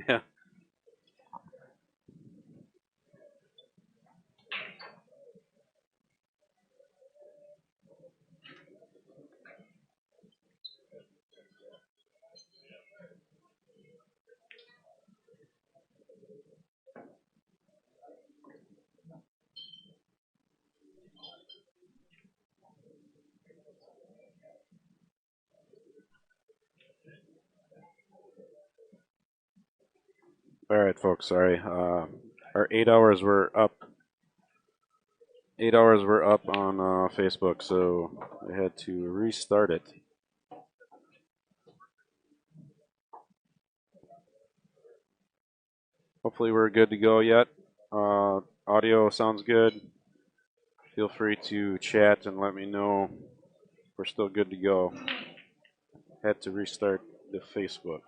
Yeah. All right, folks. Sorry. Our 8 hours were up. 8 hours were up on Facebook, so I had to restart it. Hopefully, we're good to go yet. Audio sounds good. Feel free to chat and let me know we're still good to go. Had to restart the Facebook.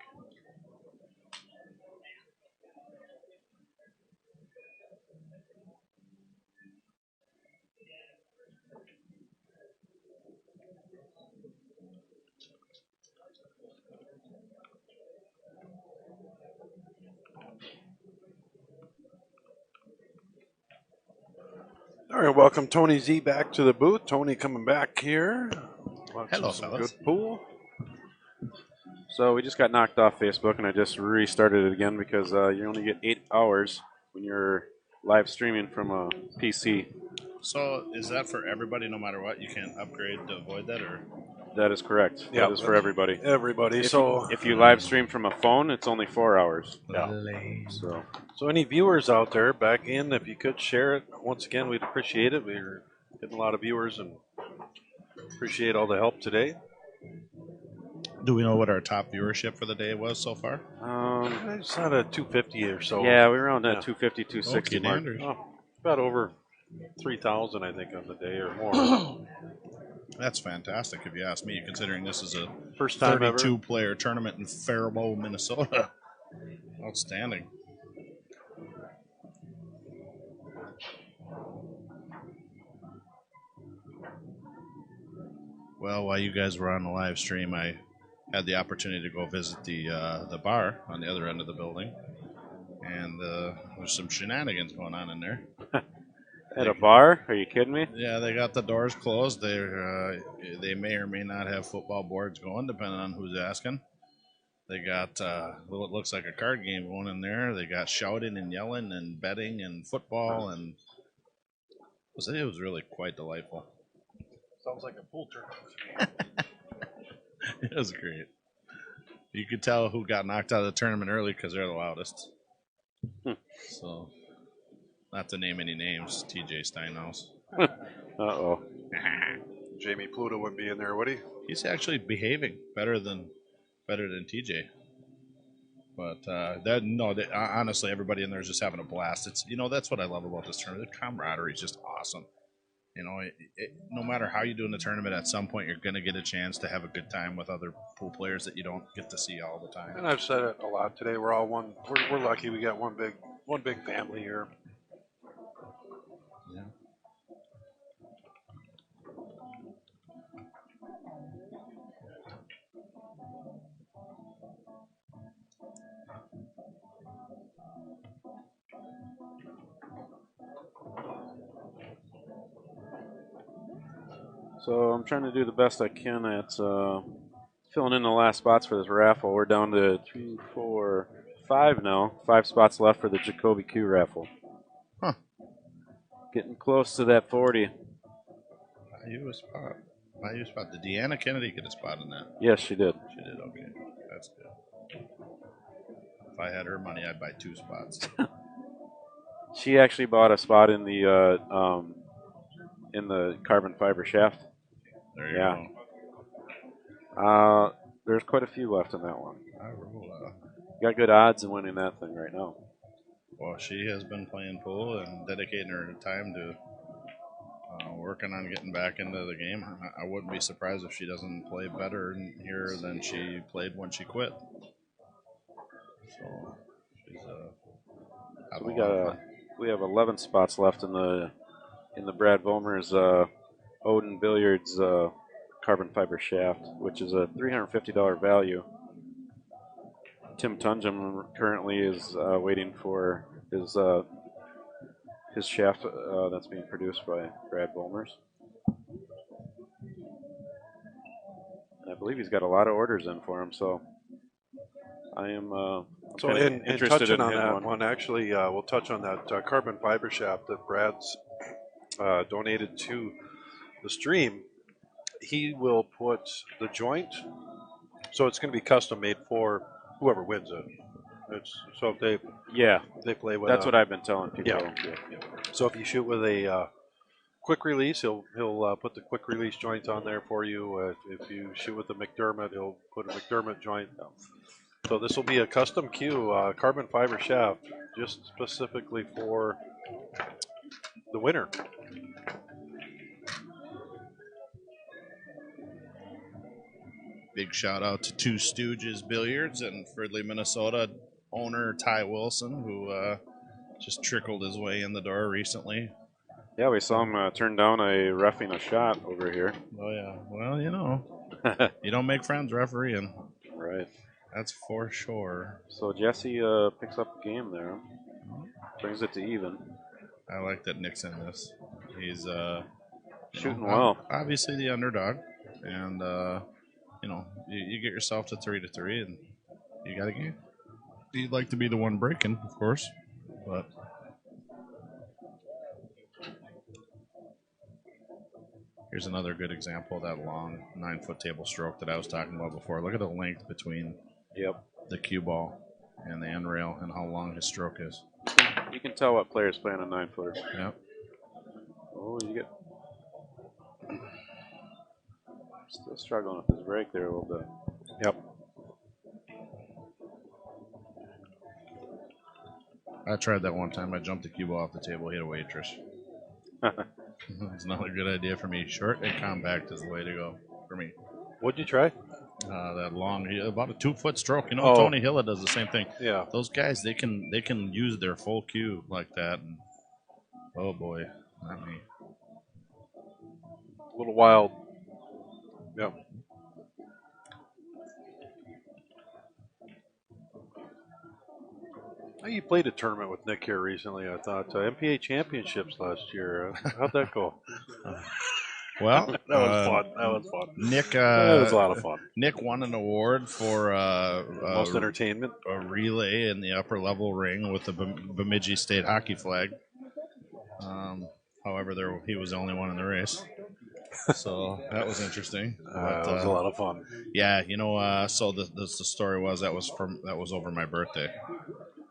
All right, welcome Tony Z back to the booth. Tony coming back here. Hello, fellas. Good pool. So we just got knocked off Facebook, and I just restarted it again because you only get 8 hours when you're live streaming from a PC. So is that for everybody, no matter what? You can't upgrade to avoid that, or? That is correct. Yeah, that is for everybody. Everybody. If you live stream from a phone, it's only 4 hours. Yeah. So any viewers out there back in, if you could share it, once again, we'd appreciate it. We're getting a lot of viewers and appreciate all the help today. Do we know what our top viewership for the day was so far? It's not a 250 or so. Yeah, we were around that 250, 260 mark. About over 3,000, I think, on the day or more. That's fantastic, if you ask me, considering this is a first time 32-player tournament in Faribault, Minnesota. Outstanding. Well, while you guys were on the live stream, I had the opportunity to go visit the bar on the other end of the building, and there's some shenanigans going on in there. At a bar? Are you kidding me? Yeah, they got the doors closed. They may or may not have football boards going, depending on who's asking. They got what looks like a card game going in there. They got shouting and yelling and betting and football, and it was really quite delightful. Sounds like a pool tournament. It was great. You could tell who got knocked out of the tournament early because they're the loudest. So, not to name any names, TJ Steinhaus. Uh-oh. Jamie Pluto wouldn't be in there, would he? He's actually behaving better than TJ. But honestly, everybody in there is just having a blast. It's that's what I love about this tournament. The camaraderie is just awesome. No matter how you do in the tournament, at some point you're going to get a chance to have a good time with other pool players that you don't get to see all the time. And I've said it a lot today. We're all one. We're lucky. We got one big family here. Yeah. So I'm trying to do the best I can at filling in the last spots for this raffle. We're down to 3, 4, 5 now. 5 spots left for the Jacoby Q raffle. Huh. Getting close to that 40. Buy you a spot. Did Deanna Kennedy get a spot in that? Yes, she did. She did, okay. That's good. If I had her money, I'd buy 2 spots. She actually bought a spot in the carbon fiber shaft. There you go. There's quite a few left in that one. Got good odds in winning that thing right now. Well, she has been playing pool and dedicating her time to working on getting back into the game. I wouldn't be surprised if she doesn't play better here than she played when she quit. So she's so we have 11 spots left in the Brad Vollmer's Odin Billiards carbon fiber shaft, which is a $350 value. Tim Tunjum currently is waiting for his shaft that's being produced by Brad Bulmers. And I believe he's got a lot of orders in for him, so I am So, interested and touching in on hitting that one, actually, we'll touch on that carbon fiber shaft that Brad's donated to the stream. He will put the joint, so it's going to be custom made for whoever wins it. So if they play with that's what I've been telling people. Yeah. So if you shoot with a quick release, he'll put the quick release joint on there for you. If you shoot with the McDermott, he'll put a McDermott joint. So this will be a custom cue carbon fiber shaft, just specifically for the winner. Big shout out to Two Stooges Billiards in Fridley, Minnesota. Owner Ty Wilson, who just trickled his way in the door recently. Yeah, we saw him turn down a roughing a shot over here. Oh, yeah. Well, you don't make friends refereeing. Right. That's for sure. So Jesse picks up the game there. Brings it to even. I like that Nick's in this. He's shooting well. Obviously the underdog. And, you get yourself to 3-3, and you got a game. You'd like to be the one breaking, of course. But here's another good example of that long 9-foot table stroke that I was talking about before. Look at the length between the cue ball and the end rail and how long his stroke is. You can tell what player's playing a 9-footer. Yep. Oh, you get... Still struggling with his break there a little bit. Yep. I tried that one time. I jumped the cue ball off the table, hit a waitress. It's not a good idea for me. Short and compact is the way to go for me. What'd you try? That long, about a 2-foot stroke. Tony Hilla does the same thing. Yeah. Those guys, they can use their full cue like that. And, oh boy, not me. A little wild. Yep. You played a tournament with Nick here recently, I thought. MPA Championships last year. How'd that go? Well, that was fun. Nick, that was a lot of fun. Nick won an award for most entertainment, a relay in the upper level ring with the Bemidji State hockey flag. However, he was the only one in the race, so that was interesting. That was a lot of fun. Yeah, so the story was that was over my birthday.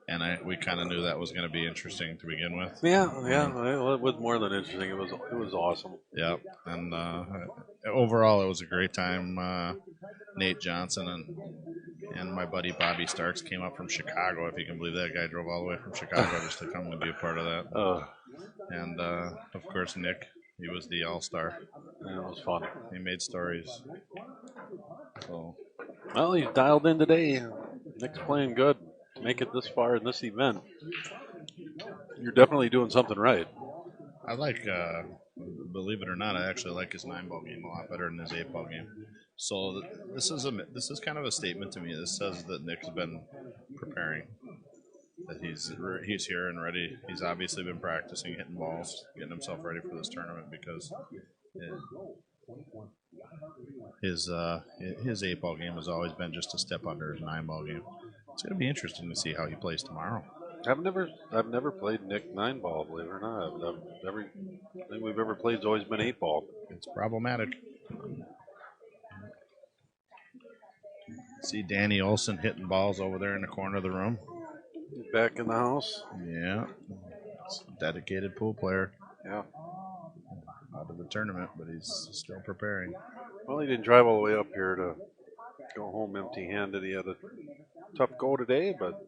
And we kind of knew that was going to be interesting to begin with. Yeah. It was more than interesting. It was awesome. Yeah, and overall, it was a great time. Nate Johnson and my buddy Bobby Starks came up from Chicago. If you can believe that guy drove all the way from Chicago just to come and be a part of that. And of course, Nick, he was the all-star. Yeah, it was fun. He made stories. So, well, he's dialed in today. Nick's playing good. To make it this far in this event, you're definitely doing something right. I like, believe it or not, I actually like his 9-ball game a lot better than his 8-ball game. So this is kind of a statement to me. This says that Nick's been preparing, that he's here and ready. He's obviously been practicing hitting balls, getting himself ready for this tournament because his 8-ball game has always been just a step under his 9-ball game. It's going to be interesting to see how he plays tomorrow. I've never played Nick 9-ball, believe it or not. Everything we've ever played has always been 8-ball. It's problematic. See Danny Olson hitting balls over there in the corner of the room. Back in the house. Yeah. Dedicated pool player. Yeah. Out of the tournament, but he's still preparing. Well, he didn't drive all the way up here to go home empty-handed. He had a tough go today, but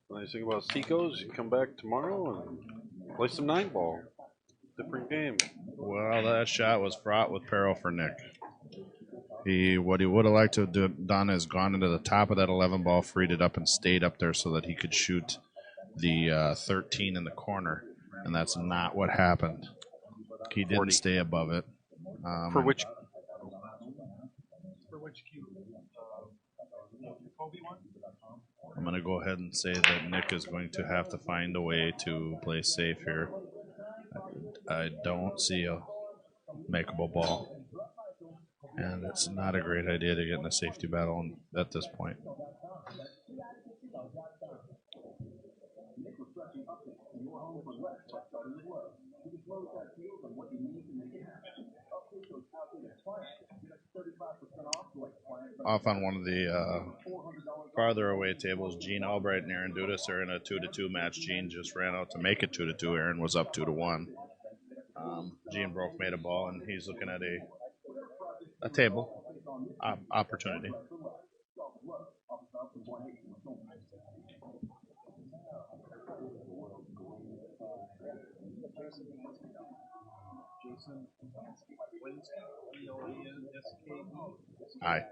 the nice thing about Seco's, you come back tomorrow and play some 9-ball. Different game. Well, that shot was fraught with peril for Nick. What he would have liked to have done is gone into the top of that 11 ball, freed it up, and stayed up there so that he could shoot the 13 in the corner, and that's not what happened. He didn't 40. Stay above it. For which I'm going to go ahead and say that Nick is going to have to find a way to play safe here. I don't see a makeable ball. And it's not a great idea to get in a safety battle at this point. Off on one of the farther away tables, Gene Albright and Aaron Dudas are in a 2-2 match. Gene just ran out to make it 2-2. Aaron was up 2-1. Gene broke, made a ball, and he's looking at a table opportunity. Aye.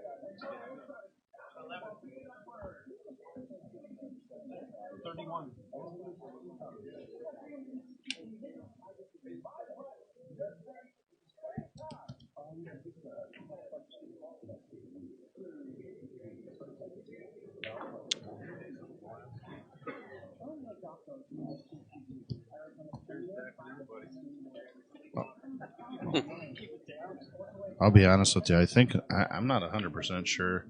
I'll be honest with you. I think I'm not 100% sure.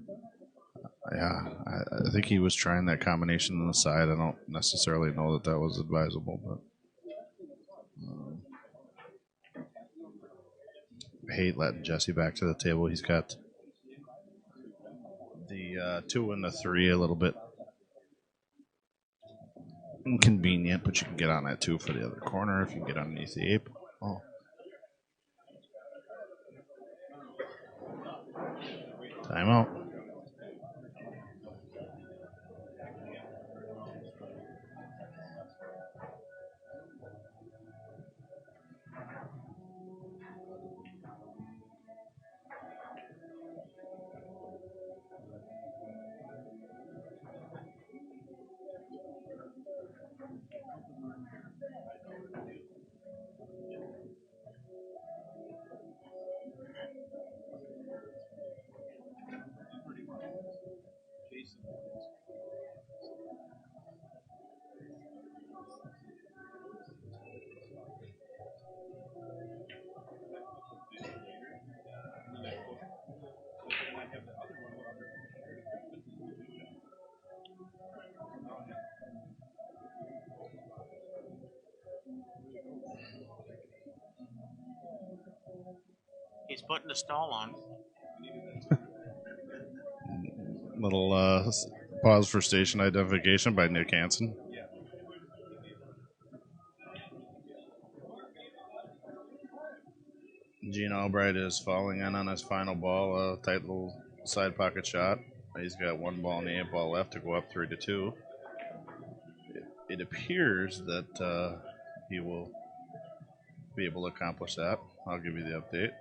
Yeah, I think he was trying that combination on the side. I don't necessarily know that was advisable, but I hate letting Jesse back to the table. He's got the 2 and the 3 a little bit inconvenient, but you can get on that 2 for the other corner if you can get underneath the 8. Oh. Timeout. He's putting the stall on. Little pause for station identification by Nick Hansen. Gene Albright is falling in on his final ball, a tight little side pocket shot. He's got 1 ball and the 8 ball left to go up 3-2. It appears that he will be able to accomplish that. I'll give you the update.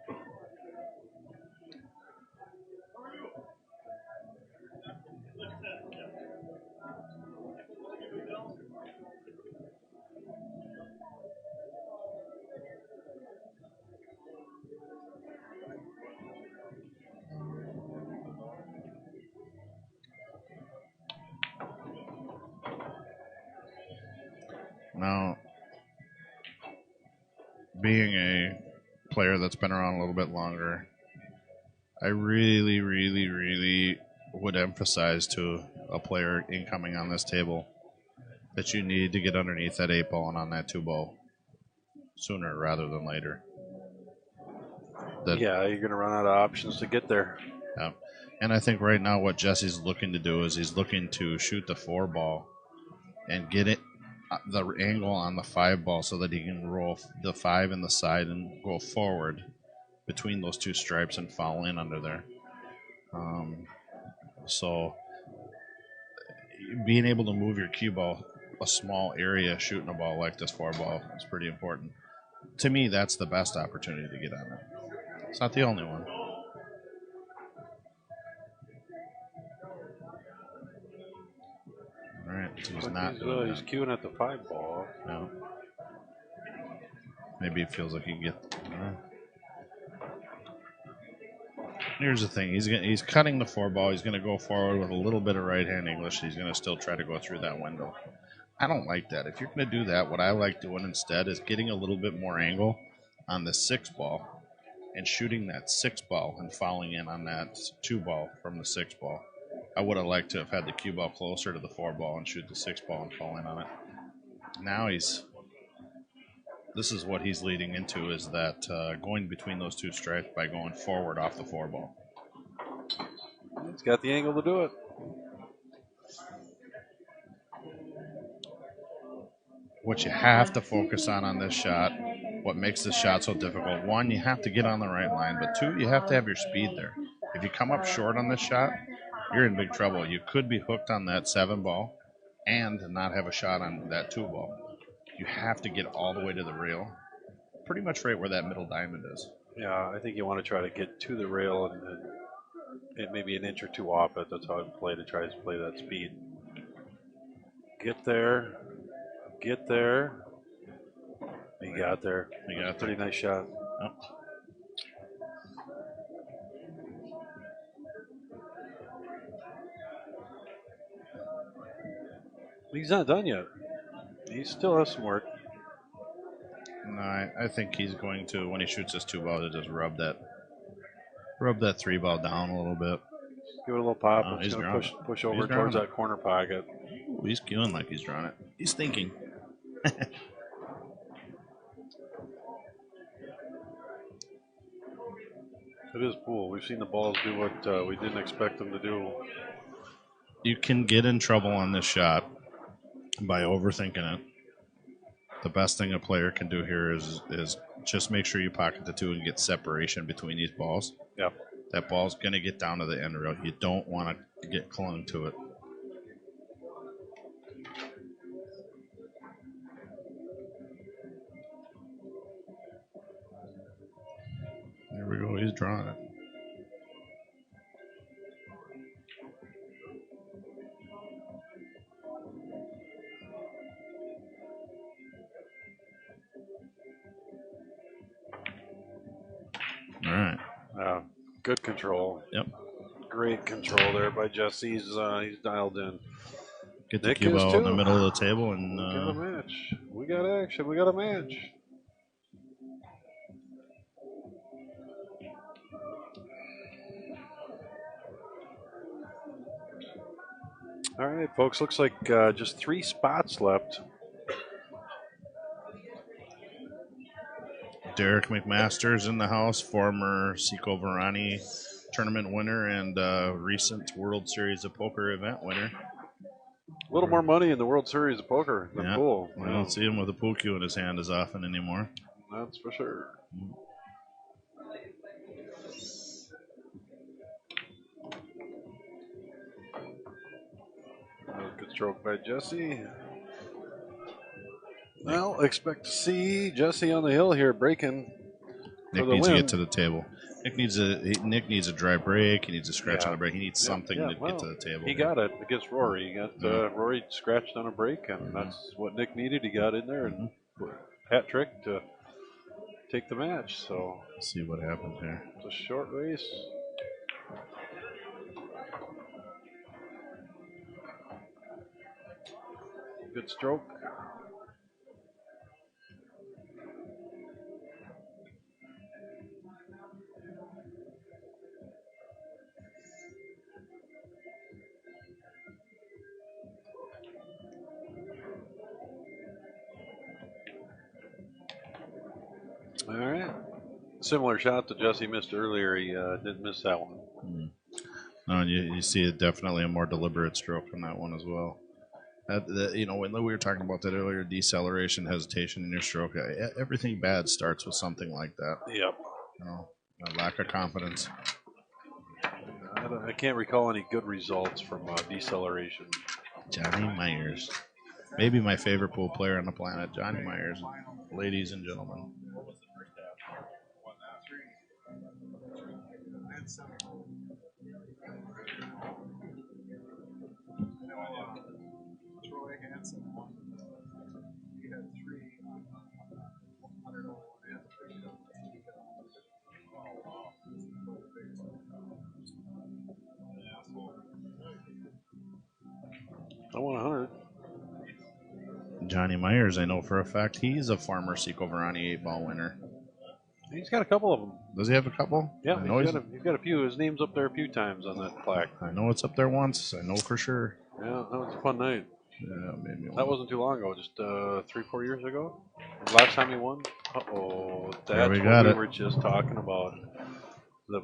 Now, being a player that's been around a little bit longer, I really, really, really would emphasize to a player incoming on this table that you need to get underneath that 8 ball and on that 2 ball sooner rather than later. Yeah, you're going to run out of options to get there. Yeah. And I think right now what Jesse's looking to do is he's looking to shoot the 4 ball and get it the angle on the 5 ball so that he can roll the 5 in the side and go forward between those 2 stripes and fall in under there. So being able to move your cue ball a small area shooting a ball like this 4 ball is pretty important. To me, that's the best opportunity to get on it. It's not the only one. All right, so he's not doing he's queuing at the 5 ball. No. Maybe it feels like he can get. Here's the thing. He's cutting the 4-ball. He's going to go forward with a little bit of right-hand English. He's going to still try to go through that window. I don't like that. If you're going to do that, what I like doing instead is getting a little bit more angle on the 6-ball and shooting that 6-ball and fouling in on that 2-ball from the 6-ball. I would have liked to have had the cue ball closer to the 4-ball and shoot the 6-ball and fall in on it. Now this is what he's leading into, is that going between those two strikes by going forward off the 4-ball. He's got the angle to do it. What you have to focus on this shot, what makes this shot so difficult, one, you have to get on the right line, but two, you have to have your speed there. If you come up short on this shot, you're in big trouble. You could be hooked on that 7-ball and not have a shot on that 2-ball. You have to get all the way to the rail, pretty much right where that middle diamond is. Yeah, I think you want to try to get to the rail and maybe an inch or two off it. That's how I play to try to play that speed. Get there. Get there. He got there. He got Pretty nice shot. Oh. He's not done yet. He still has some work. No, I think he's going to, when he shoots his 2-ball, to just rub that 3-ball down a little bit. Give it a little pop. Oh, It's he's going to push over towards that corner pocket. Ooh, he's cueing like he's drawing it. He's thinking. It is cool. We've seen the balls do what we didn't expect them to do. You can get in trouble on this shot by overthinking it. The best thing a player can do here is just make sure you pocket the 2 and get separation between these balls. Yeah. That ball's going to get down to the end rail. You don't want to get clung to it. There we go. He's drawing it. All right. Good control. Yep. Great control there by Jesse. He's dialed in. Get the Nick cue is ball in the too. middle of the table and Give a match. We got action. We got a match. All right, folks. Looks like just 3 spots left. Derek McMaster's in the house, former Seco Varani tournament winner and recent World Series of Poker event winner. A little more money in the World Series of Poker than pool. I don't see him with a pool cue in his hand as often anymore. That's for sure. Good stroke by Jesse. Well, expect to see Jesse on the hill here breaking. Nick needs to get to the table. Nick needs a dry break. He needs a scratch on the break. He needs something to get to the table. He got it against Rory. He got Rory scratched on a break, and that's what Nick needed. He got in there and hat trick to take the match. So let's see what happens here. It's a short race. Good stroke. All right. Similar shot that Jesse missed earlier. He didn't miss that one. No, you see definitely a more deliberate stroke on that one as well. When we were talking about that earlier, deceleration, hesitation in your stroke, everything bad starts with something like that. Yep. A lack of confidence. I can't recall any good results from deceleration. Johnny Myers. Maybe my favorite pool player on the planet, Johnny Myers. Ladies and gentlemen. Nick Hansen won. He had 3 $100 and 3. Oh wow! I want 100. Johnny Myers, I know for a fact he's a former Seco Varani 8-ball winner. He's got a couple of them. Does he have a couple? Yeah, I know he's got a few. His name's up there a few times on that plaque. I know it's up there once. I know for sure. Yeah, that was a fun night. Yeah, maybe That wasn't too long ago, just 3-4 years ago. The last time he won. Uh-oh, that's we what got we it. were just talking about. The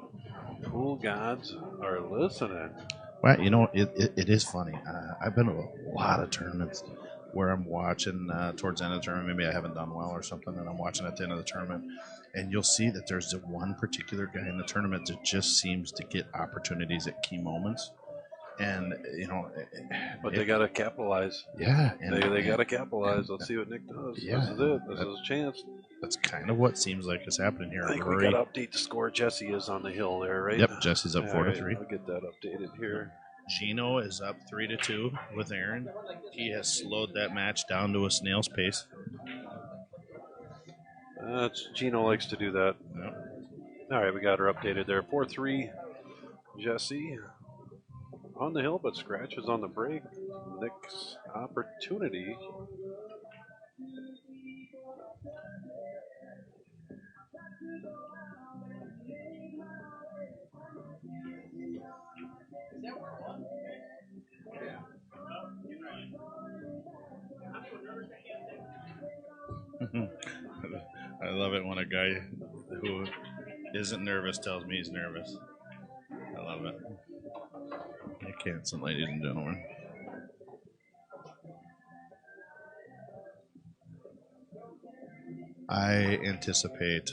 pool gods are listening. Well, you know, it is funny. I've been to a lot of tournaments where I'm watching towards the end of the tournament. Maybe I haven't done well or something, and I'm watching at the end of the tournament. And you'll see that there's one particular guy in the tournament that just seems to get opportunities at key moments. And, you know... But they got to capitalize. Yeah. They got to capitalize. Let's see what Nick does. Yeah, this is it. This is his chance. That's kind of what seems like is happening here. I think we got to update the score. Jesse is on the hill there, right? Yep, Jesse's up 4-3. Right, I'll get that updated here. Gino is up 3-2 with Aaron. He has slowed that match down to a snail's pace. Gino likes to do that. Yep. All right, we got her updated there. 4-3, Jesse on the hill, but scratches on the break. Nick's opportunity. I love it when a guy who isn't nervous tells me he's nervous. I love it. Nick Hansen, ladies and gentlemen. I anticipate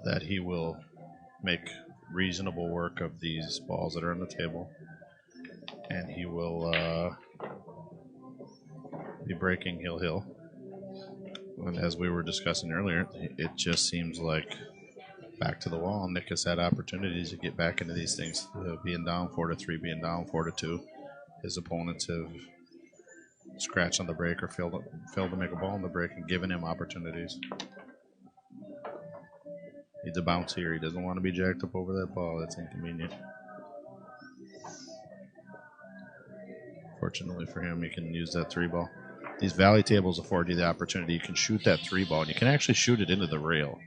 that he will make reasonable work of these balls that are on the table, and he will be breaking hill. And as we were discussing earlier, it just seems like back to the wall. Nick has had opportunities to get back into these things, being down 4-3, being down 4-2. His opponents have scratched on the break or failed to make a ball on the break and given him opportunities. Needs a bounce here. He doesn't want to be jacked up over that ball. That's inconvenient. Fortunately for him, he can use that 3-ball. These valley tables afford you the opportunity. You can shoot that 3-ball, and you can actually shoot it into the rail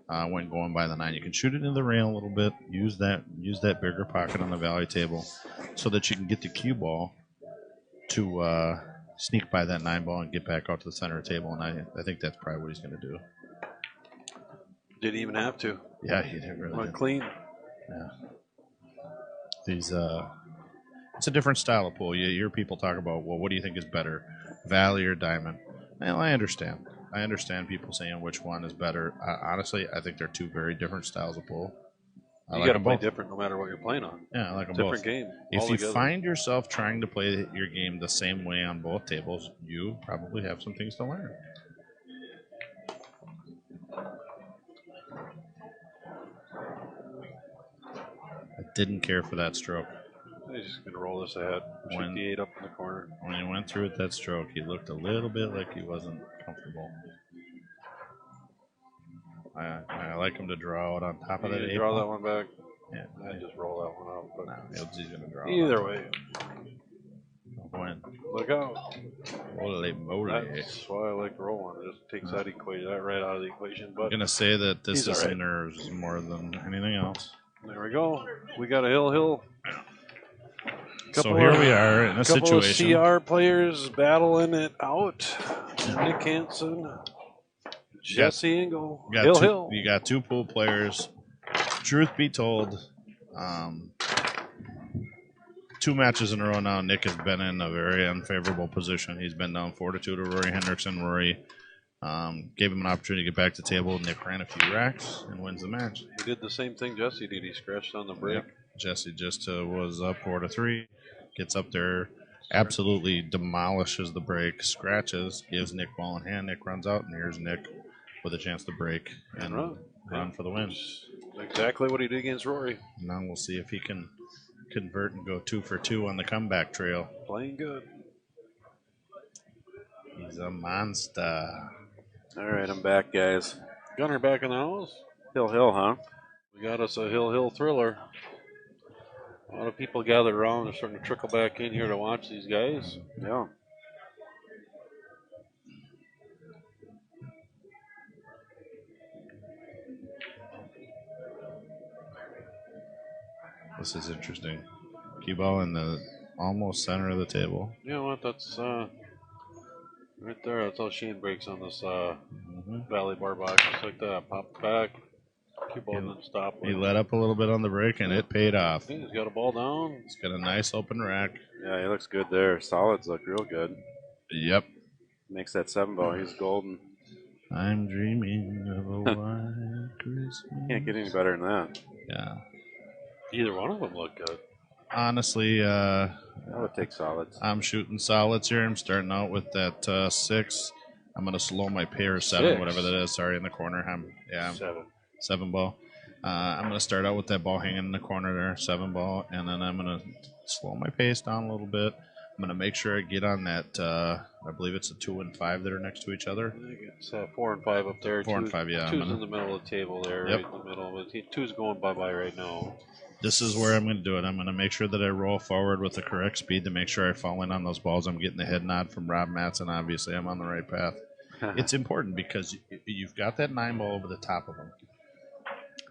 when going by the 9. You can shoot it into the rail a little bit. Use that bigger pocket on the valley table so that you can get the cue ball to sneak by that 9-ball and get back out to the center of the table. And I think that's probably what he's going to do. Didn't even have to. Yeah, he did really. Went clean. Yeah. These it's a different style of pool. You hear people talk about, well, what do you think is better, Valley or Diamond? Well, I understand. I understand people saying which one is better. Honestly, I think they're two very different styles of pool. You got to play different no matter what you're playing on. Yeah, I like them different both. Game. If you find yourself trying to play your game the same way on both tables, you probably have some things to learn. I didn't care for that stroke. He's just going to roll this ahead. Shoot the 8 up in the corner. When he went through with that stroke, he looked a little bit like he wasn't comfortable. I like him to draw out on top of that 8. Draw that one back. Yeah. I just roll that one out. But no, he's going to draw. Either way. When? Look out. Holy moly. That's why I like rolling. It just takes that right out of the equation. But I'm going to say that this is nerves more than anything else. There we go. We got a hill. So here we are in a situation. Couple of CR players battling it out. Nick Hansen, Jesse Engel, Hill. You got two pool players. Truth be told, 2 matches in a row now, Nick has been in a very unfavorable position. He's been down 4-2 to Rory Hendrickson. Rory gave him an opportunity to get back to the table. Nick ran a few racks and wins the match. He did the same thing Jesse did. He scratched on the break. Yep. Jesse just was up 4-3. Gets up there, absolutely demolishes the break, scratches, gives Nick ball in hand. Nick runs out, and here's Nick with a chance to break and run for the win. Exactly what he did against Rory. Now we'll see if he can convert and go 2 for 2 on the comeback trail. Playing good. He's a monster. All right, I'm back, guys. Gunner back in the house. Hill, huh? We got us a Hill thriller. A lot of people gathered around. They're starting to trickle back in here to watch these guys. Yeah. This is interesting. Cue ball in the almost center of the table. You know what? That's right there. That's how Shane breaks on this Valley bar box. Just like that. Pop back. Cue ball and then stop. He let up a little bit on the break, and it paid off. He's got a ball down. He's got a nice open rack. Yeah, he looks good there. Solids look real good. Yep. Makes that 7 ball. He's golden. I'm dreaming of a white Christmas. Can't get any better than that. Yeah. Either one of them look good. Honestly, I would take solids. I'm shooting solids here. I'm starting out with that 6. I'm going to slow my pair 7, 6. whatever that is. Sorry, in the corner. 7 ball. I'm going to start out with that ball hanging in the corner there, 7 ball, and then I'm going to slow my pace down a little bit. I'm going to make sure I get on that, I believe it's a 2 and 5 that are next to each other. I think it's 4 and 5 up there. 4 and 5, yeah. 2's in the middle of the table there, Yep. right in the middle. But 2's going bye-bye right now. This is where I'm going to do it. I'm going to make sure that I roll forward with the correct speed to make sure I fall in on those balls. I'm getting the head nod from Rob Matson. Obviously, I'm on the right path. It's important because you've got that 9 ball over the top of them.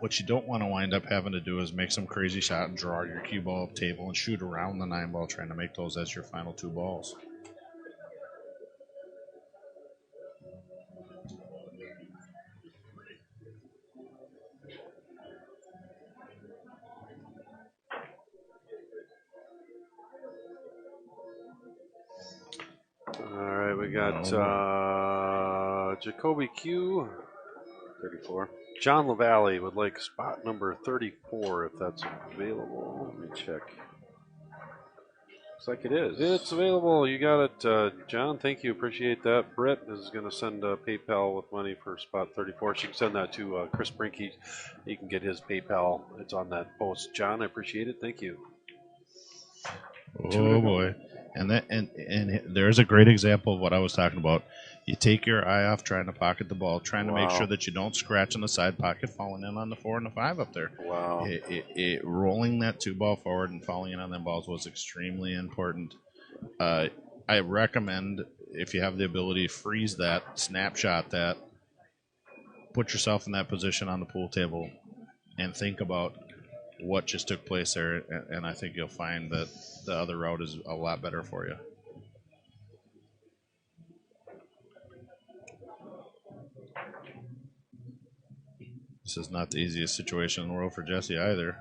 What you don't want to wind up having to do is make some crazy shot and draw your cue ball up table and shoot around the 9 ball trying to make those as your final 2 balls. All right, we got Jacoby Q. 34. John LaValle would like spot number 34 if that's available. Let me check. Looks like it is. It's available. You got it, John. Thank you. Appreciate that. Brett is going to send PayPal with money for spot 34. She can send that to Chris Brenke. He can get his PayPal. It's on that post. John, I appreciate it. Thank you. Oh boy. And there's a great example of what I was talking about. You take your eye off trying to pocket the ball, trying to make sure that you don't scratch in the side pocket, falling in on the 4 and the 5 up there. Wow. Rolling that 2 ball forward and falling in on them balls was extremely important. I recommend, if you have the ability, freeze that, snapshot that, put yourself in that position on the pool table, and think about what just took place there, and I think you'll find that the other route is a lot better for you. This is not the easiest situation in the world for Jesse either,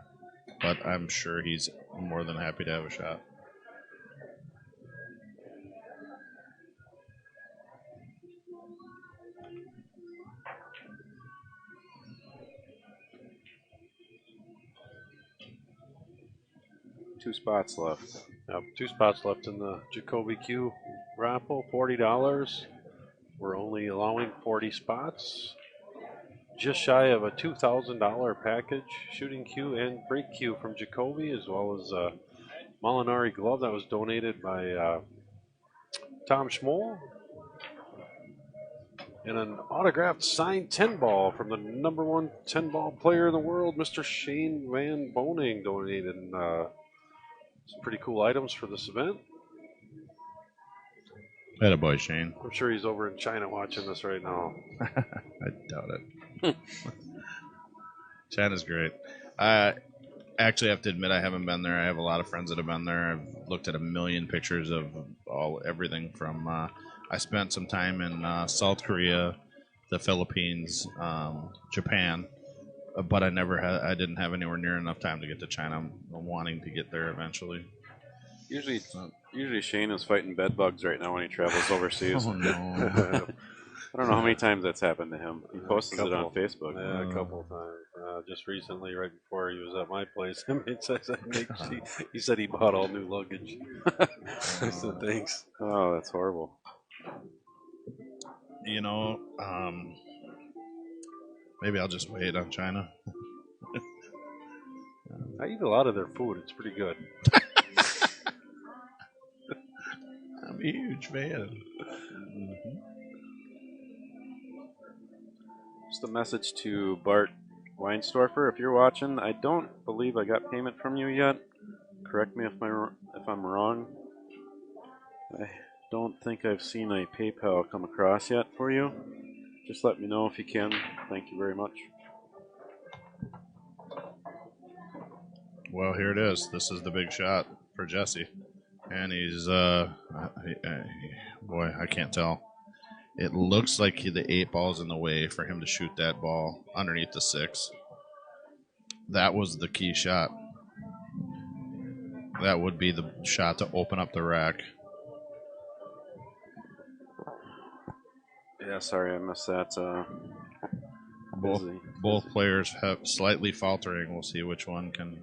but I'm sure he's more than happy to have a shot. Two spots left. Yep, 2 spots left in the Jacoby Q raffle. $40. We're only allowing 40 spots. Just shy of a $2,000 package. Shooting cue and break cue from Jacoby, as well as a Molinari glove that was donated by Tom Schmoll. And an autographed signed 10 ball from the number 1 10 ball player in the world, Mr. Shane Van Boning, donated. And, some pretty cool items for this event. Attaboy, Shane. I'm sure he's over in China watching this right now. I doubt it. China's great. I actually have to admit I haven't been there. I have a lot of friends that have been there. I've looked at a million pictures of everything from. I spent some time in South Korea, the Philippines, Japan, but I didn't have anywhere near enough time to get to China. I'm wanting to get there eventually. Usually Shane is fighting bed bugs right now when he travels overseas. Oh no! I don't know how many times that's happened to him. He posted it on Facebook. Yeah, a couple of times. Just recently, right before he was at my place, he said he bought all new luggage. I said, thanks. Oh, that's horrible. You know, maybe I'll just wait on China. I eat a lot of their food. It's pretty good. I'm a huge fan. Just a message to Bart Weinstorfer. If you're watching, I don't believe I got payment from you yet. correct me if I'm wrong. I don't think I've seen a PayPal come across yet for you. Just let me know if you can. Thank you very much. Well, here it is. This is the big shot for Jesse. And he's, boy, I can't tell. It looks like the 8 ball's in the way for him to shoot that ball underneath the 6. That was the key shot. That would be the shot to open up the rack. Yeah, sorry I missed that. Both players have slightly faltering. We'll see which one can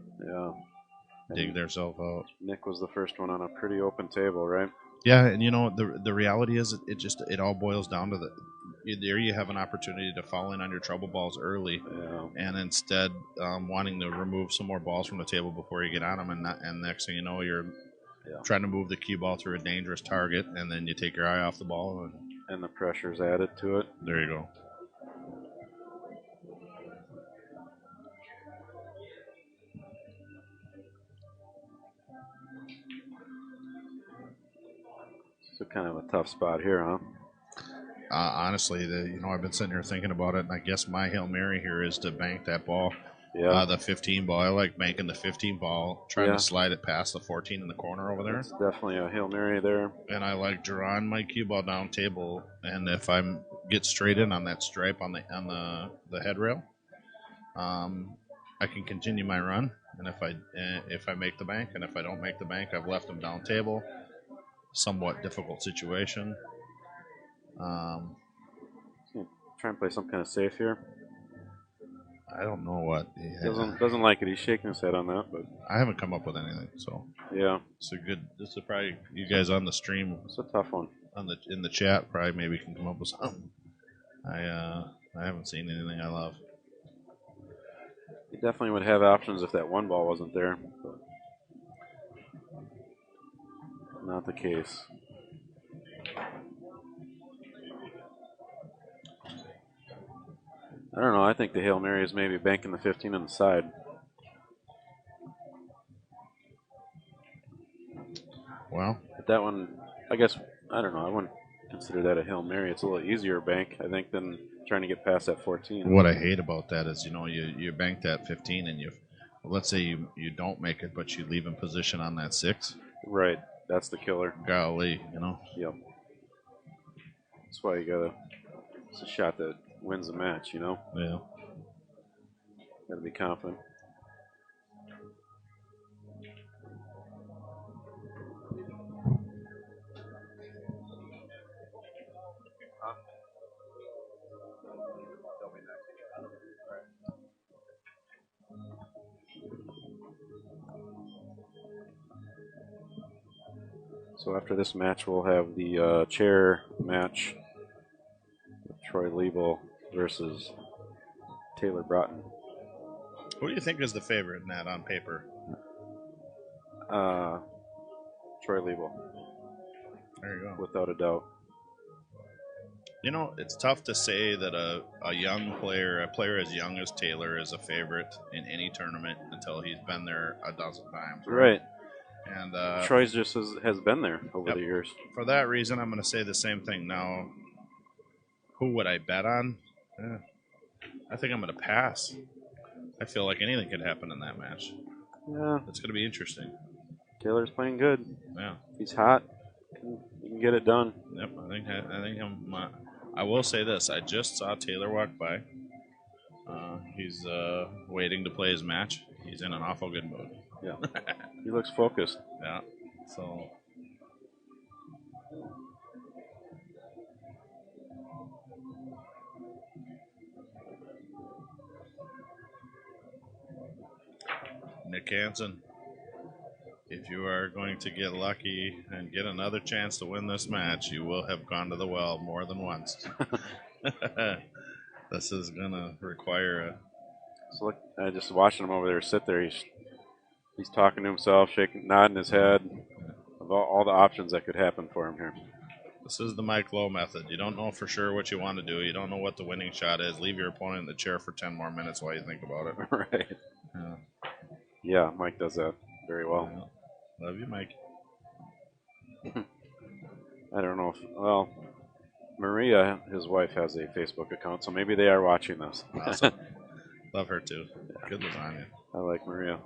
dig themselves out. Nick was the first one on a pretty open table, right? Yeah, and you know the reality is it all boils down to there you have an opportunity to fall in on your trouble balls early, and instead wanting to remove some more balls from the table before you get on them, and next thing you know you're trying to move the cue ball through a dangerous target, and then you take your eye off the ball, and the pressure's added to it. There you go. So kind of a tough spot here, huh? Honestly, I've been sitting here thinking about it, and I guess my Hail Mary here is to bank that ball. Yeah. The 15 ball. I like banking the 15 ball, trying to slide it past the 14 in the corner over there. It's definitely a Hail Mary there. And I like drawing my cue ball down table, and if I get straight in on that stripe on the head rail, I can continue my run. And if I make the bank, and if I don't make the bank, I've left them down table. Somewhat difficult situation. Try and play some kind of safe here. I don't know what. Doesn't like it. He's shaking his head on that, but I haven't come up with anything. So yeah, it's a good. This is probably you guys on the stream. It's a tough one. In the chat, probably maybe can come up with something. I haven't seen anything I love. He definitely would have options if that 1 ball wasn't there, but not the case. I don't know. I think the Hail Mary is maybe banking the 15 on the side. Well, but that one, I guess, I don't know. I wouldn't consider that a Hail Mary. It's a little easier bank, I think, than trying to get past that 14. What I hate about that is, you bank that 15 and let's say you don't make it, but you leave in position on that 6. Right. That's the killer. Golly, Yep. That's why it's a shot that wins the match, Yeah. Got to be confident. So after this match, we'll have the chair match with Troy Liebel versus Taylor Broughton. Who do you think is the favorite in that on paper? Troy Liebel. There you go. Without a doubt. It's tough to say that a young player, a player as young as Taylor, is a favorite in any tournament until he's been there a dozen times. Right. And Troy's just has been there over the years. For that reason, I'm going to say the same thing now. Who would I bet on? I think I'm going to pass. I feel like anything could happen in that match. Yeah. It's going to be interesting. Taylor's playing good. Yeah. He's hot. He can get it done. Yep. I will say this. I just saw Taylor walk by. He's waiting to play his match. He's in an awful good mood. Yeah. He looks focused. Yeah. So. Nick Hansen, if you are going to get lucky and get another chance to win this match, you will have gone to the well more than once. This is going to require a... So look, just watching him over there sit there, he's talking to himself, nodding his head of all the options that could happen for him here. This is the Mike Lowe method. You don't know for sure what you want to do. You don't know what the winning shot is. Leave your opponent in the chair for 10 more minutes while you think about it. Right. Yeah, Mike does that very well. Love you, Mike. I don't know if, well, Maria, his wife, has a Facebook account, so maybe they are watching this. Awesome. Love her too. Good lasagna. I like Maria.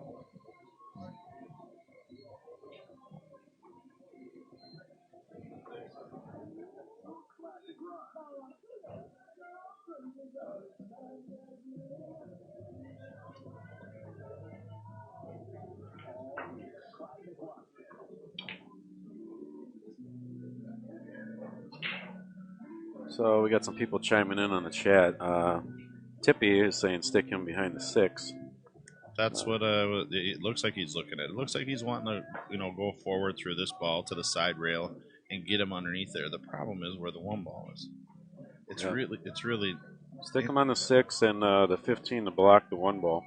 So we got some people chiming in on the chat. Tippy is saying stick him behind the 6. That's what it looks like he's looking at. It looks like he's wanting to, go forward through this ball to the side rail and get him underneath there. The problem is where the 1 ball is. It's really stick him on the 6 and the 15 to block the 1 ball.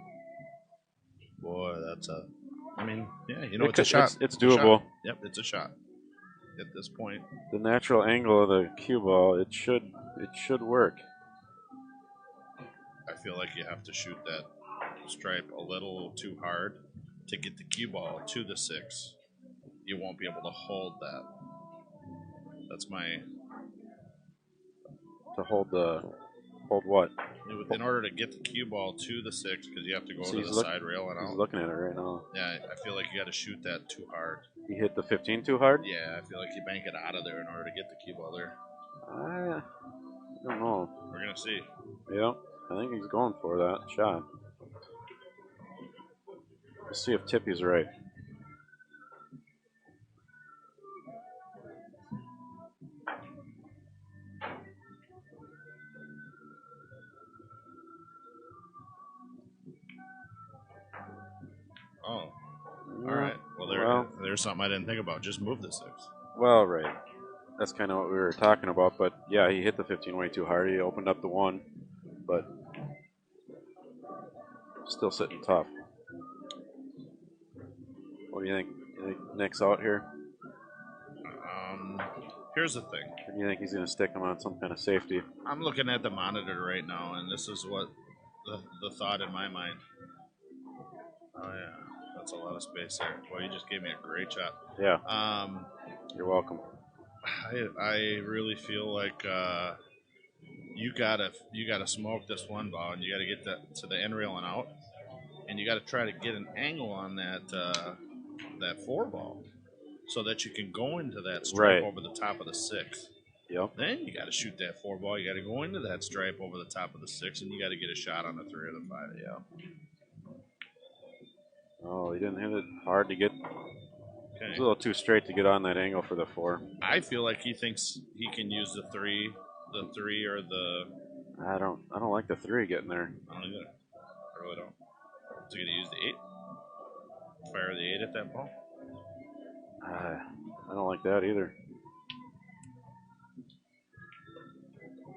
Boy, that's a. I mean, yeah, it's a shot. It's doable. Yep, it's a shot. At this point, the natural angle of the cue ball, it should work. I feel like you have to shoot that stripe a little too hard to get the cue ball to the 6. You won't be able to hold that. That's my. To hold what? In order to get the cue ball to the 6, because you have to go to the side rail and out. He's looking at it right now. Yeah, I feel like you got to shoot that too hard. You hit the 15 too hard? Yeah, I feel like you bank it out of there in order to get the cue ball there. I don't know. We're going to see. Yeah, I think he's going for that shot. Let's see if Tippy's right. Oh, all right. Well, there's something I didn't think about. Just move the 6. Well, right. That's kind of what we were talking about. But yeah, he hit the 15 way too hard. He opened up the 1, but still sitting tough. What do you think? You think Nick's out here? Here's the thing. Or do you think he's going to stick him on some kind of safety? I'm looking at the monitor right now, and this is what the thought in my mind. Oh yeah, that's a lot of space there. Boy, you just gave me a great shot. Yeah. You're welcome. I really feel like you gotta smoke this 1 ball, and you gotta get to the end rail and out, and you gotta try to get an angle on that 4 ball, so that you can go into that stripe over the top of the 6. Yep. Then you gotta shoot that 4 ball. You gotta go into that stripe over the top of the 6, and you gotta get a shot on the 3 or the 5. Yeah. Oh, he didn't hit it hard to get. Okay. It was a little too straight to get on that angle for the 4. I feel like he thinks he can use the 3 or the. I don't like the 3 getting there. I don't either. I really don't. Is he gonna use the 8? Fire the 8 at that ball? I don't like that either.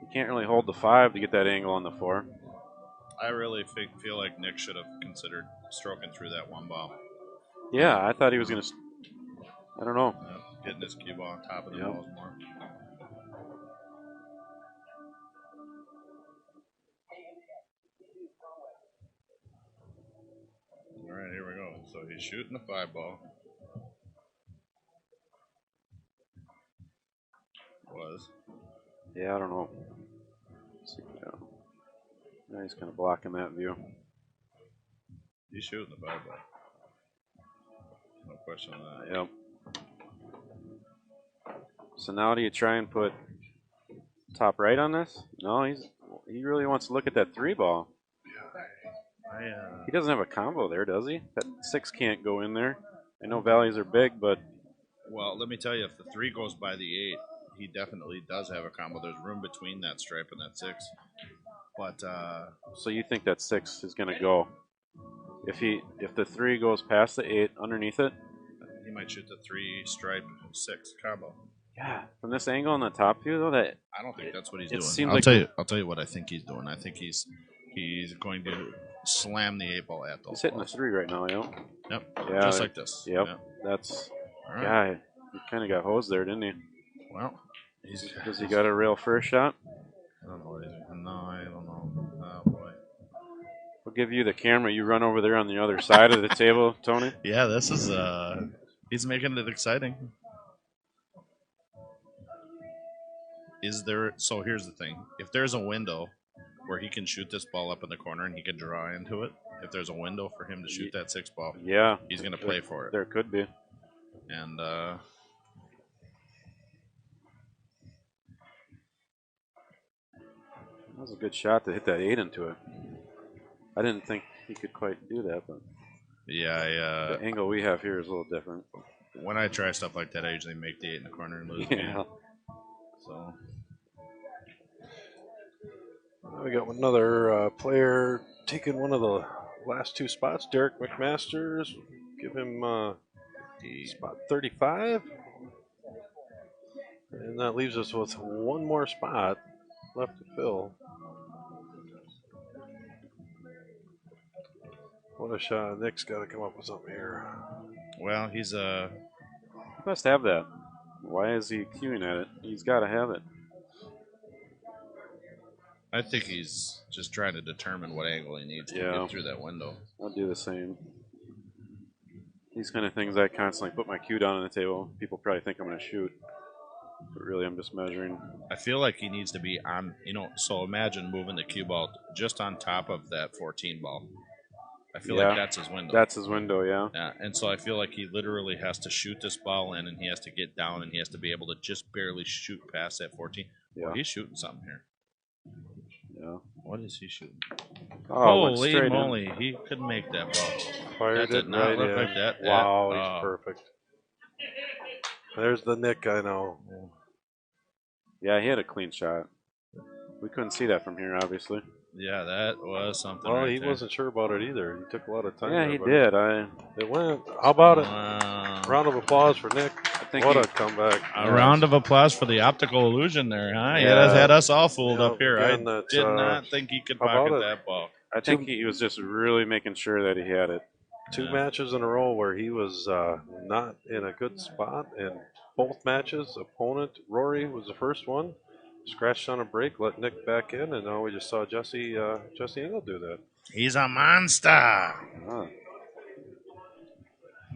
You can't really hold the 5 to get that angle on the 4. I really feel like Nick should have considered stroking through that 1 ball. Yeah, I thought he was going to. I don't know. Getting his cue ball on top of the balls more. All right, here we go. So he's shooting the 5 ball. Yeah, I don't know. Let's see. Yeah, he's kind of blocking that view. He's shooting the 5 ball. No question on that. Yep. So now do you try and put top right on this? No, he really wants to look at that 3 ball. He doesn't have a combo there, does he? That 6 can't go in there. I know valleys are big, but... Well, let me tell you, if the 3 goes by the 8, he definitely does have a combo. There's room between that stripe and that 6. But so you think that 6 is going to go? If the 3 goes past the 8 underneath it, he might shoot the 3 stripe 6 combo. Yeah, from this angle on the top view though, that I don't think that's what he's doing. Seems I'll tell you what I think he's doing. I think he's going to slam the 8 ball at those. He's hitting the 3 right now, Yep. Yeah, just like this. Yep. That's right. Yeah. He kind of got hosed there, didn't he? Well, does he got a real first shot? I don't know. No, I don't know. Oh boy. We'll give you the camera. You run over there on the other side of the table, Tony. Yeah, this is He's making it exciting. Is there? So here's the thing: if there's a window where he can shoot this ball up in the corner and he can draw into it, if there's a window for him to shoot that 6 ball, Yeah, he's going to play for it. there could be. And That was a good shot to hit that 8 into it. I didn't think he could quite do that, but yeah, the angle we have here is a little different. when I try stuff like that, I usually make the 8 in the corner and lose the game. So We got another player taking one of the last 2 spots. Derek McMasters. Give him spot 35. And that leaves us with one more spot left to fill. What a shot. Nick's got to come up with something here. well, he's He must have that. Why is he queuing at it? He's got to have it. I think he's just trying to determine what angle he needs to get through that window. I'll do the same. These kind of things I constantly put my cue down on the table. People probably think I'm going to shoot, but really I'm just measuring. I feel like he needs to be on, so imagine moving the cue ball just on top of that 14 ball. I feel like that's his window. That's his window, yeah. Yeah, and so I feel like he literally has to shoot this ball in, and he has to get down, and he has to be able to just barely shoot past that 14. Yeah. Well, he's shooting something here. Yeah. What is he shooting? Oh, holy moly! He couldn't make that ball. Fired that did it not right look in. like that. Wow, he's perfect. There's the Nick I know. Yeah, he had a clean shot. We couldn't see that from here, obviously. Yeah, that was something. Well, right he there. wasn't sure about it either. He took a lot of time. Yeah, there, he but did. It went. How about it? Wow. Round of applause for Nick. What a comeback. A round of applause for the optical illusion there, huh? He Yeah. had us all fooled Yeah, up here. again, I that's, did not think he could how about pocket it? that ball. I think he was just really making sure that he had it. 2 matches in a row where he was not in a good spot, and both matches, opponent Rory was the first one, scratched on a break, let Nick back in, and now we just saw Jesse Engel do that. He's a monster. Ah.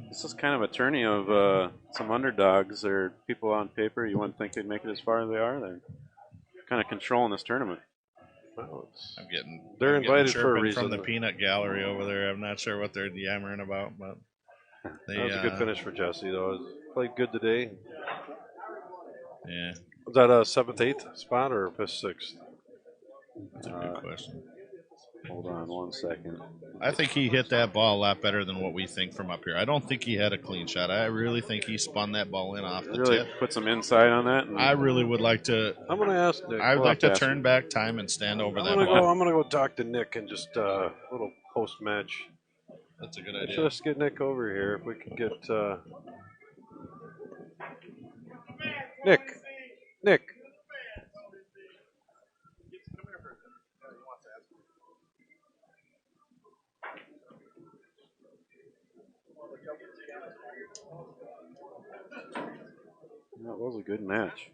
This is kind of a tourney of some underdogs or people on paper you wouldn't think they'd make it as far as they are. They're kind of controlling this tournament. Well, They're invited getting for a chirping reason. from the peanut gallery over there. I'm not sure what they're yammering about, but that was a good finish for Jesse, though. Played good today. Yeah. Was that a 7th, 8th spot or 5th, 6th? That's a good question. Hold on 1 second. I think he hit that ball a lot better than what we think from up here. I don't think he had a clean shot. I really think he spun that ball in off the Really tip. put some insight on that. I really would like to. I'm going to ask Nick. I'd like to turn back time and stand over that ball. I'm going to go talk to Nick and just a little post-match. That's a good idea. Let's get Nick over here. If we could get Nick. That was a good match.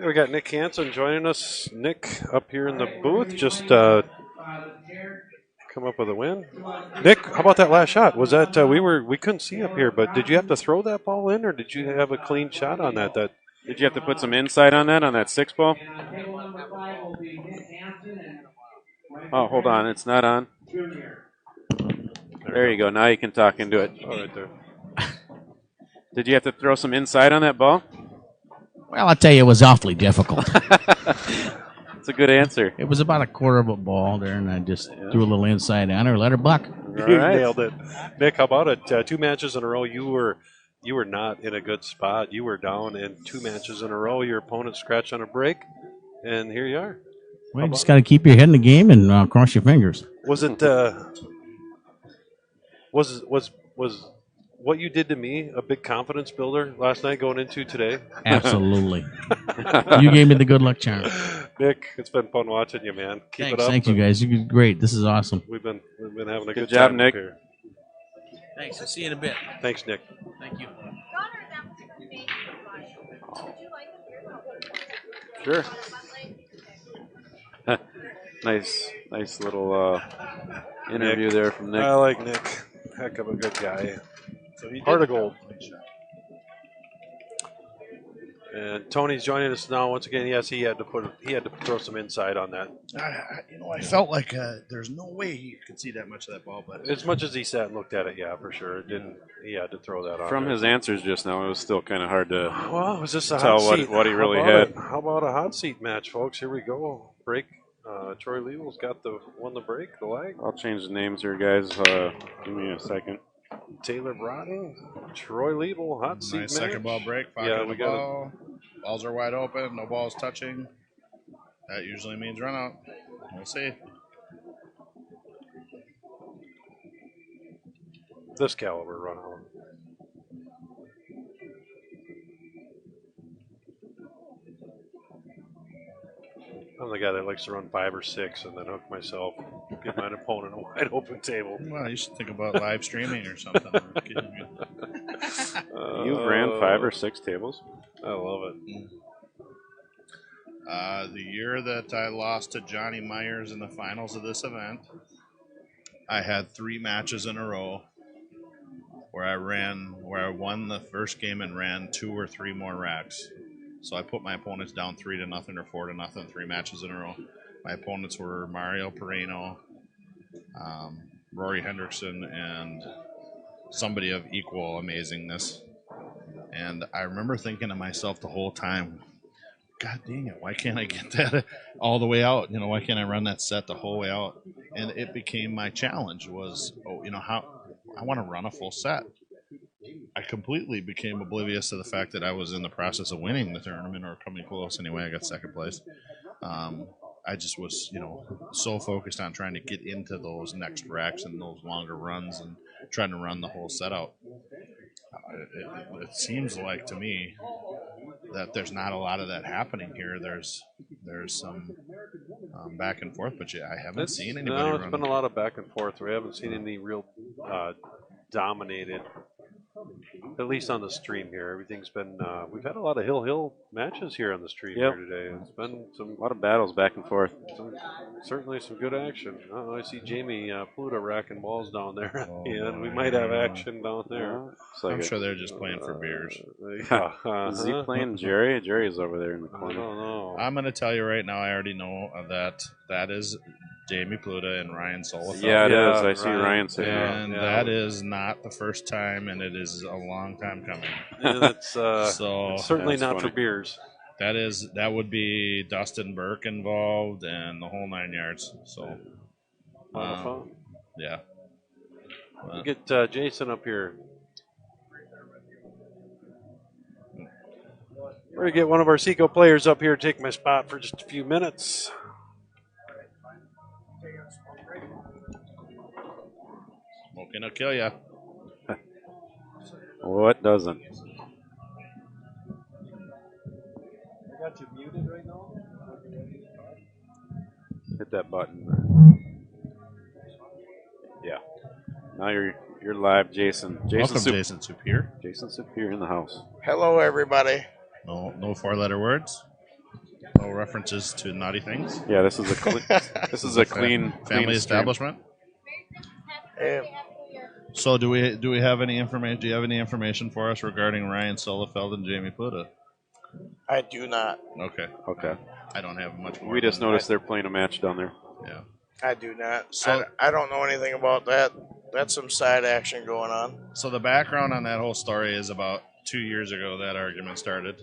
We got Nick Hansen joining us. Nick up here in the booth, just come up with a win. Nick, how about that last shot? Was that we couldn't see up here, but did you have to throw that ball in, or did you have a clean shot on that? Did you have to put some insight on that 6 ball? Oh, hold on, it's not on. There you go. Now you can talk into it. Oh, right there. Did you have to throw some insight on that ball? Well, I'll tell you, it was awfully difficult. That's a good answer. It was about a quarter of a ball there, and I just threw a little inside on her, let her buck. All You right. nailed it. Nick, how about it? 2 matches in a row, you were not in a good spot. You were down, and 2 matches in a row, your opponent scratched on a break, and here you are. Well, you just got to keep your head in the game and cross your fingers. Was it was what you did to me a big confidence builder last night going into today? Absolutely. You gave me the good luck charm. Nick, it's been fun watching you, man. Keep Thanks, it up. thank you guys. You're great. This is awesome. We've been having a good job, time Nick. Here. Thanks. I'll see you in a bit. Thanks, Nick. Thank you. Sure. nice little interview Nick. there from Nick. I like Nick. heck of a good guy. So he Heart did of gold. have a clean shot. And Tony's joining us now once again. Yes, he had to throw some inside on that. I felt like there's no way he could see that much of that ball, but As much as he sat and looked at it, yeah, for sure. It didn't. He had to throw that on. From there. his answers just now, it was still kind of hard to Well, was this a tell hot seat? what he really How about had. How about a hot seat match, folks? Here we go. Break. Troy Lievel's won the break, the leg. I'll change the names here, guys. Give me a second. Taylor Broughton, Troy Lievel, hot seat nice match. second ball break. Yeah, we got ball. Balls are wide open. No balls touching. That usually means run out. We'll see. this caliber run out. I'm the guy that likes to run 5 or 6 and then hook myself, give my opponent a wide open table. Well, you should think about live streaming or something. You ran 5 or 6 tables? I love it. The year that I lost to Johnny Myers in the finals of this event, I had 3 matches in a row where I won the first game and ran 2 or 3 more racks. So I put my opponents down 3-0 or 4-0, 3 matches in a row. My opponents were Mario Perino, Rory Hendrickson, and somebody of equal amazingness. And I remember thinking to myself the whole time, God dang it, why can't I get that all the way out? Why can't I run that set the whole way out? And it became my challenge was, how I want to run a full set. I completely became oblivious to the fact that I was in the process of winning the tournament or coming close. Anyway, I got second place. I just was, so focused on trying to get into those next racks and those longer runs and trying to run the whole set out. It seems like to me that there's not a lot of that happening here. There's some back and forth, but I haven't seen anybody. No, it's been a lot of back and forth. We haven't seen any real dominated. At least on the stream here, everything's been. We've had a lot of hill matches here on the stream here today. It's been a lot of battles back and forth. Certainly some good action. I see Jamie Pluto racking balls down there. We might have action down there. I'm sure they're just playing for beers. Is he playing Jerry? Jerry's over there in the corner. I don't know. I'm going to tell you right now, I already know that is Jamie Pluta and Ryan Solifeld. Yeah, it is. I see Ryan sitting there. And that is not the first time, and it is a long time coming. And it's, so it's certainly not funny. for beers. That would be Dustin Burke involved and the whole 9 yards. So, A lot of fun. Yeah. Get Jason up here. We're going to get one of our Seco players up here to take my spot for just a few minutes. Smoking will kill ya. What doesn't? I got you muted right now. Hit that button. Yeah. Now you're live, Jason. Welcome, Jason Superior. Jason Superior in the house. Hello, everybody. No 4-letter words. No references to naughty things. Yeah, this is a clean family establishment. So do we have any information? Do you have any information for us regarding Ryan Solifeld and Jamie Pluta? I do not. Okay. I don't have much more. We just noticed they're playing a match down there. Yeah. I do not. So I don't know anything about that. That's some side action going on. So the background on that whole story is about 2 years ago that argument started.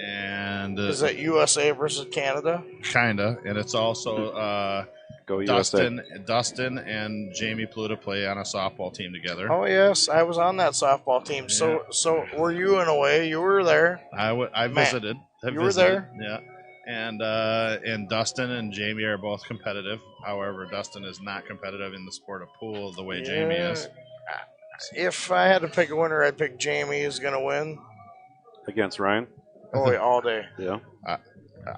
And is it USA versus Canada? Kinda, and it's also Go Dustin and Jamie Pluta play on a softball team together. Oh yes, I was on that softball team. Yeah. So were you in a way? You were there. I visited. Were there. Yeah. And Dustin and Jamie are both competitive. However, Dustin is not competitive in the sport of pool the way Jamie is. If I had to pick a winner, I'd pick Jamie is going to win. Against Ryan? Oh, yeah, all day. Yeah. I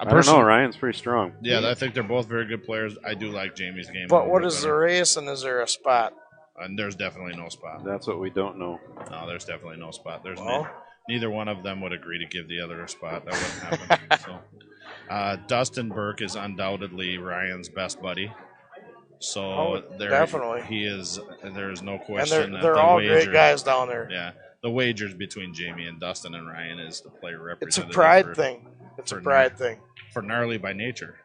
don't know. Ryan's pretty strong. Yeah, I think they're both very good players. I do like Jamie's game. But what is the race, and is there a spot? And there's definitely no spot. That's what we don't know. No, there's definitely no spot. There's neither one of them would agree to give the other a spot. That wouldn't happen. So, Dustin Burke is undoubtedly Ryan's best buddy. So Oh, there, definitely. he is. There is no And question that they're the all wager, great guys down there. Yeah, the wagers between Jamie and Dustin and Ryan is to play It's a representative. pride thing. It's a for pride thing. for gnarly by nature.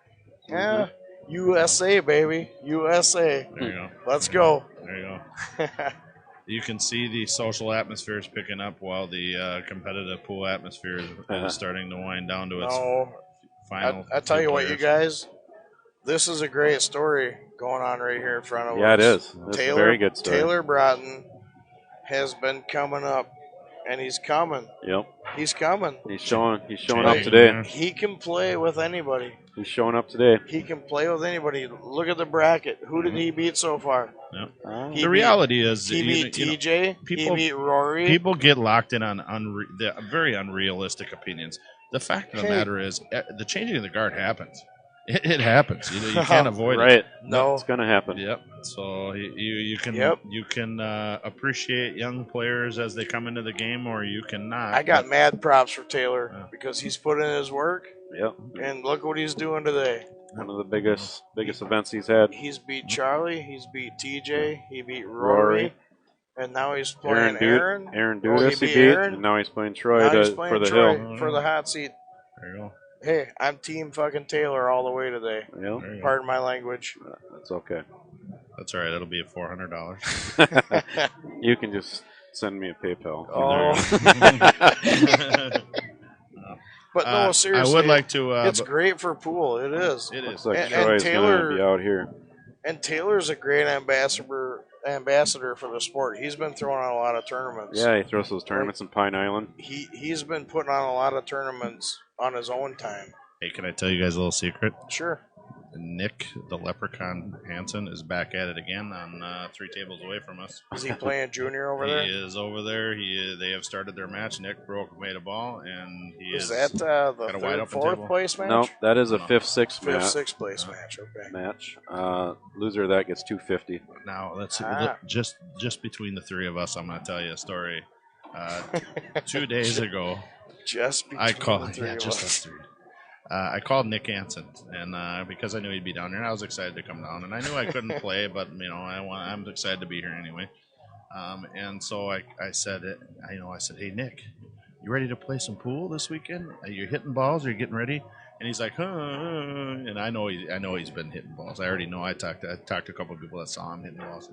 Yeah. USA, baby. USA. There you go. Let's go. There you go. You can see the social atmosphere is picking up while the competitive pool atmosphere is starting to wind down to its No, final. I tell few you what, you players. guys, this is a great story going on right here in front of Yeah, us. it is. It's a very good story. Taylor Broughton has been coming up, and he's coming. Yep. He's coming. He's showing Jamie, up today. He can play with anybody. He's showing up today. He can play with anybody. Look at the bracket. Who did he beat so far? Yep. He The reality is, He beat TJ. He people- beat Rory. people get locked in on the very unrealistic opinions. The fact of the Hey. matter is, the changing of the guard happens. It happens. You can't avoid it. Right. No. It's going to happen. Yep. So you can Yep. you can appreciate young players as they come into the game, or you cannot. I got mad props for Taylor Yeah. because he's put in his work, Yep. and look what he's doing today. One of the biggest events he's had. He's beat Charlie. He's beat TJ. He beat Rory. And now he's playing Aaron Aaron. Dudas he he beat beat, Aaron. and now he's playing Troy Now he's playing for the Troy hill. for the hot seat. There you go. Hey, I'm team fucking Taylor all the way today. Yep. There you go. Pardon my language. That's okay. That's all right. It'll be $400. You can just send me a PayPal. Oh. But no, seriously. I would like to. It's great for pool. It is. It Looks is. like And Troy's Taylor- going to be out here. And Taylor's a great ambassador for the sport. He's been throwing on a lot of tournaments. Yeah, he throws those tournaments in Pine Island. He's been putting on a lot of tournaments on his own time. Hey, can I tell you guys a little secret? Sure. Nick, the Leprechaun Hansen, is back at it again on 3 tables away from us. Is he playing junior over He there? is over there. They have started their match. Nick made a ball, and he Is is. that got a the wide third, open fourth table. place match? No, that is a No. 5th-6th Fifth, match. sixth place match. Okay. Loser of that gets $250. Now let's Ah. just between the three of us, I'm going to tell you a story. 2 days ago, Just between I called. the three Yeah, of just us. us three. I called Nick Hansen, and because I knew he'd be down here, and I was excited to come down. And I knew I couldn't play, but I'm excited to be here anyway. And so I said, I said, hey Nick, you ready to play some pool this weekend? Are you hitting balls? Are you getting ready? And he's like, huh. And I know he's been hitting balls. I already know. I talked to a couple of people that saw him hitting balls.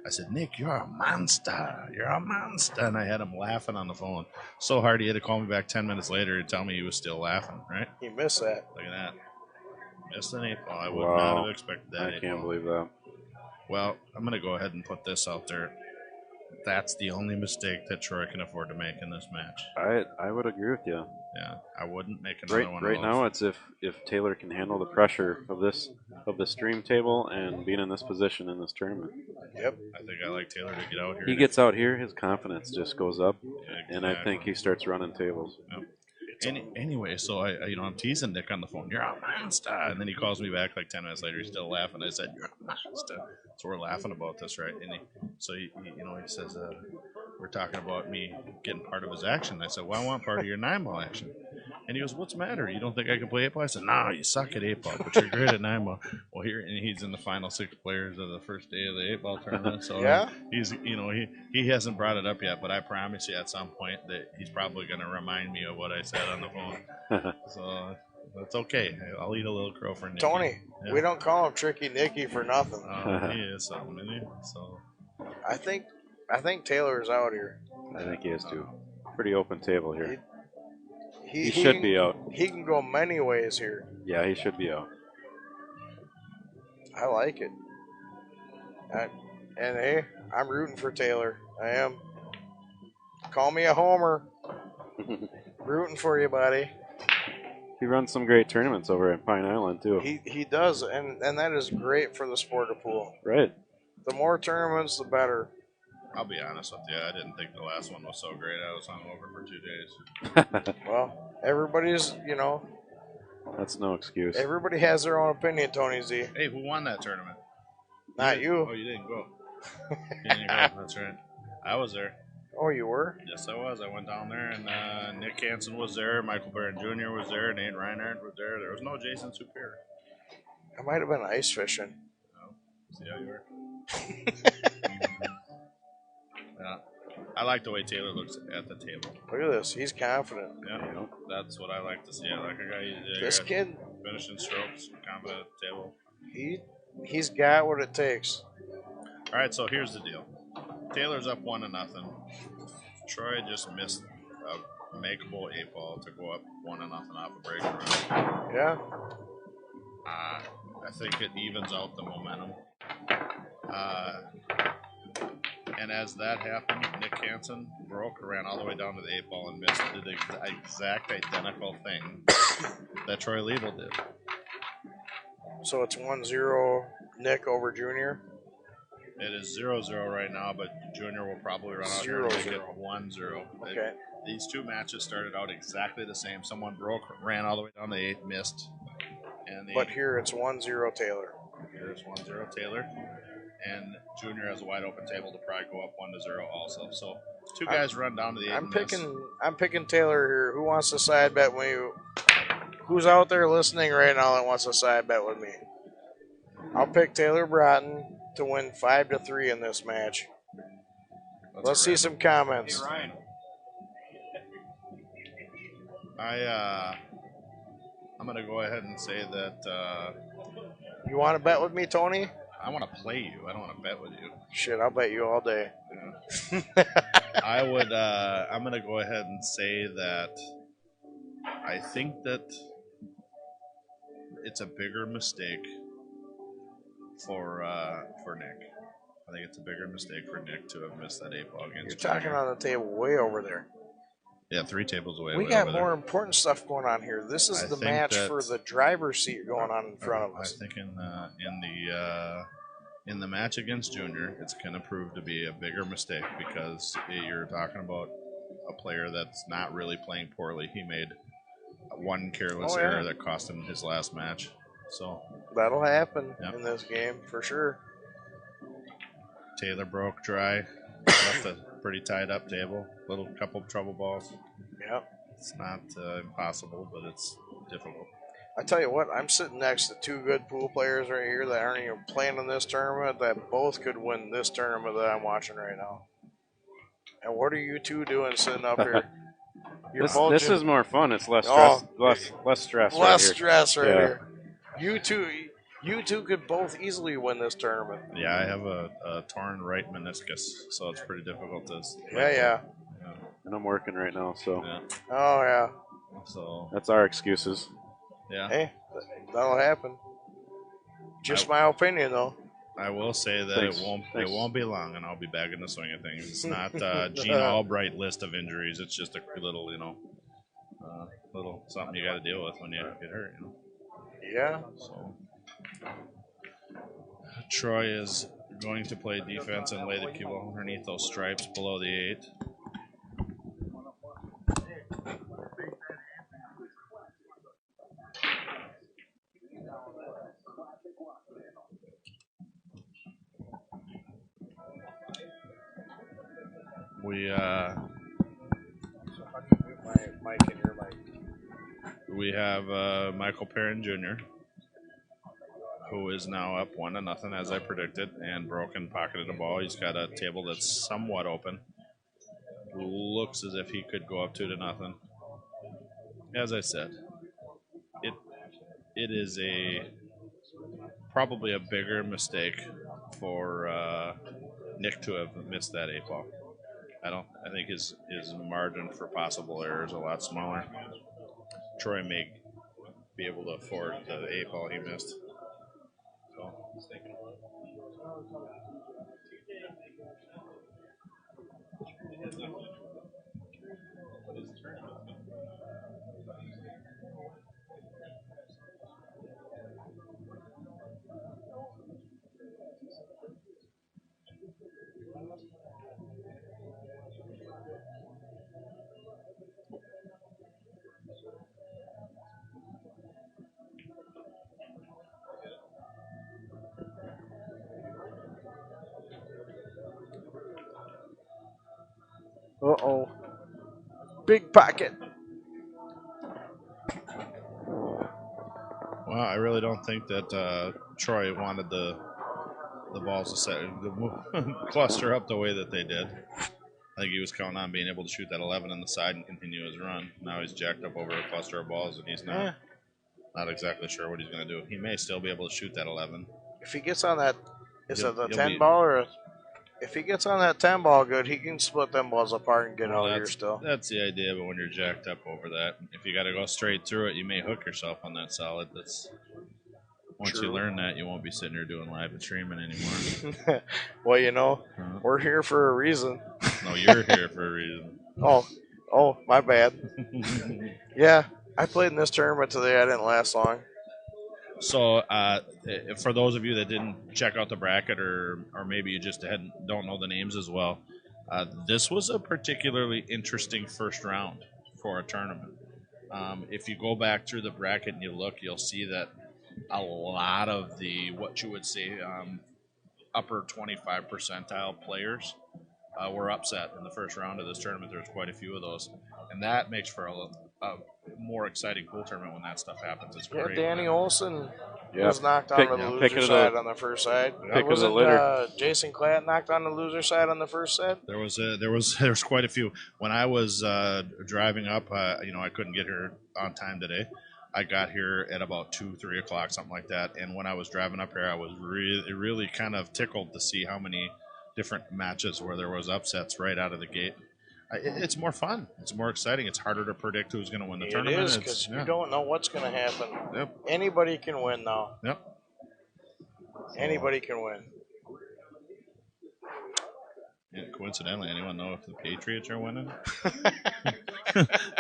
I said, Nick, you're a monster. You're a monster. And I had him laughing on the phone so hard he had to call me back 10 minutes later and tell me he was still laughing, right? He missed that. Look at that. Missed an 8 ball. I would Wow. not have expected that. I 8 can't ball. believe that. Well, I'm going to go ahead and put this out there. That's the only mistake that Troy can afford to make in this match. I would agree with you. Yeah, I wouldn't make another one Right of those. now, it's if Taylor can handle the pressure of the stream table and being in this position in this tournament. Yep. I think I like Taylor to get out here. He gets out here, his confidence just goes up, Yeah, and I think he starts running tables. Anyway, so I'm teasing Nick on the phone. You're a monster, and then he calls me back like 10 minutes later. He's still laughing. I said, "You're a monster." So we're laughing about this, right? And he says, "We're talking about me getting part of his action." I said, "Well, I want part of your 9-ball action." And he goes, "What's the matter? You don't think I can play 8-ball?" I said, "No, you suck at 8-ball, but you're great at 9-ball." Well, and he's in the final 6 players of the first day of the 8-ball tournament. So Yeah? he's he hasn't brought it up yet, but I promise you at some point that he's probably going to remind me of what I said on the phone. So that's okay. I'll eat a little crow for Nicky. Tony, Yeah. we don't call him Tricky Nicky for nothing. He is something, isn't he? So I think Taylor's out here. I think he is too. Pretty open table here. He should be out. He can go many ways here. Yeah, he should be out. I like it. And hey, I'm rooting for Taylor. I am. Call me a homer. Rooting for you, buddy. He runs some great tournaments over at Pine Island too. He does, and that is great for the sport of pool. Right. The more tournaments, the better. I'll be honest with you. I didn't think the last one was so great. I was hungover for 2 days. Well, everybody's, That's no excuse. everybody has their own opinion, Tony Z. Hey, who won that tournament? Not you. Oh, you didn't go. You didn't go. That's right. I was there. Oh, you were? Yes, I was. I went down there, and Nick Hansen was there. Michael Barron Jr. was there. Nate Reinhardt was there. There was no Jason Superior. I might have been ice fishing. See how you work? Yeah. I like the way Taylor looks at the table. Look at this. He's confident. Yeah, that's what I like to see. I like a guy This kid, finishing strokes, confident at the table. he's got what it takes. All right, so here's the deal. Taylor's up 1-0. Troy just missed a makeable 8-ball to go up 1-0 off a break run. Yeah. I think it evens out the momentum. And as that happened, Nick Hansen broke, ran all the way down to the 8-ball and missed. Did the exact identical thing that Troy Liebel did. So it's 1-0 Nick over Junior. It is 0-0 right now, but Junior will probably run out here and make it 1-0. Okay. These two matches started out exactly the same. Someone broke, ran all the way down the 8, missed. But here it's 1-0 Taylor. Here's 1-0 Taylor. And Junior has a wide open table to probably go up 1-0 also. So two guys run down to the 8 I'm picking Taylor here. Who wants to side bet with me? Who's out there listening right now that wants to side bet with me? I'll pick Taylor Broughton to win 5-3 in this match. Let's see some comments. Ryan. I'm going to go ahead and say that You want to bet with me, Tony? I want to play you. I don't want to bet with you. Shit, I'll bet you all day. I would. I'm going to go ahead and say that I think that it's a bigger mistake for Nick. I think it's a bigger mistake for Nick to have missed that 8-ball against. You're talking on the table way over there. Yeah, 3 tables away. We got more important stuff going on here. This is the match for the driver's seat going on in front of us. I think in the match against Junior, it's going to prove to be a bigger mistake because you're talking about a player that's not really playing poorly. He made one careless error that cost him his last match. So that'll happen in this game for sure. Taylor broke dry, left a pretty tied up table. Little couple trouble balls. Yep. It's not impossible, but it's difficult. I tell you what, I'm sitting next to 2 good pool players right here that aren't even playing in this tournament that both could win this tournament that I'm watching right now. And what are you two doing sitting up here? This is more fun. It's less stress. Less stress. Less stress right here. You two could both easily win this tournament. Yeah, I have a torn right meniscus, so it's pretty difficult to. Yeah. And I'm working right now, so. Yeah. Oh yeah. So that's our excuses. Yeah. Hey, that'll happen. Just my opinion, though. I will say that it won't be long, and I'll be back in the swing of things. It's not Gene Albright list of injuries. It's just a little, little something you got to deal with when you get hurt. Yeah. So Troy is going to play defense and lay the cue ball underneath those stripes below the 8. We have Michael Perrin Jr., who is now up 1-0 as I predicted, and broken pocketed a ball. He's got a table that's somewhat open. Looks as if he could go up 2-0. As I said, it is probably a bigger mistake for Nick to have missed that 8-ball. I think his margin for possible error is a lot smaller. Troy may be able to afford the 8-ball he missed. So, Uh-oh. Big pocket. Well, I really don't think that Troy wanted the the balls to set, cluster up the way that they did. I think he was counting on being able to shoot that 11 on the side and continue his run. Now he's jacked up over a cluster of balls, and he's not exactly sure what he's going to do. He may still be able to shoot that 11. If he gets on that, is it the He'll 10 be- ball or? If he gets on that 10 ball good, he can split them balls apart and get out here still. That's the idea, but when you're jacked up over that, if you got to go straight through it, you may hook yourself on that solid. Once you True. learn that, you won't be sitting here doing live and streaming anymore. Well, you know, Huh? we're here for a reason. No, you're here for a reason. Oh, my bad. Yeah, I played in this tournament today. I didn't last long. So, for those of you that didn't check out the bracket, or maybe you just don't know the names as well, this was a particularly interesting first round for a tournament. If you go back through the bracket and you look, you'll see that a lot of the, what you would say, upper 25 percentile players were upset in the first round of this tournament. There's quite a few of those, and that makes for a more exciting pool tournament when that stuff happens. It's Yeah, great. Danny Olson Yeah. was knocked on the pick loser of side the- on the first side. pick of the Wasn't litter. Jason Klatt knocked on the loser side on the first side? There was quite a few. When I was driving up, I couldn't get here on time today. I got here at about 2-3 o'clock, something like that. And when I was driving up here, I was really kind of tickled to see how many different matches where there was upsets right out of the gate. It's more fun. It's more exciting. It's harder to predict who's going to win the It tournament. is, because you don't know what's going to happen. Yep. Anybody can win now. Yep. Anybody can win. Yeah, coincidentally, anyone know if the Patriots are winning?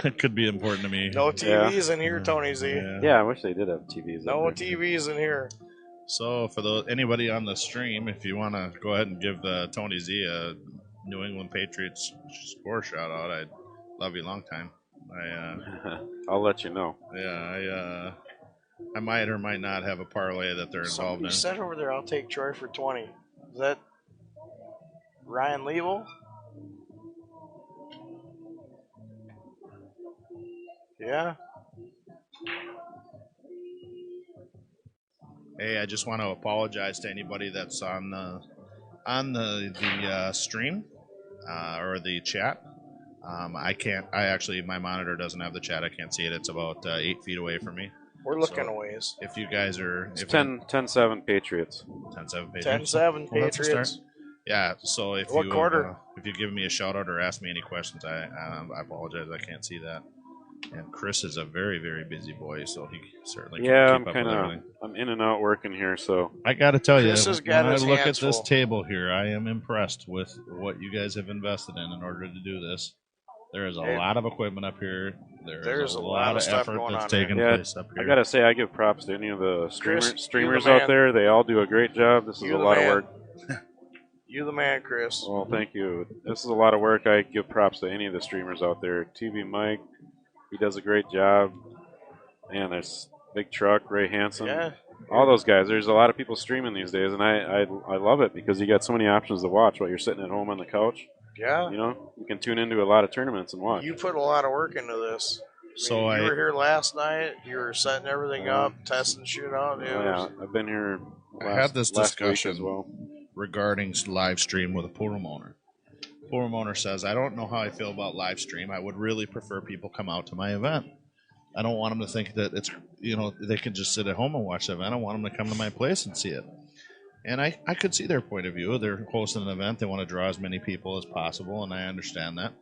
It could be important to me. No TVs in here, Tony Z. Yeah, I wish they did have TVs. No up there. TVs in here. So for anybody on the stream, if you want to go ahead and give Tony Z a New England Patriots score shout out, I'd love you long time. I'll let you know. I might or might not have a parlay that they're involved Somebody in. said over there, I'll take Troy for 20. Is that Ryan Level? Yeah. Hey, I just want to apologize to anybody that's on the stream or the chat. I can't. My monitor doesn't have the chat. I can't see it. It's about 8 feet away from me. We're looking a ways. If you guys are, It's 10-7 Patriots. 10-7 Patriots. 10-7 Well, that's a start. Patriots. Yeah. So if What you quarter? if you give me a shout out or ask me any questions, I apologize. I can't see that. And Chris is a very, very busy boy, so he certainly Yeah, can't keep up with everything. I'm in and out working here, so I got to tell you, Chris has got when I his look at hands this full. table here, I am impressed with what you guys have invested in order to do this. There is a Hey, lot of equipment up here. there's There's a lot of stuff effort going that's on taking here. Yeah, place up here. I gotta say I give props to any of the Chris, streamers you the out man. there. They all do a great job. This is You a the lot of man. work. You the man, Chris. Well, thank you. This is a lot of work. I give props to any of the streamers out there. TV Mike, he does a great job. Man, there's Big Truck, Ray Hansen. Yeah. All those guys. There's a lot of people streaming these days, and I love it because you got so many options to watch while you're sitting at home on the couch. Yeah. You know, you can tune into a lot of tournaments and watch. You put a lot of work into this. So you I- were here last night. You were setting everything up, testing shit out. Oh, yeah, I've been here. I had this last week discussion as well. regarding live stream with a pool room owner. Pool room owner says, I don't know how I feel about live stream. I would really prefer people come out to my event. I don't want them to think that it's, they can just sit at home and watch the event. I want them to come to my place and see it. And I could see their point of view. They're hosting an event. They want to draw as many people as possible, and I understand that.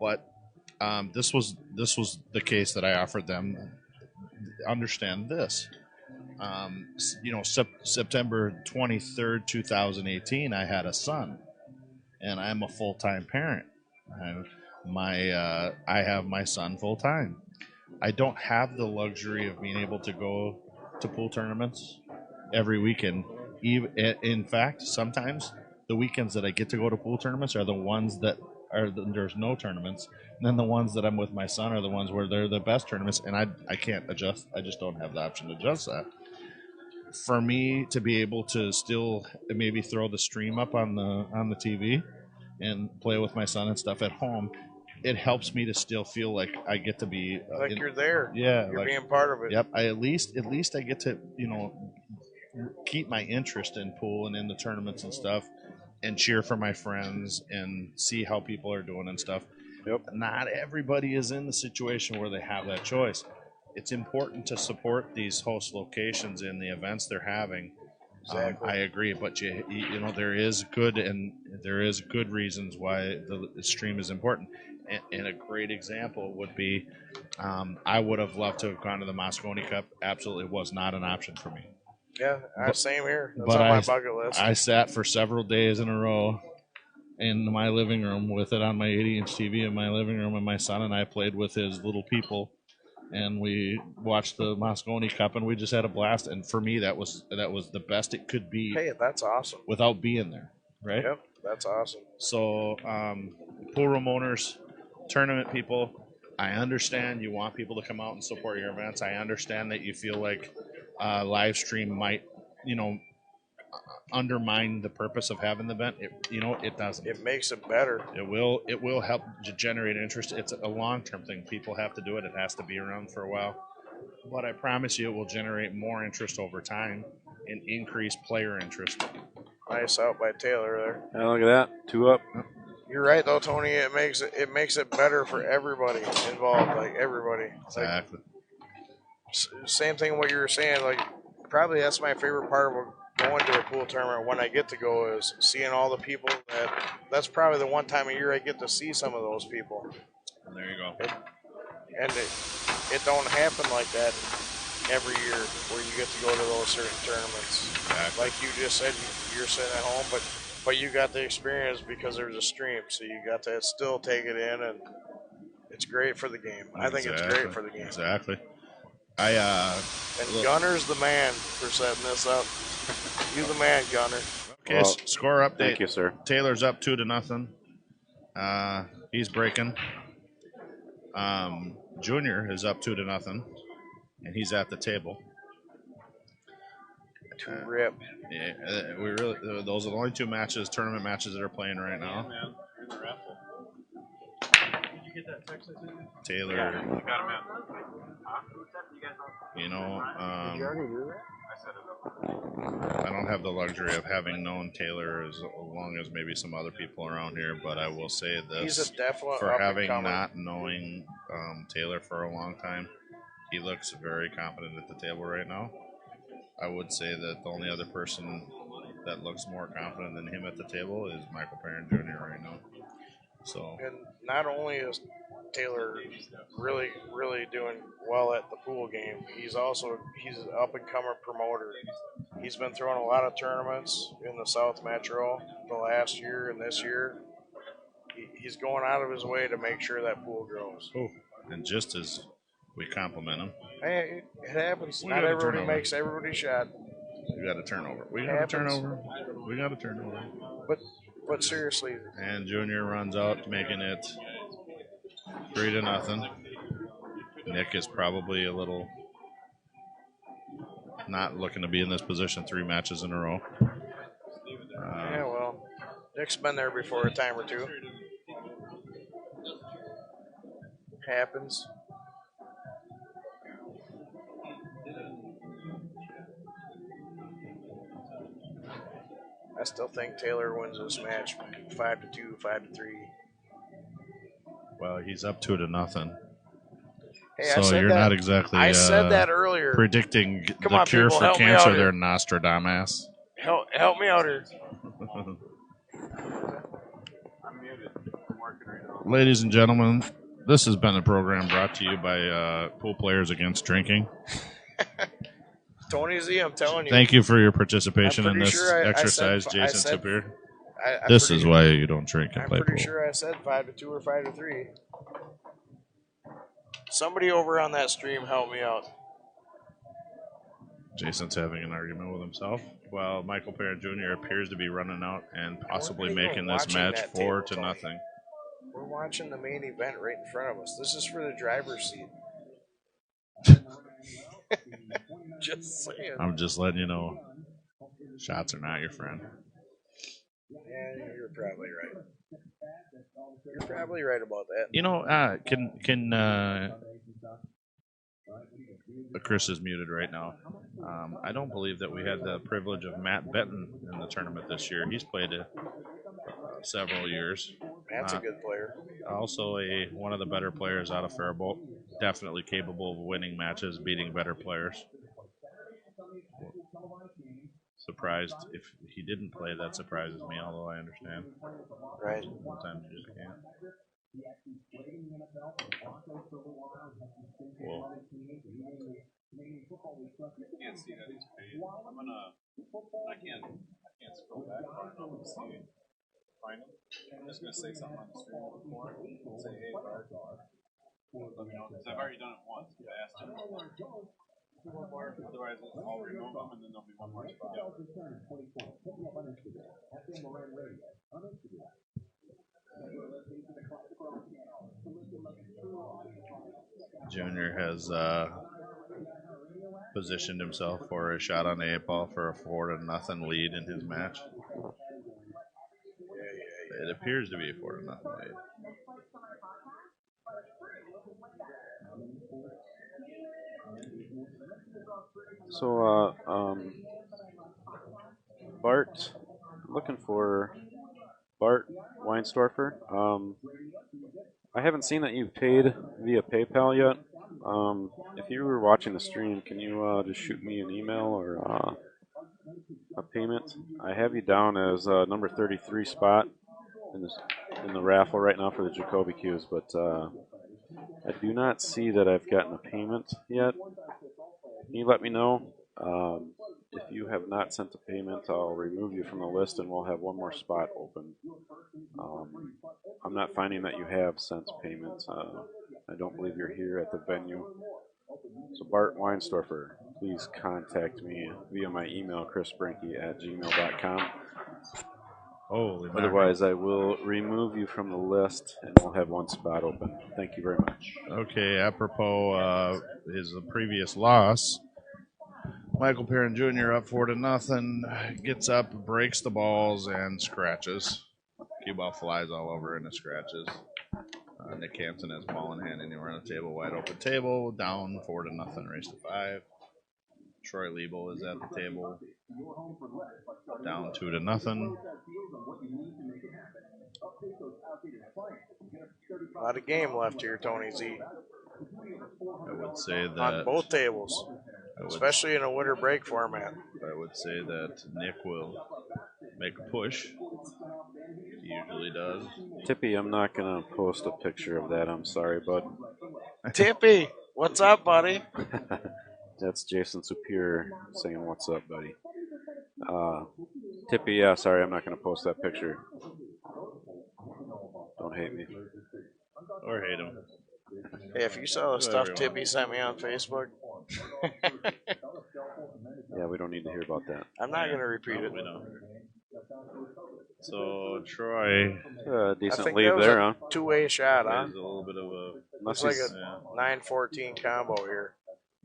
But this was the case that I offered them. Understand this. September 23rd, 2018, I had a son, and I'm a full-time parent. I have my son full-time. I don't have the luxury of being able to go to pool tournaments every weekend. In fact, sometimes the weekends that I get to go to pool tournaments are the ones that there's no tournaments. And then the ones that I'm with my son are the ones where they're the best tournaments, and I can't adjust. I just don't have the option to adjust that. For me to be able to still maybe throw the stream up on the TV and play with my son and stuff at home, it helps me to still feel like I get to be Like you're there. Yeah, You're like, being part of it. Yep. At least I get to keep my interest in pool and in the tournaments and stuff, and cheer for my friends and see how people are doing and stuff. Yep. Not everybody is in the situation where they have that choice. It's important to support these host locations in the events they're having. Exactly. I agree, but you know there is good reasons why the stream is important. And a great example would be, I would have loved to have gone to the Moscone Cup. Absolutely was not an option for me. Yeah, But- same here. That's but on my bucket list. I sat for several days in a row in my living room with it on my 80-inch TV in my living room, and my son and I played with his little people, and we watched the Moscone Cup, and we just had a blast. And for me, that was the best it could be Hey, that's awesome. without being there, right? Yep, that's awesome. So, pool room owners, tournament people, I understand you want people to come out and support your events. I understand that you feel like live stream might, undermine the purpose of having the event. It doesn't. It makes it better. It will help to generate interest. It's a long-term thing. People have to do it. It has to be around for a while. But I promise you it will generate more interest over time and increase player interest. Nice out by Taylor there. Yeah, look at that. 2 up. You're right though, Tony. It makes it better for everybody involved, like everybody. Exactly. Like, same thing what you were saying. Like probably that's my favorite part of going to a pool tournament when I get to go is seeing all the people that's probably the one time a year I get to see some of those people. And there you go. And it don't happen like that every year where you get to go to those certain tournaments. Exactly. Like you just said, you're sitting at home, but you got the experience because there's a stream, so you got to still take it in, and it's great for the game. I think it's great for the game. Exactly. And Gunner's the man for setting this up. You the man, Gunner. Okay, Well, score update. Thank you, sir. Taylor's up 2-0. He's breaking. Junior is up 2-0, and he's at the table. Rip. Yeah, we really. Those are the only two tournament matches that are playing right now. Man, you're in the raffle. Did you get that text I sent you? Taylor, Got him, man. I don't have the luxury of having known Taylor as long as maybe some other people around here, but I will say He's this: a definite for having up-and-comer. not knowing Taylor for a long time, he looks very confident at the table right now. I would say that the only other person that looks more confident than him at the table is Michael Perrin Jr. right now. So, And not only is Taylor really, really doing well at the pool game, he's an up-and-comer promoter. He's been throwing a lot of tournaments in the South Metro the last year and this year. He's going out of his way to make sure that pool grows. and just as we compliment him, Hey, it happens. We Not got a everybody turnover. makes everybody's shot. we got a turnover. We got a Happens. turnover. We got a turnover. But seriously, And Junior runs out, making it 3-0. Nick is probably a little not looking to be in this position 3 matches in a row. yeah, well, Nick's been there before a time or two. Happens. I still think Taylor wins this match 5-2, 5-3. Well, he's up 2-0. Hey, I So said you're that. not exactly I said that earlier. predicting Come the on, cure people, for help me cancer out here. there, Nostradamus. Help me out here. I'm muted. I'm working right now. Ladies and gentlemen, this has been a program brought to you by Pool Players Against Drinking. Tony Z, I'm telling you. Thank you for your participation I'm in pretty this sure I exercise, said- Jason I said- Tupier. I'm This pretty- is why you don't drink and I'm play pretty pool. sure I said 5-2 or 5-3. Somebody over on that stream help me out. Jason's having an argument with himself. While Michael Perrin Jr. appears to be running out and possibly We're not even making this watching match that 4-0. table, We're watching the main event right in front of us. This is for the driver's seat. Just saying. I'm just letting you know, shots are not your friend. Yeah, you're probably right. You're probably right about that. You know, can Chris is muted right now. I don't believe that we had the privilege of Matt Benton in the tournament this year. He's played it several years. That's a good player. Also, one of the better players out of Faribault. Definitely capable of winning matches, beating better players. Surprised if he didn't play, that surprises me, although I understand. Right. Sometimes you just can't. Whoa. Can't see that he's paid. I can't scroll back. Find him. I'm just gonna say something on the stream before. Say, hey, Bart. Let me know, because I've already done it once. I asked him. Otherwise, I'll remove them, and then there'll be one more spot. Junior has positioned himself for a shot on the 8-ball for a 4-0 lead in his match. It appears to be a 4-0 lead. So, Bart, looking for Bart Weinstorfer. I haven't seen that you've paid via PayPal yet. If you were watching the stream, can you just shoot me an email or a payment? I have you down as number 33 spot in the raffle right now for the Jacoby Qs, but I do not see that I've gotten a payment yet. Can you let me know? If you have not sent a payment, I'll remove you from the list and we'll have one more spot open. I'm not finding that you have sent payments. I don't believe you're here at the venue. So Bart Weinstorfer, please contact me via my email, chrisbrenke@gmail.com. Otherwise, I will remove you from the list and we'll have one spot open. Thank you very much. Okay, apropos his previous loss, Michael Perrin Jr. up 4-0, gets up, breaks the balls, and scratches. Cue ball flies all over and it scratches. Nick Hansen has ball in hand anywhere on the table, wide open table, down 4-0, race to 5. Troy Liebel is at the table, down 2-0. A lot of game left here, Tony Z. I would say that on both tables, especially in a winter break format. I would say that Nick will make a push. He usually does. Tippy, I'm not going to post a picture of that. I'm sorry, bud. Tippy, what's up, buddy? That's Jason Superior saying, what's up, buddy? Tippy, yeah, sorry, I'm not going to post that picture. Don't hate me. Or hate him. Hey, if you saw the stuff Tippy sent me on Facebook. Yeah, we don't need to hear about that. I'm not going to repeat it. We don't. So, Troy. Decent lead there, huh? Two-way shot, huh? A little bit of a. Looks like a 9-14 combo here.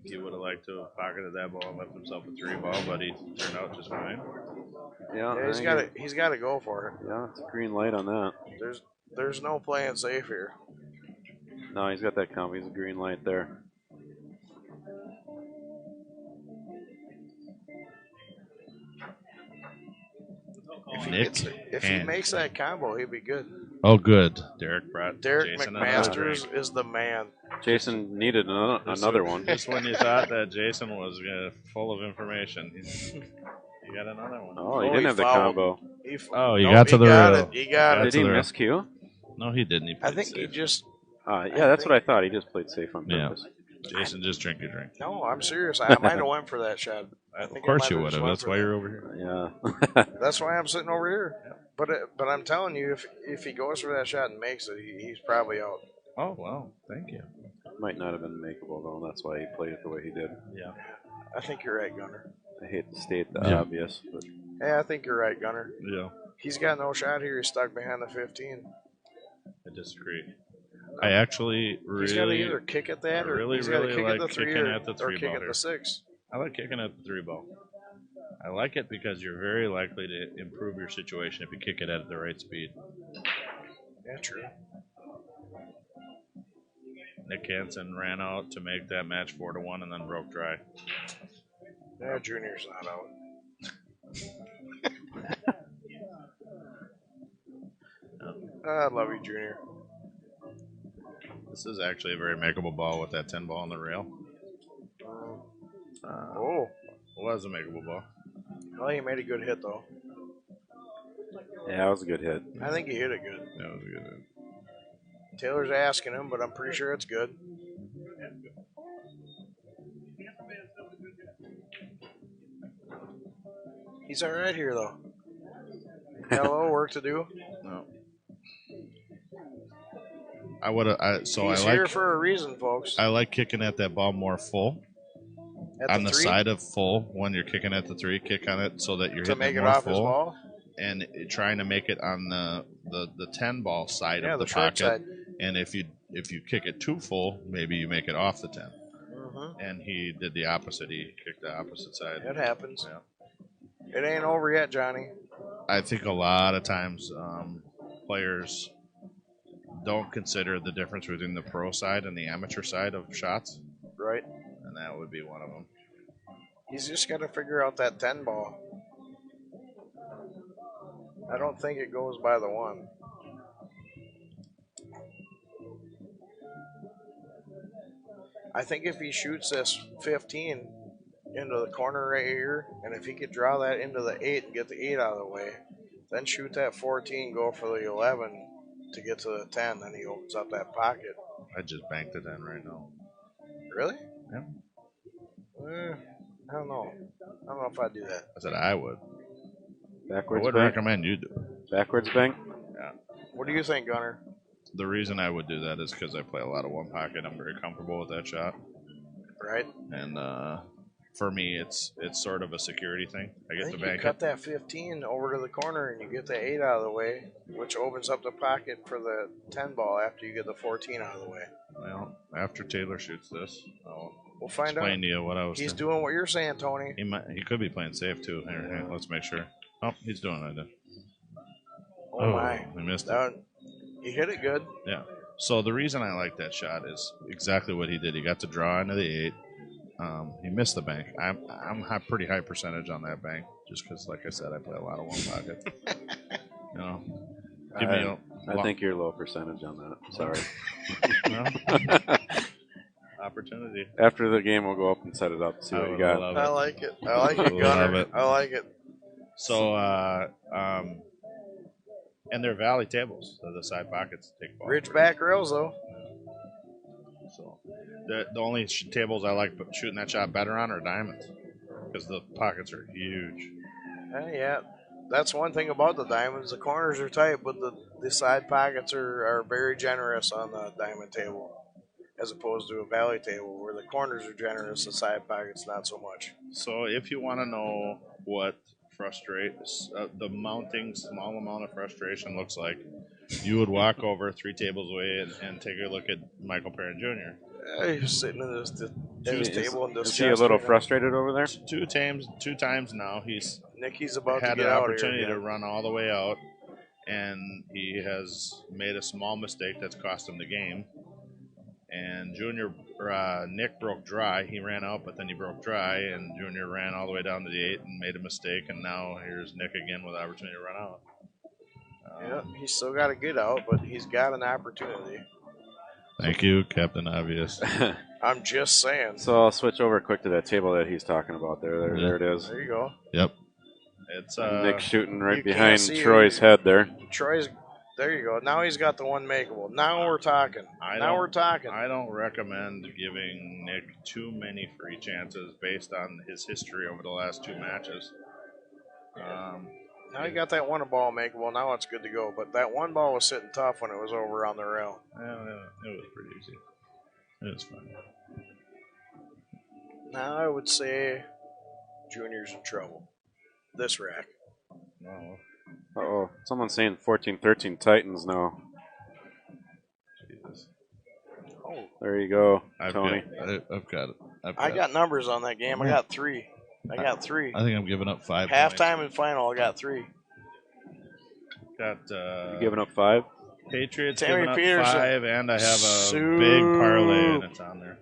He would have liked to have pocketed that ball and left himself a 3-ball, but he turned out just fine. Yeah, he's got to go for it. Yeah, it's a green light on that. There's no playing safe here. No, he's got that combo. He's a green light there. If he makes that combo, he'd be good. Oh, good. Derek Jason McMasters is the man. Jason needed another one. Just when you thought that Jason was full of information, he got another one. Oh, he didn't have the combo. He got to the rail. He got it. Did he miss Q? No, he didn't. I think he just. Yeah, that's what I thought. He just played safe on purpose. Jason, just drink your drink. No, I'm serious. I might have went for that shot. Of course you would have. That's why you're over here. Yeah. That's why I'm sitting over here. But I'm telling you, if he goes for that shot and makes it, he's probably out. Oh, well, thank you. Might not have been makeable, though. That's why he played it the way he did. Yeah. I think you're right, Gunner. I hate to state the obvious. But. Yeah, I think you're right, Gunner. Yeah. He's got no shot here. He's stuck behind the 15. I disagree. I actually really... He's got to either kick at that or he's got to kick at the 3 or kick at the 6. I like kicking at the 3-ball. I like it because you're very likely to improve your situation if you kick it at the right speed. Yeah, true. Nick Hansen ran out to make that match 4-1 and then broke dry. Yeah, Junior's not out. I love you, Junior. This is actually a very makeable ball with that 10 ball on the rail. Oh. It was a makeable ball. Well, he made a good hit, though. Yeah, that was a good hit. I think he hit it good. That was a good hit. Taylor's asking him, but I'm pretty sure it's good. He's all right here, though. Got a little work to do. No. I would have. So He's I here like. for a reason, folks. I like kicking at that ball more full. At On the three, side of full when you're kicking at the 3, kick on it so that you're to hitting make it it more off full, his ball. and trying to make it on the 10 ball side Yeah, of the short pocket. side. And if you kick it too full, maybe you make it off the 10. Mm-hmm. And he did the opposite. He kicked the opposite side. It happens. Yeah. It ain't over yet, Johnny. I think a lot of times players don't consider the difference between the pro side and the amateur side of shots, Right. and that would be one of them. He's just got to figure out that 10 ball. I don't think it goes by the 1. I think if he shoots this 15 into the corner right here, and if he could draw that into the 8 and get the 8 out of the way, then shoot that 14, go for the 11 to get to the 10, then he opens up that pocket. I just banked it in right now. Really? Yeah. I don't know. I don't know if I'd do that. I said I would. I Backwards would bank. recommend you do it. Backwards bank. What do you think, Gunner? The reason I would do that is because I play a lot of one pocket. I'm very comfortable with that shot, Right? and for me, it's sort of a security thing. I I get think to you bank cut it. that 15 over to the corner and you get the 8 out of the way, which opens up the pocket for the 10 ball after you get the 14 out of the way. Well, after Taylor shoots this, I'll We'll find out. explain to you what I was. He's thinking. doing what you're saying, Tony. He could be playing safe too. Here, let's make sure. Oh, he's doing it. Oh, my. He missed it. That, he hit it good. Yeah. So the reason I like that shot is exactly what he did. He got to draw into the 8. He missed the bank. I'm pretty high percentage on that bank, just because, like I said, I play a lot of one pocket. You know, give me I think you're low percentage on that. Sorry. Opportunity. After the game, we'll go up and set it up. See what you got. Love I it. like it. I like it, Love Gunner. it. I like it. So, and they're valley tables. So the side pockets take ball. Ridgeback rails, though. So the only tables I like shooting that shot better on are diamonds because the pockets are huge. Yeah. That's one thing about the diamonds. The corners are tight, but the side pockets are very generous on the diamond table, as opposed to a valley table where the corners are generous, the side pockets not so much. So if you want to know what frustrates the mounting small amount of frustration looks like, you would walk over 3 tables away and take a look at Michael Perrin Jr. He's sitting at his table and Is he a little frustrated over there? Two times now he's Nicky's about to had get an out opportunity here. to run all the way out, and he has made a small mistake that's cost him the game. And Nick broke dry. He ran out, but then he broke dry, and Junior ran all the way down to the 8 and made a mistake. And now here's Nick again with the opportunity to run out. Yeah, he's still got to get out, but he's got an opportunity. Thank you, Captain Obvious. I'm just saying. So I'll switch over quick to that table that he's talking about there. There it is. There you go. Yep. It's Nick shooting right you behind can't see Troy's head there. There you go. Now he's got the one makeable. Now we're talking. I don't recommend giving Nick too many free chances based on his history over the last 2 matches. Now he got that one ball makeable. Now it's good to go. But that one ball was sitting tough when it was over on the rail. It was pretty easy. It was fun. Now I would say Junior's in trouble. This rack. No. Uh-oh. Someone's saying 14-13 Titans now. Jesus. Oh, There you go, Tony. I've got it. I got numbers on that game. I got 3. I got 3. I think I'm giving up 5 Halftime and final, I got 3. Got You giving up 5? Patriots Tammy giving up Peterson. 5, and I have a Soup. big parlay, and it's on there.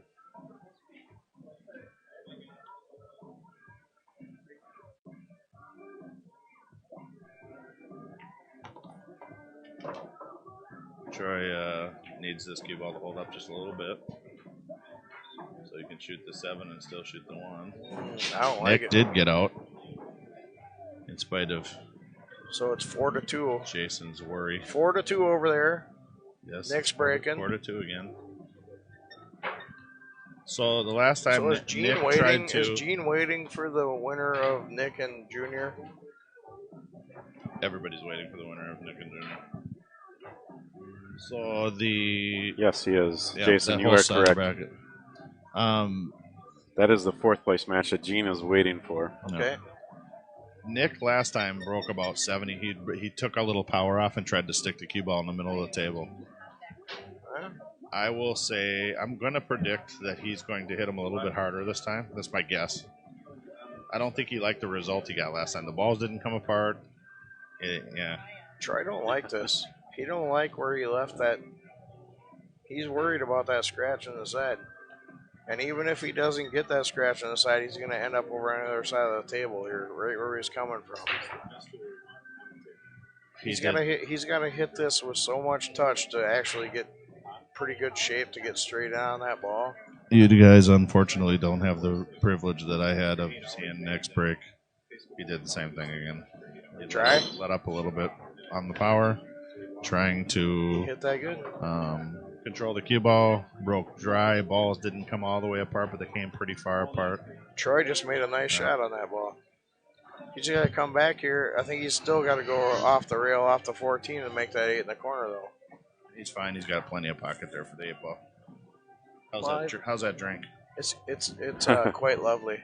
Troy needs this cue ball to hold up just a little bit, so he can shoot the 7 and still shoot the 1. I don't like Nick it. did get out, in spite of So it's 4-2. Jason's worry. 4-2 over there. Yes, Nick's breaking. 4-2 again. So the last time So is Nick Gene tried waiting? to, Is Gene waiting for the winner of Nick and Junior? everybody's waiting for the winner of Nick and Junior. So the Yes, he is. yeah, Jason, that you whole are center correct. bracket. That is the 4th place match that Gene is waiting for. Okay. Nick last time broke about 70. He took a little power off and tried to stick the cue ball in the middle of the table. Huh? I will say I'm going to predict that he's going to hit him a little bit harder this time. That's my guess. I don't think he liked the result he got last time. The balls didn't come apart. Yeah. Troy don't like this. He don't like where he left that. He's worried about that scratch on the side. And even if he doesn't get that scratch on the side, he's going to end up over on the other side of the table here, right where he's coming from. He's gonna hit this with so much touch to actually get pretty good shape to get straight on that ball. You guys, unfortunately, don't have the privilege that I had of seeing Nick's break. He did the same thing again. He Try? let up a little bit on the power, trying to Hit that good. control the cue ball. Broke dry. Balls didn't come all the way apart, but they came pretty far apart. Troy just made a nice shot on that ball. He's got to come back here. I think he's still got to go off the rail, off the 14, and make that 8 in the corner, though. He's fine. He's got plenty of pocket there for the 8 ball. Five. How's that drink? It's quite lovely.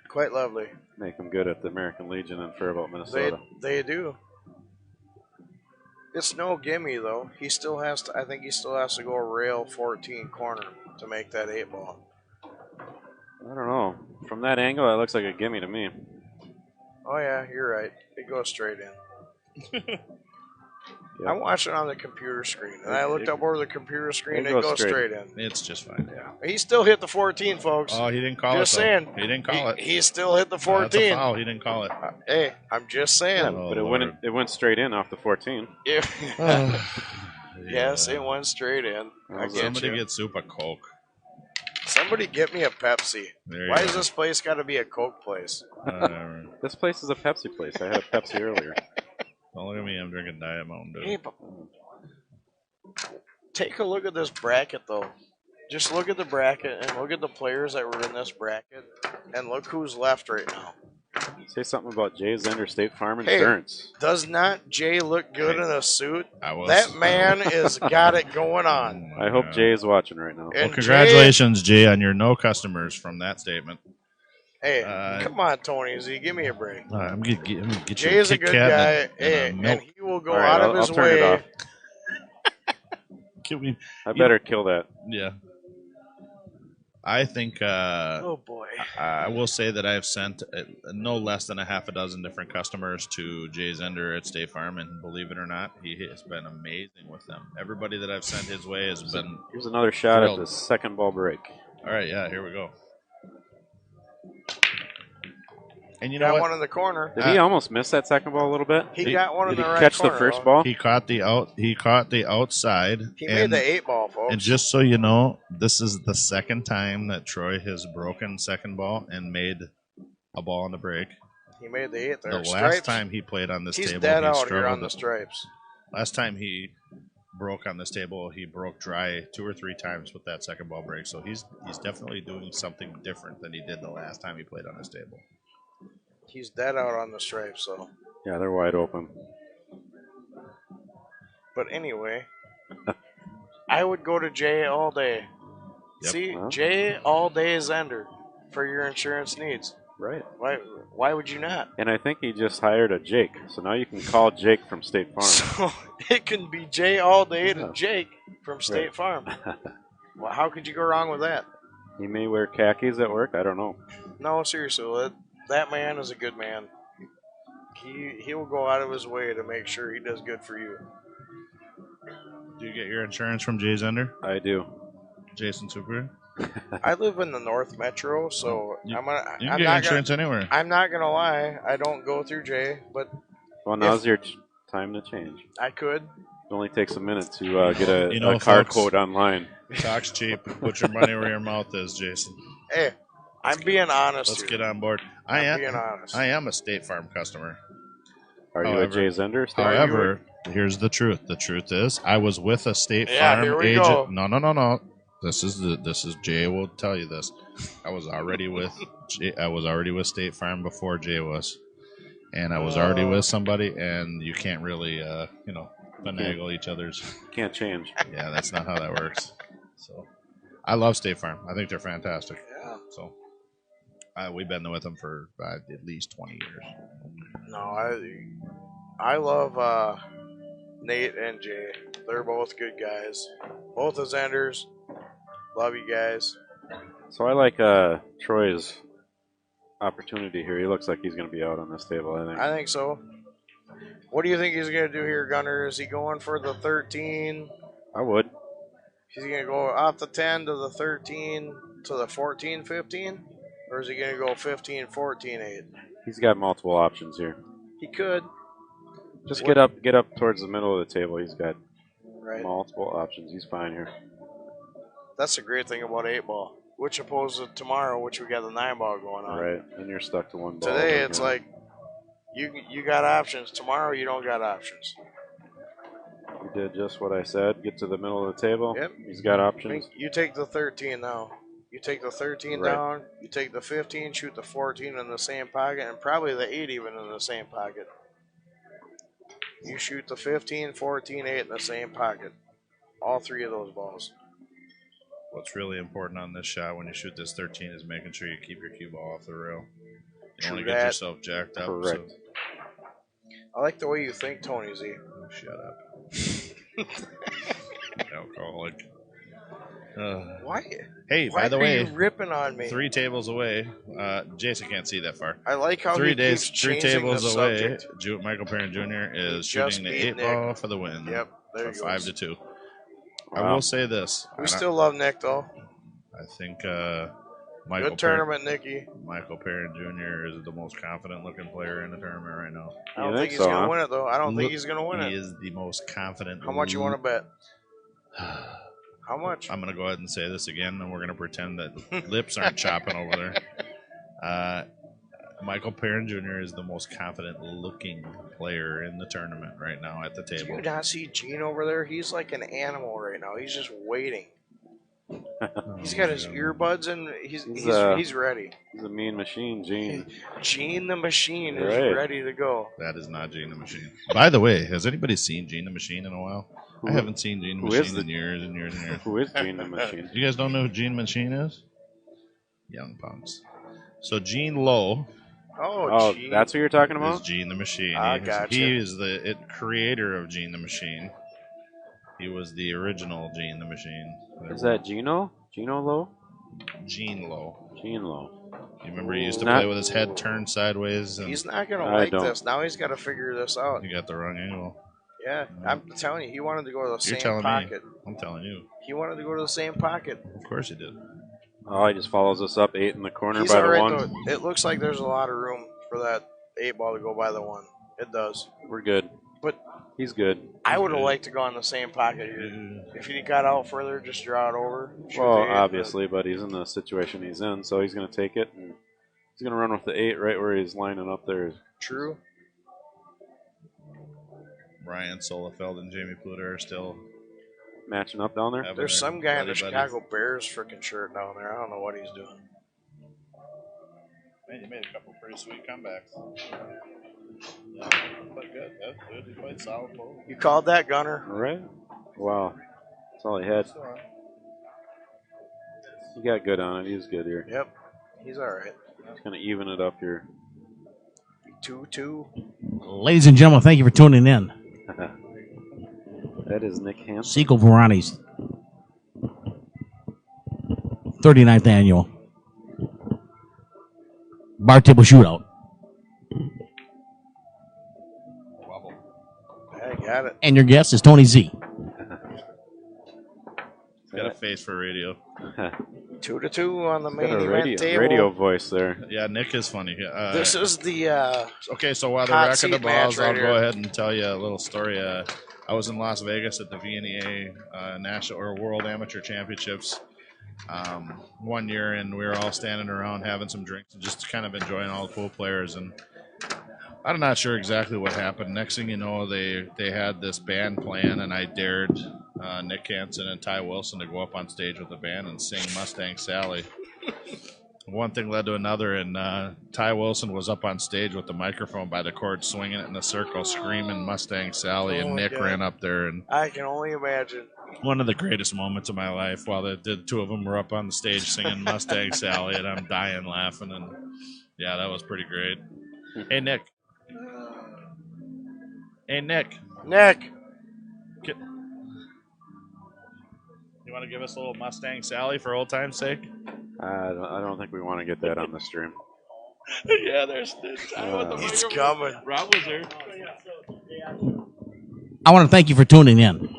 Quite lovely. Make him good at the American Legion in Faribault, Minnesota. They do. It's no gimme though. He still has to. I think he still has to go rail 14 corner to make that 8 ball. I don't know. From that angle, it looks like a gimme to me. Oh yeah, you're right. It goes straight in. Yep. I'm watching on the computer screen, and I looked up over the computer screen. It It goes goes straight in. It's just fine. Yeah, he still hit the 14, folks. Oh, he didn't call Just it. Though. saying. He didn't call it. He still hit the That's a 14. foul. He didn't call it. Hey, I'm just saying. Yeah, Oh, but Lord. it went straight in off the 14. Yes, it went straight in. I get Somebody you. get Soup a Coke. Somebody get me a Pepsi. There you Why go. does this place got to be a Coke place? This place is a Pepsi place. I had a Pepsi earlier. Don't look at me. I'm drinking Diet Mountain Dew. Hey, but take a look at this bracket, though. Just look at the bracket and look at the players that were in this bracket, and look who's left right now. Say something about Jay's Ender State Farm Hey. Insurance. Does not Jay look good in a suit? I was. That man is got it going on. Oh, I hope God. Jay is watching right now. And Well, congratulations, Jay, on your no customers from that statement. Hey, Uh, come on, Tony Z, give me a break. I'm gonna get you Jay is a Kit good Kat guy, and hey, a milk. and he will go All right, out of I'll his turn it way. off. Can we- I better kill that. Yeah. I think Oh boy. I will say that I've sent no less than a half a dozen different customers to Jay's Ender at State Farm, and believe it or not, he has been amazing with them. Everybody that I've sent his way has been. Here's another shot Thrilled. at the second ball break. All right, yeah, here we go. And you know Got what? one in the corner. Did he almost miss that second ball a little bit? He got one in Did the he right catch corner, the first though. ball? He caught the outside. He made and, the 8 ball, folks. and just so you know, this is the second time that Troy has broken second ball and made a ball on the break. He made the 8 there. The last Stripes, time he played on this he's table, dead he out here struggled. on the stripes. Last time he broke on this table, he broke dry 2 or 3 times with that second ball break. So he's definitely doing something different than he did the last time he played on this table. He's dead out on the stripes, so. Yeah, they're wide open. But anyway, I would go to Jay all day. Yep. See, Well. Jay all day is Ender for your insurance needs. Right. Why would you not? And I think he just hired a Jake. So now you can call Jake from State Farm. So it can be Jay all day to Yeah. Jake from State Right. Farm. Well, how could you go wrong with that? He may wear khakis at work. I don't know. No, seriously, that man is a good man. He will go out of his way to make sure he does good for you. Do you get your insurance from Jay's Ender? I do. Jason Super? I live in the North Metro, so You I'm gonna. can I'm get not insurance anywhere. I'm not gonna lie. I don't go through Jay, but Well, now's your time to change. I could. It only takes a minute to get a, You know, a card folks- quote online. Talk's cheap. Put your money where your mouth is, Jason. Hey, I'm being honest. Let's here. get on board. I'm being honest. I am a State Farm customer. Are you a However- Jay's Ender? However, here's the truth. The truth is, I was with a State Yeah, Farm here we agent. go. No. This is Jay will tell you this. I was already with State Farm before Jay was, and I was already with somebody. And you can't really, finagle each other's. Can't change. Yeah, that's not how that works. So, I love State Farm. I think they're fantastic. Yeah. So, we've been with them for at least 20 years. No, I love Nate and Jay. They're both good guys. Both as enders. Love you guys. So I like Troy's opportunity here. He looks like he's going to be out on this table, I think. I think so. What do you think he's going to do here, Gunner? Is he going for the 13? I would. Is he going to go off the 10 to the 13 to the 14, 15? Or is he going to go 15, 14, 8? He's got multiple options here. He could. Just get up towards the middle of the table. He's got Right. multiple options. He's fine here. That's the great thing about 8 ball. Which opposed to tomorrow, which we got the 9 ball going on. Right, and you're stuck to one ball. Today it's like you got options. Tomorrow you don't got options. You did just what I said. Get to the middle of the table. Yep. He's got options. You take the 13 now. You take the 13 Right. down. You take the 15, shoot the 14 in the same pocket, and probably the 8 even in the same pocket. You shoot the 15, 14, 8 in the same pocket. All 3 of those balls. What's really important on this shot when you shoot this 13 is making sure you keep your cue ball off the rail. You True want to get that. yourself jacked up. Correct. So, I like the way you think, Tony Z. shut up. Alcoholic. Why? Hey, Why by the are way, you ripping on me? 3 tables away. Jason can't see that far. I like how 3 he days, keeps 3 changing tables the away. subject. Michael Perrin Jr. is Just shooting the beat 8 Nick. ball for the win. Yep, there for he 5-2. goes. I Wow. will say this. We still love Nick though. I think Michael Good tournament, Nicky. Michael Perrin Jr. is the most confident-looking player in the tournament right now. I don't You think think he's so, gonna huh? win it though. I don't think he's gonna win He it. is the most confident. How much you want to bet? How much? I'm going to go ahead and say this again, and we're going to pretend that lips aren't chopping over there. Michael Perrin Jr. is the most confident-looking player in the tournament right now at the Do you table. not see Gene over there? He's like an animal right now. He's just waiting. He's got his earbuds and he's ready. He's a mean machine, Gene. Gene the Machine is Right. ready to go. That is not Gene the Machine. By the way, has anybody seen Gene the Machine in a while? I Who- haven't seen Gene the who is Machine in years and years and years. Who is Gene the Machine? You guys don't know who Gene Machine is? Young punks. So Gene Lowe Oh, Gene. that's who you're talking is about? Gene the Machine. I He gotcha. is the creator of Gene the Machine. He was the original Gene the Machine. Is that Gino? Gino Lowe? Gene Lowe? Gene Lowe. You remember he used to Not- play with his head turned sideways and He's not gonna I like don't. this. Now he's got to figure this out. he got the wrong angle. Yeah, I'm telling you, he wanted to go to the You're same telling pocket. me. I'm telling you. He wanted to go to the same pocket. Of course he did. Oh, he just follows us up 8 in the corner He's by all the right, one. though. It looks like there's a lot of room for that 8 ball to go by the 1. It does. We're good. But He's good. I would have good. liked to go in the same pocket here. If he got out further, just draw it over. shoot Well, the 8, obviously, but he's in the situation he's in, so he's going to take it. And he's going to run with the 8 right where he's lining up there. True. Ryan Solefeld and Jamie Pluter are still Matching up down there. having There's their some guy in the buddy-buddy. Chicago Bears freaking shirt down there. I don't know what he's doing. Man, you made a couple pretty sweet comebacks. Yeah, but good. That's good. You played solid ball. You called that, Gunner? All right. Wow. That's all he had. He got good on it. He's good here. Yep. He's all right. He's going to even it up here. 2-2. Ladies and gentlemen, thank you for tuning in. That is Nick Hansen. Seco Varani's 39th annual bar table shootout. I got it. And your guest is Tony Z. face for radio. 2-2 on the main Got a event table. radio voice there. Yeah, Nick is funny. This is the Okay, so while they're hot racking the seat match balls, right I'll here. go ahead and tell you a little story. I was in Las Vegas at the VNEA National or World Amateur Championships one year, and we were all standing around having some drinks and just kind of enjoying all the pool players. And I'm not sure exactly what happened. Next thing you know, they had this band playing, and I dared Nick Hansen and Ty Wilson to go up on stage with the band and sing Mustang Sally. One thing led to another, and Ty Wilson was up on stage with the microphone by the cord, swinging it in a circle, screaming Mustang Sally, Oh and my Nick God. ran up there. And I can only imagine. one of the greatest moments of my life, while the two of them were up on the stage singing Mustang Sally, and I'm dying laughing. And yeah, that was pretty great. Hey, Nick. Hey, Nick. Nick, You want to give us a little Mustang Sally for old time's sake? I don't think we want to get that on the stream. Yeah, there's Ty with the he's microphone. coming. Rob was there. I want to thank you for tuning in.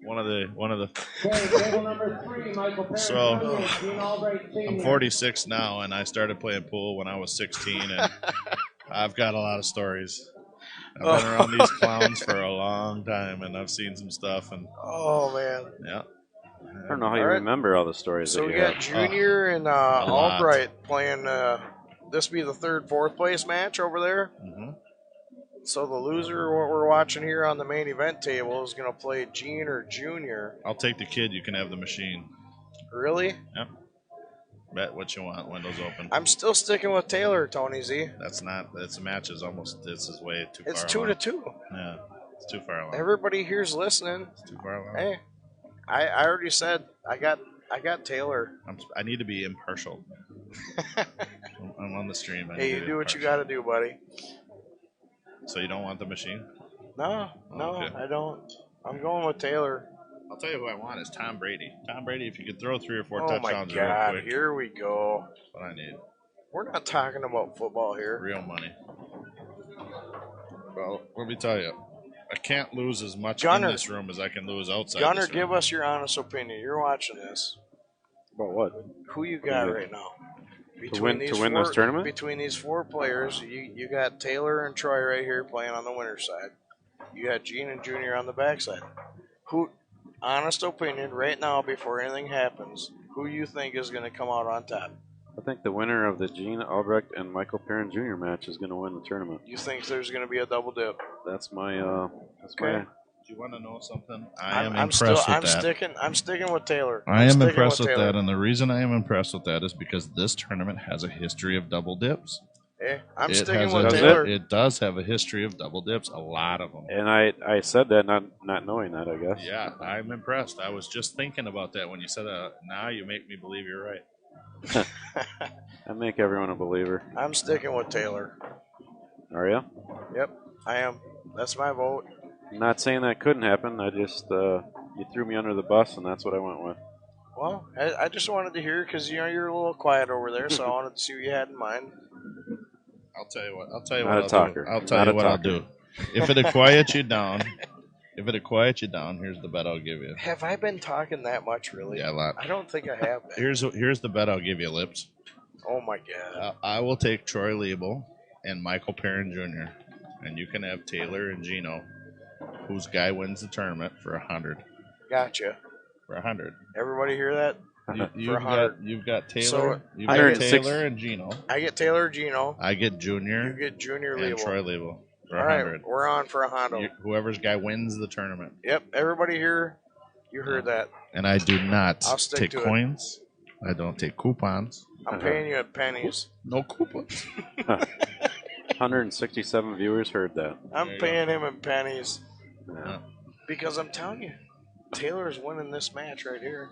One of the. So I'm 46 now, and I started playing pool when I was 16, and I've got a lot of stories. I've been around these clowns for a long time, and I've seen some stuff, and Oh man. yeah. I don't know how you All right. remember all the stories So that we you got have. Junior and lot. Albright playing. This be the third, fourth place match over there. Mm-hmm. So the loser, what we're watching here on the main event table, is going to play Gene or Junior. I'll take the kid. You can have the machine. Really? Yep. Bet what you want. Windows open. I'm still sticking with Taylor, Tony Z. That's not. This match is almost. This is way too It's far. 2-2. Yeah, it's too far along. Everybody here's listening. It's too far along. Hey, I already said I got Taylor. I need to be impartial. I'm on the stream. I need Hey, to you be do what you impartial. got to do, buddy. So you don't want the machine? No, Okay. I don't. I'm going with Taylor. I'll tell you who I want is Tom Brady. Tom Brady, if you could throw 3 or 4 Oh my touchdowns real God! quick, Here we go. that's what I need. We're not talking about football here. Real money. Well, let me tell you, I can't lose as much Gunner. in this room as I can lose outside Gunner, this room. give us your honest opinion. You're watching this. About what? Who you got Yeah. right now? win this tournament? Between these four players, you got Taylor and Troy right here playing on the winner's side. You got Gene and Junior on the backside. Who, honest opinion, right now before anything happens, who you think is going to come out on top? I think the winner of the Gene Albrecht and Michael Perrin Jr. match is going to win the tournament. You think there's going to be a double dip? That's my. Okay. Do you want to know something? I am I'm impressed with that. I'm sticking with Taylor. I I'm am sticking impressed with Taylor. that, and the reason I am impressed with that is because this tournament has a history of double dips. Hey, I'm It sticking has with a- Taylor. It does have a history of double dips, a lot of them. And I said that not knowing that, I guess. Yeah, I'm impressed. I was just thinking about that when you said now you make me believe you're right. I make everyone a believer. I'm sticking with Taylor. Are you? Yep, I am. That's my vote. I'm not saying that couldn't happen. I just you threw me under the bus, and that's what I went with. Well, I just wanted to hear because you're a little quiet over there, so I wanted to see what you had in mind. I'll tell you what. I'll tell you Not what a I'll talker. do. I'll tell Not you a what I'll talker. do. If it'll quiet you down, here's the bet I'll give you. Have I been talking that much, really? Yeah, a lot. I don't think I have been. Here's the bet I'll give you, Lips. Oh my God. I will take Troy Liebel and Michael Perrin Jr. and you can have Taylor and Gino, whose guy wins the tournament for 100. Gotcha. For 100. Everybody hear that? You've got Taylor. So, You've I got get Taylor and Gino. I get Taylor Gino. I get You Junior get Junior and Liebel. Troy Liebel for All 100. right, we're on for a Hondo. Whoever's guy wins the tournament. Yep, everybody here, you heard that. And I do not I'll stick take to it. coins. I don't take coupons. I'm paying you at pennies. No coupons. 167 viewers heard that. I'm There you paying him in pennies Yeah. because I'm telling you, Taylor's winning this match right here.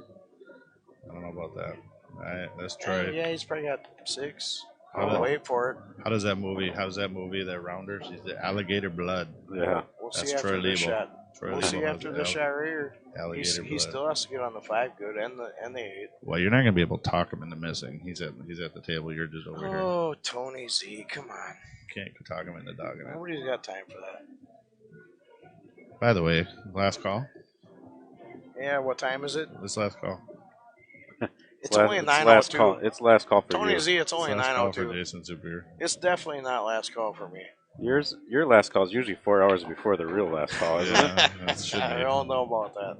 I don't know about that. Let's try it. Yeah, he's probably got 6. How I'll did- wait for it. How's that movie? The Rounders? He's the Alligator Blood. Yeah. We'll That's see after Troy this Liebel. shot. We'll see after the shot right here. Alligator He blood. still has to get on the 5 good and the 8. Well, you're not gonna be able to talk him into missing. He's at the table. You're just over here. Oh, Tony Z, come on. Can't talk him into dogging it. Nobody's got time for that. By the way, last call. Yeah, what time is it? This last call. It's only last 9:02. call. It's last call for Tony you. Z, it's only Last call for 9:02. Jason Zubier. It's definitely not last call for me. Your last call is usually 4 hours before the real last call, isn't it? Yeah, that should I be. don't know about that.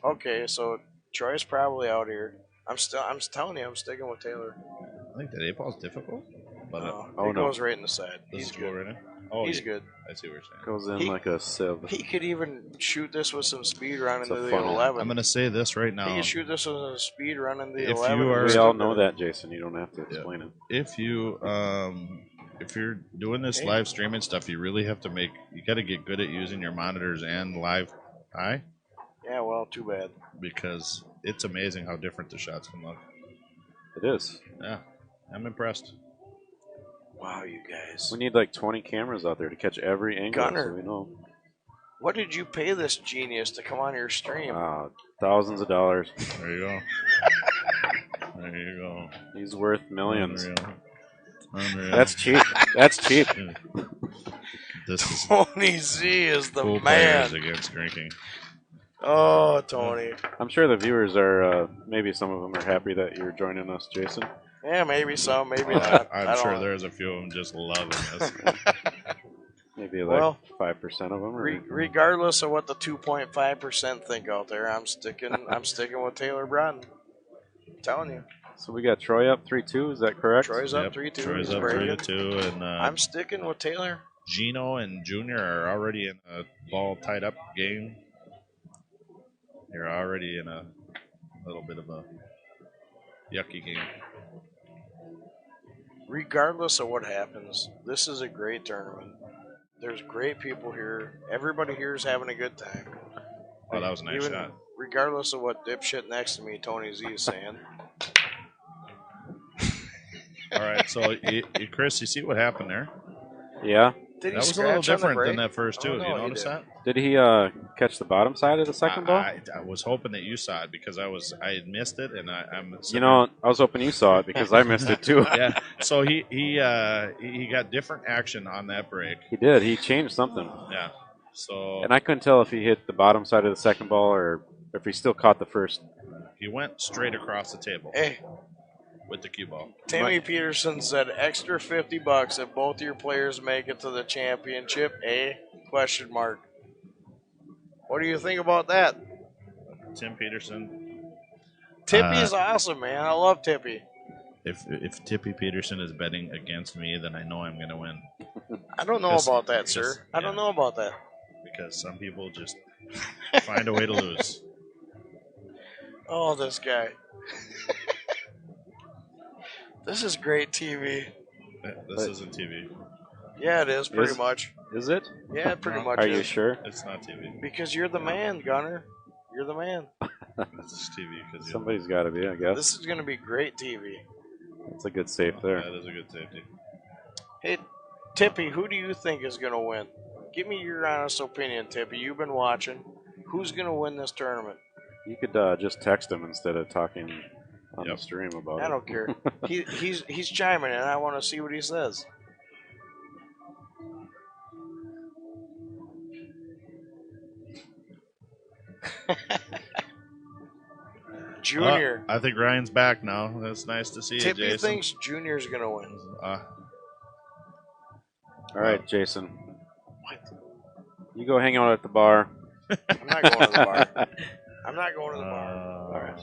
Okay, so Troy's probably out here. I'm telling you, I'm sticking with Taylor. I think that 8 ball's difficult, but It goes right in the side. does He's it go good. right in? Oh, He's yeah. good. I see what you're saying. Goes in He- like a sieve. He could even shoot this with some speed running It's a to the funnel. 11. I'm gonna say this right He now. could shoot this with a speed running the If 11. you are- We all know that, Jason. You don't have to Yeah. explain it. If you're doing this live streaming stuff, you really have to you got to get good at using your monitors and live eye, Yeah, well, too bad. because it's amazing how different the shots can look. It is. Yeah, I'm impressed. Wow, you guys. We need like 20 cameras out there to catch every angle, Gunner. so we know. What did you pay this genius to come on your stream? Thousands of dollars. There you go. There you go. He's worth millions. Unreal. That's cheap. That's cheap. This is Tony Z is the cool man. players against drinking. Oh, Tony. I'm sure the viewers are, maybe some of them are happy that you're joining us, Jason. Yeah, maybe some, maybe not. I I'm don't sure know. there's a few of them just loving this. Maybe like Well, 5% of them. Or, Regardless of what the 2.5% think out there, I'm sticking with Taylor Broughton. I'm telling you. So we got Troy up 3-2. Is that correct? Troy's Yep, up 3-2. Troy's He's up breaking. 3-2, and I'm sticking with Taylor. Gino and Junior are already in a ball tied up game. You're already in a little bit of a yucky game. Regardless of what happens, this is a great tournament. There's great people here. Everybody here is having a good time. Oh, that was a nice Even shot. regardless of what dipshit next to me, Tony Z, is saying. All right, so Chris, you see what happened there? Yeah. Did That was a scratch little on the different break? than that first two. Oh, no, Do you he notice didn't. that? Did he catch the bottom side of the second ball? I was hoping that you saw it because I had missed it, and I'm. You know, I was hoping you saw it because I missed it too. Yeah. So he got different action on that break. He did. He changed something. Yeah. So And I couldn't tell if he hit the bottom side of the second ball or if he still caught the first. he went straight across the table Hey, with the cue ball. Timmy Peterson said extra $50 if both your players make it to the championship. Question mark. What do you think about that? Tim Peterson. Tippy's awesome, man. I love Tippy. If Tippy Peterson is betting against me, then I know I'm going to win I don't know Yes, about that, yes, sir. I don't yeah. know about that. because some people just find a way to lose. Oh, this guy. This is great TV. This isn't TV. Yeah, it is, pretty much. Is it? Yeah, it pretty No. much Are is. you sure? It's not TV. Because you're the man, Gunner. You're the man. This is TV because Somebody's got to be, I guess. This is going to be great TV. That's a good safe there. That is a good safety. Hey, Tippy, who do you think is going to win? Give me your honest opinion, Tippy. You've been watching. Who's going to win this tournament? You could just text him instead of talking on the stream about I it. don't care. He's chiming in. I want to see what he says. Junior. I think Ryan's back now. That's nice to see you, Tippy Jason. thinks Junior's going to win. All right, Jason. You go hang out at the bar. I'm not going to the bar. I'm not going to the bar. All right.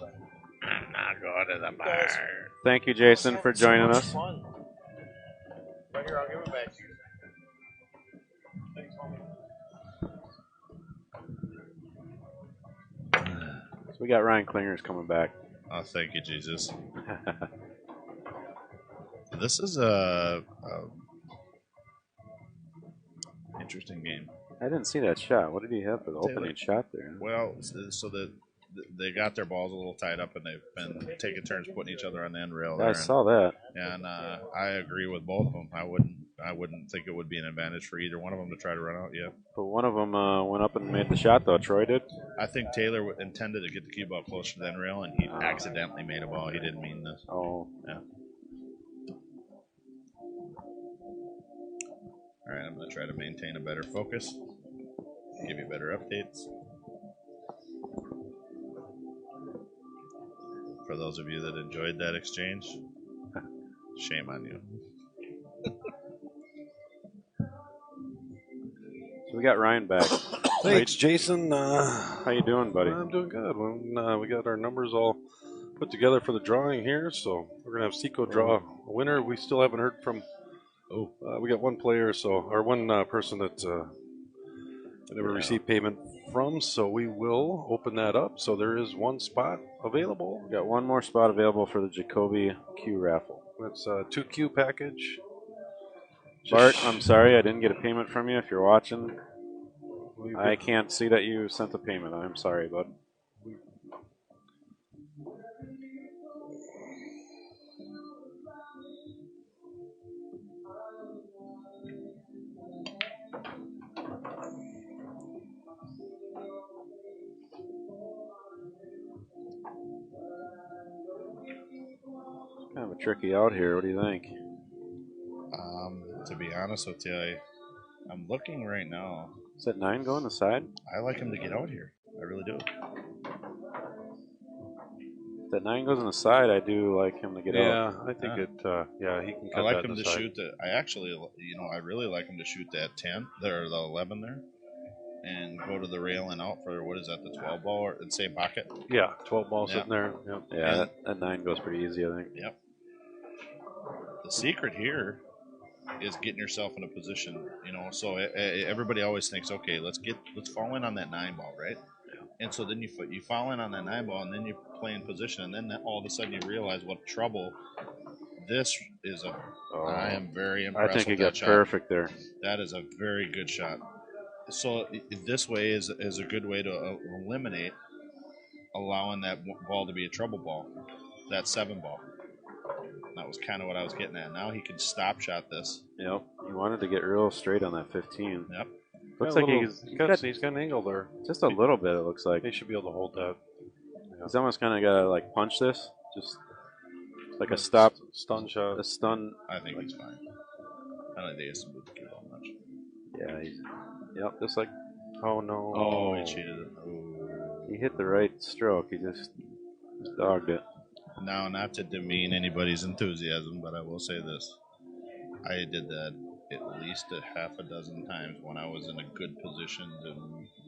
I'm not going to the guys- bar. Thank you, Jason, for joining us. Fun. Right here, I'll give it back to you. Thanks, homie. So we got Ryan Klingers coming back. Oh, thank you, Jesus. This is a interesting game. I didn't see that shot. What did he have for the Taylor. opening shot there? Well, so they got their balls a little tied up, and they've been taking turns putting each other on the end rail. I There, saw that. and I agree with both of them. I wouldn't I wouldn't think it would be an advantage for either one of them to try to run out yet. But one of them went up and made the shot, though. Troy did. I think Taylor intended to get the cue ball closer to the end rail, and he accidentally made a ball. He didn't mean this. Oh. Yeah. All right, I'm going to try to maintain a better focus, give you better updates. For those of you that enjoyed that exchange, shame on you. So we got Ryan back. Thanks, Jason. How you doing, buddy? I'm doing good. We got our numbers all put together for the drawing here, so we're gonna have Seco draw a winner. We still haven't heard from. We got one player, or one person that never received payment from. So we will open that up. So there is one spot available. We got one more spot available for the Jacoby Q raffle. That's a 2Q package. Bart, I'm sorry I didn't get a payment from you. If you're watching, I can't see that you sent the payment. I'm sorry, bud. Kind of a tricky out here. What do you think? To be honest with you, I'm looking right now. Is that 9 going the side? I like him to get out here. I really do. If that 9 goes on the side, I do like him to get out. Yeah, I think he can cut I like that him to aside. shoot that. I really like him to shoot that 10 there, or the 11 there, and go to the rail and out for, what is that, the 12 ball, or the same pocket? Yeah, 12 balls sitting there. Yep. Yeah, that 9 goes pretty easy, I think. Yep. The secret here is getting yourself in a position, so everybody always thinks, okay, let's fall in on that 9 ball, right? Yeah. And so then you fall in on that 9 ball, and then you play in position, and then all of a sudden you realize what trouble this is. I am very impressed. I think he with got that shot. perfect there. That is a very good shot. So this way is a good way to eliminate allowing that ball to be a trouble ball, that 7 ball. That was kind of what I was getting at. Now he can stop shot this. Yep. He wanted to get real straight on that 15. Yep. Looks like he's got an angle there. Just a little bit, it looks like. He should be able to hold that. Yeah. He's almost kind of got to like punch this. Just like a stop. Stun shot. A stun. I think he's fine. I don't think he has to move the ball much. Yeah. Yep. Just like. Oh, no. Oh, he cheated it. Oh. He hit the right stroke. He just dogged it. Now, not to demean anybody's enthusiasm, but I will say this. I did that at least a half a dozen times when I was in a good position to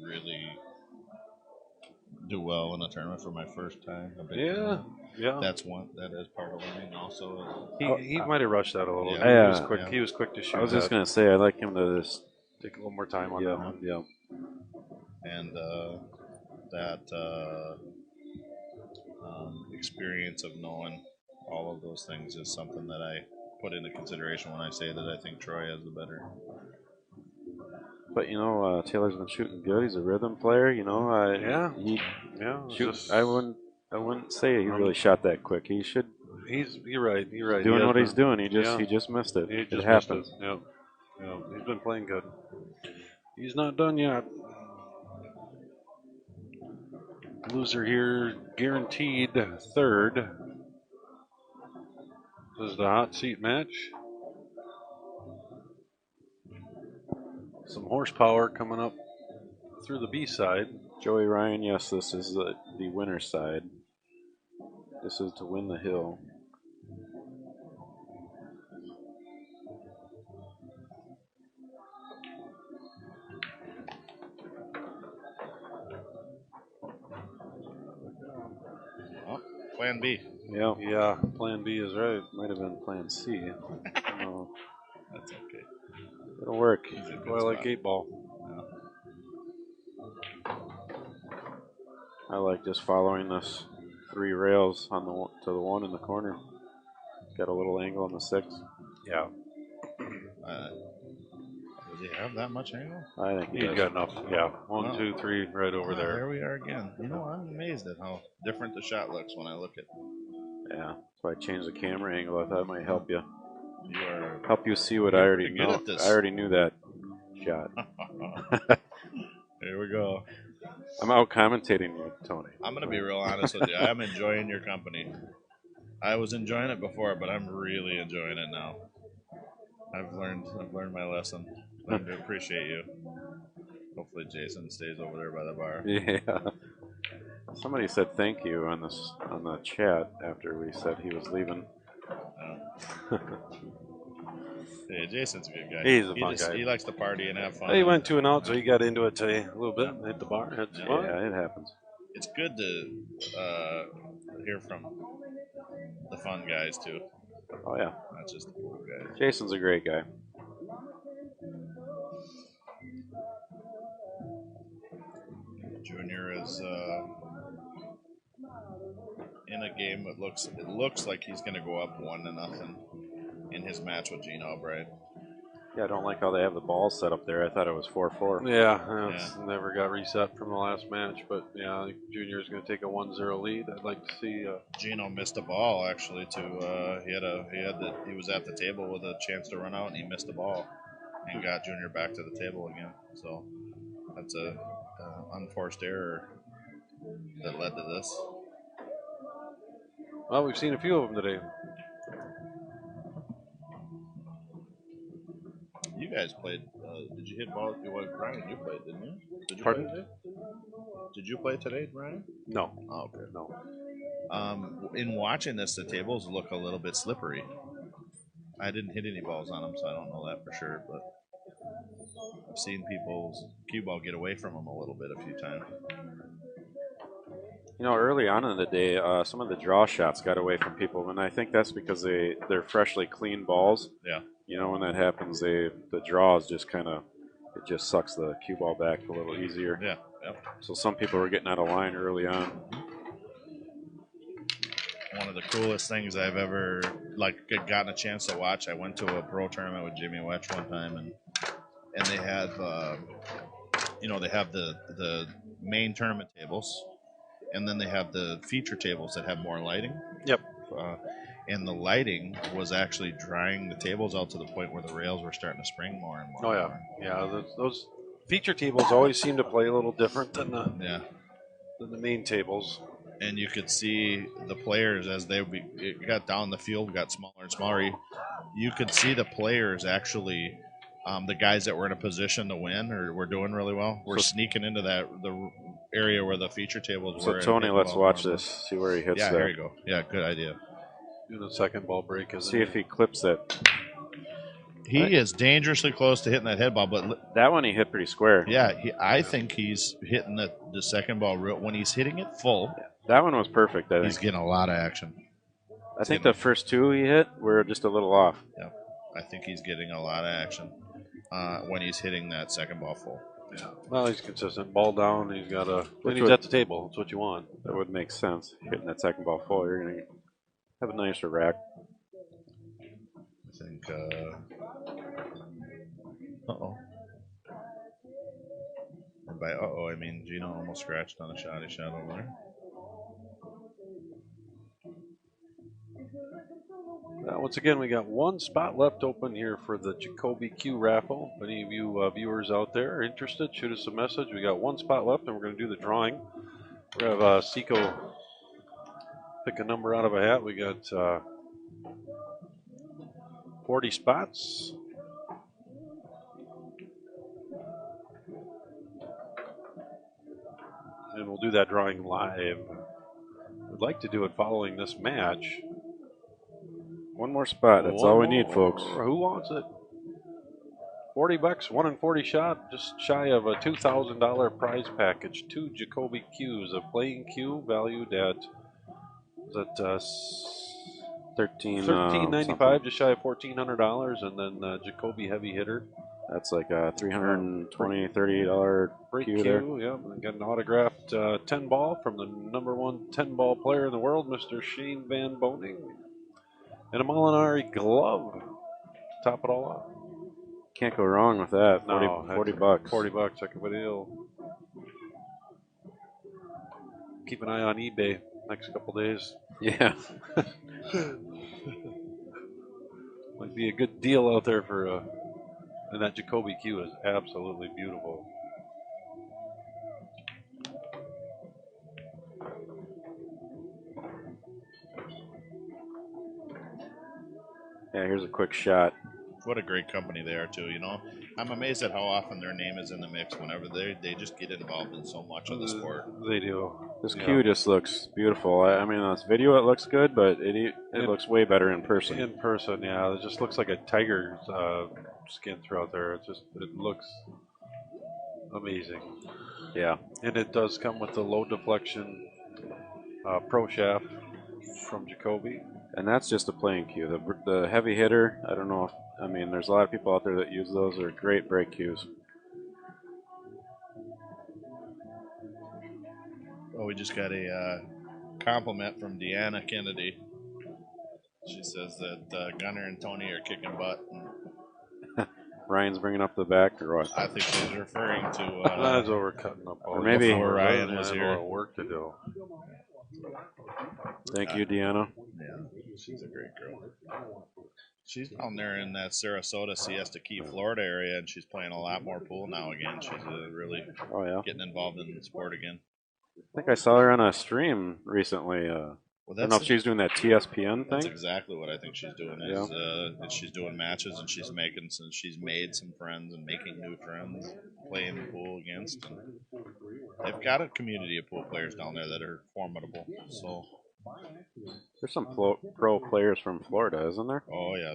really do well in a tournament for my first time. Yeah. That is part of learning also. He might have rushed that a little. Yeah. He was quick. Yeah. He was quick to shoot. I was just going to say, I'd like him to just take a little more time on that one. Yeah. And experience of knowing all of those things is something that I put into consideration when I say that I think Troy has the better. But Taylor's been shooting good. He's a rhythm player. I wouldn't say he really shot that quick. He should. You're right. Doing what he's doing. He just missed it. It happens. Yeah. He's been playing good. He's not done yet. Loser here, guaranteed third. This is the hot seat match. Some horsepower coming up through the B side. Joey Ryan, yes, this is the winner's side. This is to win the hill. Plan B. Yeah, Plan B is right. might have been Plan C. That's okay. It'll work. Well, like 8 ball. Yeah. I like just following this 3 rails on to the one in the corner. Got a little angle on the 6. Yeah. Does he have that much angle? I think He's got enough. Yeah. 1, 2, 3, right over there. There we are again. I'm amazed at how different the shot looks when I look at. Yeah, that's why I changed the camera angle. I thought it might help you. You are. Help you see what I You're already pretty good know. at this. I already knew that shot. Here we go. I'm out commentating you, Tony. I'm gonna be real honest with you. I'm enjoying your company. I was enjoying it before, but I'm really enjoying it now. I've learned my lesson. Learned to appreciate you. Hopefully, Jason stays over there by the bar. Yeah. Somebody said thank you on the chat after we said he was leaving. Hey, Jason's a good guy. He's a fun guy. He likes to party and have fun. He went 2 and out, so he got into it today a little bit. Hit the bar. Had some fun. Yeah, it happens. It's good to hear from the fun guys too, Oh yeah, not just the cool guys. Jason's a great guy. Junior is in a game that looks like he's going to go up 1-0 in his match with Gene Albright. Yeah, I don't like how they have the balls set up there. I thought it was 4-4. Yeah, it's never got reset from the last match, but yeah, I think Junior's going to take a 1-0 lead. I'd like to see. Gino missed a ball actually. He was at the table with a chance to run out, and he missed the ball, and got Junior back to the table again. So that's a unforced error that led to this. Well, we've seen a few of them today. You guys played. Did you hit ball? Ryan, you played, didn't you? Did you Pardon? play today? Did you play today, Ryan? No. Oh, okay. No. In watching this, the tables look a little bit slippery. I didn't hit any balls on them, so I don't know that for sure. But I've seen people's cue ball get away from them a little bit a few times. You know, early on in the day, some of the draw shots got away from people, and I think that's because they're freshly clean balls. Yeah. You know, when that happens, the draws just it just sucks the cue ball back a little easier. Yeah. So some people were getting out of line early on. One of the coolest things I've ever gotten a chance to watch. I went to a pro tournament with Jimmy Wetch one time, and they have they have the main tournament tables, and then they have the feature tables that have more lighting. Yep. And the lighting was actually drying the tables out to the point where the rails were starting to spring more and more. Oh, yeah. Yeah, those feature tables always seem to play a little different than the main tables. And you could see the players as it got down the field, got smaller and smaller. You could see the players actually, the guys that were in a position to win or were doing really well, were sneaking into the area where the feature tables were. So, Tony, let's watch this. See where he hits that. Yeah, here you go. Yeah, good idea. Do the second ball break. See if he clips that. He is dangerously close to hitting that head ball, but that one he hit pretty square. Yeah, I think he's hitting the second ball real. When he's hitting it full, that one was perfect. He's getting a lot of action. I think the first two he hit were just a little off. Yeah, I think he's getting a lot of action when he's hitting that second ball full. Yeah. Well, he's consistent. Ball down. He's got when he's at the table. That's what you want. That would make sense. Hitting that second ball full, you're going to have a nicer rack. I think. And by I mean Gino almost scratched on a shot he shot over there. Once again, we got one spot left open here for the Jacoby Q raffle. If any of you viewers out there are interested, shoot us a message. We got one spot left, and we're going to do the drawing. We're going to have Seco pick a number out of a hat. We got 40 spots. And we'll do that drawing live. We'd like to do it following this match. One more spot. That's all we need, folks. Who wants it? $40, 1 in 40 shot, just shy of a $2,000 prize package. 2 Jacoby Qs, a playing Q valued at $13.95, just shy of $1,400, and then Jacoby heavy hitter. That's like a $320, $30 Break Q there. Yeah, we got an autographed 10 ball from the number 1 10 ball player in the world, Mr. Shane Van Boning. And a Molinari glove to top it all off. Can't go wrong with that. No, $40. $40, heck of a deal. Keep an eye on eBay next couple days. Yeah. Might it'd be a good deal out there for. And that Jacoby Q is absolutely beautiful. Yeah, here's a quick shot. What a great company they are too. You know, I'm amazed at how often their name is in the mix. Whenever they just get involved in so much of the sport. They do. This Q just looks beautiful. I mean, on this video it looks good, but it looks way better in person. In person, yeah, it just looks like a tiger's skin throughout there. It looks amazing. Yeah, and it does come with the low deflection pro shaft from Jacoby. And that's just a playing cue. The heavy hitter, I don't know. I mean, there's a lot of people out there that use those. They're great brake cues. Oh, we just got a compliment from Deanna Kennedy. She says that Gunner and Tony are kicking butt. Ryan's bringing up the back, or what? I think she's referring to. That's what we're cutting up. Or maybe before Ryan was here. Work to do. Thank you, Deanna. Yeah, she's a great girl. She's down there in that Sarasota, Siesta Key, Florida area, and she's playing a lot more pool now again. She's really getting involved in the sport again. I think I saw her on a stream recently. I don't know if she's doing that TSPN thing. That's exactly what I think she's doing. Is she's doing matches and she's made some friends and making new friends playing the pool against. And they've got a community of pool players down there that are formidable. So there's some pro players from Florida, isn't there? Oh yeah,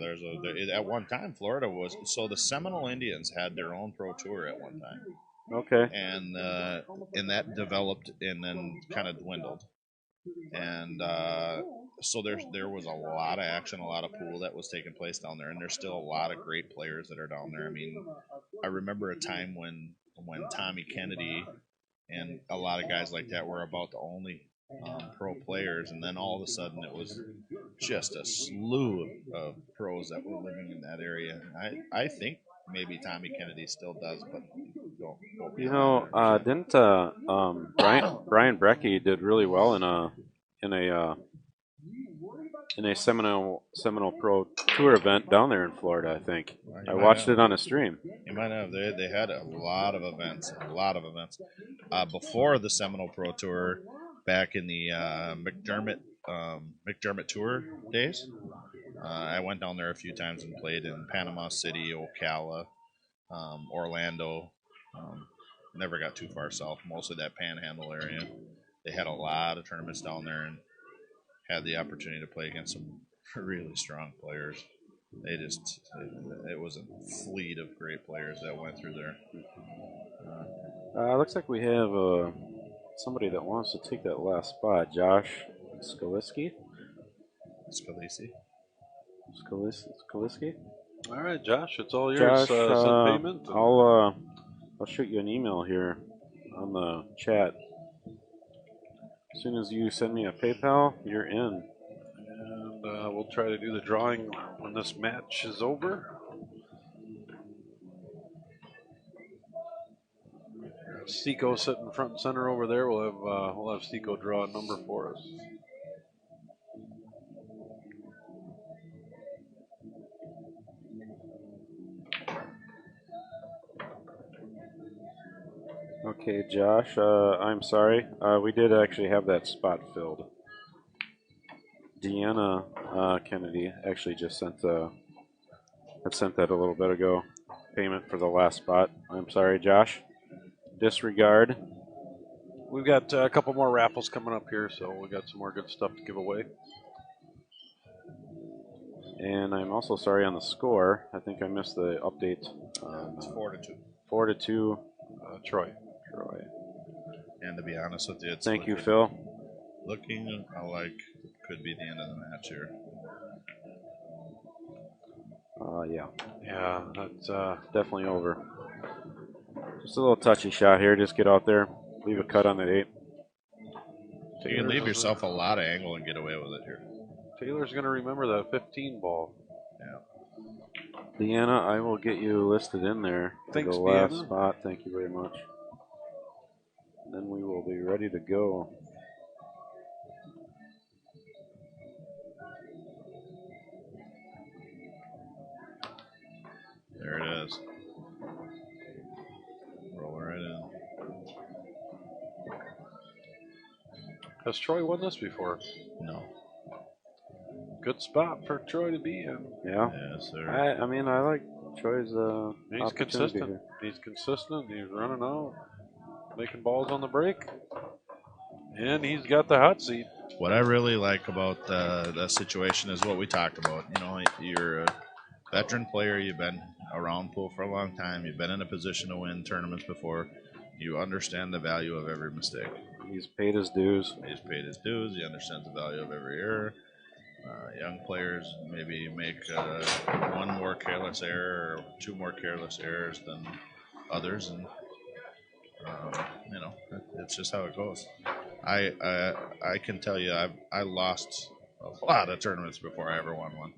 at one time Florida was. So the Seminole Indians had their own pro tour at one time. Okay. And that developed and then kind of dwindled. And so there was a lot of action, a lot of pool that was taking place down there, and there's still a lot of great players that are down there. I mean, I remember a time when Tommy Kennedy and a lot of guys like that were about the only pro players, and then all of a sudden it was just a slew of pros that were living in that area. And I think maybe Tommy Kennedy still does, but you know, didn't Brian Brenke did really well in a Seminole Pro Tour event down there in Florida, I think. I watched it on a stream. You might have. They had a lot of events. Before the Seminole Pro Tour, back in the McDermott Tour days, I went down there a few times and played in Panama City, Ocala, Orlando. Never got too far south, mostly that Panhandle area. They had a lot of tournaments down there and had the opportunity to play against some really strong players. It was a fleet of great players that went through there. Looks like we have somebody that wants to take that last spot. Josh Skaliski. All right, Josh, it's all yours. Josh, send payment. I'll shoot you an email here on the chat. As soon as you send me a PayPal, you're in. And we'll try to do the drawing when this match is over. Seco sitting front and center over there. We'll have Seco draw a number for us. Okay, Josh, I'm sorry. We did actually have that spot filled. Deanna Kennedy actually just sent that a little bit ago. Payment for the last spot. I'm sorry, Josh. Disregard. We've got a couple more raffles coming up here, so we got some more good stuff to give away. And I'm also sorry on the score. I think I missed the update. It's 4-2. 4-2. Troy. And to be honest with you, thank you, Phil. Looking like it could be the end of the match here. Yeah. Yeah, that's definitely over. Just a little touchy shot here. Just get out there, leave a cut on the 8. You can leave yourself a lot of angle and get away with it here. Taylor's going to remember that 15 ball. Yeah. Deanna, I will get you listed in there for Thanks, the last Deanna. spot. Thank you very much. Then we will be ready to go. Has Troy won this before? No. Good spot for Troy to be in. Yeah. Yes, sir. I mean, I like Troy's He's opportunity consistent. here. He's consistent. He's running out, making balls on the break, and he's got the hot seat. What I really like about the situation is what we talked about. You know, you're a veteran player. You've been around pool for a long time. You've been in a position to win tournaments before. You understand the value of every mistake. He's paid his dues. He's paid his dues. He understands the value of every error. Young players maybe make one more careless error or two more careless errors than others, and you know, it's just how it goes. I can tell you, I lost a lot of tournaments before I ever won one.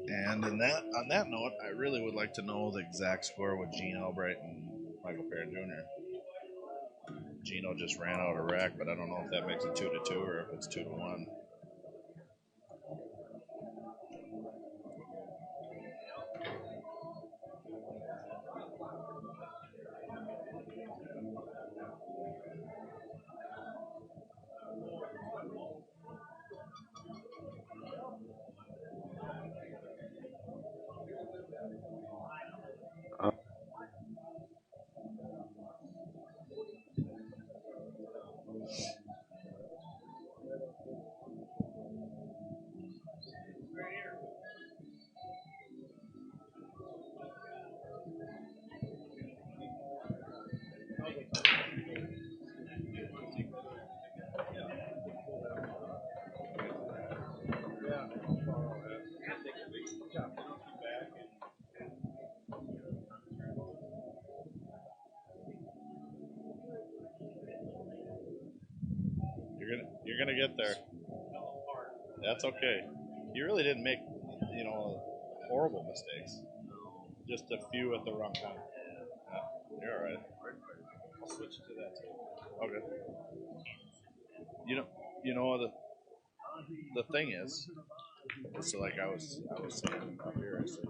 And on that note, I really would like to know the exact score with Gene Albright and Michael Perrin Jr. Gino just ran out of rack, but I don't know if that makes it 2-2 or if it's 2-1. You're gonna get there. That's okay. You really didn't make, you know, horrible mistakes. Just a few at the wrong time. Yeah, you're all right. I'll switch to that too. Okay. You know the thing is, so like I was saying up here, I said,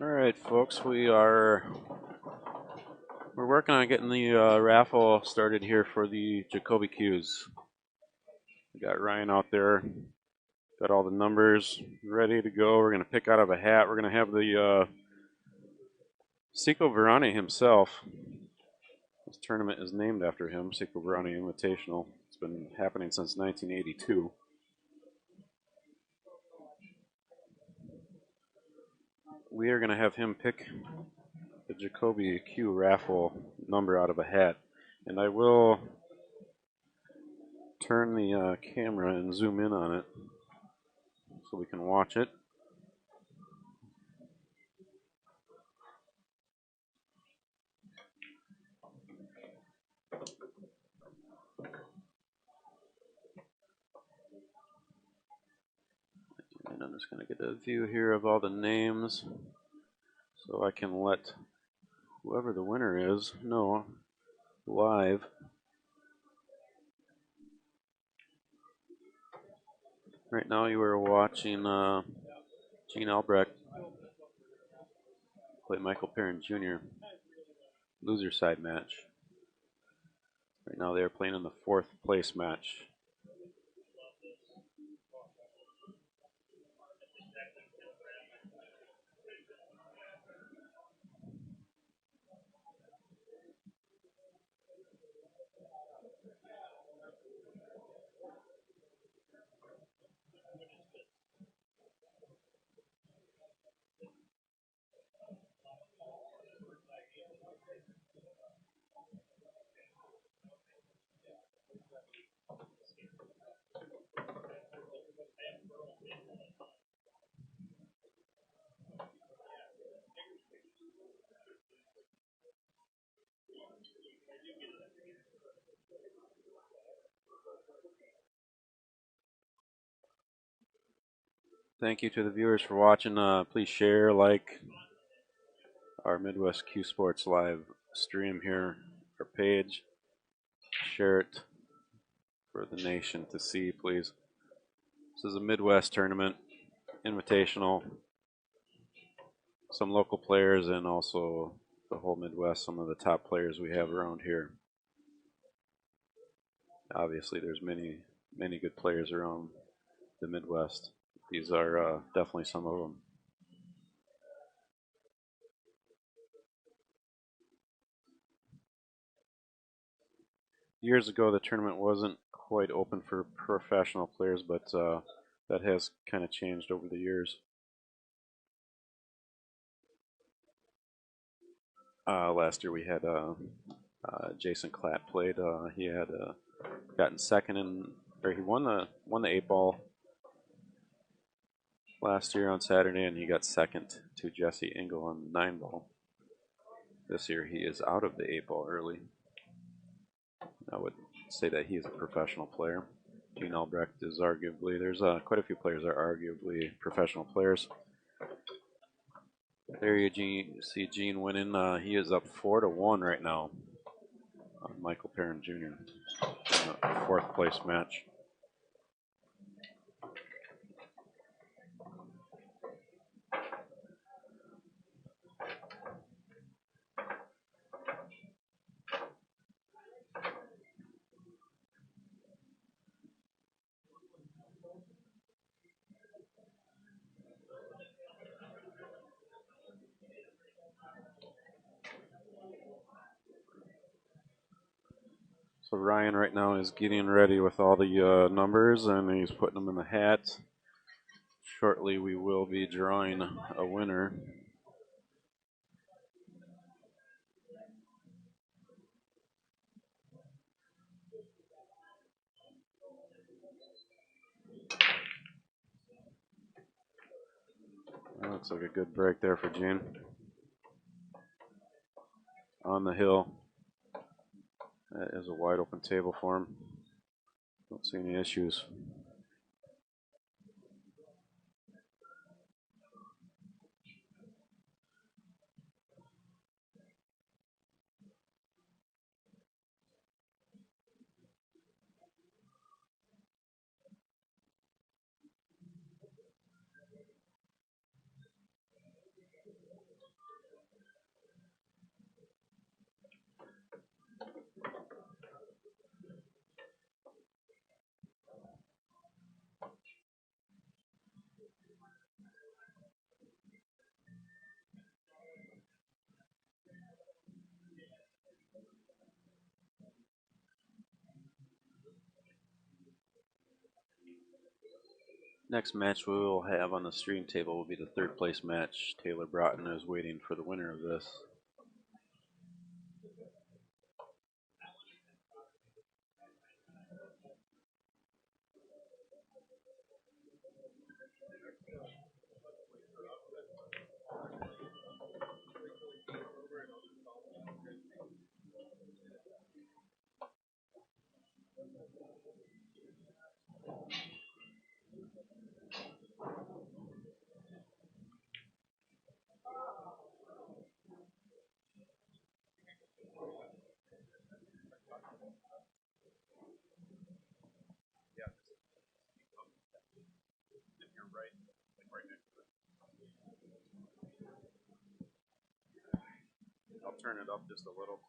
All right, folks, we're working on getting the raffle started here for the Jacoby Qs. We got Ryan out there, got all the numbers ready to go. We're going to pick out of a hat. We're going to have the Seco Varani himself. This tournament is named after him, Seco Varani Invitational. It's been happening since 1982. We are going to have him pick the Jacoby Q raffle number out of a hat. And I will turn the camera and zoom in on it so we can watch it. And I'm just going to get a view here of all the names so I can let whoever the winner is know live. Right now you are watching Gene Albrecht play Michael Perrin Jr. loser side match. Right now they are playing in the 4th place match. Thank you to the viewers for watching. Please share, like our Midwest Q Sports live stream here, our page. Share it for the nation to see, please. This is a Midwest tournament, invitational. Some local players and also the whole Midwest, some of the top players we have around here. Obviously, there's many good players around the Midwest. These are definitely some of them. Years ago, the tournament wasn't quite open for professional players, but that has kind of changed over the years. Last year we had Jason Klatt played. He had gotten second or he won the 8-ball last year on Saturday, and he got second to Jesse Engel on the 9-ball. This year he is out of the 8-ball early. I would say that he is a professional player. Gene Albrecht is arguably, there's quite a few players that are arguably professional players. There you see Gene winning. He is up 4-1 right now on Michael Perrin Jr. in the 4th place match. So Ryan right now is getting ready with all the numbers, and he's putting them in the hat. Shortly we will be drawing a winner. That looks like a good break there for Gene. On the hill. That is a wide open table for him. Don't see any issues. Next match we will have on the stream table will be the third place match. Taylor Broughton is waiting for the winner of this. I'll turn it up just a little.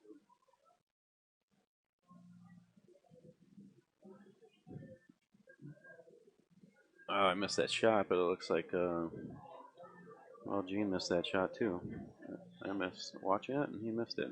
Oh, I missed that shot, but it looks like, well, Gene missed that shot too. I missed watching it, and he missed it.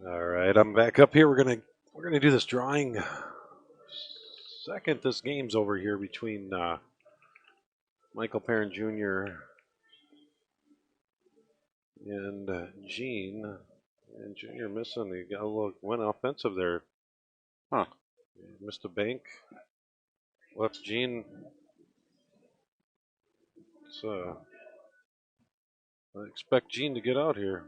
All right, I'm back up here. We're gonna do this drawing. Second, this game's over here between Michael Perrin Jr. and Gene. And Jr. missing. He got a little went offensive there. Huh. Missed a bank. Left Gene. So I expect Gene to get out here.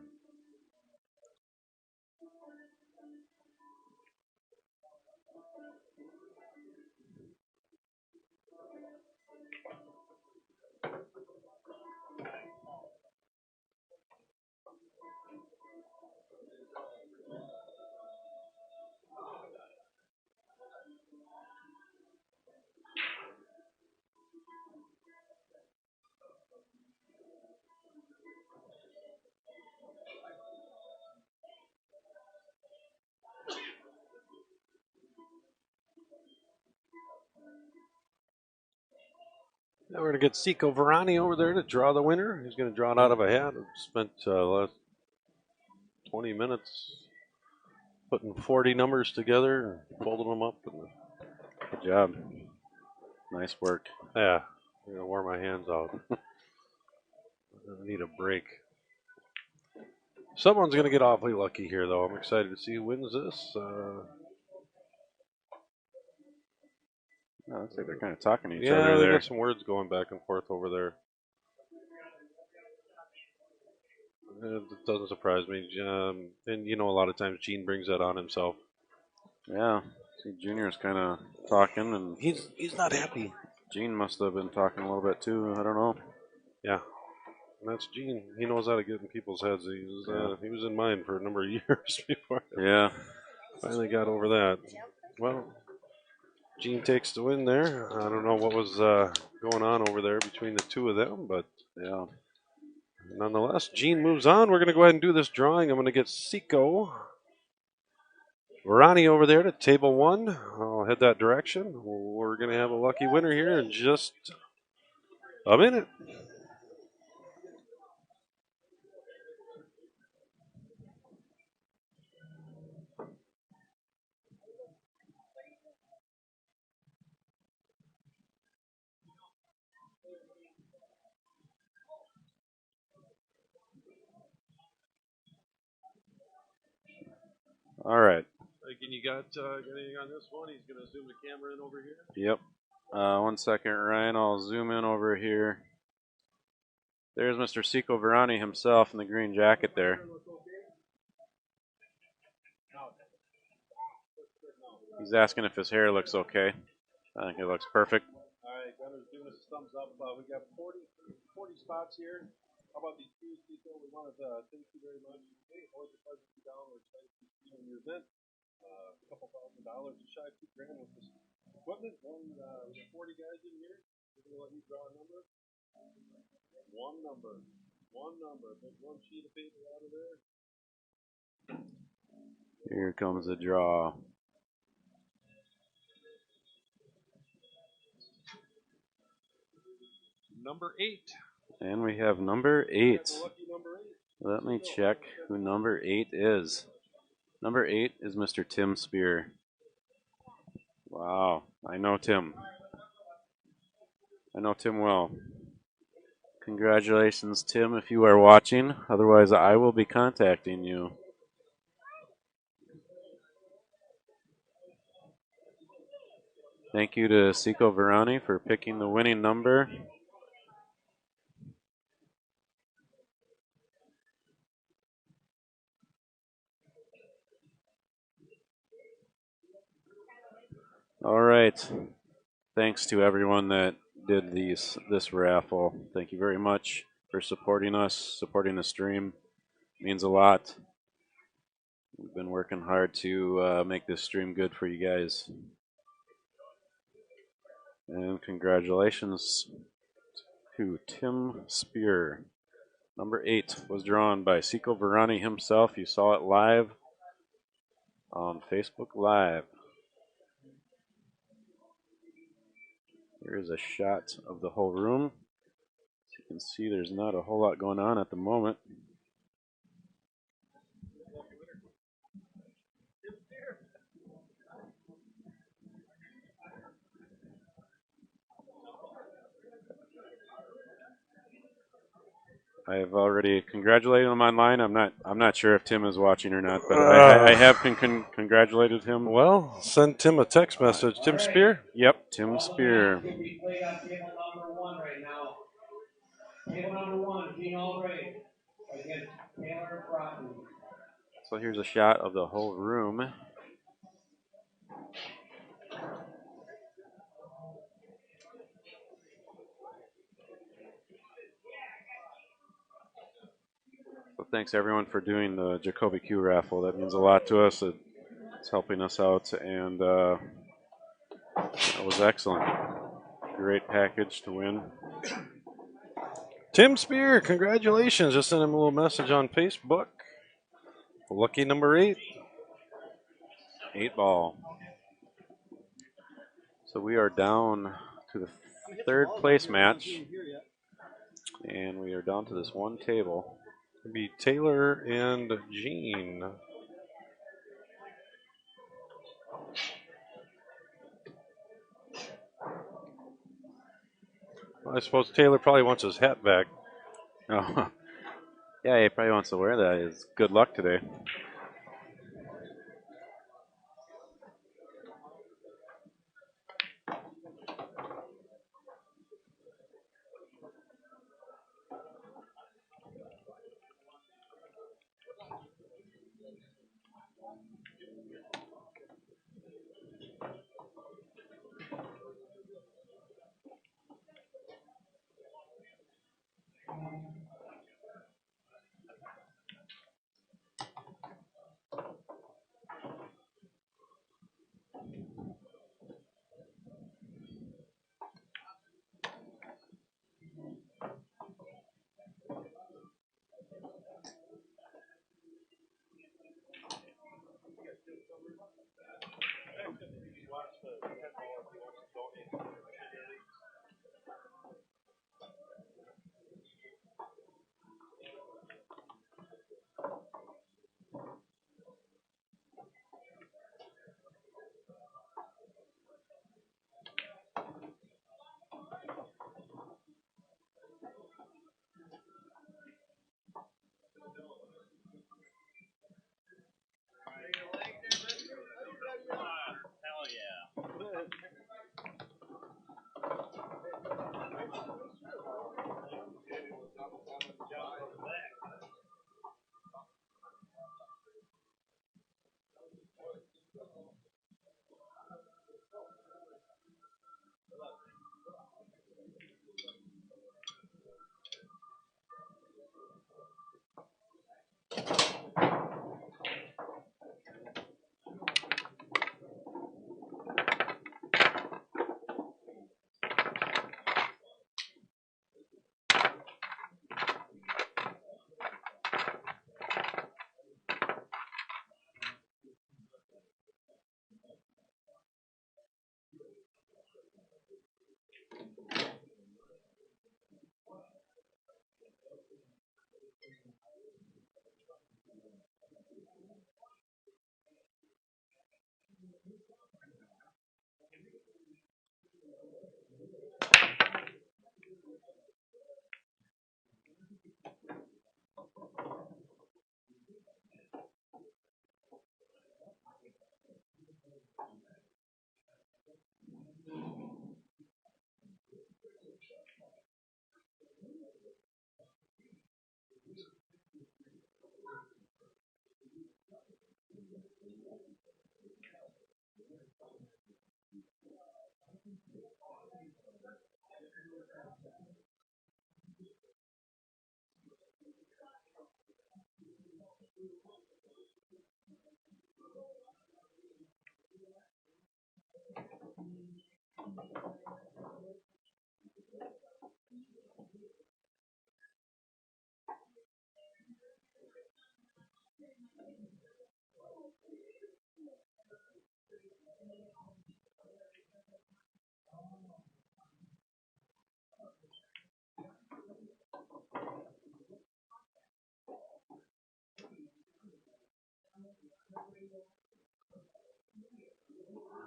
Now we're going to get Seco Varani over there to draw the winner. He's going to draw it out of a hat. Spent last 20 minutes putting 40 numbers together and folding them up. Good job. Nice work. Yeah, I'm going to wear my hands out. I need a break. Someone's going to get awfully lucky here, though. I'm excited to see who wins this. Oh, looks like they're kind of talking to each Yeah, other they there. got some words going back and forth over there. It doesn't surprise me. And, a lot of times Gene brings that on himself. Yeah. See, Junior's kind of talking, and He's not happy. Gene must have been talking a little bit too. I don't know. Yeah. And that's Gene. He knows how to get in people's heads. He was in mine for a number of years before Yeah. finally got over that. Well, Gene takes the win there. I don't know what was going on over there between the two of them, but Yeah. nonetheless, Gene moves on. We're going to go ahead and do this drawing. I'm going to get Seco Varani over there to table one. I'll head that direction. We're going to have a lucky winner here in just a minute. All right. Again, you got anything on this one? He's going to zoom the camera in over here. Yep. 1 second, Ryan. I'll zoom in over here. There's Mr. Seco Varani himself in the green jacket there. He's asking if his hair looks okay. I think it looks perfect. All right, Gunner's giving us a thumbs up. We got 40 spots here. How about these two people? We want to thank you very much. Hey, always a pleasure to be down. We're excited to see you in your event. A couple $1,000, just shy of $2,000 with this Equipment, we got 40 guys in here. We're going to let you draw a number. One number. One number. Take one sheet of paper out of there. Here comes the draw. Number 8. And we have number 8. Lucky number 8. Let me check who number 8 is. Number 8 is Mr. Tim Spear. Wow, I know Tim. I know Tim well. Congratulations, Tim, if you are watching. Otherwise, I will be contacting you. Thank you to Seco Varani for picking the winning number. All right. Thanks to everyone that did this raffle. Thank you very much for supporting us, supporting the stream. It means a lot. We've been working hard to make this stream good for you guys. And congratulations to Tim Spear. Number 8 was drawn by Seco Varani himself. You saw it live on Facebook Live. Here's a shot of the whole room. As you can see, there's not a whole lot going on at the moment. I have already congratulated him online. I'm not sure if Tim is watching or not, but I have congratulated him. Well, send Tim a text message. Tim Spear? Yep, Tim Spear. We played on table number 1 right now. Table number 1, Gene Albright against Taylor Broughton. So here's a shot of the whole room. So thanks everyone for doing the Jacoby Q raffle. That means a lot to us. It's helping us out, and that was excellent. Great package to win. Tim Spear, congratulations. Just sent him a little message on Facebook. Lucky number 8. 8 ball. So we are down to the third place match, and we are down to this one table. It'd be Taylor and Gene. I suppose Taylor probably wants his hat back. Oh, yeah, he probably wants to wear that. It's good luck today. Hell yeah.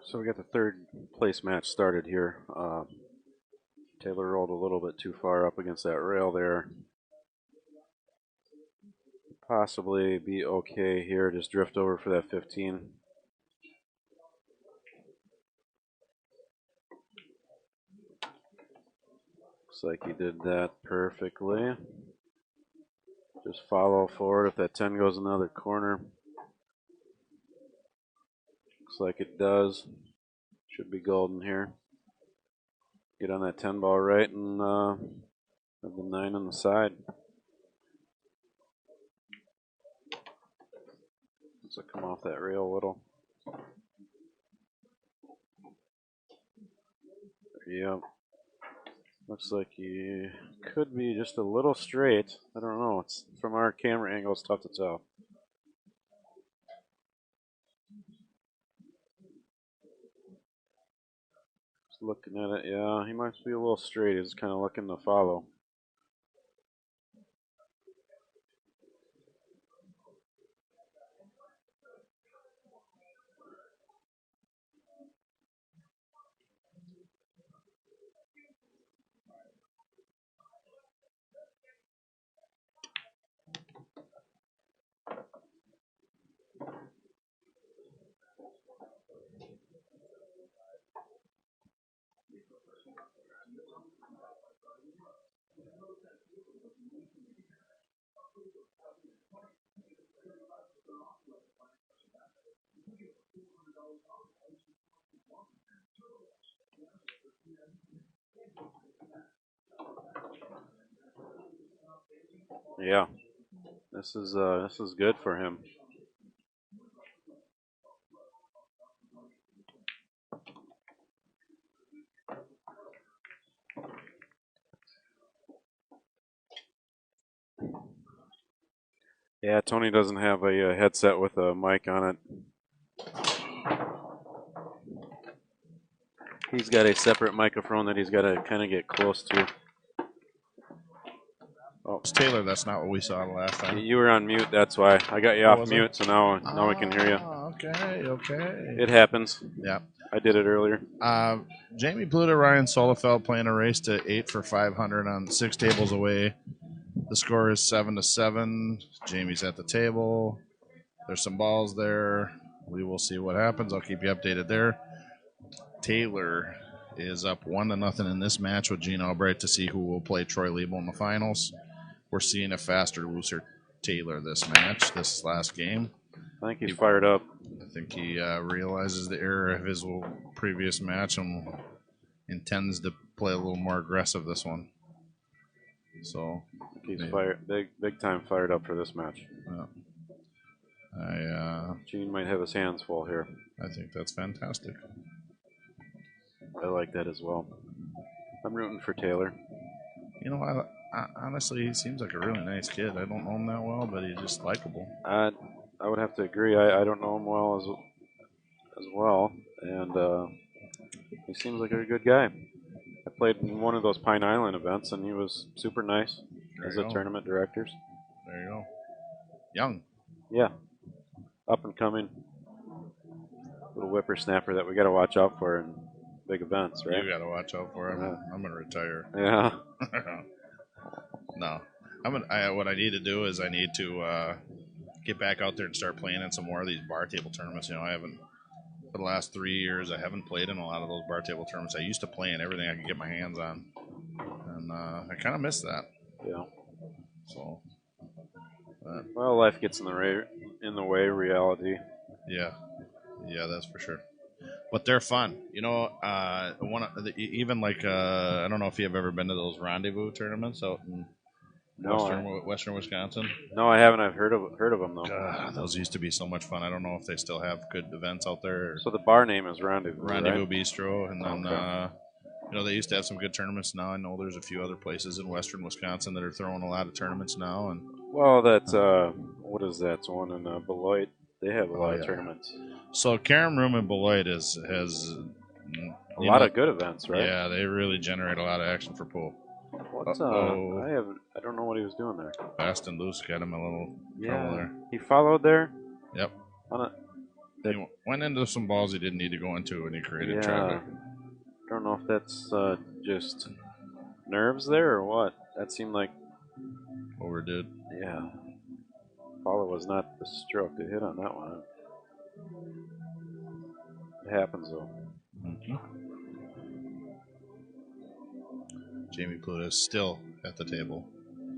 So we got the third place match started here. Taylor rolled a little bit too far up against that rail there. Possibly be okay here. Just drift over for that 15. Looks like he did that perfectly. Just follow forward if that 10 goes in the other corner. Looks like it does. Should be golden here. Get on that 10 ball right and have the 9 on the side. So come off that rail a little. Yep. Looks like he could be just a little straight. I don't know. It's from our camera angle, it's tough to tell. Just looking at it, yeah, he might be a little straight. He's kind of looking to follow. Yeah, this is good for him. Yeah, Tony doesn't have a headset with a mic on it. He's got a separate microphone that he's got to kind of get close to. Oh, it's Taylor. That's not what we saw the last time. You were on mute, that's why. I got you off mute, so now we can hear you. Okay. It happens. Yeah. I did it earlier. Jamie Pluta, Ryan Solefeld playing a race to 8 for 500 on 6 tables away. The score is 7-7. Jamie's at the table. There's some balls there. We will see what happens. I'll keep you updated there. Taylor is up 1-0 in this match with Gene Albright to see who will play Troy Liebel in the finals. We're seeing a faster, looser Taylor this match, last game. I think he's fired up. I think he realizes the error of his previous match and intends to play a little more aggressive this one. So he's big time fired up for this match. Yeah. Gene might have his hands full here. I think that's fantastic. I like that as well. I'm rooting for Taylor. You know, I honestly, he seems like a really nice kid. I don't know him that well, but he's just likable. I would have to agree. I don't know him well as well, and he seems like a good guy. I played in one of those Pine Island events, and he was super nice as a tournament directors. There you go. Young. Yeah. Up and coming. Little whippersnapper that we got to watch out for in big events, right? You got to watch out for him. I'm gonna retire. Yeah. No, what I need to do is I need to get back out there and start playing in some more of these bar table tournaments. You know, I haven't for the last 3 years. I haven't played in a lot of those bar table tournaments. I used to play in everything I could get my hands on, and I kind of miss that. Yeah. So, well, life gets in the way. Reality. yeah, that's for sure. But they're fun, you know. Even like I don't know if you've ever been to those rendezvous tournaments out in Western Wisconsin. No, I haven't. I've heard of them though. Those used to be so much fun. I don't know if they still have good events out there. So the bar name is Rendezvous. Rendezvous right? Bistro, and then you know, they used to have some good tournaments. Now I know there's a few other places in Western Wisconsin that are throwing a lot of tournaments now. And well, that's what is that? It's one in Beloit. They have a lot of tournaments. So Carom Room in Beloit has a lot of good events, right? Yeah, they really generate a lot of action for pool. What's I don't know what he was doing there. Fast and Loose got him a little trouble there. He followed there. Yep. He went into some balls he didn't need to go into, and he created traffic. I don't know if that's just nerves there or what. That seemed like overdid. Yeah. Follow was not the stroke to hit on that one. It happens though. Mm-hmm. Jamie Pluto is still at the table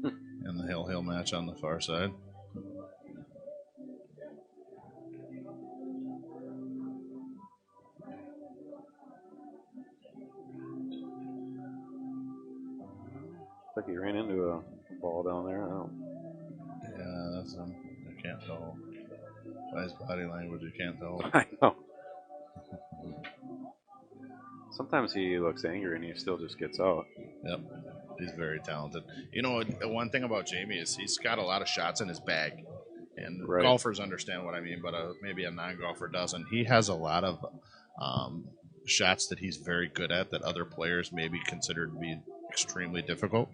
in the Hill match on the far side. Looks like he ran into a ball down there. Yeah, that's him. I can't tell. By his body language, you can't tell. I know. Sometimes he looks angry and he still just gets out. Yep. He's very talented. You know, one thing about Jamie is he's got a lot of shots in his bag. And golfers understand what I mean, but maybe a non-golfer doesn't. He has a lot of shots that he's very good at that other players maybe consider to be extremely difficult.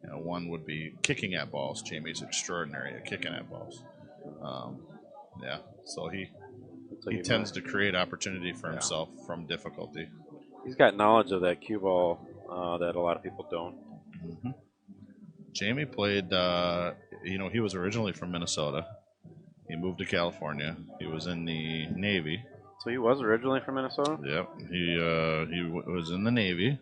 You know, one would be kicking at balls. Jamie's extraordinary at kicking at balls. Yeah, so he tends to create opportunity for himself from difficulty. He's got knowledge of that cue ball that a lot of people don't. Mm-hmm. Jamie played, you know, he was originally from Minnesota. He moved to California. He was in the Navy. So he was originally from Minnesota? Yep. He was in the Navy.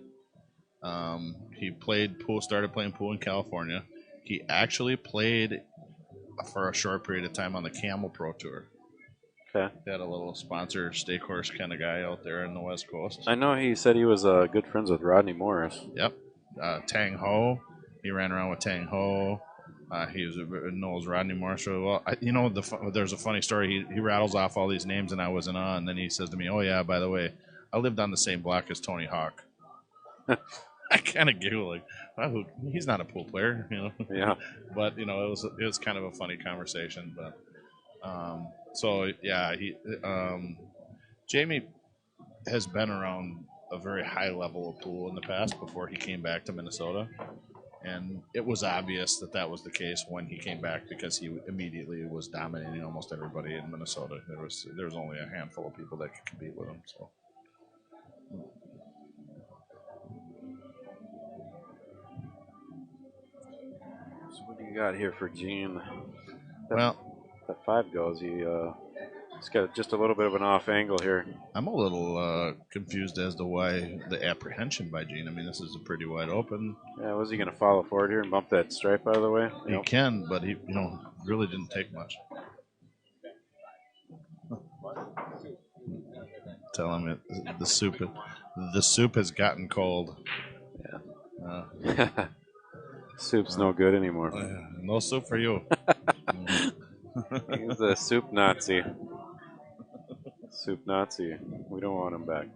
He played pool, started playing pool in California. He actually played for a short period of time on the Camel Pro Tour. Okay. He had a little sponsor stake horse kind of guy out there in the West Coast. I know he said he was good friends with Rodney Morris. Yep. Tang Ho. He ran around with Tang Ho. He knows Rodney Morris really well. You know, there's a funny story. He rattles off all these names, and I wasn't on. And then he says to me, "Oh yeah, by the way, I lived on the same block as Tony Hawk." I kind of giggle like, "Wow, he's not a pool player," you know. Yeah. But you know, it was kind of a funny conversation. But so yeah, Jamie has been around a very high level of pool in the past before he came back to Minnesota. And it was obvious that was the case when he came back because he immediately was dominating almost everybody in Minnesota. There was only a handful of people that could compete with him. So what do you got here for Gene? Well, that 5 goes. He's got just a little bit of an off angle here. I'm a little confused as to why the apprehension by Gene. I mean, this is a pretty wide open. Yeah, was he going to follow forward here and bump that stripe out of the way? He can, but he, really didn't take much. Tell him the soup has gotten cold. Yeah. Soup's no good anymore. No soup for you. He's a soup Nazi. Soup Nazi. We don't want him back.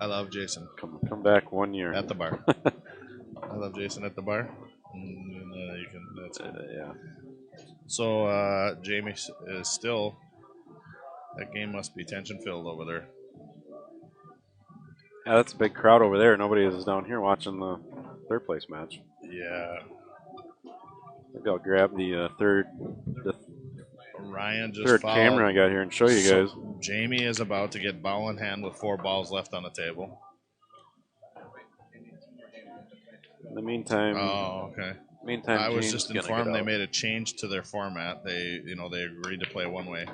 I love Jason. Come back 1 year. At the bar. I love Jason at the bar. You can. That's yeah. So Jamie is still. That game must be tension filled over there. Yeah, that's a big crowd over there. Nobody is down here watching the third place match. Yeah. Maybe I'll grab the third Ryan just third fouled. camera I got here and show you guys. Jamie is about to get ball in hand with 4 balls left on the table. In the meantime, Oh, okay. I was Gene's just gonna informed get they out. made a change to their format. They agreed to play one way.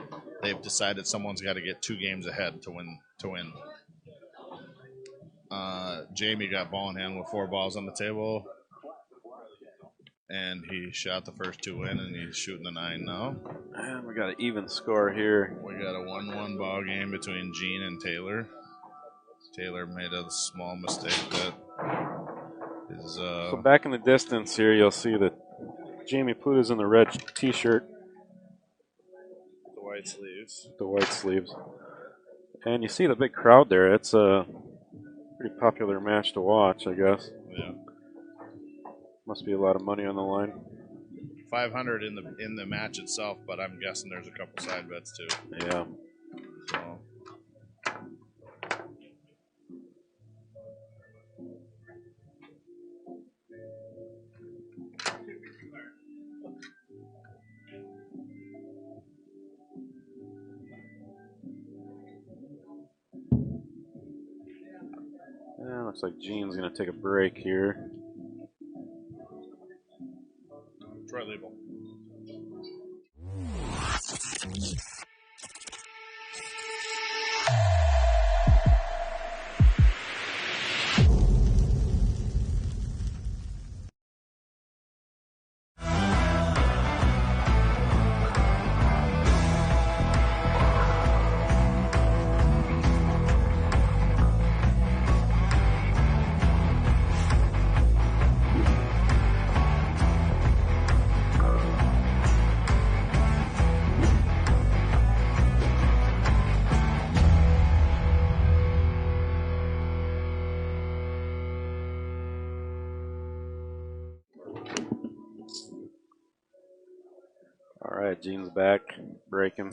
They've decided someone's got to get 2 games ahead to win. Jamie got ball in hand with 4 balls on the table, and he shot the first 2 in, and he's shooting the 9 now. And we got an even score here. We got a 1-1 ball game between Gene and Taylor. Taylor made a small mistake that is. So back in the distance here, you'll see that Jamie Pluto's in the red T-shirt, the white sleeves. the white sleeves, and you see the big crowd there. It's a pretty popular match to watch, I guess. Yeah. Must be a lot of money on the line. 500 in the match itself, but I'm guessing there's a couple side bets too. Yeah. So. Yeah, looks like Gene's gonna take a break here. Troy Label. All right, Gene's back, breaking.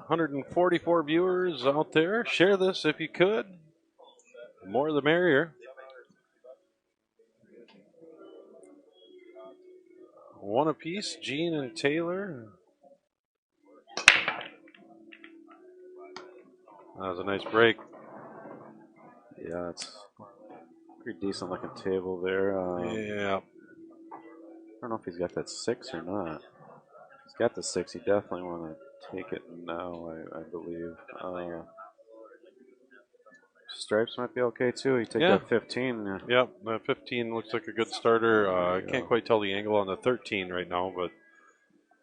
144 viewers out there. Share this if you could. More the merrier. One apiece, Gene and Taylor. That was a nice break. Yeah, it's pretty decent looking table there. Yeah. I don't know if he's got that 6 or not. If he's got the 6, he definitely want to take it now, I believe. Stripes might be okay too. He take that 15. Yep, that 15 looks like a good starter. I can't quite tell the angle on the 13 right now, but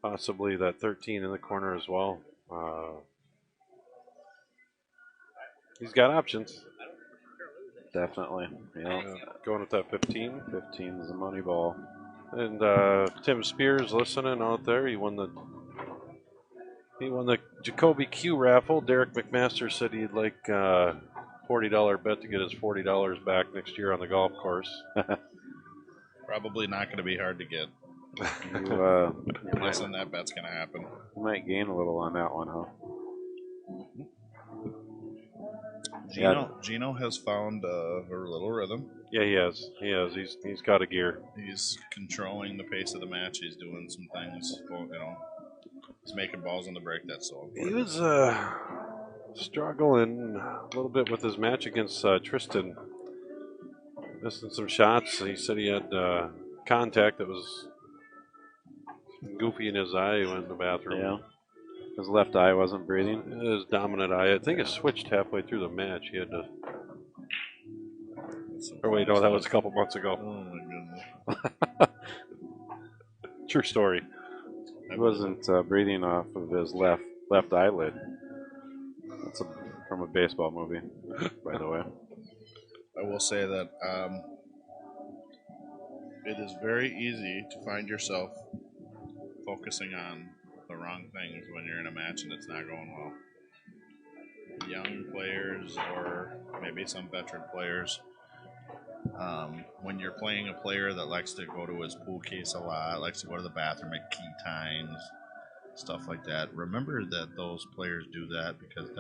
possibly that 13 in the corner as well. He's got options. Definitely. Yeah. Going with that 15. 15 is the money ball. And Tim Spears listening out there. He won the Jacoby Q raffle. Derek McMaster said he'd like $40 bet to get his $40 back next year on the golf course. Probably not going to be hard to get. You Listen, that bet's going to happen. You might gain a little on that one, huh? Gino has found a little rhythm. Yeah, he has. He's got a gear. He's controlling the pace of the match. He's doing some things. He's making balls on the break. That's all. He was struggling a little bit with his match against Tristan. Missing some shots. He said he had contact that was goofy in his eye. He went in the bathroom. Yeah. His left eye wasn't breathing. His dominant eye. I think it switched halfway through the match. He had to. Or wait, no, that was a couple months ago. Oh my goodness. True story. He wasn't breathing off of his left eyelid. That's from a baseball movie, by the way. I will say that it is very easy to find yourself focusing on the wrong things when you're in a match and it's not going well. Young players or maybe some veteran players, when you're playing a player that likes to go to his pool case a lot, likes to go to the bathroom at key times, stuff like that, remember that those players do that because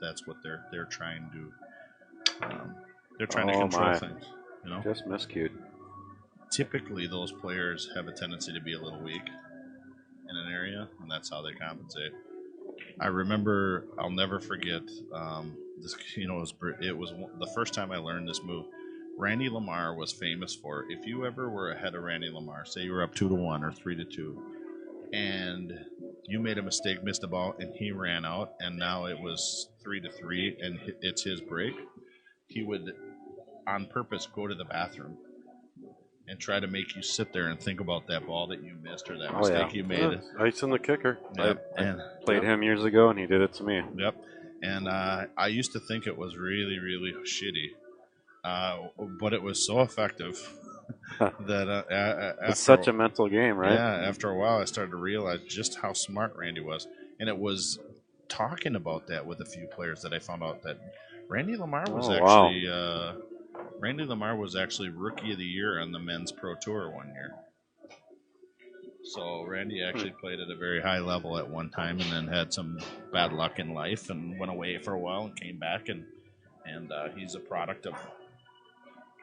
that's what they're trying to they're trying to control things. You know, just miscued. typically those players have a tendency to be a little weak. that's how they compensate. I remember, I'll never forget this. You know, it was the first time I learned this move. Randy Lamar was famous for, if you ever were ahead of Randy Lamar, say you were up 2-1 or 3-2, and you made a mistake, missed the ball, and he ran out, and now it was 3-3, and it's his break. He would, on purpose, go to the bathroom and try to make you sit there and think about that ball that you missed or that mistake you made. Yeah, ice in the kicker. Yep. I played him years ago, and he did it to me. Yep. And I used to think it was really, really shitty, but it was so effective that It's such a mental game, right? Yeah, after a while, I started to realize just how smart Randy was. And it was talking about that with a few players that I found out that Randy Lamar was Randy Lamar was actually Rookie of the Year on the Men's Pro Tour one year. So Randy actually played at a very high level at one time, and then had some bad luck in life, and went away for a while, and came back, and he's a product of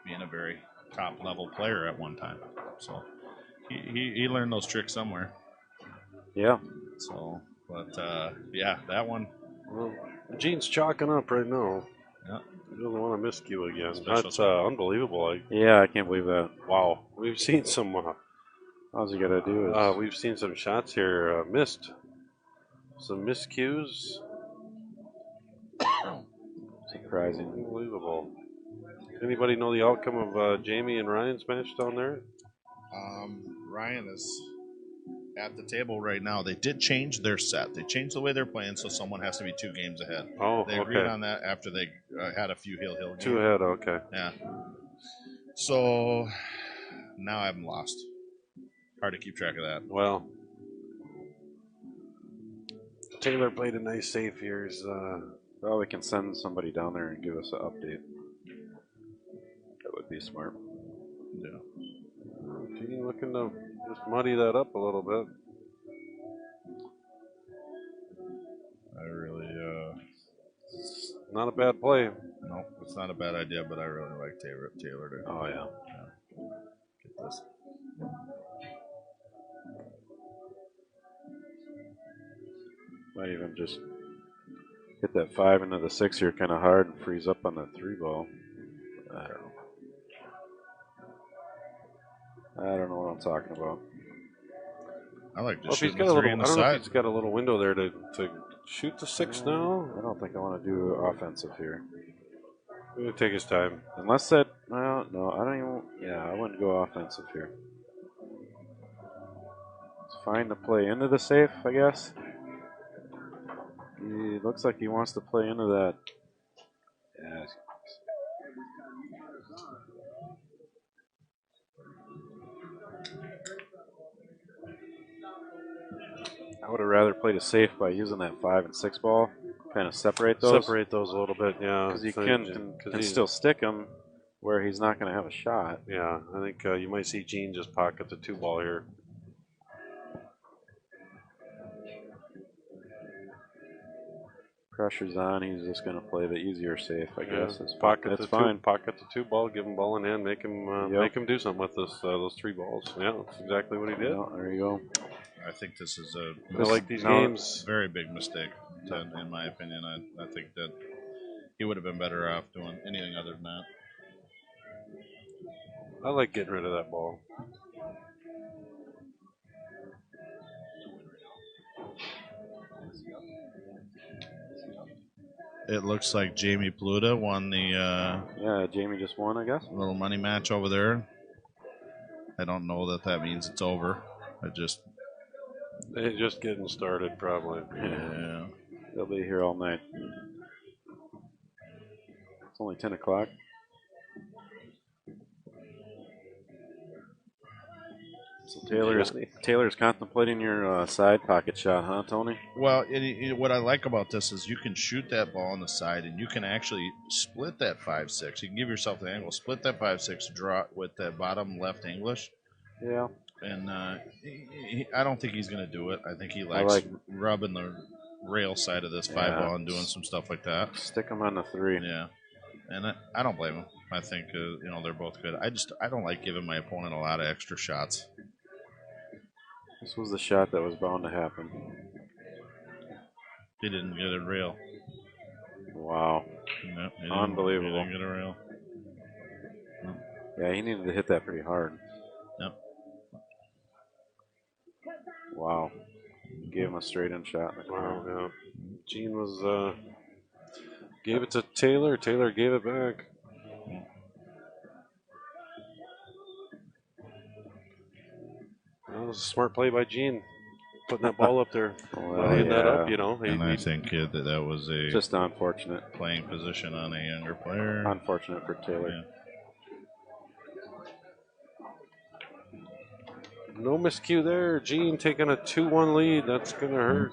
being a very top level player at one time. So he learned those tricks somewhere. Yeah. So, but yeah, that one. Well, Gene's chalking up right now. Yeah. He doesn't want to miscue again. Special That's unbelievable. Yeah, I can't believe that. Wow. We've seen some. All you gotta do is. We've seen some shots here missed. Some miscues. Surprising. Unbelievable. Anybody know the outcome of Jamie and Ryan's match down there? Ryan is at the table right now. They did change their set. They changed the way they're playing, so someone has to be 2 games ahead. Oh, they agreed on that after they had a few hill games. 2 ahead, okay. Yeah. So now I'm lost. Hard to keep track of that. Well, Taylor played a nice save here. Well, we can send somebody down there and give us an update. That would be smart. Yeah. Gene looking to just muddy that up a little bit. I really, Not a bad play. no, it's not a bad idea, but I really like Taylor to Oh, yeah. get this. Might even just hit that 5 into the 6 here kind of hard and freeze up on that 3 ball. I don't know what I'm talking about. I like just Well, if he's shooting got the a 3 little, on I the don't know if side. he's got a little window there to shoot the 6 now. I don't think I want to do offensive here. We're gonna take his time. Unless that, well, no, I don't even, yeah, I wouldn't go offensive here. It's fine to play into the safe, I guess. He looks like he wants to play into that. Yeah. I would have rather played a safe by using that 5 and 6 ball. Kind of separate those. Separate those a little bit, yeah. Because you can still stick him where he's not going to have a shot. Yeah, I think you might see Gene just pocket the 2 ball here. Pressure's on. He's just going to play the easier safe, I guess. Yeah, That's pocket fine. Pocket the 2 ball, give him ball in hand, make him do something with those 3 balls. Yeah, that's exactly what he did. Yeah, there you go. I think this is a I like these games. very big mistake, in my opinion. I think that he would have been better off doing anything other than that. I like getting rid of that ball. It looks like Jamie Pluta won the Yeah, Jamie just won, I guess. little money match over there. I don't know that means it's over. They're just getting started, probably. Yeah. They'll be here all night. It's only 10 o'clock. So Taylor's contemplating your side pocket shot, huh, Tony? Well, what I like about this is you can shoot that ball on the side, and you can actually split that 5-6. You can give yourself the angle, split that 5-6, draw it with that bottom left English. Yeah. And I don't think he's going to do it. I think he likes rubbing the rail side of this 5 ball and doing some stuff like that. Stick him on the 3. Yeah. And I don't blame him. I think they're both good. I don't like giving my opponent a lot of extra shots. This was the shot that was bound to happen. He didn't get a rail. Wow. No, he Unbelievable. He didn't get a rail. Yeah, he needed to hit that pretty hard. Yep. Wow. Gave him a straight-in shot. Wow, yeah. Gene was, gave it to Taylor. Taylor gave it back. That was a smart play by Gene, putting that ball up there. Well, Hitting that up, yeah. you know. And I think that was a Just unfortunate. playing position on a younger player. Unfortunate for Taylor. Yeah. No miscue there. Gene taking a 2-1 lead. That's going to hurt.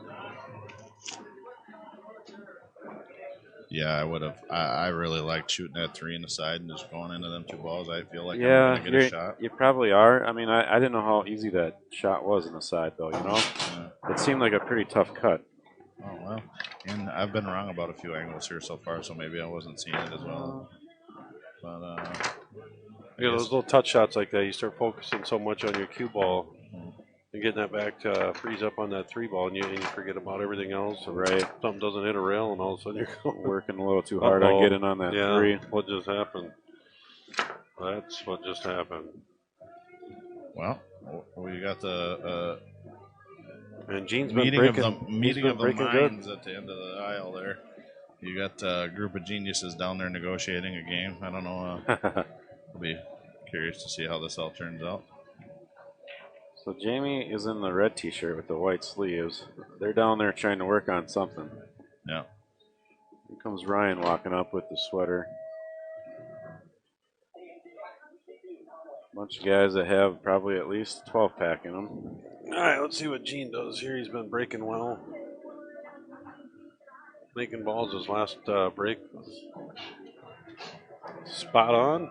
Yeah, I would have. I really liked shooting that 3 in the side and just going into them 2 balls. I feel like Yeah, I'm going to get a shot. you probably are. I mean, I didn't know how easy that shot was in the side, though, you know? Yeah. It seemed like a pretty tough cut. Oh, well. And I've been wrong about a few angles here so far, so maybe I wasn't seeing it as well. But, Yeah, those little touch shots like that, you start focusing so much on your cue ball. You're getting that back to freeze up on that 3 ball, and you forget about everything else. And Right. something doesn't hit a rail, and all of a sudden you're going. Working a little too hard on getting on that 3. What just happened? That's what just happened. well, we got the And Gene's been meeting breaking. of the breaking minds at the end of the aisle there. You got a group of geniuses down there negotiating a game. I don't know. I'll be curious to see how this all turns out. So Jamie is in the red t-shirt with the white sleeves. They're down there trying to work on something. Yeah. Here comes Ryan walking up with the sweater. Bunch of guys that have probably at least 12-pack in them. All right, let's see what Gene does here. He's been breaking well. Making balls his last break was spot on.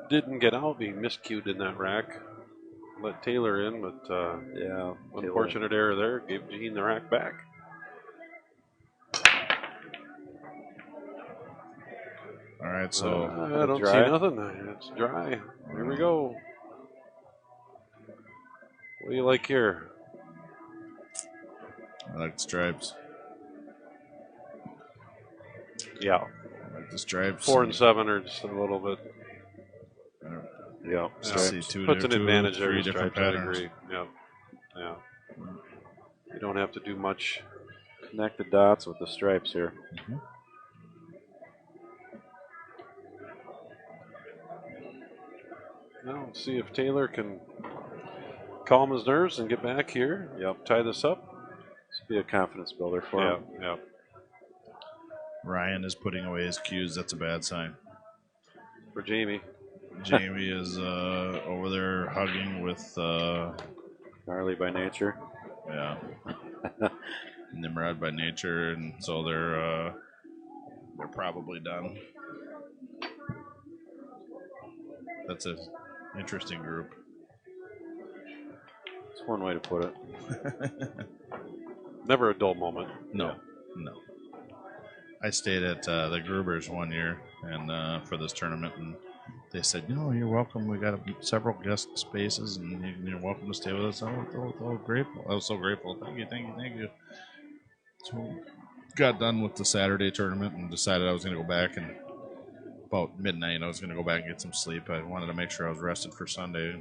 Didn't get out, being miscued in that rack. Let Taylor in, but Yeah. unfortunate error there. Gave Gene the rack back. All right, so I don't dry. see nothing. It's dry. Here we go. What do you like here? I like the stripes. Yeah. I like the stripes. 4 and 7 are just a little bit. Yeah. See two, Puts an two, advantage there. 3 to different stripes, I patterns. agree. Yep. Yeah. You don't have to do much. Connect the dots with the stripes here. Mm-hmm. Now, let's see if Taylor can calm his nerves and get back here. Yep. Tie this up. This will be a confidence builder for him. Yeah. Ryan is putting away his cues. That's a bad sign. For Jamie. Jamie is over there hugging with, Gnarly by nature. yeah, Nimrod by nature, and so they're probably done. That's an interesting group. That's one way to put it. Never a dull moment. No. I stayed at the Grubers one year and for this tournament, and they said, you're welcome. We got several guest spaces, and you're welcome to stay with us. I was grateful. I was so grateful. Thank you. So got done with the Saturday tournament and decided I was going to go back, and about midnight I was going to go back and get some sleep. I wanted to make sure I was rested for Sunday.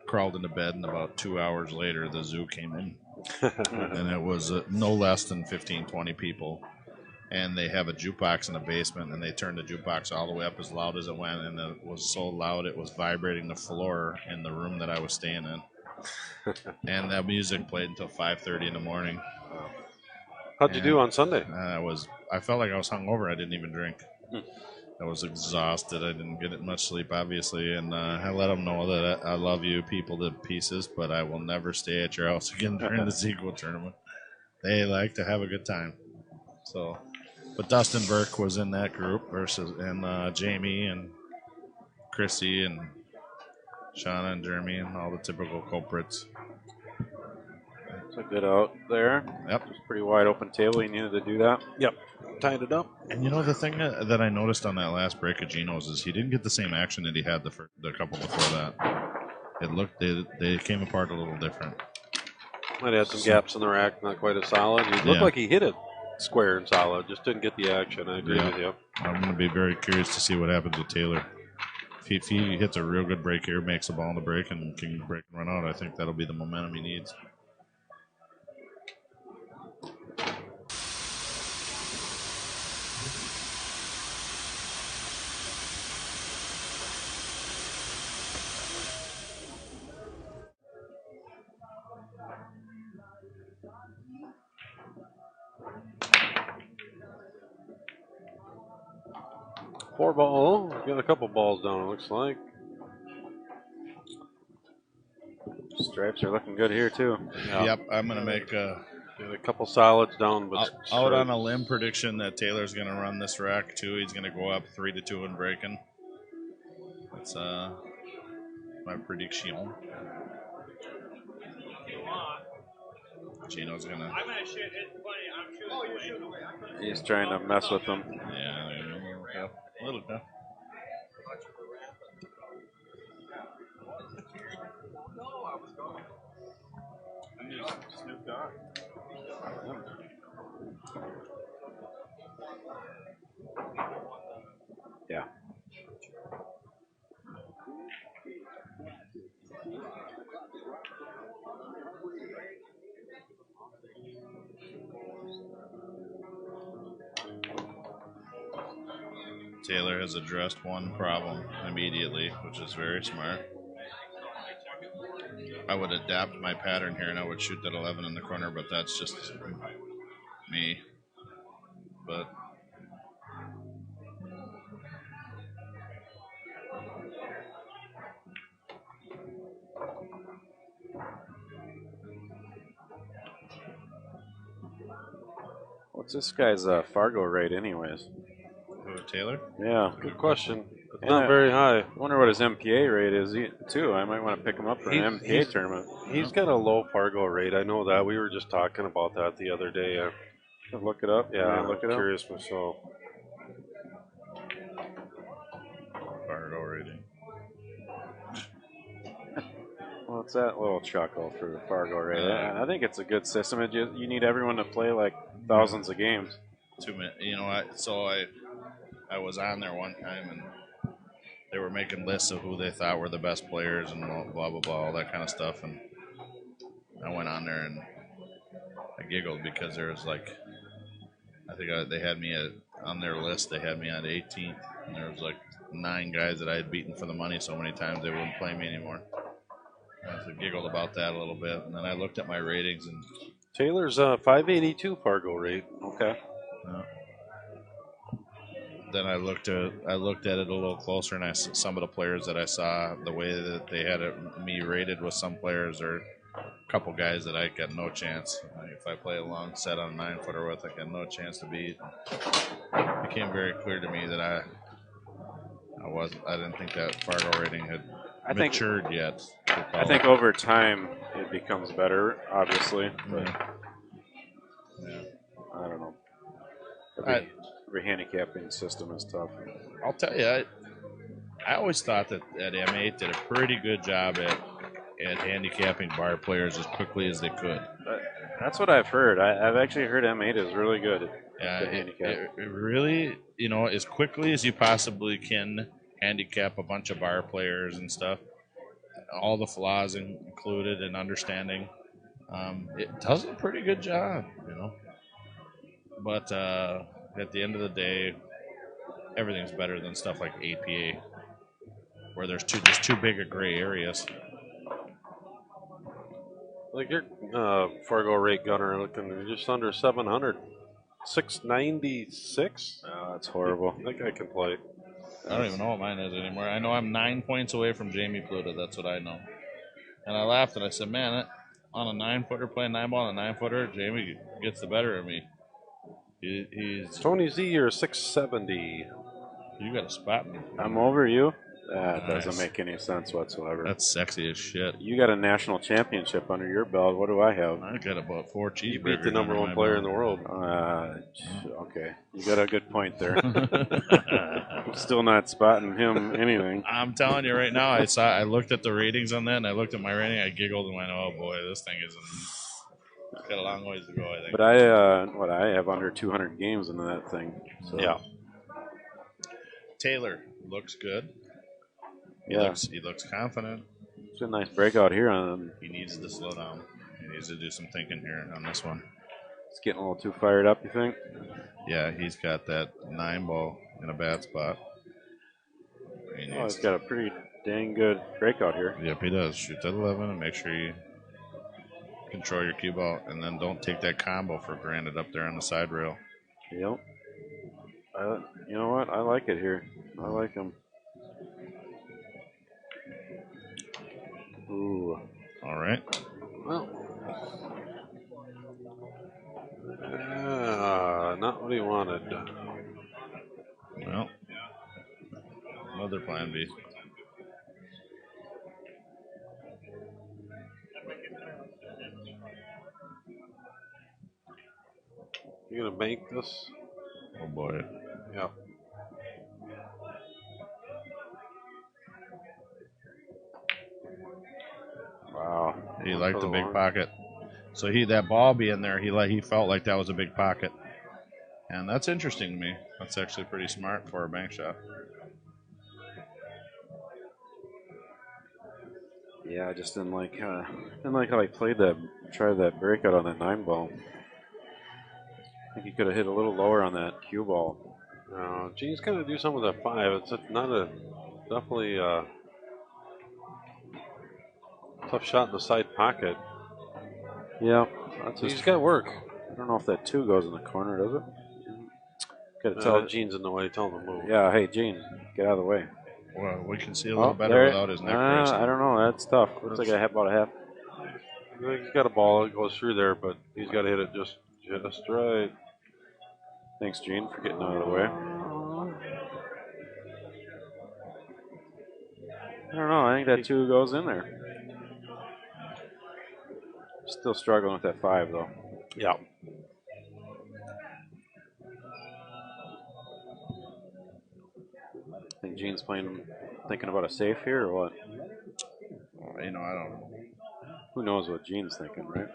Crawled into bed, and about 2 hours later the zoo came in. And it was no less than 15, 20 people. And they have a jukebox in the basement, and they turned the jukebox all the way up as loud as it went, and it was so loud it was vibrating the floor in the room that I was staying in. And that music played until 5:30 in the morning. How'd you do on Sunday? I felt like I was hungover. I didn't even drink. I was exhausted. I didn't get much sleep, obviously, and I let them know that I love you people to pieces, but I will never stay at your house again during the Sequel tournament. They like to have a good time. So, but Dustin Burke was in that group and Jamie and Chrissy and Shauna and Jeremy and all the typical culprits. It's a good out there. Yep. Just pretty wide open table. You needed to do that. Yep. Tied it up. And the thing that I noticed on that last break of Gino's is he didn't get the same action that he had the couple before that. it looked they came apart a little different. Might have some gaps in the rack, not quite as solid. It looked like he hit it square and solid, just didn't get the action. I agree with you. I'm going to be very curious to see what happens with Taylor. If he hits a real good break here, makes the ball in the break, and can break and run out, I think that'll be the momentum he needs. Four ball. Got a couple balls down, it looks like. Stripes are looking good here, too. Yep, I'm going to make got a couple solids down, but out on a limb prediction that Taylor's going to run this rack, too. He's going to go up 3-2 in breaking. That's my prediction. Gino's going to... I'm going to shoot it. I'm shooting away. He's trying to mess with them. Yeah, a little bit. Yeah. Taylor has addressed one problem immediately, which is very smart. I would adapt my pattern here and I would shoot that 11 in the corner, but that's just me. But What's this guy's Fargo rate, anyways? Taylor? Yeah. Good question. It's not very high. I wonder what his MPA rate is, too. I might want to pick him up for an MPA tournament. He's got a low Fargo rate. I know that. We were just talking about that the other day. Look it up. Yeah, look it I'm up. curious myself. Fargo rating. What's that little chuckle for the Fargo rate? I think it's a good system. You need everyone to play like thousands of games. 2 minutes. You know, I was on there one time and they were making lists of who they thought were the best players and blah, blah, blah, all that kind of stuff. And I went on there and I giggled because there was like, I think they had me on their list, they had me on 18th. And there was like 9 guys that I had beaten for the money so many times they wouldn't play me anymore. I giggled about that a little bit. And then I looked at my ratings and Taylor's 582 Fargo rate. Okay. Then I looked at it a little closer, and some of the players that I saw, the way that they had me rated with some players, are a couple guys that I got no chance. If I play a long set on a 9-footer with, I got no chance to beat. It became very clear to me that I didn't think that Fargo rating had matured yet. I think over time it becomes better, obviously. But yeah. I don't know. Every handicapping system is tough. I'll tell you, I always thought that M8 did a pretty good job at handicapping bar players as quickly as they could. That's what I've heard. I've actually heard M8 is really good at handicap. It really, as quickly as you possibly can handicap a bunch of bar players and stuff, all the flaws included and understanding. It does a pretty good job, But at the end of the day, everything's better than stuff like APA, where there's just too big of gray areas. Like your Fargo rate, Gunner, looking just under 700. 696? Oh, that's horrible. That guy can play. I don't even know what mine is anymore. I know I'm 9 points away from Jamie Pluta. That's what I know. And I laughed and I said, man, on a 9-footer, playing 9-ball on a 9-footer, Jamie gets the better of me. He's Tony Z, you're 670. You got to spot me. I'm over you. That doesn't Nice. make any sense whatsoever. That's sexy as shit. You got a national championship under your belt. What do I have? I got about 4 cheeseburgers. You beat the number under one my player in belt. the world. Okay, you got a good point there. I'm still not spotting him anything. I'm telling you right now, I looked at the ratings on that, and I looked at my rating. I giggled and went, "Oh boy, this thing isn't got a long ways to go." I think. But I have under 200 games into that thing. So. Yeah. Taylor looks good. He looks confident. It's a nice breakout here on. He needs to slow down. He needs to do some thinking here on this one. It's getting a little too fired up, you think? Yeah, he's got that 9 ball in a bad spot. He's got a pretty dang good breakout here. Yep, he does. Shoot that 11 and make sure you control your cue ball, and then don't take that combo for granted up there on the side rail. Yep. You know what? I like it here. I like him. Ooh. All right. Well, not what he wanted. Well, another plan B. You gonna bank this? Oh boy. Yeah. Wow. He liked the big pocket. So that ball being there, he felt like that was a big pocket. And that's interesting to me. That's actually pretty smart for a bank shot. Yeah, I just didn't like how he tried that breakout on that 9 ball. I think he could have hit a little lower on that cue ball. Gene's gonna do some of that 5. It's definitely tough shot in the side pocket. Yeah, He's got to work. I don't know if that 2 goes in the corner, does it? Got to Tell Gene's in the way. Tell him to move. Yeah, hey Gene, get out of the way. Well, we can see a little better without his neck brace. I don't know. That's tough. Looks like I have about a half. He's got a ball that goes through there, but he's got to hit it just right. Thanks, Gene, for getting out of the way. I don't know. I think that 2 goes in there. Still struggling with that 5, though. Yeah. Think Gene's thinking about a safe here or what? I don't. Who knows what Gene's thinking, right?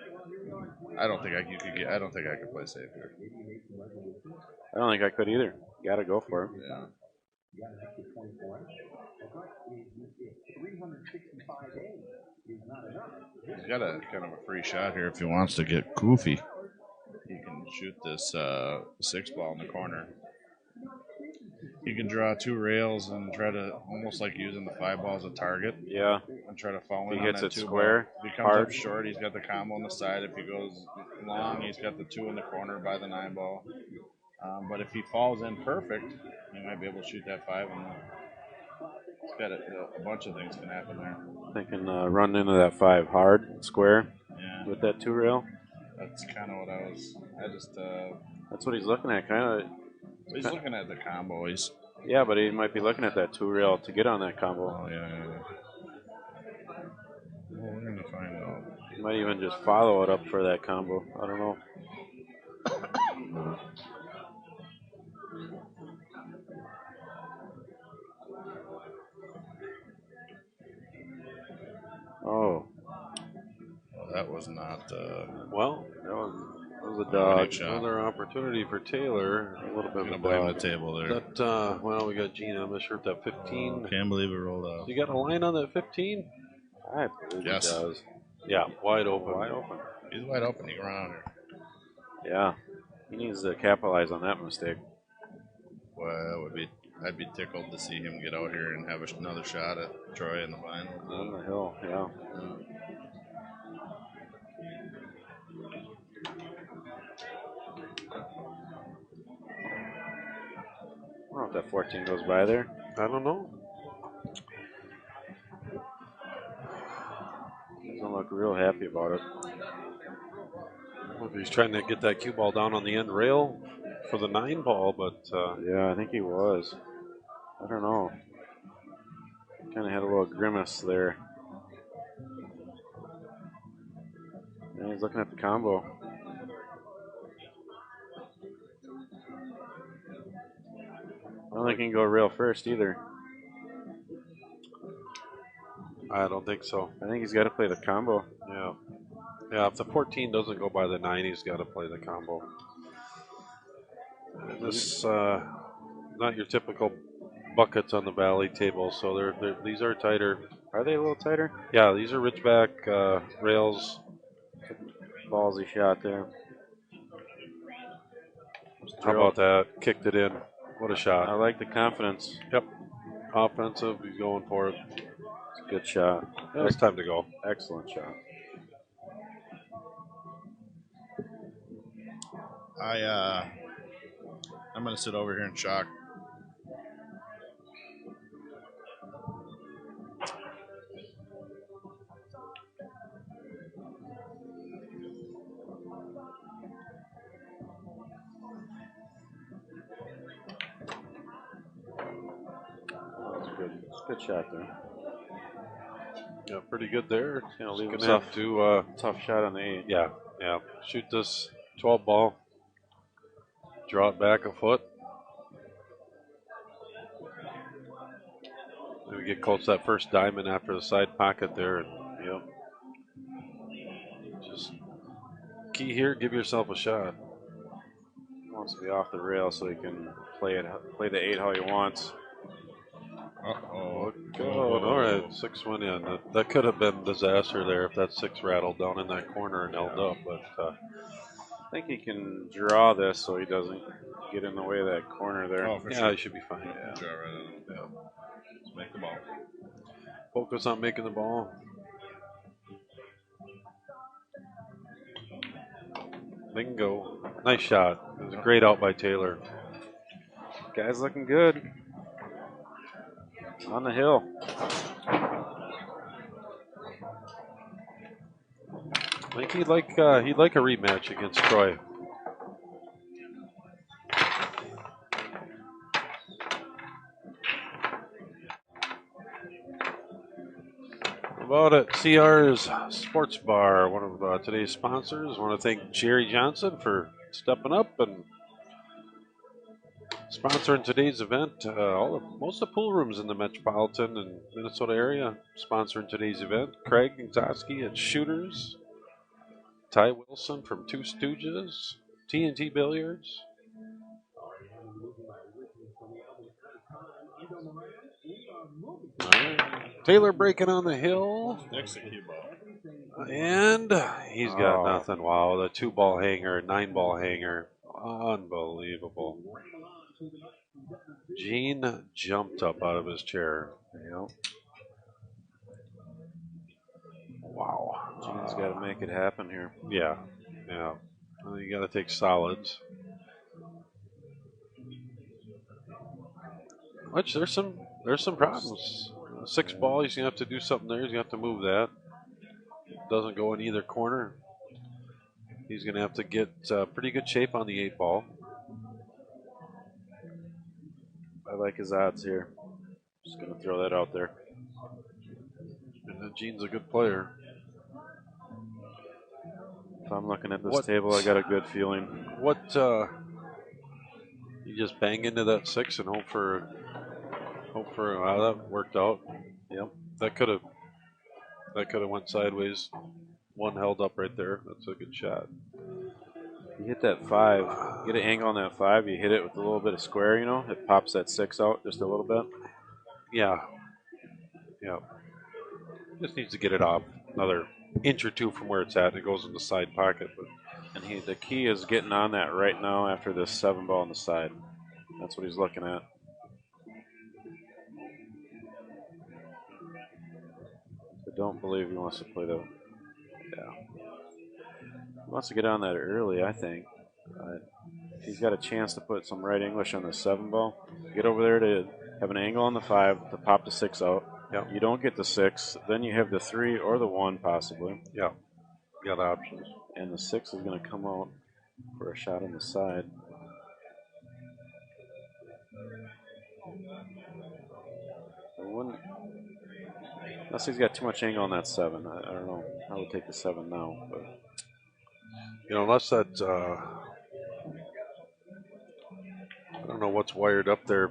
I don't think I could play safe here. I don't think I could either. Got to go for it. Yeah. He's got a kind of a free shot here if he wants to get goofy. He can shoot this 6 ball in the corner. He can draw 2 rails and try to almost like using the 5 ball as a target. Yeah. And try to fall in He on hits that it 2 square, ball. If he comes hard. up short, he's got the combo on the side. If he goes long, he's got the 2 in the corner by the 9 ball. But if he falls in perfect, he might be able to shoot that 5. And he's got a bunch of things can happen there. Thinking run into that 5 hard, square, with that 2 rail. That's kind of what I was. That's what he's looking at, kind of. He's looking at the combo. Yeah, but he might be looking at that 2 rail to get on that combo. Oh, yeah. Well, we're going to find out. He might even just follow it up for that combo. I don't know. Oh. Well, that was not. Well, that was a Nick dodge. shot. Another opportunity for Taylor. A little bit of a Gonna blame the dodge. table there. That we got Gene. I'm not sure if that 15. Can't believe it rolled off. You got a line on that 15? I believe Yes. he does. Yeah, wide open. Wide open. He's wide open. He can run out here. Yeah. He needs to capitalize on that mistake. Well, I'd be tickled to see him get out here and have another shot at Troy in the final. On the hill, yeah. I don't know if that 14 goes by there. I don't know. Doesn't look real happy about it. If he's trying to get that cue ball down on the end rail for the 9 ball, but Yeah, I think he was. I don't know. Kind of had a little grimace there. And he's looking at the combo. I don't think he can go rail first either. I don't think so. I think he's got to play the combo. Yeah. Yeah, if the 14 doesn't go by the 9, he's got to play the combo. And this, not your typical buckets on the valley table, so these are tighter. Are they a little tighter? Yeah, these are Ridgeback rails. Ballsy shot there. How about that? Kicked it in. What a I shot. like the confidence. Yep. Offensive, he's going for it. It's a good shot. Yeah, it's time to go. Excellent shot. I'm gonna sit over here in shock. That's good. It's a good shot there. Yeah, pretty good there. You know, leave Gonna himself have to, tough shot on the 8. yeah, shoot this 12 ball. Draw it back a foot. Maybe get close to that first diamond after the side pocket there. And, yep. Just key here, give yourself a shot. He wants to be off the rail so he can play the 8 how he wants. Uh-oh. Oh, all right, 6 went in. That could have been disaster there if that 6 rattled down in that corner and held up. But I think he can draw this so he doesn't get in the way of that corner there. Oh, for yeah, sure. he should be fine. Yeah. Draw right on it. Yeah. Let's make the ball. Focus on making the ball. Bingo. Nice shot. It was a great out by Taylor. Guy's looking good. On the hill. I think he'd like a rematch against Troy. How about it? CR's Sports Bar, one of today's sponsors. I want to thank Jerry Johnson for stepping up and sponsoring today's event. Most of the pool rooms in the metropolitan and Minnesota area sponsoring today's event. Craig Gzowski at Shooters. Ty Wilson from Two Stooges. TNT Billiards. All right. Taylor breaking on the hill. Execute ball. And he's got nothing. Wow, the 2-ball hanger, 9-ball hanger. Unbelievable. Gene jumped up out of his chair. Yep. Wow. Gene's got to make it happen here. Yeah. Well, you got to take solids. Which there's some problems. 6 ball, he's gonna have to do something there. He's gonna have to move that. Doesn't go in either corner. He's gonna have to get pretty good shape on the 8 ball. I like his odds here. Just going to throw that out there. And Gene's a good player. If I'm looking at this table, I got a good feeling. What you just bang into that 6 and hope for how that worked out. Yep, that could have went sideways. One held up right there. That's a good shot. You hit that 5, get an angle on that 5, you hit it with a little bit of square, it pops that 6 out just a little bit. Yeah. Just needs to get it off another inch or 2 from where it's at. It goes in the side pocket. But the key is getting on that right now after this 7 ball on the side. That's what he's looking at. I don't believe he wants to play the. Yeah. He wants to get on that early, I think. He's got a chance to put some right English on the 7 ball. Get over there to have an angle on the 5 to pop the 6 out. Yep. You don't get the 6, then you have the 3 or the 1 possibly. Yeah. Got options. And the 6 is going to come out for a shot on the side. Unless he's got too much angle on that 7. I don't know. I would take the 7 now. But You know, unless that, I don't know what's wired up there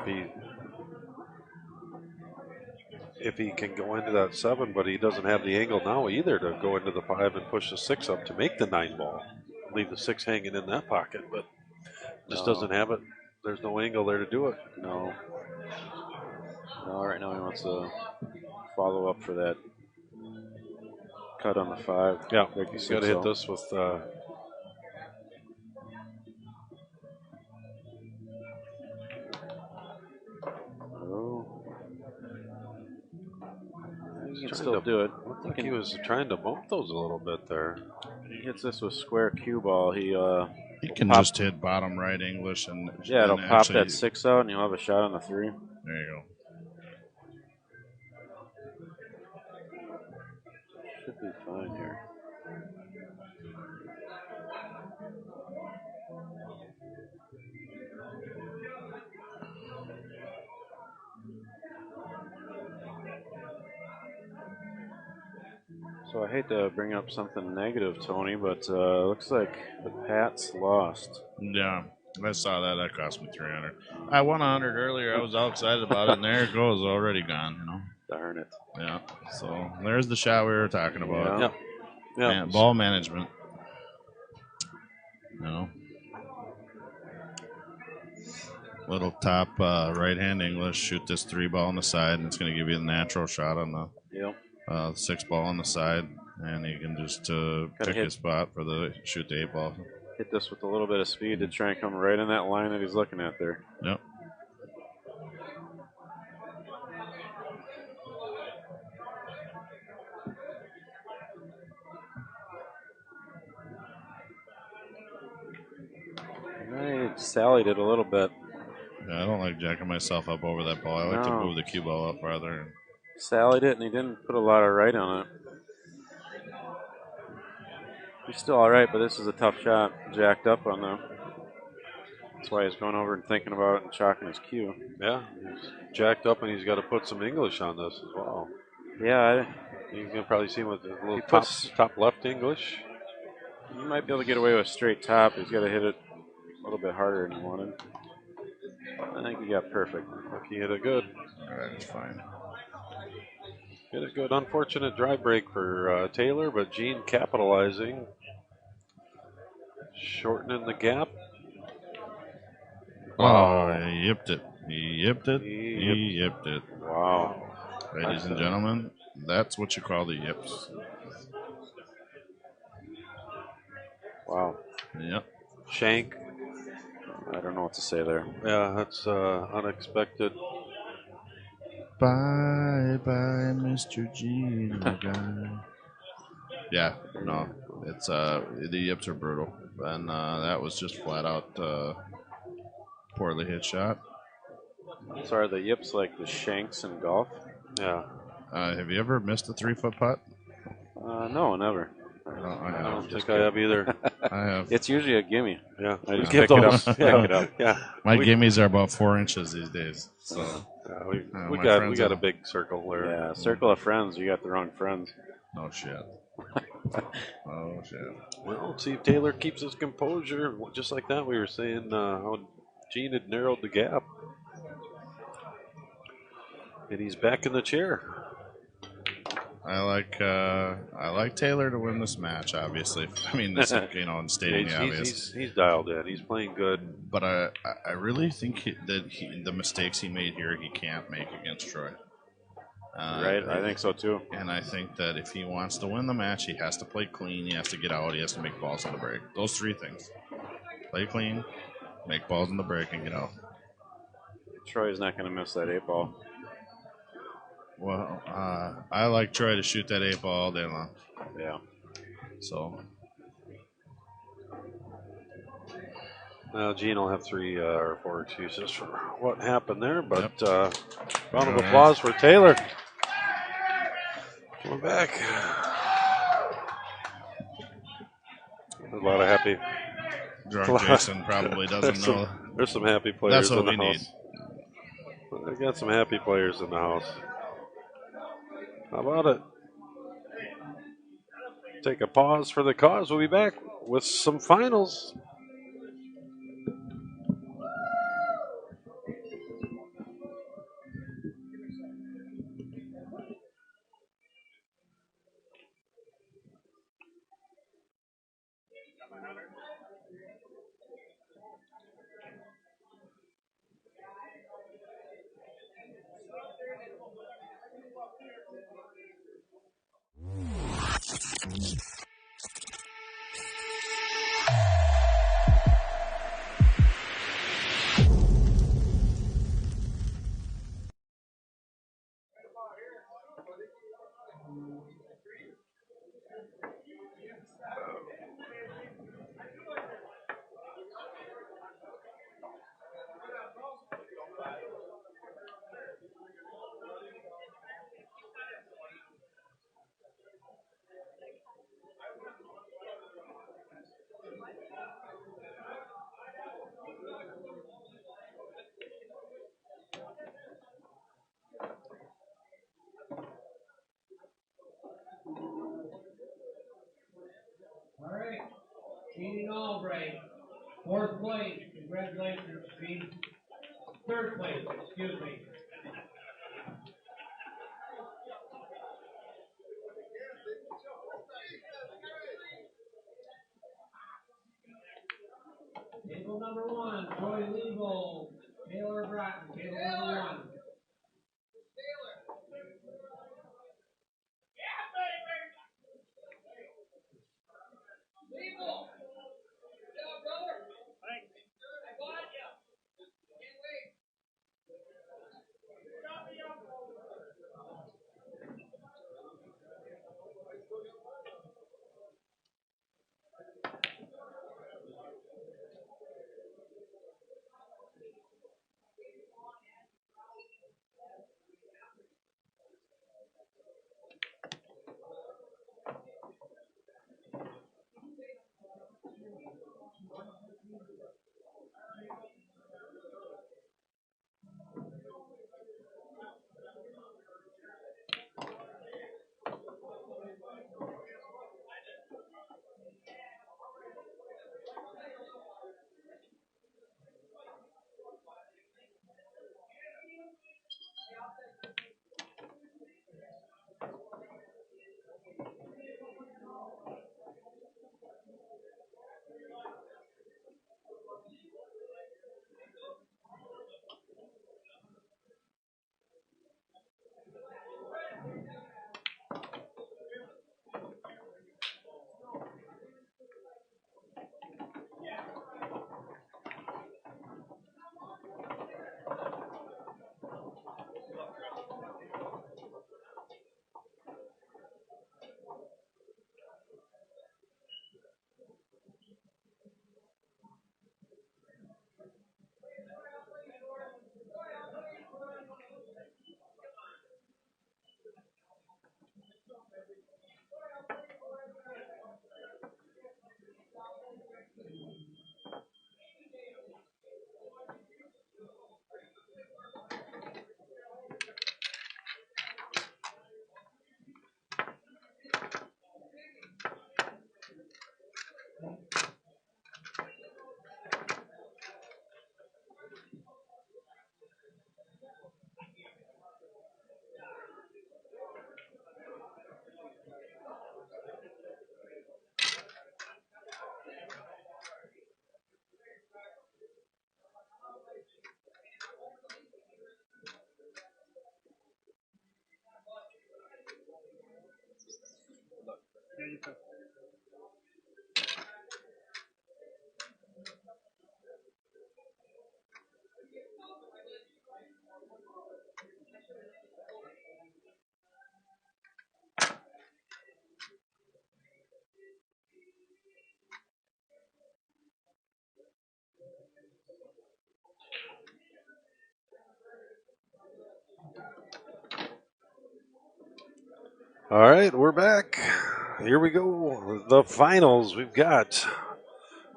if he can go into that 7, but he doesn't have the angle now either to go into the 5 and push the 6 up to make the 9 ball. Leave the 6 hanging in that pocket, but just doesn't have it. There's no angle there to do it. no. No, right now he wants to follow up for that cut on the 5. Yeah, Break the he's 6 got to hit out. this with. Oh. He can Trying still to- do it. I think he was trying to bump those a little bit there. He hits this with square cue ball. He can pop- just hit bottom right English and yeah, it'll and pop actually- that 6 out, and you'll have a shot on the 3. There you go. Should be fine here. So I hate to bring up something negative, Tony, but looks like the Pats lost. Yeah, I saw that. That cost me 300. I won 100 earlier. I was all excited about it, and there it goes, already gone. You know. Darn it. Yeah. So there's the shot we were talking about. Yeah. Yeah. Man, ball management. You know. Little top right hand English. Shoot this 3 ball on the side, and it's going to give you the natural shot on the Yep. 6 ball on the side, and you can just pick hit. a spot for the shoot the 8 ball. Hit this with a little bit of speed to try and come right in that line that he's looking at there. Yep. I sallied it a little bit. Yeah, I don't like jacking myself up over that ball. I like to No. move the cue ball up farther. Sallied it, and he didn't put a lot of right on it. He's still all right, but this is a tough shot. Jacked up on them. That's why he's going over and thinking about it and chalking his cue. Yeah, he's jacked up, and he's got to put some English on this as well. Yeah, You can probably see him with a little He top, puts- top left English. he might be able to get away with straight top. He's got to hit it a little bit harder than he wanted. I think he got perfect. He hit it good. All right, it's fine. Hit it good. Unfortunate drive break for Taylor, but Gene capitalizing. Shortening the gap. Oh, he yipped it. He yipped it. He He yipped it. Wow. Ladies and gentlemen, that's what you call the yips. Wow. Yep. Shank. I don't know what to say there. Yeah, that's unexpected. Bye bye, Mr. G, my guy. Yeah, no, it's the yips are brutal, and that was just flat out poorly hit shot. So are the yips like the shanks in golf? Yeah. Have you ever missed a 3-foot putt? No, never. No, I I have. don't think I have either. I have. It's usually a gimme. Yeah. I just Yeah. pick it up. Pick Pick it up. Yeah. My gimmies are about 4 inches these days. So we my got friends a will- big circle there. Yeah, circle of friends. You got the wrong friends. no shit. Oh shit. Well, let's see if Taylor keeps his composure. Just like that, we were saying how Gene had narrowed the gap. And he's back in the chair. I like Taylor to win this match. Obviously, I mean this, in stating the obvious. He's dialed in. He's playing good. But I really think the mistakes he made here he can't make against Troy. Right? I think so too. And I think that if he wants to win the match, he has to play clean. He has to get out. He has to make balls on the break. Those 3 things: play clean, make balls on the break, and get out. Troy's not going to miss that 8 ball. Well, I like Troy to shoot that 8 ball all day long. Yeah. So Now Gene will have 3 or 4 excuses for what happened there, but Yep. round of applause for Taylor. Coming back. There's a lot of happy. drunk Jason probably doesn't know. There's some happy players That's what in the we house. I got some happy players in the house. How about it? Take a pause for the cause. We'll be back with some finals. All right. Gene Albright, fourth place. Congratulations, Gene. Third place, excuse me. Table number one, Troy Legal, Taylor Bratton, table number one. All right, we're back. Here we go. The finals. We've got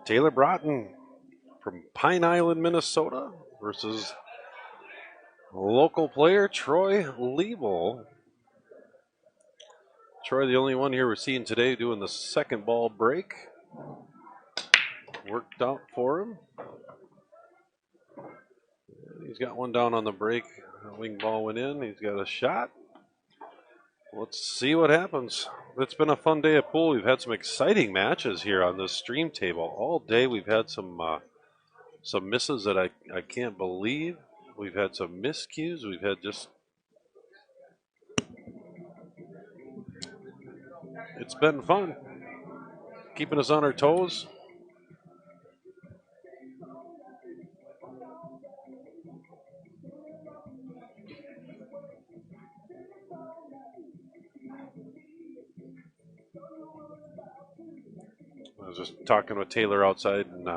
Taylor Broughton from Pine Island, Minnesota versus local player Troy Liebel Troy, the only one here we're seeing today doing the second ball break. Worked out for him. He's got one down on the break. Wing ball went in. He's got a shot. Let's see what happens. It's been a fun day of pool. We've had some exciting matches here on this stream table all day. We've had some misses that I can't believe. We've had some miscues. We've had just. It's been fun. Keeping us on our toes. I was just talking with Taylor outside, and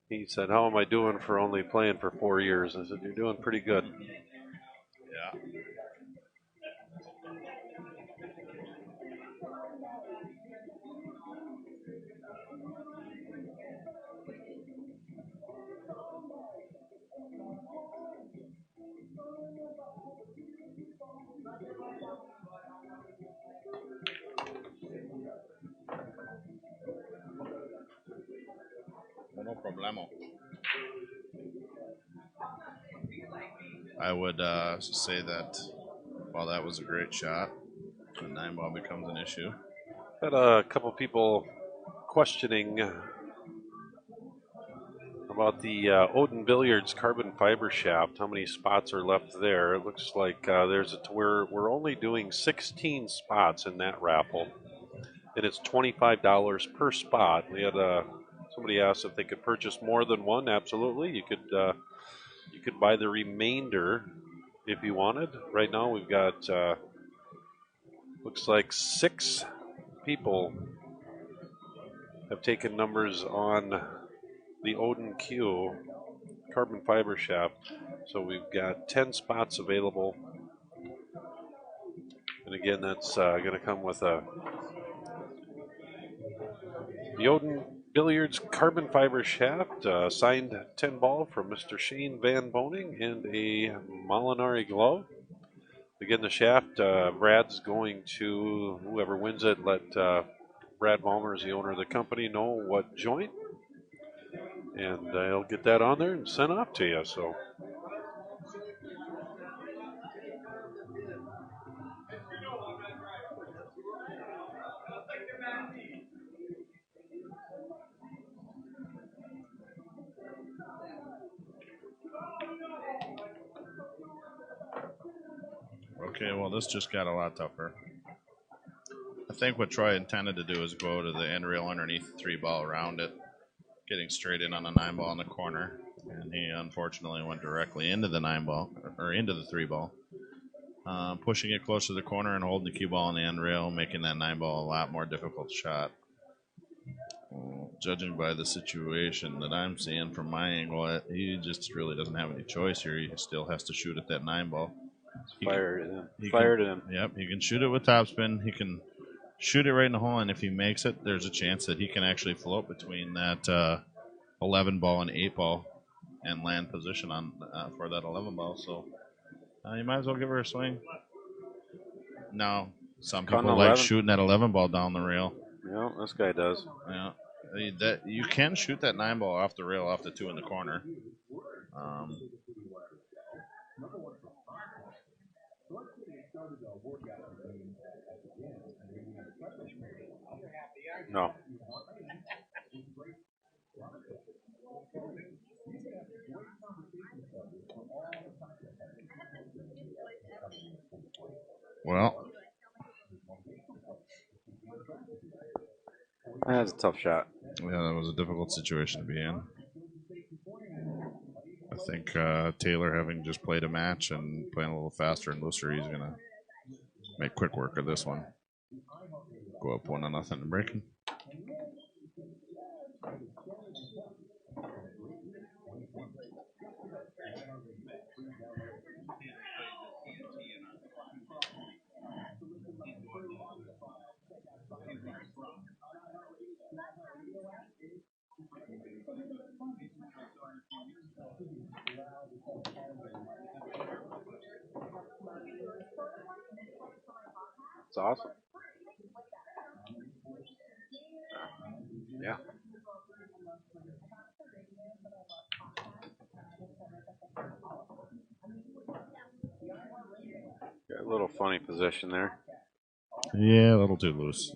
he said, "How am I doing for only playing for 4 years?" I said, "You're doing pretty good." Yeah. No problemo. I would say that while that was a great shot, the 9-ball becomes an issue. Had a couple people questioning about the Odin Billiards carbon fiber shaft. How many spots are left there? It looks like we're only doing 16 spots in that raffle, and it's $25 per spot. We had somebody asked if they could purchase more than one. Absolutely, you could buy the remainder if you wanted. Right now, we've got looks like 6 people have taken numbers on the Odin Q carbon fiber shaft. So we've got 10 spots available. And again, that's going to come with the Odin Billiards carbon fiber shaft, signed 10 ball from Mr. Shane Van Boning, and a Molinari glove. Again, the shaft, Brad's going to, whoever wins it, let Brad Malmers, the owner of the company, know what joint. And he'll get that on there and sent off to you. So. Okay, well, this just got a lot tougher. I think what Troy intended to do is go to the end rail underneath the 3-ball around it, getting straight in on a 9-ball in the corner, and he unfortunately went directly into the 9-ball, or into the 3-ball. Pushing it close to the corner and holding the cue ball on the end rail, making that 9-ball a lot more difficult shot. Judging by the situation that I'm seeing from my angle, he just really doesn't have any choice here. He still has to shoot at that 9-ball. Fired it in. Yep, he can shoot it with topspin. He can shoot it right in the hole, and if he makes it, there's a chance that he can actually float between that 11 ball and 8 ball and land position on for that 11 ball. So you might as well give her a swing. No, some people like shooting that 11 ball down the rail. Yeah, this guy does. Yeah, that you can shoot that 9 ball off the rail, off the 2 in the corner. No. Well, that's a tough shot. Yeah, that was a difficult situation to be in. I think Taylor, having just played a match and playing a little faster and looser, he's going to make quick work of this one. Go up 1-0 and breaking. It's awesome. Yeah. Got a little funny position there. Yeah, a little too loose.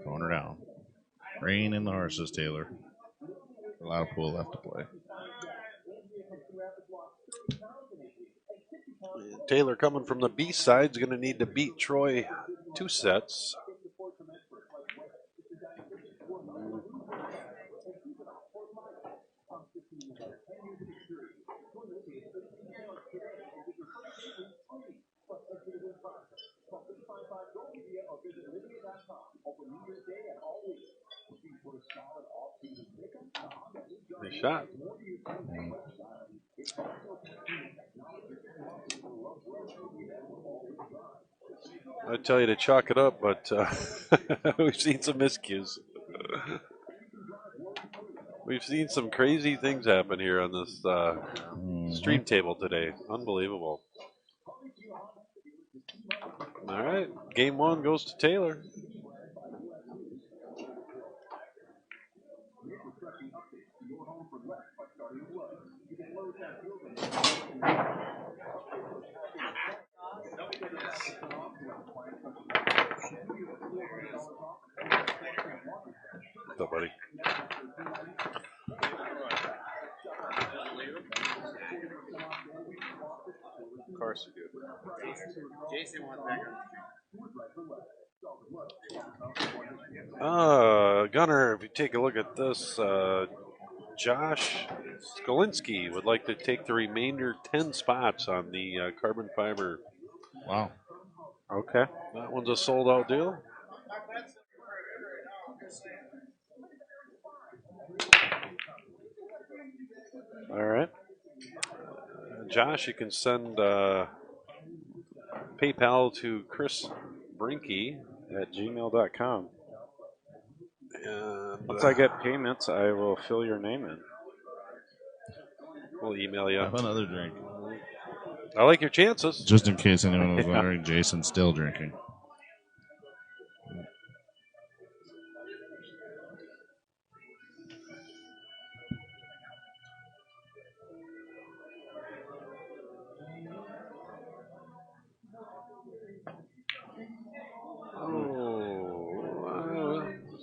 Throwing her down. Rain in the horses, Taylor. A lot of pool left to play. Taylor coming from the B side is going to need to beat Troy 2 sets. Nice shot. I tell you to chalk it up, but we've seen some miscues. We've seen some crazy things happen here on this stream table today. Unbelievable. All right, game 1 goes to Taylor. What's up, buddy? Of course you do. Jason went back. Gunner, if you take a look at this, Josh Skolinski would like to take the remainder 10 spots on the carbon fiber. Wow. Okay. That one's a sold out deal. All right. Josh, you can send PayPal to Chris Brenke at gmail.com. And Once I get payments, I will fill your name in. We'll email you. Have another drink. I like your chances. Just in case anyone was wondering, Jason's still drinking.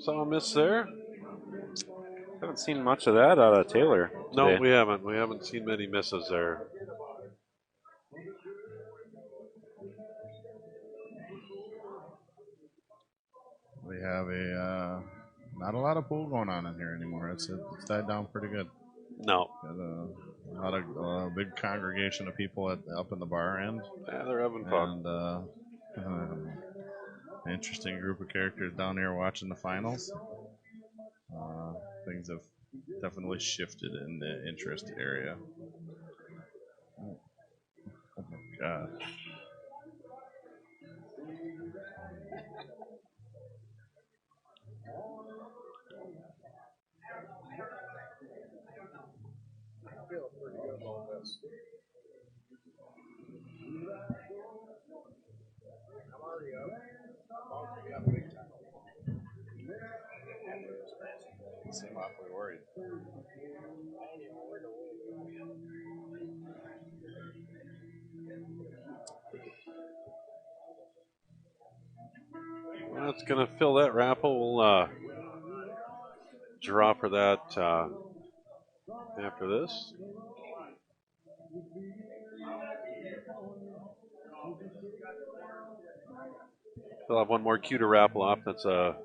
Saw a miss there. Haven't seen much of that out of Taylor. No, today. we haven't. We haven't seen many misses there. We have not a lot of pool going on in here anymore. It's died down pretty good. No. Got a big congregation of people up in the bar end. Yeah, they're having fun. And an interesting group of characters down here watching the finals. Things have definitely shifted in the interest area. Oh my God. Seem awfully worried. Well, that's going to fill that raffle. We'll draw for that after this. We'll have one more cue to raffle off. That's a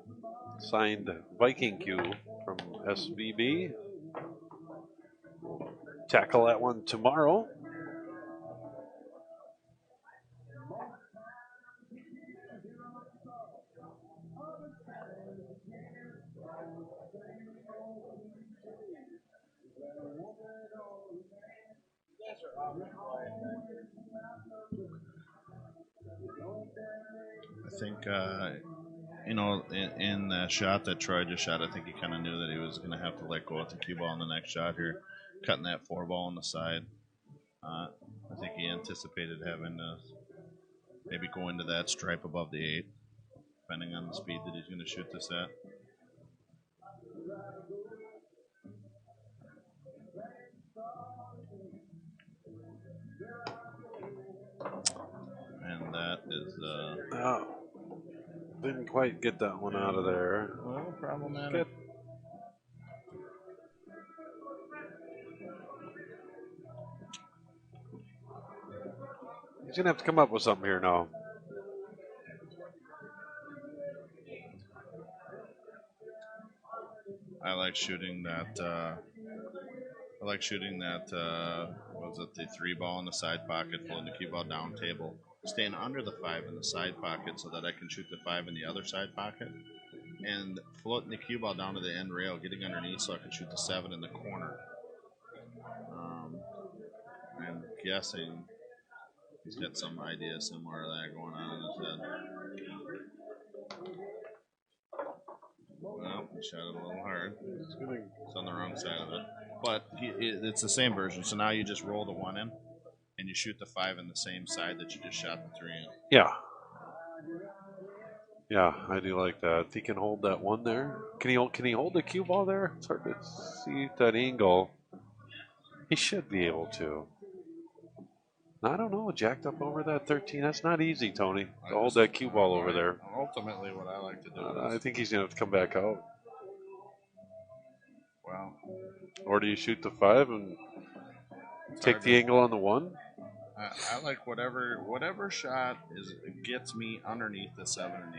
signed Viking cue from SVB. Tackle that one tomorrow. I think, in the shot that Troy just shot, I think he kind of knew that he was going to have to let go with the cue ball in the next shot here, cutting that 4 ball on the side. I think he anticipated having to Maybe go into that stripe above the 8, depending on the speed that he's going to shoot this at. And that is didn't quite get that one out of there. well, problematic. He's gonna have to come up with something here now. I like shooting that. Was it the 3 ball in the side pocket, pulling the cue ball down table, staying under the 5 in the side pocket so that I can shoot the 5 in the other side pocket, and floating the cue ball down to the end rail, getting underneath so I can shoot the 7 in the corner. I'm guessing he's got some idea similar to that going on in his head. Well, he shot it a little hard. It's on the wrong side of it. But it's the same version. So now you just roll the 1 in, and you shoot the 5 in the same side that you just shot the 3 in. Yeah. Yeah, I do like that. If he can hold that 1 there. Can he hold the cue ball there? It's hard to see that angle. He should be able to. I don't know, jacked up over that 13. That's not easy, Tony, to hold that cue ball over there. Ultimately, what I like to do I think he's going to have to come back out. Well, or do you shoot the 5 and take the angle on the 1? I like whatever shot gets me underneath the 7 and the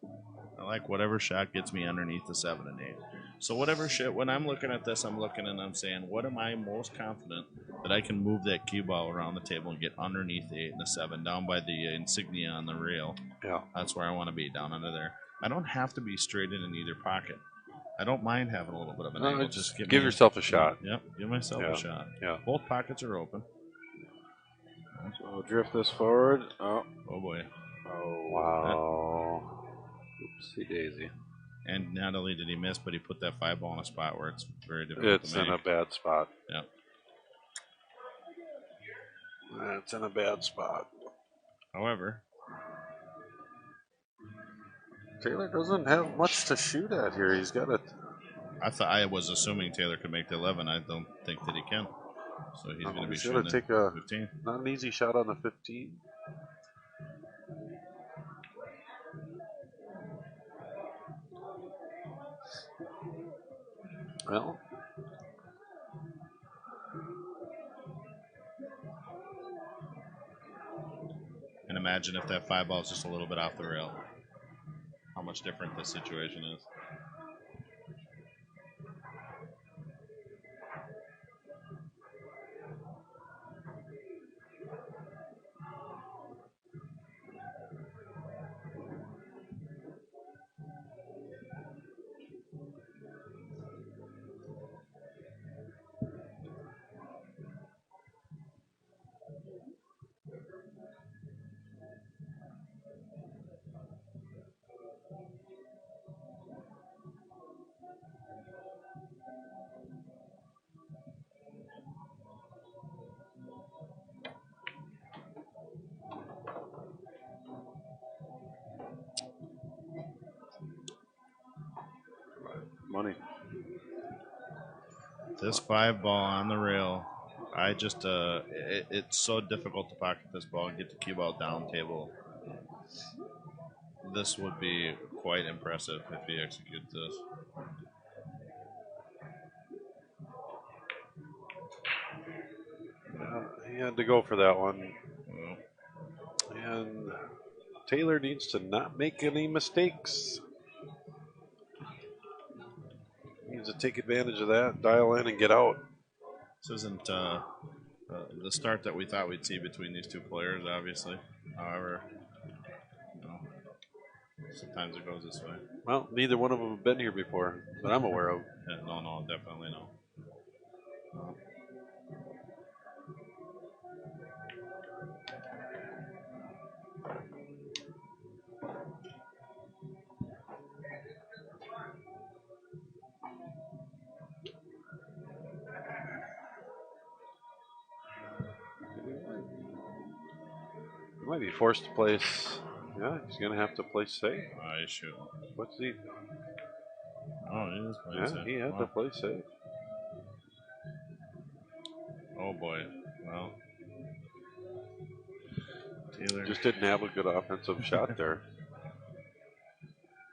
8. I like whatever shot gets me underneath the 7 and 8. So whatever shit, when I'm looking at this, I'm looking and I'm saying, what am I most confident that I can move that cue ball around the table and get underneath the 8 and the 7, down by the insignia on the rail. Yeah. That's where I want to be, down under there. I don't have to be straight in either pocket. I don't mind having a little bit of an angle. Just give yourself a shot. Yep, give myself a shot. Yeah. Both pockets are open. So I'll drift this forward. Oh boy. Oh, wow. Oopsie daisy. And not only did he miss, but he put that 5 ball in a spot where it's very difficult to make. It's in a bad spot. Yeah. It's in a bad spot. However, Taylor doesn't have much to shoot at here. He's got it. I was assuming Taylor could make the 11. I don't think that he can. So he's going to be shooting take a 15. Not an easy shot on the 15. Well, and imagine if that 5 ball is just a little bit off the rail. How much different this situation is. Money. This 5 ball on the rail, I just it's so difficult to pocket this ball and get the cue ball down table. This would be quite impressive if he executes this. Yeah, he had to go for that one. And Taylor needs to not make any mistakes. Needs to take advantage of that, dial in, and get out. This isn't the start that we thought we'd see between these two players, obviously. However, sometimes it goes this way. Well, neither one of them have been here before that I'm aware of. Yeah, no, definitely no. might be forced to place. Yeah, he's going to have to play safe. I shoot. What's he? Oh, he is playing Yeah, safe. he had Wow. to play safe. Oh boy. Well, Taylor. Just didn't have a good offensive shot there.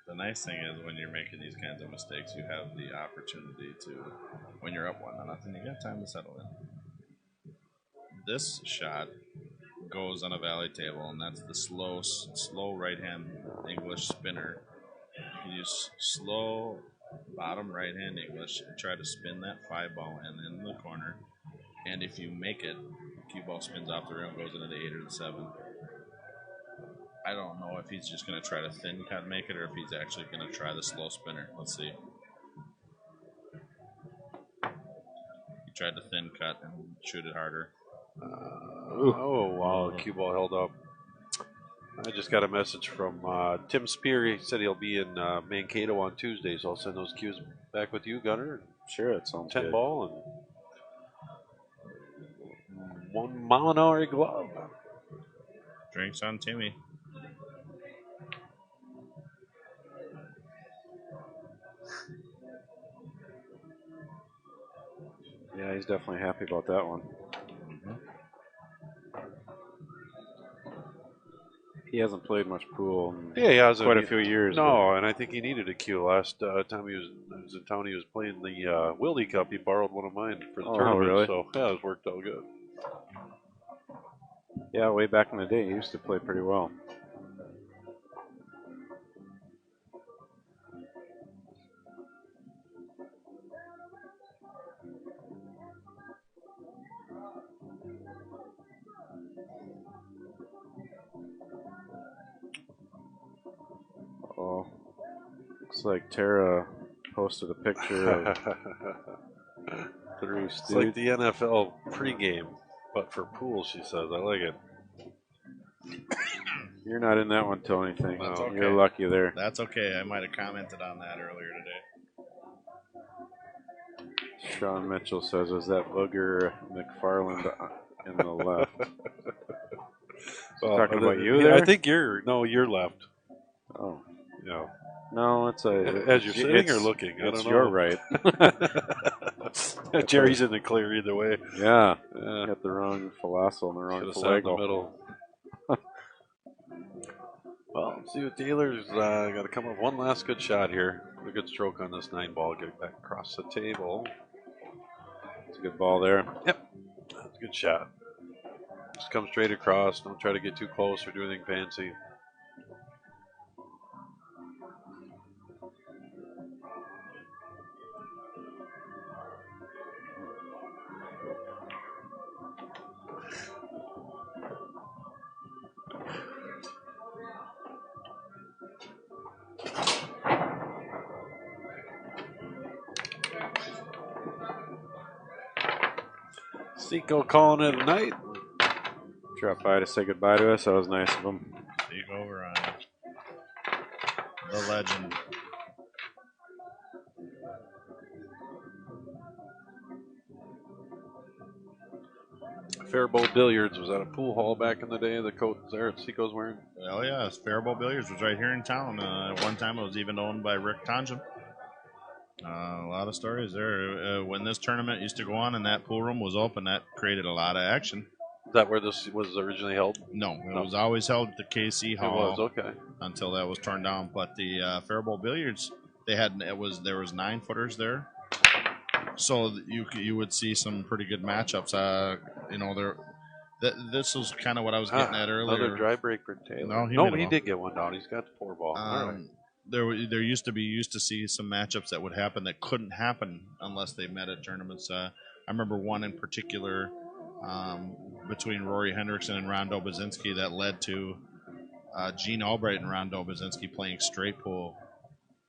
The nice thing is when you're making these kinds of mistakes, you have the opportunity to, when you're up 1-0, you got time to settle in. This shot goes on a valley table, and that's the slow right-hand English spinner. You use slow bottom right-hand English and try to spin that 5-ball and in the corner. And if you make it, cue ball spins off the rim, goes into the 8 or the 7. I don't know if he's just going to try to thin cut make it or if he's actually going to try the slow spinner. Let's see. He tried to thin cut and shoot it harder. Oh, wow. Cue ball held up. I just got a message from Tim Spear. He said he'll be in Mankato on Tuesday, so I'll send those cues back with you, Gunner. Sure, it sounds 10 good. ball and 1 Molinari glove. Drinks on Timmy. Yeah, he's definitely happy about that one. He hasn't played much pool in Yeah, he has quite a few years. No, and I think he needed a cue. Last time he was in town, he was playing the Willie Cup. He borrowed one of mine for the tournament. Really? So, yeah, it worked out good. Yeah, way back in the day, he used to play pretty well. Oh, looks like Tara posted a picture of three It's like the NFL pregame, but for pool, she says. I like it. You're not in that one, Tony. Thing. That's No, okay. You're lucky there. That's okay. I might have commented on that earlier today. Sean Mitchell says, "Is that Booger McFarland in the left?" Well, talking about you yeah, there? I think you're left. Oh, No. no, it's a As you're sitting or looking, I It's don't know. your right. Jerry's in the clear either way. Yeah, Yeah. got the wrong Falasso and the wrong Should have sat in the Falago. middle. Well, let's see what Taylor's got to come up. One last good shot here. A good stroke on this 9-ball. Get back across the table. It's a good ball there. Yep. That's a good shot. Just come straight across. Don't try to get too close or do anything fancy. Seco calling it a night. Dropped by to say goodbye to us. That was nice of him. Seco Varani. The legend. Faribault Billiards was at a pool hall back in the day. The coat there at Seco's wearing. Oh yeah, Faribault Billiards was right here in town. At one time, it was even owned by Rick Tonjum. A lot of stories there. When this tournament used to go on and that pool room was open, that created a lot of action. Is that where this was originally held? No, it was always held at the KC Hall. It was, okay. Until that was torn down. But the Faribault Billiards, there was 9-footers there, so you would see some pretty good matchups. This was kind of what I was getting at earlier. Another dry break for Taylor. No, he did get one down. He's got the 4-ball. All right. There used to see some matchups that would happen that couldn't happen unless they met at tournaments. I remember one in particular between Rory Hendrickson and Rondo Bazinski that led to Gene Albright and Rondo Bazinski playing straight pool,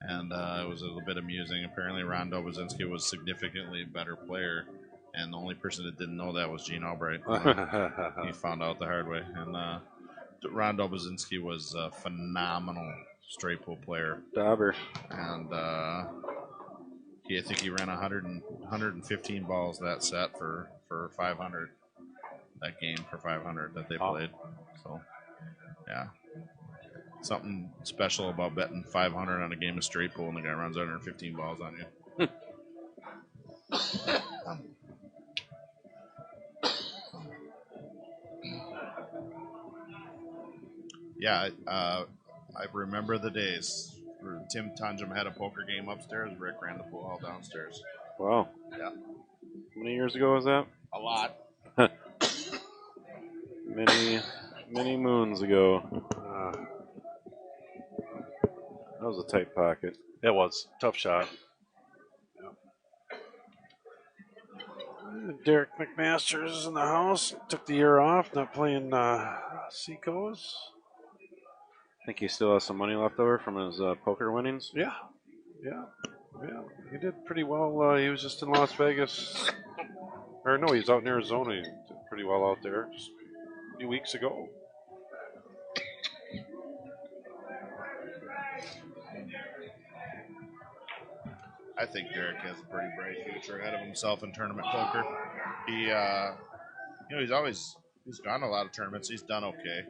and it was a little bit amusing. Apparently, Rondo Bazinski was a significantly better player, and the only person that didn't know that was Gene Albright. He found out the hard way, and Rondo Bazinski was a phenomenal straight pool player. Dauber. And I think he ran 115 balls that set for 500. That game for 500 that they played. So Yeah. Something special about betting 500 on a game of straight pool and the guy runs 115 balls on you. Yeah, I remember the days. Tim Tunjum had a poker game upstairs. Rick ran the pool hall downstairs. Wow. Yeah. How many years ago was that? A lot. Many moons ago. That was a tight pocket. It was tough shot. Derek McMaster's is in the house. Took the year off, not playing Seco's. I think he still has some money left over from his poker winnings. Yeah. He did pretty well. He was just in Las Vegas. Or no, he's out in Arizona. He did pretty well out there just a few weeks ago. I think Derek has a pretty bright future ahead of himself in tournament poker. He, he's gone a lot of tournaments. He's done okay.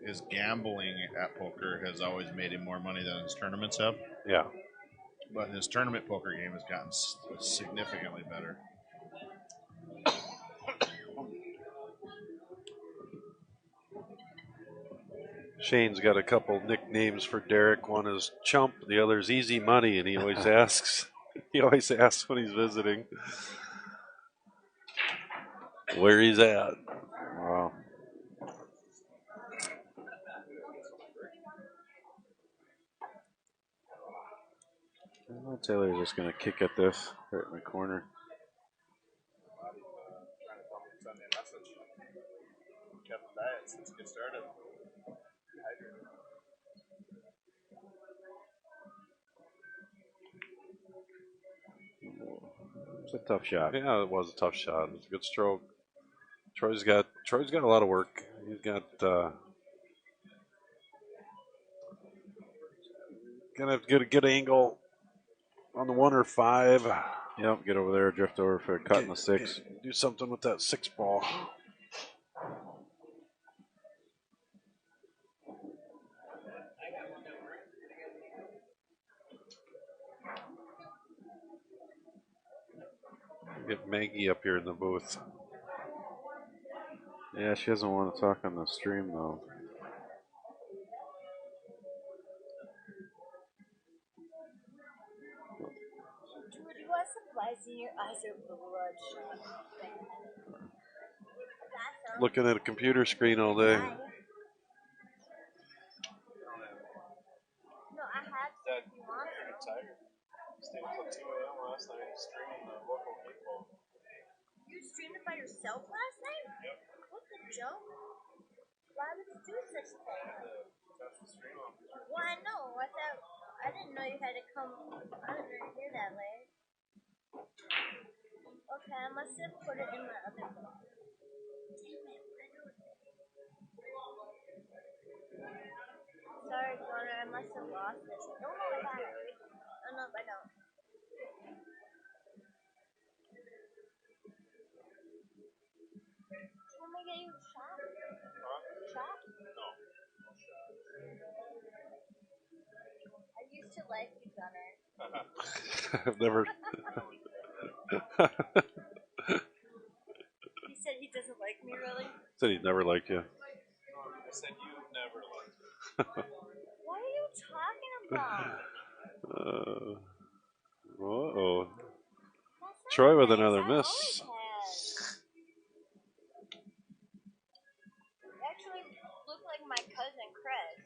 His gambling at poker has always made him more money than his tournaments have. Yeah. But his tournament poker game has gotten significantly better. Shane's got a couple nicknames for Derek. One is Chump, the other is Easy Money, and he always asks. He always asks when he's visiting where he's at. Wow. Taylor's just going to kick at this right in the corner. It's a tough shot. Yeah, it was a tough shot. It was a good stroke. Troy's got a lot of work. He's got gonna have to get a good angle on the 1 or 5. Yep, get over there, drift over for cutting the 6. Do something with that 6 ball. Get Maggie up here in the booth. Yeah, she doesn't want to talk on the stream though. Dude, you want supplies and your eyes are bloodshot. Looking at a computer screen all day. No, I had to if you want to. Stayed up till 2 a.m. last night streaming the local people. You streamed it by yourself last night? Yep. What the joke? Why would you do such a thing? Test the stream on. Well, I know. I didn't know you had to come. I didn't know you did that late. Okay, I must have put it in my other phone. Sorry, Connor. I must have lost it. No, I got it. Oh, no, I don't. Want me to get you a shot? Shot? No. No shot. I used to like you, Gunner. I've never. He said he doesn't like me, really? Said he'd never liked you. I said you've never liked me. What are you talking about? Uh-oh. That's not Troy with nice. another I miss. always have. You actually look like my cousin Chris.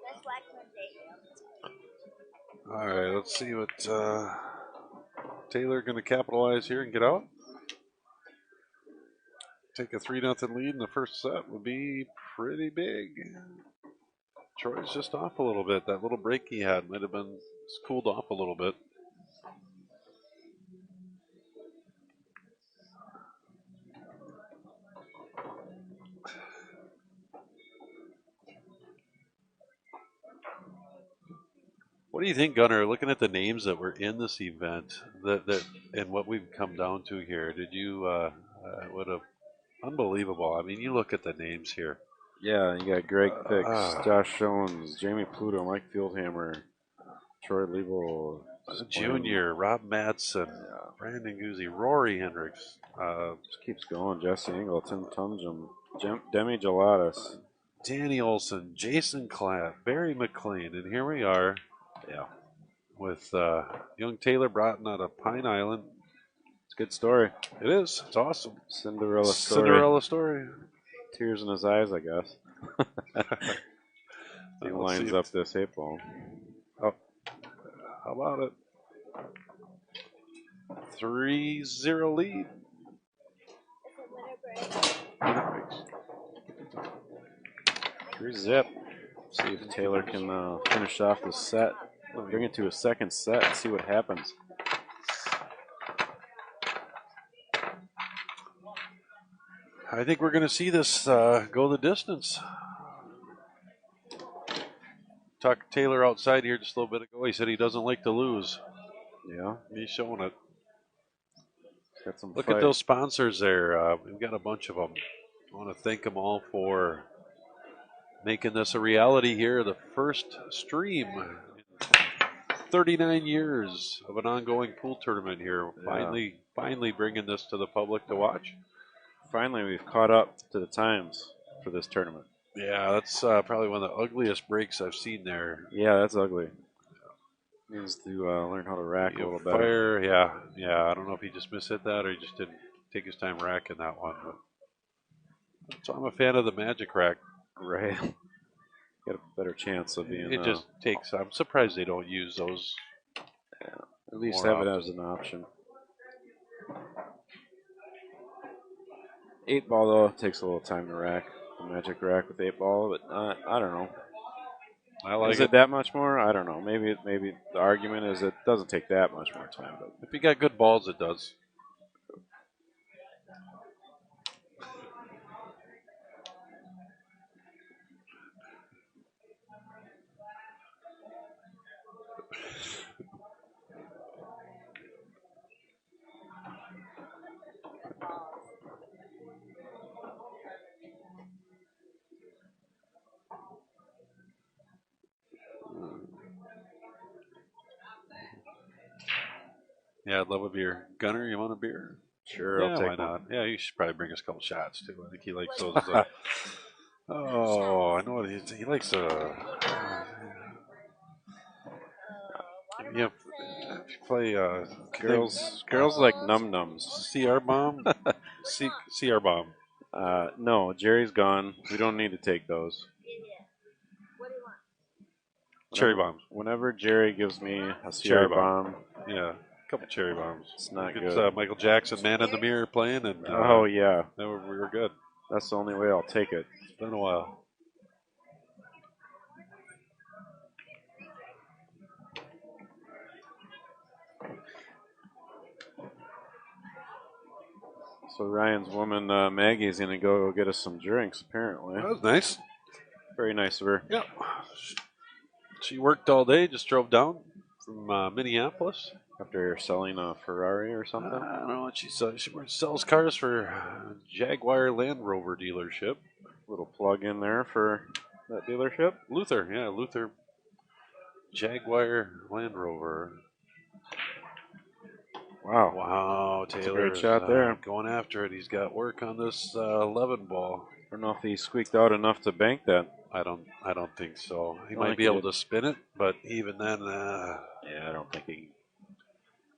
That's why I couldn't date you. All right, let's see what Taylor going to capitalize here and get out. Take a 3-0 lead in the first set would be pretty big. Troy's just off a little bit. That little break he had might have been cooled off a little bit. What do you think, Gunnar? Looking at the names that were in this event, that and what we've come down to here, did you would have Unbelievable. I mean, you look at the names here. Yeah, you got Greg Fix, Josh Jones, Jamie Pluto, Mike Fieldhammer, Troy Lebo, Junior, Rob Madsen, Brandon Guzzi, Rory Hendricks. Just keeps going. Jesse Engel, Tim Tunjum, Demi Gelatis, Danny Olson, Jason Clapp, Barry McLean, and here we are. Yeah. With young Taylor Broughton out of Pine Island. It's a good story. It is. It's awesome. Cinderella story. Cinderella story. Tears in his eyes, I guess. He lines up this 8-ball. Oh, how about it? 3-0 lead. 3-zip. See if Taylor can finish off the set. Bring it to a second set and see what happens. I think we're going to see this go the distance. Talked to Taylor outside here just a little bit ago. He said he doesn't like to lose. Yeah, he's showing it. Got some Look fight. at those sponsors there. We've got a bunch of them. I want to thank them all for making this a reality here. The first stream in 39 years of an ongoing pool tournament here. Yeah. Finally bringing this to the public to watch. Finally, we've caught up to the times for this tournament. Yeah, that's probably one of the ugliest breaks I've seen there. Yeah, that's ugly. Needs to learn how to rack a little better. Fire, yeah. I don't know if he just mishit that or he just didn't take his time racking that one. But, so I'm a fan of the magic rack. Right. Got a better chance of being. It just takes. I'm surprised they don't use those. Yeah, at least have it as an option. 8-ball though takes a little time to rack. The magic rack with 8-ball, but I don't know. I like Is it that much more? I don't know. Maybe the argument is it doesn't take that much more time. But if you got good balls, it does. Yeah, I'd love a beer. Gunner, you want a beer? Sure, Yeah, I'll take why not? one. Yeah, you should probably bring us a couple shots too. I think he likes those. Oh, I know what he likes. Yeah, play girls like num nums. CR bomb. CR bomb. No, Jerry's gone. We don't need to take those. What do you want? Cherry bombs. Whenever Jerry gives me a Cherry CR bomb, yeah, a couple cherry bombs. It's not It's good. Michael Jackson, "Man in the Mirror" playing, and oh yeah, we were good. That's the only way I'll take it. It's been a while. So Ryan's woman Maggie's gonna go get us some drinks. Apparently, That was nice. Very nice of her. Yeah. She worked all day. Just drove down from Minneapolis. After selling a Ferrari or something. I don't know what she sells. She sells cars for Jaguar Land Rover dealership. Little plug in there for that dealership. Luther Jaguar Land Rover. Wow, Taylor. Great shot there. Going after it. He's got work on this 11 ball. I don't know if he squeaked out enough to bank that. I don't think so. He I might think be he able did. to spin it, but even then, Yeah, I don't think he.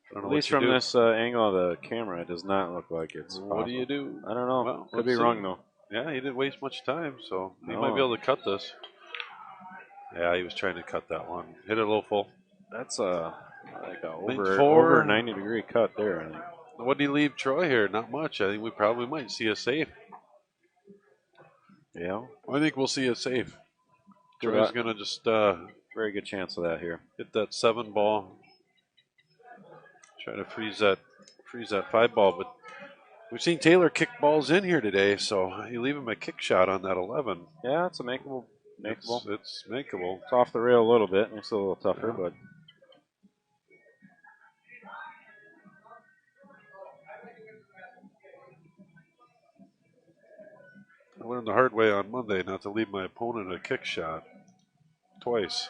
I don't know At least what you from do. this angle of the camera, it does not look like it's. What do you possible. do? I don't know. Well, Could be let's see. wrong though. Yeah, he didn't waste much time, so he No. might be able to cut this. Yeah, he was trying to cut that one. Hit it a little full. That's like a Lane over four. 90-degree cut there. I think. What did he leave Troy here? Not much. I think we probably might see a safe. Yeah, I think we'll see a safe. Do Troy's that. gonna just very good chance of that here. hit that 7 ball. Try to freeze that 5 ball, but we've seen Taylor kick balls in here today, so you leave him a kick shot on that 11. Yeah, it's a makeable. It's makeable. It's off the rail a little bit. Makes it a little tougher, but. I learned the hard way on Monday not to leave my opponent a kick shot twice.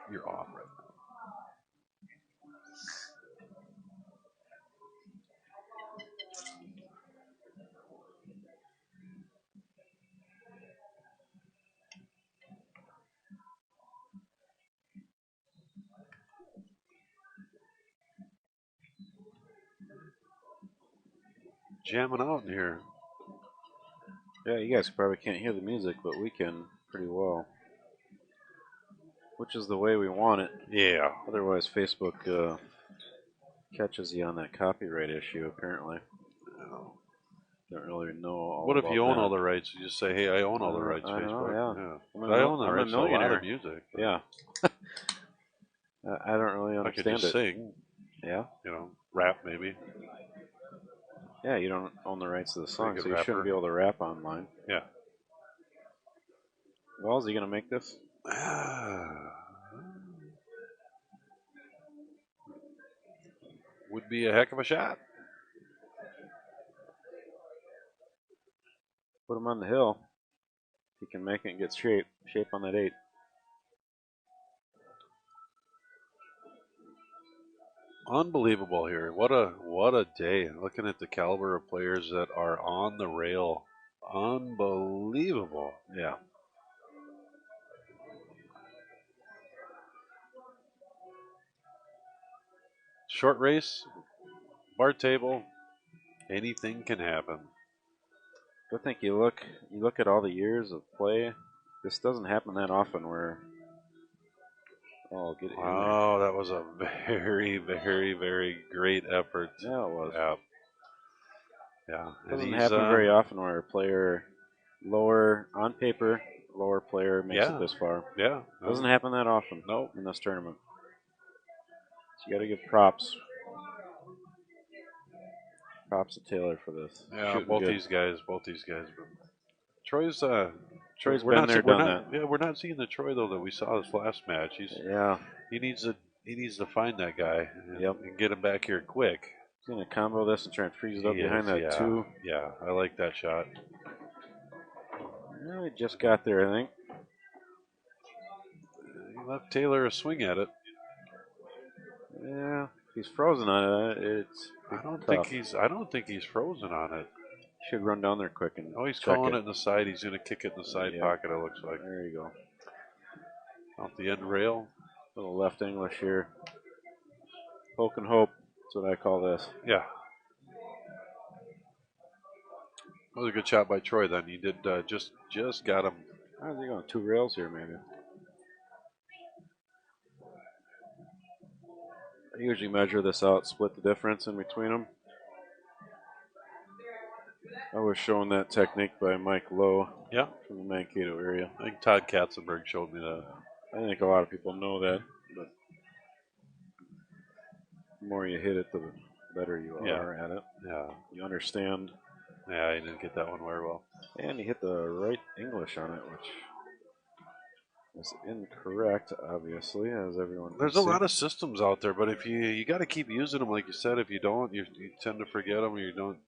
You're off right now. Jamming out in here. Yeah, you guys probably can't hear the music, but we can pretty well. Which is the way we want it. Yeah. Otherwise, Facebook catches you on that copyright issue, apparently. Don't really know all What if about you own that. all the rights? You just say, hey, I own all the rights, I know, Facebook. yeah. I own the I'm a rights to a lot millionaire. of music. Yeah. I don't really I understand could just it. sing, Yeah? rap maybe. Yeah, you don't own the rights to the song, Pretty so good you shouldn't rapper. be able to rap online. Yeah. Well, is he going to make this? Would be a heck of a shot. Put him on the hill. He can make it and get shape on that 8. Unbelievable here. What a day. Looking at the caliber of players that are on the rail. Unbelievable. Yeah. Short race, bar table, anything can happen. I think you look at all the years of play. This doesn't happen that often where get it in there. Oh, that was a very, very, very great effort. Yeah, it was. Yeah. It doesn't happen very often where a player lower on paper, lower player makes it this far. Yeah. Doesn't happen that often. Nope. In this tournament. So you got to give props. Props to Taylor for this. Yeah, both these guys. Troy's Troy's been there, done that. Yeah, we're not seeing the Troy though that we saw this last match. He needs to find that guy and get him back here quick. He's gonna combo this and try and freeze it up behind that 2. Yeah, I like that shot. Well, he just got there, I think. He left Taylor a swing at it. Yeah, if he's frozen on it. It's I don't tough. think he's frozen on it. Should run down there quick and. Oh, he's calling it in the side. He's gonna kick it in the side pocket. It looks like. There you go. Off the end rail. Little left English here. Poke and hope. That's what I call this. Yeah. That was a good shot by Troy. Then he did just got him. How's he going? 2 rails here, maybe. I usually measure this out, split the difference in between them. I was shown that technique by Mike Lowe. Yeah. From the Mankato area. I think Todd Katzenberg showed me that. I think a lot of people know that, but the more you hit it, the better you are at it. Yeah. You understand. Yeah, I didn't get that one very well. And you hit the right English on it, which is incorrect, obviously, as everyone can There's see. a lot of systems out there, but if you got to keep using them, like you said. If you don't, you tend to forget them, or you don't.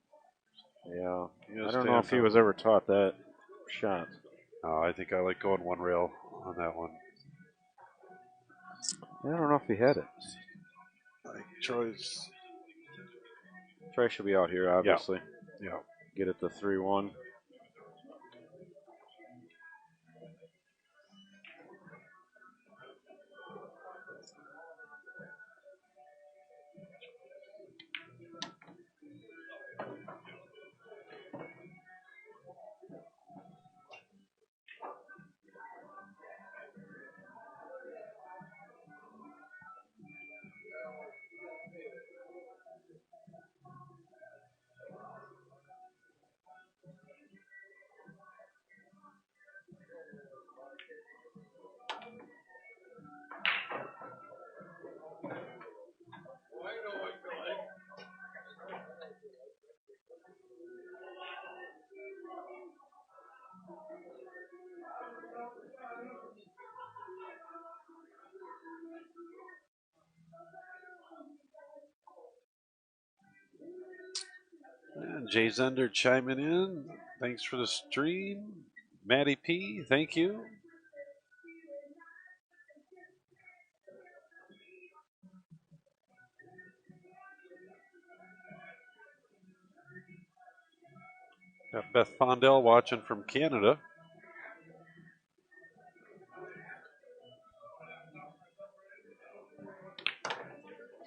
Yeah. I don't know if he was ever taught that shot. I think I like going 1 rail on that one. I don't know if he had it. Troy should be out here, obviously. Yeah. Get it to 3-1. Jay Zender chiming in. Thanks for the stream. Maddie P, thank you. Got Beth Fondell watching from Canada.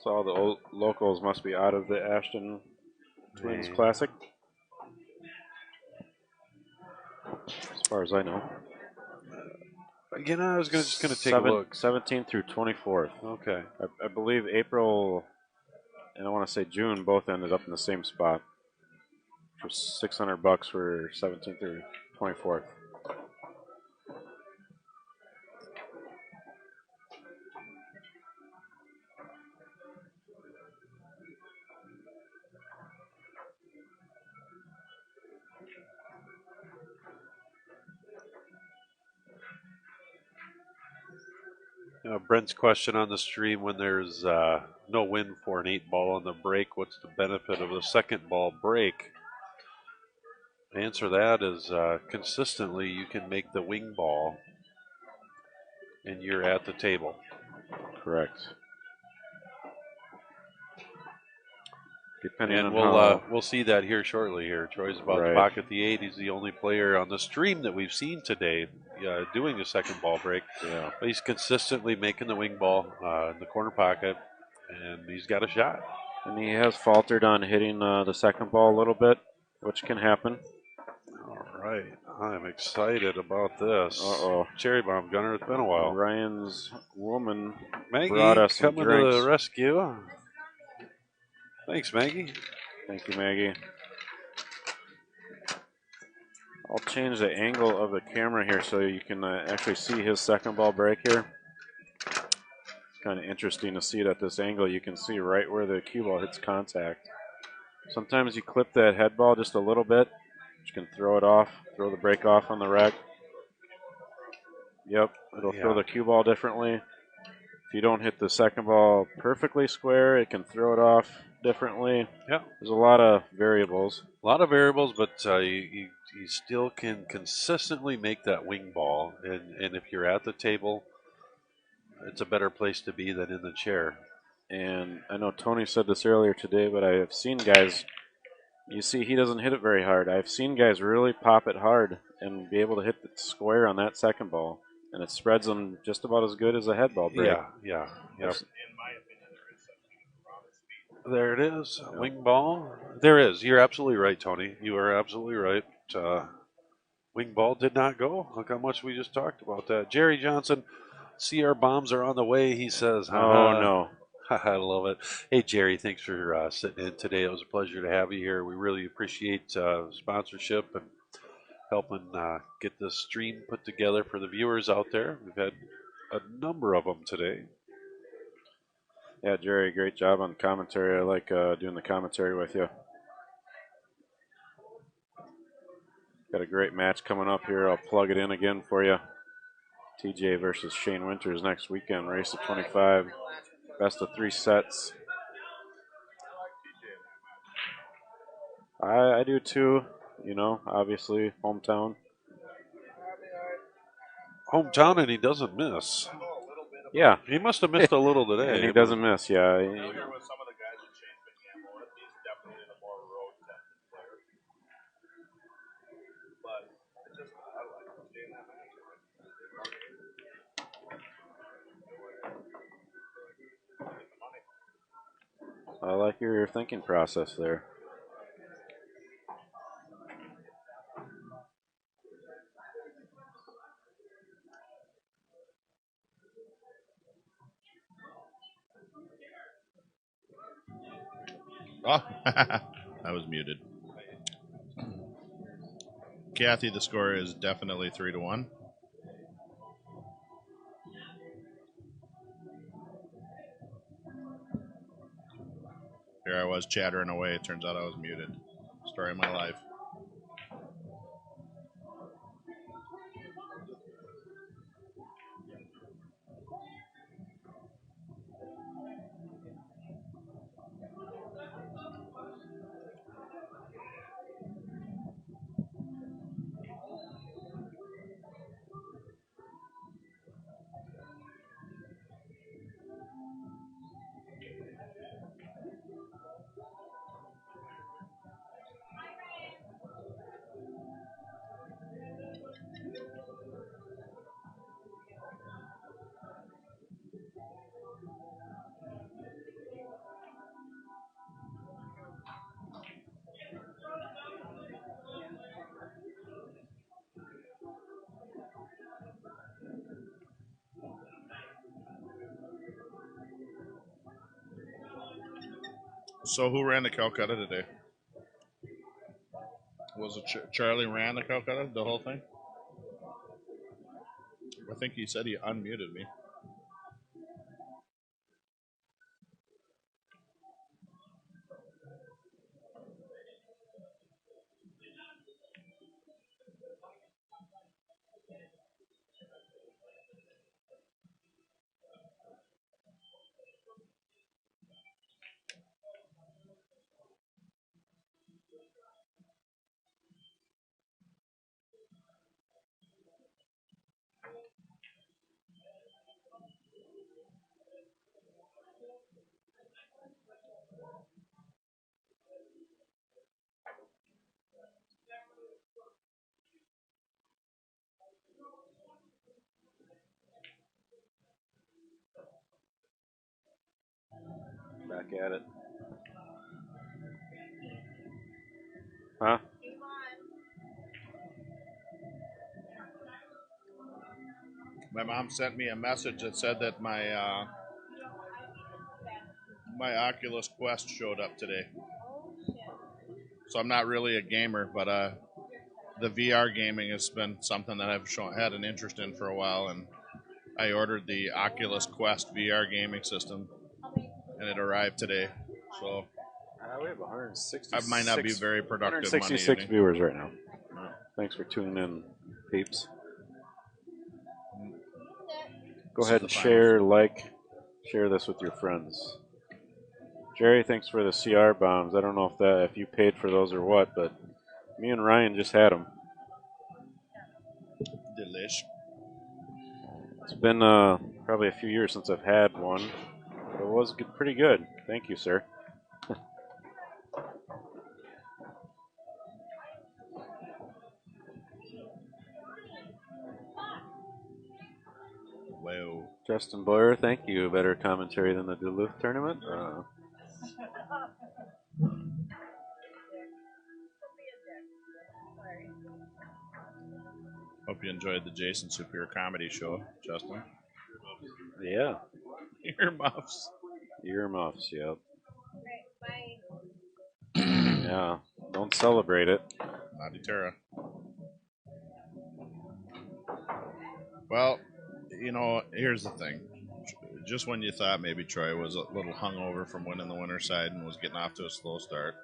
So all the locals must be out of the Ashton Twins Classic, as far as I know. Again, I was just going to take a look. 17th through 24th. Okay. I believe April and I want to say June both ended up in the same spot for $600 for 17th through 24th. Brent's question on the stream: when there's no win for an 8-ball on the break, what's the benefit of the second ball break? The answer to that is consistently you can make the wing ball and you're at the table. Correct. Depending And on we'll see that here shortly. Here, Troy's about to pocket the 8. He's the only player on the stream that we've seen today doing a second ball break. Yeah. But he's consistently making the wing ball in the corner pocket, and he's got a shot. And he has faltered on hitting the second ball a little bit, which can happen. All right, I'm excited about this. Uh-oh. Cherry bomb gunner, it's been a while. Ryan's woman Maggie brought us some coming drinks. to the rescue. Thanks, Maggie. Thank you, Maggie. I'll change the angle of the camera here so you can actually see his second ball break here. It's kind of interesting to see it at this angle. You can see right where the cue ball hits contact. Sometimes you clip that head ball just a little bit. You can throw it off, throw the break off on the rack. Yep, it'll throw the cue ball differently. If you don't hit the second ball perfectly square, it can throw it off differently. Yeah. There's a lot of variables. But you still can consistently make that wing ball. And if you're at the table, it's a better place to be than in the chair. And I know Tony said this earlier today, but I have seen guys, you see he doesn't hit it very hard. I've seen guys really pop it hard and be able to hit the square on that second ball. And it spreads them just about as good as a head ball break. Yeah. Yep. There it is, wing ball. There is. You're absolutely right, Tony. You are absolutely right. Wing ball did not go. Look how much we just talked about that. Jerry Johnson, CR bombs are on the way, he says. Oh, no. I love it. Hey, Jerry, thanks for sitting in today. It was a pleasure to have you here. We really appreciate sponsorship and helping get this stream put together for the viewers out there. We've had a number of them today. Yeah, Jerry, great job on the commentary. I like doing the commentary with you. Got a great match coming up here. I'll plug it in again for you. TJ versus Shane Winters next weekend. Race of 25. Best of 3 sets. I do too. You know, obviously, hometown. Hometown, and he doesn't miss. Yeah. He must have missed a little today. And he doesn't miss, yeah. I like your thinking process there. Oh, I was muted. Kathy, the score is definitely 3-1. Here I was chattering away. It turns out I was muted. Story of my life. So who ran the Calcutta today? Was it Charlie ran the Calcutta, the whole thing? I think he said he unmuted me. Back at it. Huh? My mom sent me a message that said that my Oculus Quest showed up today. So I'm not really a gamer, but the VR gaming has been something that I've had an interest in for a while, and I ordered the Oculus Quest VR gaming system, and it arrived today. So we have 166. I might not be very productive 166 Monday evening. viewers right now. Thanks for tuning in, peeps. Go ahead and share this with your friends. Jerry, thanks for the CR bombs. I don't know if you paid for those or what, but me and Ryan just had them. Delish. It's been probably a few years since I've had one, but it was pretty good. Thank you, sir. Whoa. Justin Boyer, thank you. Better commentary than the Duluth tournament. Hope you enjoyed the Jason Superior comedy show, Justin. Yeah. Earmuffs. Earmuffs, yep. Yeah. Don't celebrate it. Naughty Terra. Well, here's the thing. Just when you thought maybe Troy was a little hungover from winning the winter side and was getting off to a slow start,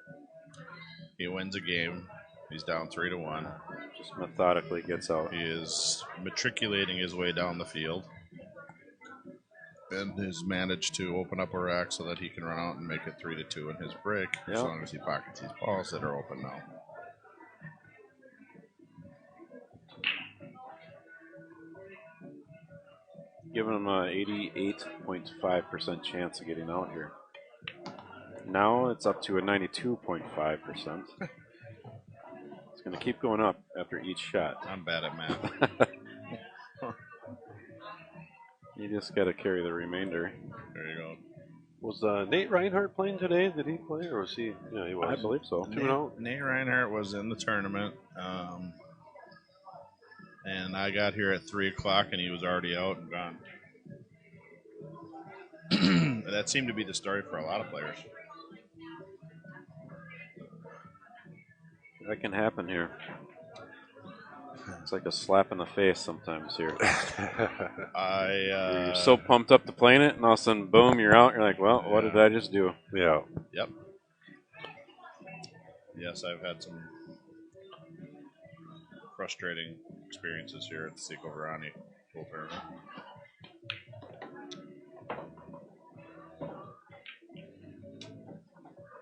he wins a game. He's down 3-1. Just methodically gets out. He is matriculating his way down the field and has managed to open up a rack so that he can run out and make it 3-2 in his break, as long as he pockets these balls that are open now. Giving him a 88.5% chance of getting out here. Now it's up to a 92.5%. It's going to keep going up after each shot. I'm bad at math. You just got to carry the remainder. There you go. Was Nate Reinhardt playing today? Did he play, or was he? Yeah, he was. I believe so. Nate Reinhardt was in the tournament, and I got here at 3 o'clock, and he was already out and gone. That seemed to be the story for a lot of players. That can happen here. It's like a slap in the face sometimes here. You're so pumped up to playing it, and all of a sudden, boom, you're out. You're like, well, what did I just do? Yeah. Yep. Yes, I've had some frustrating experiences here at the Seco Varani pool tournament.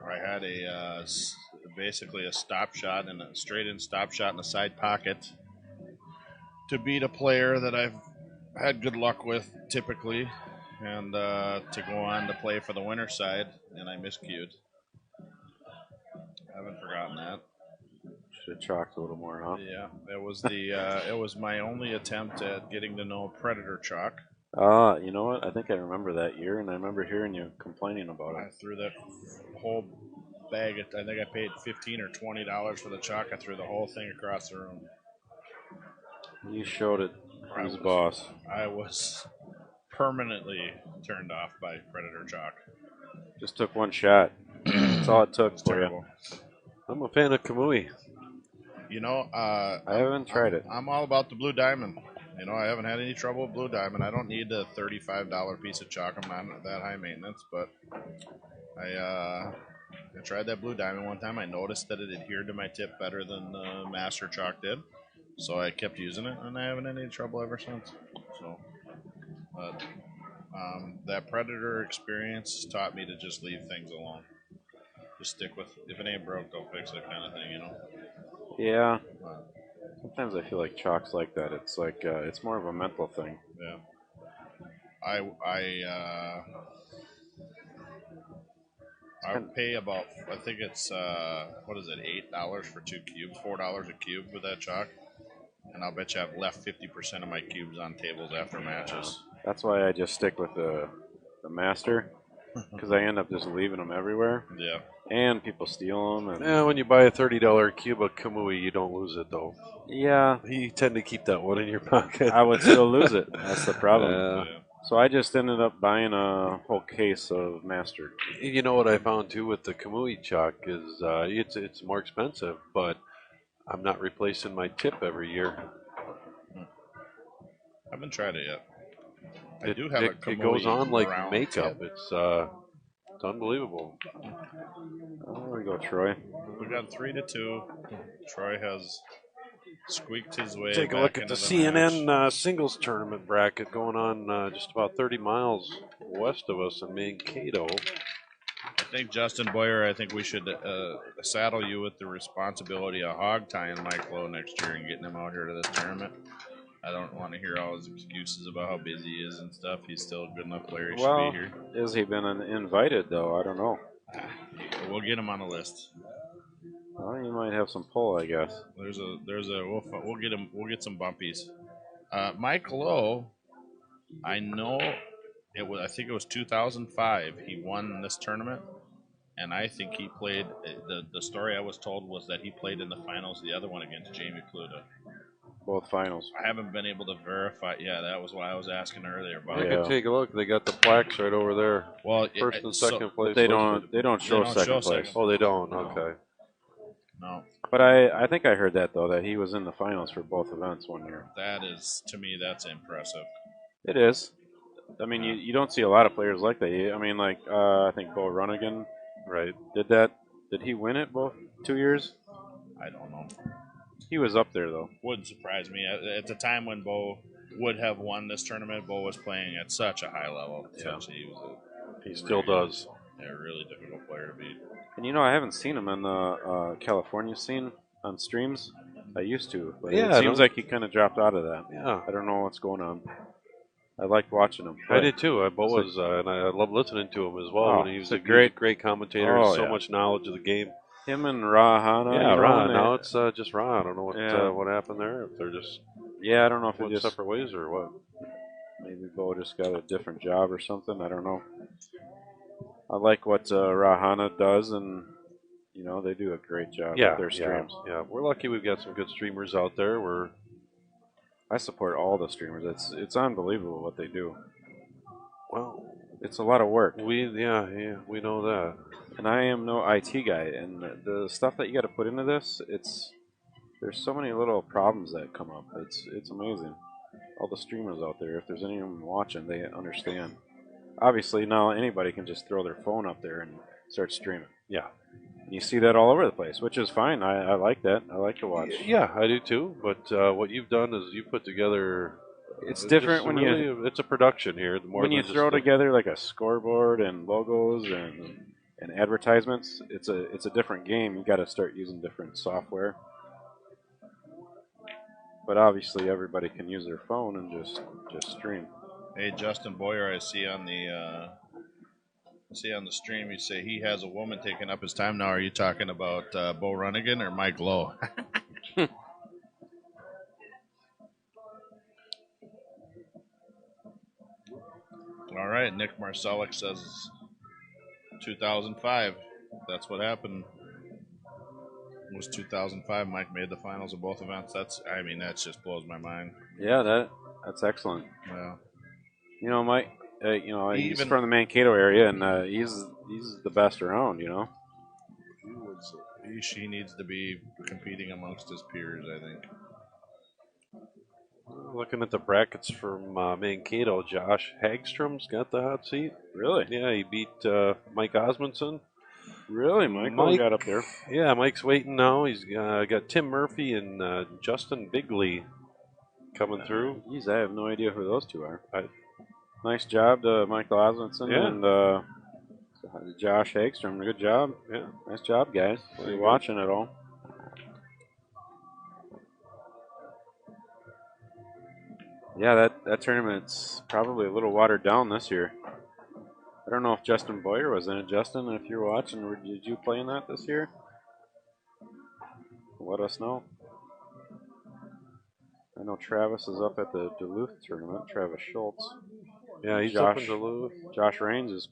I had basically a stop shot and a straight-in stop shot in the side pocket to beat a player that I've had good luck with typically, and to go on to play for the winner side, and I miscued. I haven't forgotten that. Should have chalked a little more, huh? Yeah, it was it was my only attempt at getting to know Predator chalk. You know what? I think I remember that year, and I remember hearing you complaining about I it. threw that whole bag. I think I paid $15 or $20 for the chalk. I threw the whole thing across the room. You showed it. Who's boss? I was permanently turned off by Predator chalk. Just took one shot. That's all it took It's for you. terrible. I'm a fan of Kamui. You know, I haven't tried it. I'm all about the Blue Diamond. You know, I haven't had any trouble with Blue Diamond. I don't need a $35 piece of chalk. I'm not that high maintenance, but I tried that Blue Diamond one time. I noticed that it adhered to my tip better than the Master Chalk did, so I kept using it, and I haven't had any trouble ever since. So, but that Predator experience taught me to just leave things alone. Just stick with, if it ain't broke, don't fix it, kind of thing, you know. Yeah. Sometimes I feel like chalk's like that. It's like it's more of a mental thing. Yeah. I pay about, I think it's what is it, $8 for 2 cubes, $4 a cube with that chalk, and I'll bet you I've left 50% of my cubes on tables after matches. That's why I just stick with the master, because I end up just leaving them everywhere. Yeah. And people steal them. And Yeah, when you buy a $30 cube of Kamui, you don't lose it though. yeah, You tend to keep that one in your pocket. I would still lose it. That's the problem. Yeah. So I just ended up buying a whole case of master. You know what I found too with the Kamui chalk is it's more expensive, but I'm not replacing my tip every year. I haven't tried it yet. I It, do have a it Kamui goes on like round makeup. tip. It's unbelievable. Oh, there we go, Troy. We got 3-2. Troy has squeaked his way. Take a back look at into the match. CNN singles tournament bracket going on just about 30 miles west of us in Mankato. I think Justin Boyer, I think we should saddle you with the responsibility of hog tying Mike Lowe next year and getting him out here to this tournament. I don't want to hear all his excuses about how busy he is and stuff. He's still a good enough player. He Well, should be here. has he been invited though? I don't know. We'll get him on the list. Well, you might have some pull, I guess. We'll get him. We'll get some bumpies. Mike Lowe, I know it was. I think it was 2005. He won this tournament, and I think he played. The story I was told was that he played in the finals. The other one against Jamie Pluta. Both finals. I haven't been able to verify. Yeah, that was why I was asking earlier about. You it. can take a look. They got the plaques right over there. Well, First and second place. They listed. don't show second place. Oh, they don't. Okay. No, But I think I heard that though, that he was in the finals for both events one year. that is, to me, that's impressive. It is. I mean, you don't see a lot of players like that. I mean, like I think Bo Runnigan, Right. did that. Did he win it both 2 years? I don't know. He was up there though. Wouldn't surprise me. At the time when Bo would have won this tournament, Bo was playing at such a high level. Yeah. He was He still does. a really difficult player to beat. And you know, I haven't seen him in the California scene on streams. I used to, but Yeah, it I seems don't- like he kind of dropped out of that. Yeah. I don't know what's going on. I liked watching him. I play. did too. Bo was, and I love listening to him as well. Oh, And he was he's a a great- great commentator. Oh, so yeah. much knowledge of the game. Him and Rahana. Yeah, you know, Ron. and Now it's just Ron. I don't know Yeah. what happened there. If they're just yeah, I don't know if went it just separate ways or what. maybe Bo just got a different job or something. I don't know. I like what Rahana does, and you know they do a great job Yeah, with their streams. Yeah, we're lucky we've got some good streamers out there. I support all the streamers. It's unbelievable what they do. Well, It's a lot of work. we know that. And I am no IT guy, and the stuff that you got to put into this, there's so many little problems that come up. It's amazing. All the streamers out there, if there's anyone watching, they understand. Obviously, now anybody can just throw their phone up there and start streaming. Yeah. And you see that all over the place, which is fine. I like that. I like to watch. Yeah, I do too. But what you've done is you put together. It's different just when really, it's a production here. More when than you just throw the- together like a scoreboard and logos and advertisements. It's a different game. You got to start using different software. But obviously, everybody can use their phone and just stream. Hey, Justin Boyer, I see on the stream, you say he has a woman taking up his time now. Are you talking about Bo Runnigan or Mike Lowe? All right, Nick Marcellik says 2005. That's what happened. It was 2005. Mike made the finals of both events. That just blows my mind. Yeah, that's excellent. Yeah. You know, Mike. He's Even- from the Mankato area, and he's the best around. You know. He needs to be competing amongst his peers, I think. Looking at the brackets from Mankato, Josh Hagstrom's got the hot seat. Really? Yeah, he beat Mike Osmondson. Really? Michael got up there. Yeah, Mike's waiting now. He's got Tim Murphy and Justin Bigley coming through. Geez, I have no idea who those two are. Nice job to Michael Osmondson and Josh Hagstrom. Good job. Yeah. Nice job, guys. You're watching it all. Yeah, that tournament's probably a little watered down this year. I don't know if Justin Boyer was in it. Justin, if you're watching, did you play in that this year? Let us know. I know Travis is up at the Duluth tournament. Travis Schultz. Yeah, he's up in Duluth. Josh Raines is.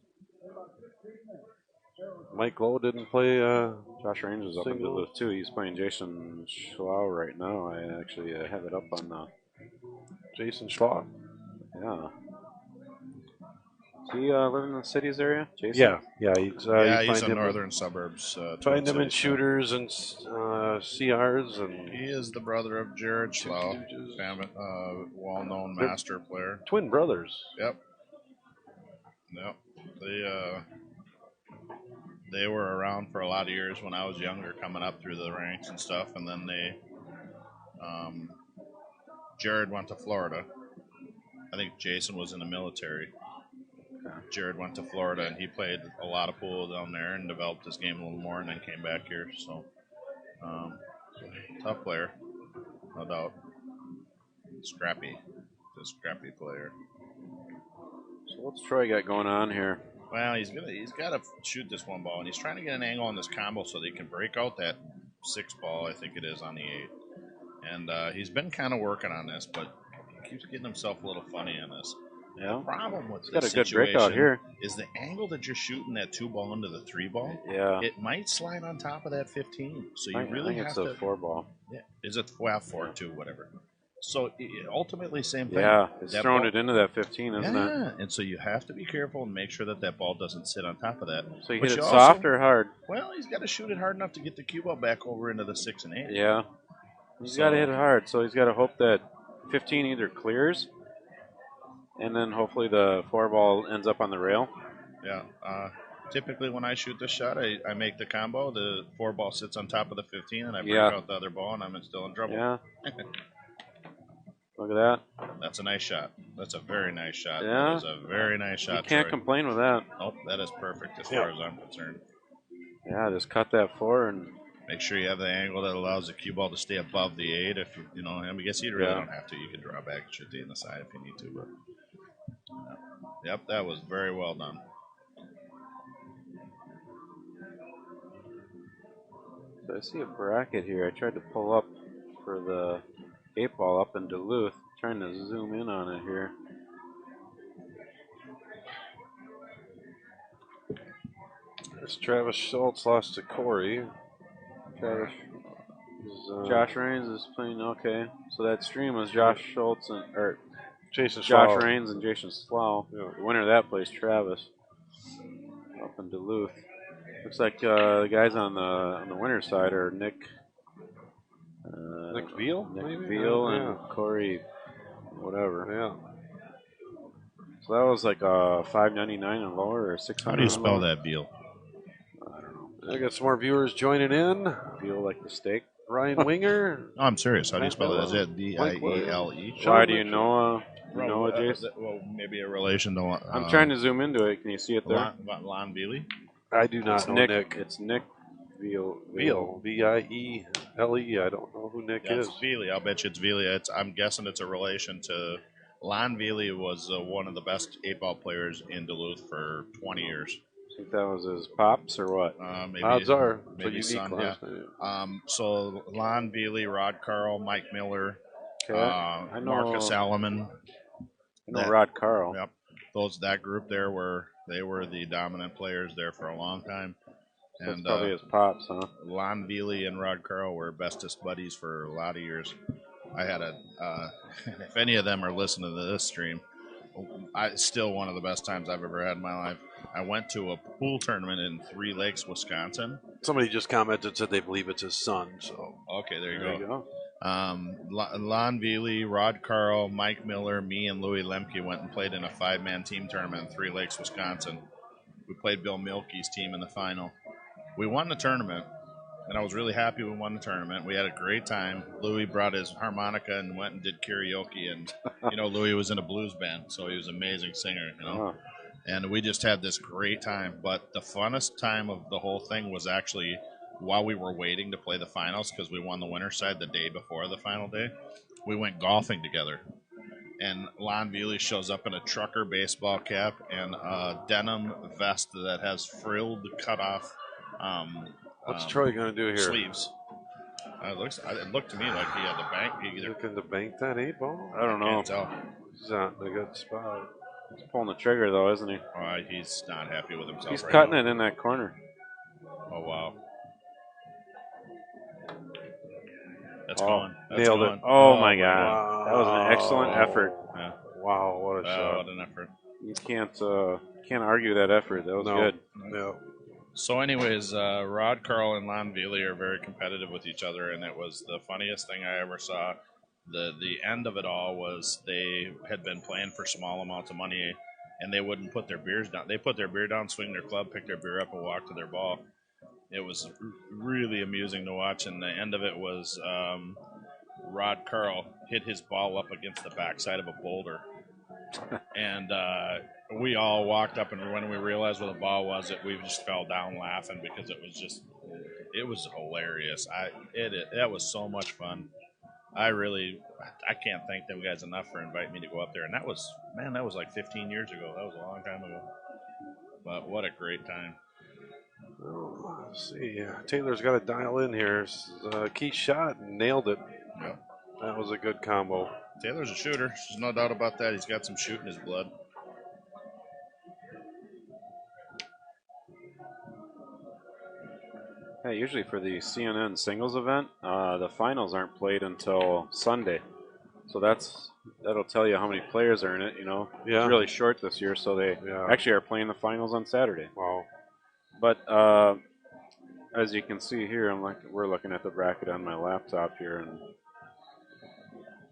Mike Lowe didn't play. Josh Raines is up in Duluth too. He's playing Jason Schlau right now. I actually have it up on the. Jason Schlau. Yeah. Does he live in the cities area, Jason? Yeah. He's in northern suburbs. Find him in shooters and CRs, and he is the brother of Jared Schlau, well-known master player. Twin brothers. Yep. They were around for a lot of years when I was younger, coming up through the ranks and stuff, and then Jared went to Florida. I think Jason was in the military. Jared went to Florida, and he played a lot of pool down there and developed his game a little more, and then came back here. So, tough player, no doubt. Scrappy player. So what's Troy got going on here? Well, he's got to shoot this one ball, and he's trying to get an angle on this combo so that he can break out that 6 ball, I think it is, on the 8. And he's been kind of working on this, but he keeps getting himself a little funny on this. Yeah. The problem with got this a good breakout here is the angle that you're shooting that 2 ball into the 3 ball. Yeah. It might slide on top of that 15. So you I really think have it's to. a 4 ball. Yeah. Is it 4, 2, whatever? So ultimately, same thing. Yeah, it's that throwing ball, it into that 15, isn't it? Yeah, and so you have to be careful and make sure that ball doesn't sit on top of that. So you But hit it also- soft or hard? Well, he's got to shoot it hard enough to get the cue ball back over into the 6 and 8. Yeah. He's got to hit it hard, so he's got to hope that 15 either clears, and then hopefully the 4 ball ends up on the rail. Yeah. Typically, when I shoot this shot, I make the combo. The 4 ball sits on top of the 15, and I break out the other ball, and I'm still in trouble. Yeah. Look at that. That's a nice shot. That's a very nice shot. Yeah. That is a very nice shot. You can't Troy. complain with that. Nope, that is perfect as far as I'm concerned. Yeah, just cut that 4 and make sure you have the angle that allows the cue ball to stay above the 8. If you know, I guess you really don't have to. You can draw back and shoot the inside if you need to. But yep, that was very well done. So I see a bracket here. I tried to pull up for the 8 ball up in Duluth. Trying to zoom in on it here. There's Travis Schultz lost to Corey. Josh Raines is playing okay. So that stream was Josh Schultz or Jason Josh Slough. Raines and Jason Slough. Yeah. The winner of that plays Travis up in Duluth. Looks like the guys on the winner's side are Nick Veal, Nick maybe? Veal Yeah. and Corey, whatever. Yeah. So that was like a $5.99 and lower, or $600. How do you spell that, Veal? I don't know. I got some more viewers joining in. Veal like the steak. Ryan Winger. No, I'm serious. How do you spell that? Is it Mike Diele? Why do you know? Jason? Well, maybe a relation to. I'm trying to zoom into it. Can you see it there? Lon Vealy? I do not know Nick. It's Nick Veal. Veal. Viele. I don't know who Nick Yeah, is. it's Vealy. I'll bet you it's Vealy. I'm guessing it's a relation to. Lon Vealy was one of the best 8-ball players in Duluth for 20 years. I think that was his pops or what? Maybe, Odds are. maybe It's a unique son, last yeah. name. So Lon Vealy, Rod Carl, Mike Miller, Okay. I know, Marcus Alleman. I know Rod Carl. Yep. That group there were the dominant players there for a long time. So that's And probably his pops, huh? Lon Vealy and Rod Carl were bestest buddies for a lot of years. I had if any of them are listening to this stream, it's still one of the best times I've ever had in my life. I went to a pool tournament in 3 Lakes, Wisconsin, Somebody just commented, said they believe it's his son. So Okay, there you There go. you go. Lon Veely, Rod Carl, Mike Miller, me, and Louis Lemke went and played in a 5-man team tournament in 3 Lakes, Wisconsin. We played Bill Milkey's team in the final. We won the tournament, and I was really happy we won the tournament. We had a great time. Louis brought his harmonica and went and did karaoke, and Louis was in a blues band, so he was an amazing singer. Oh. And we just had this great time. But the funnest time of the whole thing was actually while we were waiting to play the finals, because we won the winner's side the day before the final day. We went golfing together. And Lon Veely shows up in a trucker baseball cap and a denim vest that has frilled cut-off what's Troy going to do here? sleeves. It looked to me like he had the bank. He's looking to bank that 8-ball. I don't know. Can't tell. He's not in a good spot. He's pulling the trigger, though, isn't he? He's not happy with himself. He's right cutting now. it in that corner. Oh, wow. That's Oh, gone. That's nailed it. gone. Oh, my God. Wow. That was an excellent effort. Yeah. Wow, what a shot. What an effort. You can't argue that effort. That was good. Yeah. So, anyways, Rod Carl and Lon Veely are very competitive with each other, and it was the funniest thing I ever saw. The end of it all was they had been playing for small amounts of money, and they wouldn't put their beers down. They put their beer down, swing their club, pick their beer up, and walk to their ball. It was really amusing to watch, and the end of it was Rod Carl hit his ball up against the backside of a boulder. And we all walked up, and when we realized what the ball was, we just fell down laughing because it was hilarious. That was so much fun. I can't thank them guys enough for inviting me to go up there. And that was like 15 years ago. That was a long time ago. But what a great time. Well, let's see. Taylor's got to dial in here. Key shot and nailed it. Yep. That was a good combo. Taylor's a shooter. There's no doubt about that. He's got some shoot in his blood. Hey, usually for the CNN singles event, the finals aren't played until Sunday. So that'll tell you how many players are in it, Yeah. It's really short this year, so they actually are playing the finals on Saturday. Wow. But as you can see here, we're looking at the bracket on my laptop here, and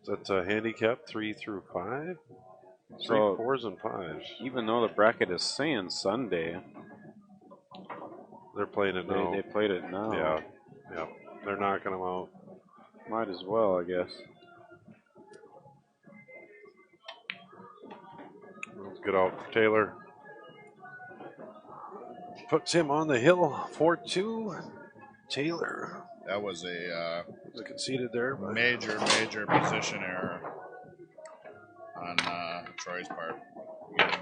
That's a handicap 3 through 5? 3, So- 4s, and 5s. even though the bracket is saying Sunday, They're playing it now. they played it now. Yeah. They're knocking them out. Might as well, I guess. Let's get out for Taylor. Puts him on the hill, 4-2. Taylor That was a was conceded there. But major position error on Troy's part.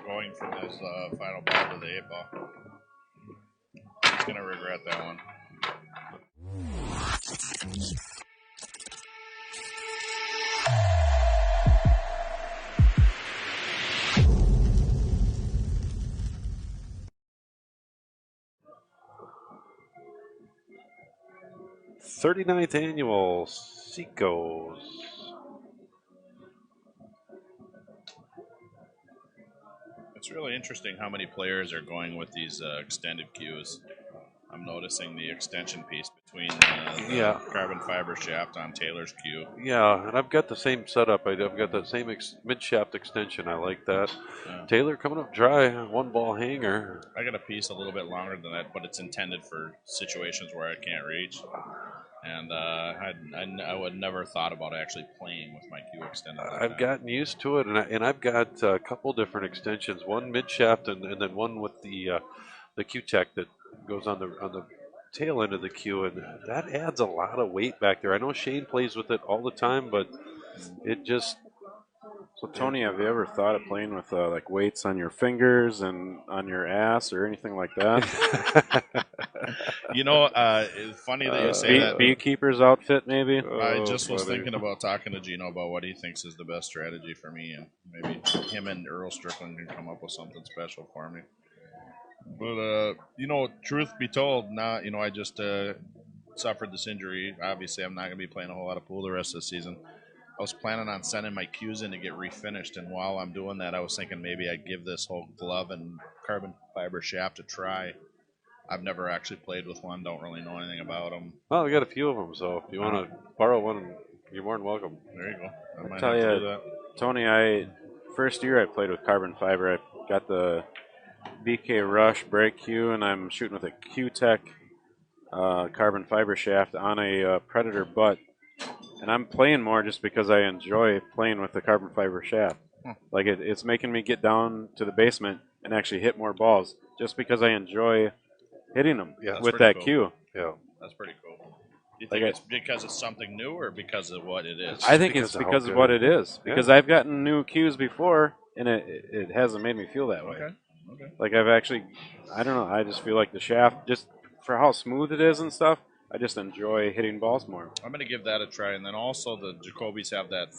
Going from his final ball to the 8-ball. He's going to regret that one. '39th annual Secos. It's really interesting how many players are going with these extended queues. I'm noticing the extension piece between the carbon fiber shaft on Taylor's queue. Yeah, and I've got the same setup. I've got that same mid-shaft extension. I like that. Yeah. Taylor coming up dry, 1-ball hanger. I got a piece a little bit longer than that, but it's intended for situations where I can't reach. And I would never thought about actually playing with my queue extended. Like I've that. gotten used to it, and I've got a couple different extensions. One mid-shaft, and then one with the Q-Tech that goes on the tail end of the queue, and that adds a lot of weight back there. I know Shane plays with it all the time, but it just... So, Tony, have you ever thought of playing with like weights on your fingers and on your ass or anything like that? It's funny that you say that. Beekeeper's outfit, maybe? I just was thinking about talking to Gino about what he thinks is the best strategy for me, and maybe him and Earl Strickland can come up with something special for me. But, truth be told, I just suffered this injury. Obviously, I'm not going to be playing a whole lot of pool the rest of the season. I was planning on sending my cues in to get refinished, and while I'm doing that, I was thinking maybe I'd give this whole glove and carbon fiber shaft a try. I've never actually played with one. Don't really know anything about them. Well, we got a few of them, so if you want to borrow one, you're more than welcome. There you go. I might tell have to you, do that. Tony, first year I played with carbon fiber, I got the BK Rush brake Q, and I'm shooting with a Q-Tech carbon fiber shaft on a Predator butt. And I'm playing more just because I enjoy playing with the carbon fiber shaft. Like it's making me get down to the basement and actually hit more balls just because I enjoy hitting them with that cool. Q. Yeah, that's pretty cool. Do you think it's because it's something new or because of what it is? I think it's because of what it is. Because I've gotten new Qs before, and it hasn't made me feel that way. Okay. Like I've actually, I don't know, I just feel like the shaft, just for how smooth it is and stuff, I just enjoy hitting balls more. I'm going to give that a try. And then also the Jacobies have that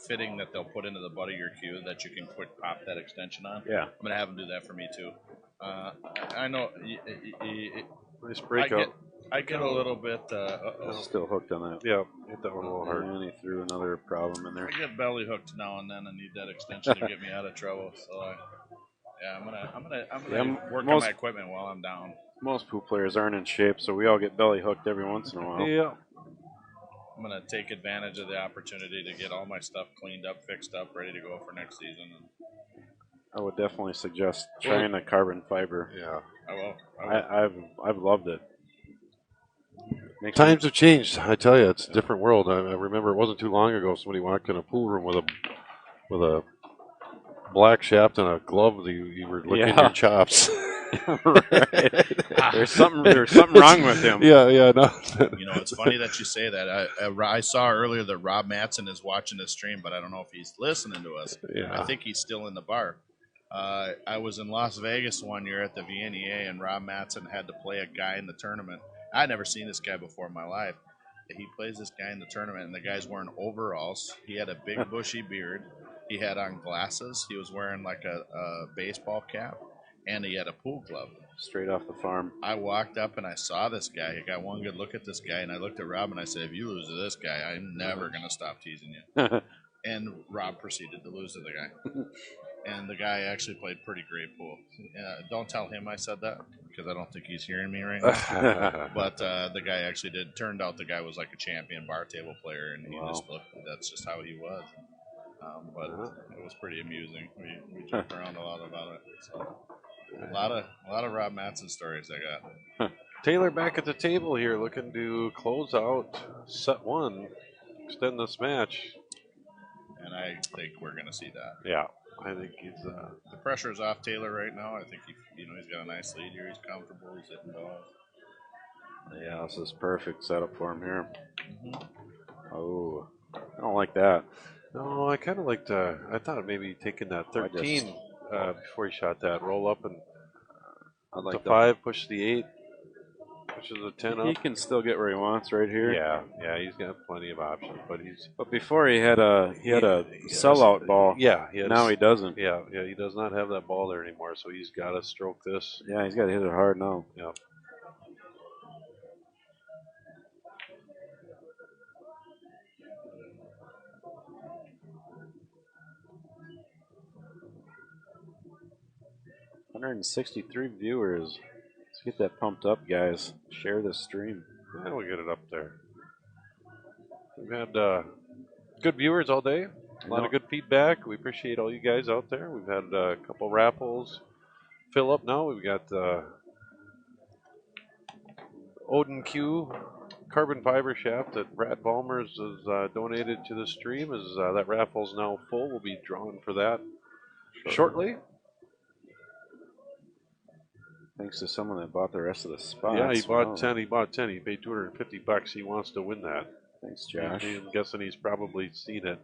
fitting that they'll put into the butt of your cue that you can quick pop that extension on. Yeah. I'm going to have them do that for me too. I know. Nice breakout. I get a little bit. Still hooked on that. Yeah, hit that one a little hard. And he threw another problem in there. I get belly hooked now and then. I need that extension to get me out of trouble. So I'm gonna work on my equipment while I'm down. Most pool players aren't in shape, so we all get belly hooked every once in a while. Yeah. I'm going to take advantage of the opportunity to get all my stuff cleaned up, fixed up, ready to go for next season. I would definitely suggest trying the carbon fiber. Yeah. I will. I've loved it. Times have changed. I tell you, it's a different world. I remember it wasn't too long ago somebody walked in a pool room with a black shaft and a glove that you were licking your chops. Right. There's something wrong with him. Yeah, no. You know, it's funny that you say that. I saw earlier that Rob Matson is watching the stream, but I don't know if he's listening to us. Yeah. I think he's still in the bar. I was in Las Vegas one year at the VNEA, and Rob Matson had to play a guy in the tournament. I'd never seen this guy before in my life. He plays this guy in the tournament, and the guy's wearing overalls. He had a big bushy beard. He had on glasses. He was wearing like a baseball cap. And he had a pool glove. Straight off the farm. I walked up and I saw this guy. I got one good look at this guy, and I looked at Rob and I said, if you lose to this guy, I'm never going to stop teasing you. And Rob proceeded to lose to the guy. And the guy actually played pretty great pool. Don't tell him I said that, because I don't think he's hearing me right now. But the guy actually did. Turned out the guy was like a champion bar table player, and he just looked, that's just how he was. But it was pretty amusing. We joked around a lot about it. So. A lot of Rob Matson stories I got. Taylor back at the table here, looking to close out set one, extend this match. And I think we're going to see that. Yeah, I think he's. The pressure's off Taylor right now. I think he's got a nice lead here. He's comfortable. He's hitting balls. Yeah, this is perfect setup for him here. Oh, I don't like that. No, I kind of liked. I thought maybe taking that 13 before he shot that roll up and I'd like the 5, push the 8, pushes the 10 up. He can still get where he wants right here. Yeah, he's got plenty of options, But before he had a sellout ball. Yeah, now he doesn't. Yeah, he does not have that ball there anymore, so he's got to stroke this. Yeah, he's got to hit it hard now. Yeah. $163 viewers. Let's get that pumped up, guys. Share this stream. Yeah, we'll get it up there. We've had good viewers all day. A lot of good feedback. We appreciate all you guys out there. We've had a couple raffles fill up now. We've got Odin Q carbon fiber shaft that Brad Ballmers has donated to the stream. That raffle's now full. We'll be drawing for that shortly. Thanks to someone that bought the rest of the spots. Yeah, he bought 10. He bought 10. He paid $250. He wants to win that. Thanks, Josh. I'm guessing he's probably seen it.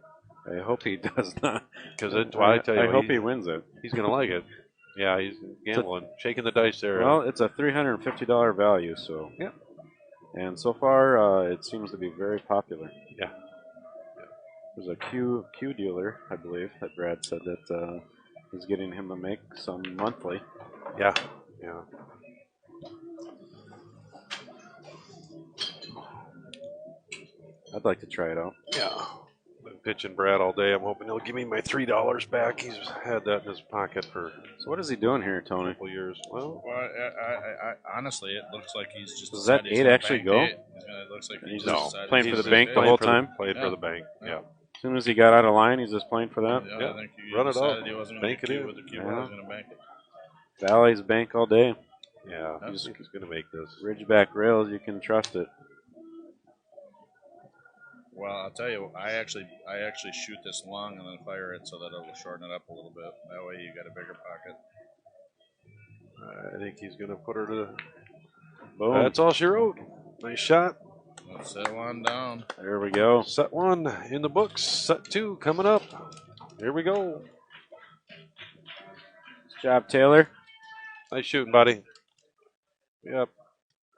I hope he does not. Because I tell you, I hope he wins it. He's going to like it. Yeah, he's gambling, shaking the dice there. Well, it's a $350 value, so. Yeah. And so far, it seems to be very popular. Yeah. There's a Q dealer, I believe, that Brad said that is getting him to make some monthly. Yeah. I'd like to try it out. Yeah. pitching Brad all day. I'm hoping he'll give me my $3 back. He's had that in his pocket for So what is he doing here, a Tony? couple years. Well, Well, I honestly, it looks like he's just. Does that decided he's 8 gonna actually bank go? eight. It looks like And he he's just just decided playing he's for the just bank the playing whole for time? Played Yeah. for the bank. Yeah. Yeah. As soon as he got out of line, he's just playing for that. Yeah, I think he Run it decided up. he wasn't Bank going to it queue in. with the queue. Yeah. He was going to bank it. Valley's bank all day. Yeah. I That's- think he's going to make this. Ridgeback rails, you can trust it. Well, I'll tell you, I actually shoot this long and then fire it so that it will shorten it up a little bit. That way you got a bigger pocket. I think he's going to put her to. Boom. That's all she wrote. Nice shot. Let's set one down. There we go. Set 1 in the books. Set 2 coming up. Here we go. Good job, Taylor. Nice shooting, buddy. Yep.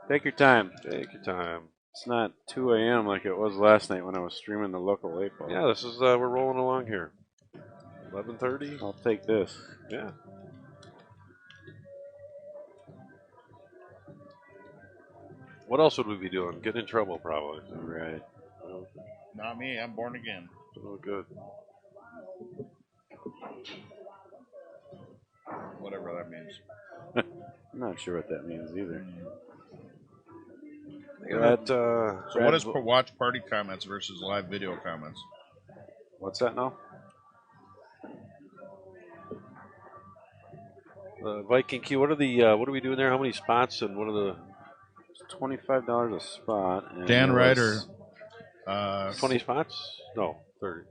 Take your time. Take your time. It's not 2 a.m. like it was last night when I was streaming the local 8 ball. Yeah, this is we're rolling along here. 11:30. I'll take this. Yeah. What else would we be doing? Get in trouble, probably. Right. Not me. I'm born again. Oh, good. Whatever that means. I'm not sure what that means either. That, So what is watch party comments versus live video comments? What's that now? Viking Q. What are we doing there? How many spots and what are the It's $25 a spot. And Dan it Ryder. was, 20 spots? No, 30.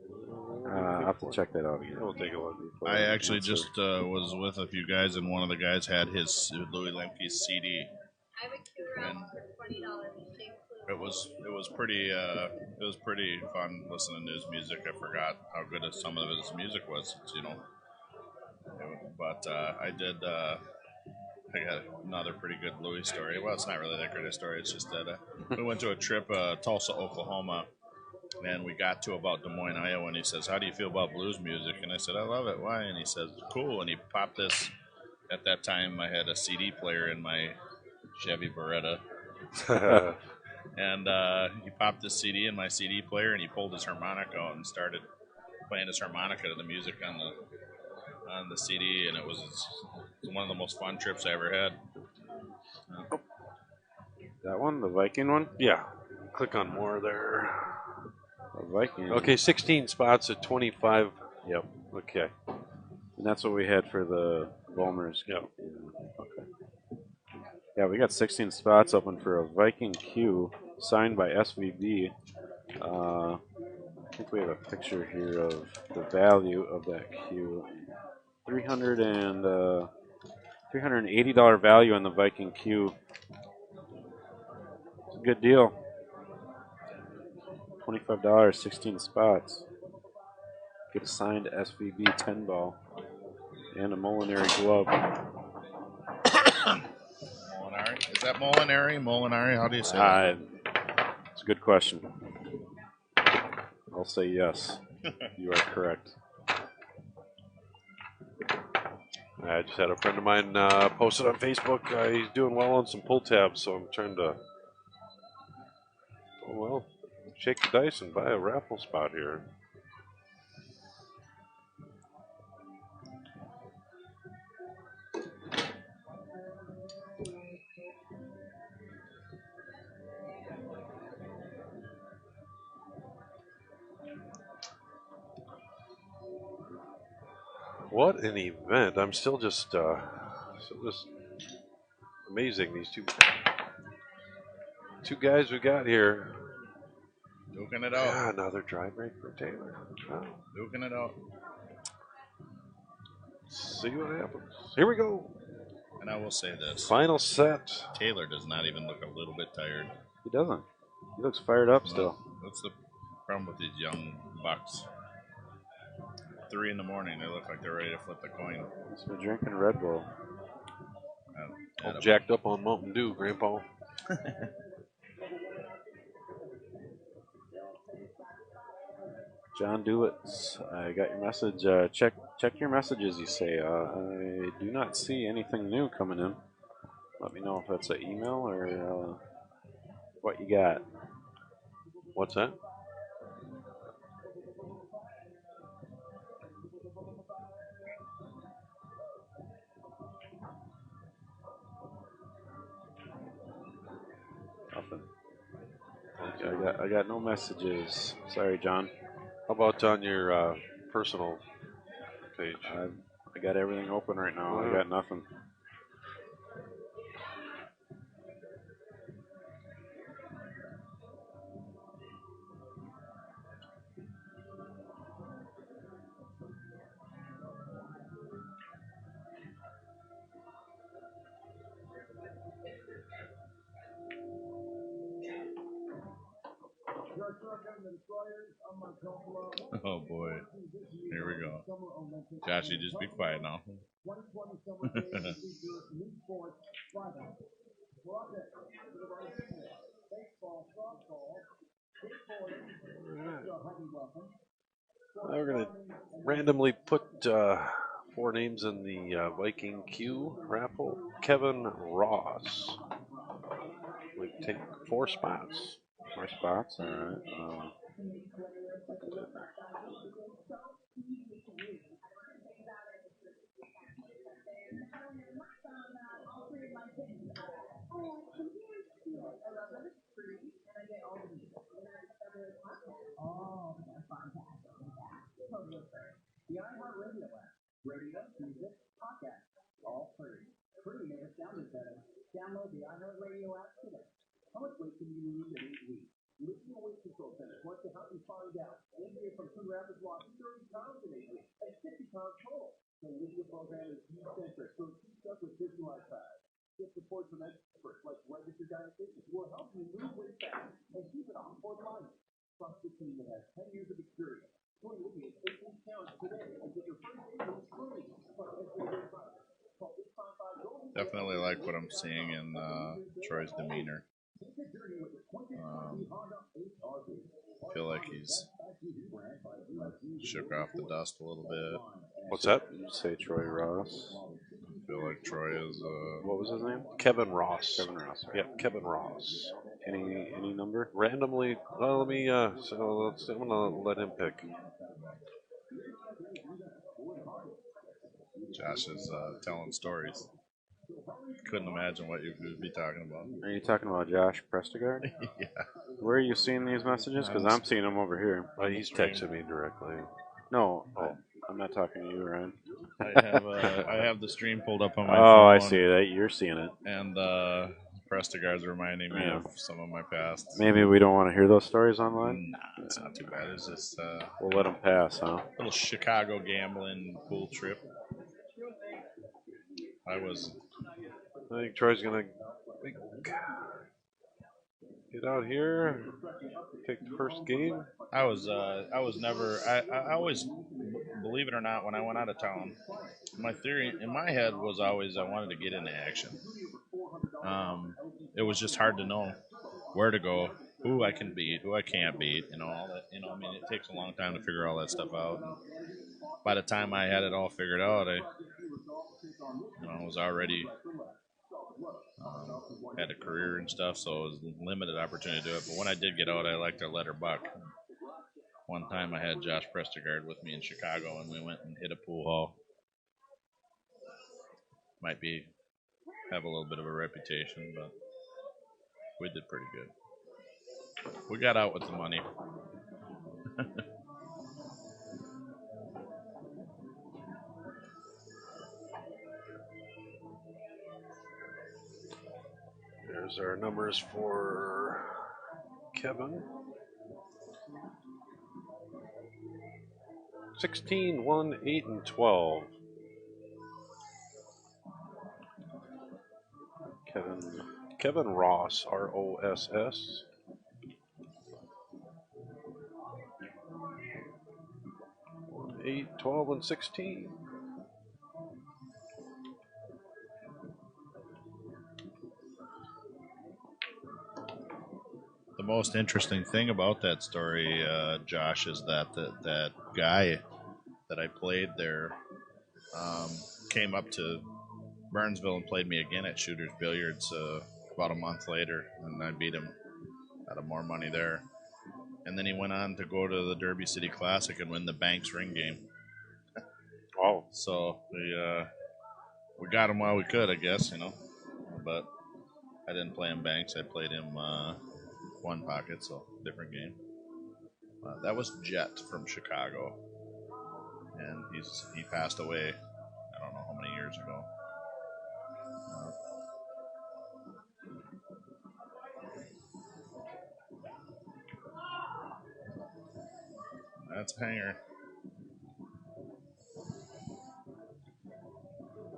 I'll have to check that out again. We'll take a look. I actually just was with a few guys, and one of the guys had his Louis Lemke's CD. And it was pretty fun listening to his music. I forgot how good some of his music was, you know. But I got another pretty good Louis story. Well, it's not really that great a story. It's just that we went to a trip, Tulsa, Oklahoma, and we got to about Des Moines, Iowa, and he says, "How do you feel about blues music?" And I said, "I love it. Why?" And he says, "Cool." And he popped this. At that time, I had a CD player in my Chevy Beretta. And he popped this CD in my CD player, and he pulled his harmonica out and started playing his harmonica to the music on the CD, and it was one of the most fun trips I ever had. That one, the Viking one? Yeah. Click on more there. The Viking. Okay, 16 spots at 25. Yep. Okay. And that's what we had for the Volmers. Yep. Okay. Yeah, we got 16 spots open for a Viking Q signed by SVB. I think we have a picture here of the value of that Q. $380 value on the Viking Q. It's a good deal. $25, 16 spots. Get a signed SVB 10 ball and a Molinari glove. Molinari? Is that Molinari? Molinari? How do you say that? It's a good question. I'll say yes. You are correct. I just had a friend of mine post it on Facebook. He's doing well on some pull tabs, so I'm trying to, shake the dice and buy a raffle spot here. What an event! I'm still just amazing. These two guys we got here. Duking it out. Yeah, another dry break for Taylor. Wow. Duking it out. See what happens. Here we go. And I will say this. Final set. Taylor does not even look a little bit tired. He doesn't. He looks fired up still. That's the problem with these young bucks. 3 in the morning, they look like they're ready to flip the coin. He's been drinking Red Bull. All jacked up on Mountain Dew, Grandpa. John Dewitz, I got your message. Check your messages, you say. I do not see anything new coming in. Let me know if that's an email or what you got. What's that? I got no messages. Sorry, John. How about on your personal page? I got everything open right now. I got nothing. Oh boy. Here we go. Josh, you just be quiet now. We're going to randomly put 4 names in the Viking Q raffle. Kevin Ross. We take 4 spots. 4 spots. All right. Definitely like what I'm seeing in Troy's demeanor. I feel like he's shook off the dust a little bit. What's that? You say Troy Ross. I feel like Troy is. What was his name? Kevin Ross. Kevin Ross. Right. Yep, Kevin Ross. Any number? Randomly, let me. I'm gonna let him pick. Josh is telling stories. Couldn't imagine what you would be talking about. Are you talking about Josh Prestegard? Yeah. Where are you seeing these messages? Because I'm seeing them over here. He's texting me directly. No, I'm not talking to you, Ryan. I have the stream pulled up on my phone. Oh, I see that. You're seeing it. And Prestegard's reminding me of some of my past. Maybe we don't want to hear those stories online? Nah, it's not too bad. It's just we'll let them pass, huh? A little Chicago gambling pool trip. I think Troy's gonna get out here, pick the first game. I was never. I always, believe it or not, when I went out of town, my theory in my head was always I wanted to get into action. It was just hard to know where to go, who I can beat, who I can't beat, all that. I mean, it takes a long time to figure all that stuff out. And by the time I had it all figured out, I was already had a career and stuff, so it was limited opportunity to do it. But when I did get out, I liked to let her buck. One time I had Josh Prestegard with me in Chicago, and we went and hit a pool hall. Might have a little bit of a reputation, but we did pretty good. We got out with the money. There's our numbers for Kevin. 16, 1, 8, and 12. Kevin Ross, R-O-S-S. 8, 12, and 16. The most interesting thing about that story, Josh, is that that guy that I played there came up to Burnsville and played me again at Shooters Billiards about a month later, and I beat him out of more money there. And then he went on to go to the Derby City Classic and win the Banks ring game. Oh. So we got him while we could, I guess, But I didn't play him Banks. I played him one pocket, so different game. That was Jet from Chicago, and he passed away. I don't know how many years ago. That's a hanger.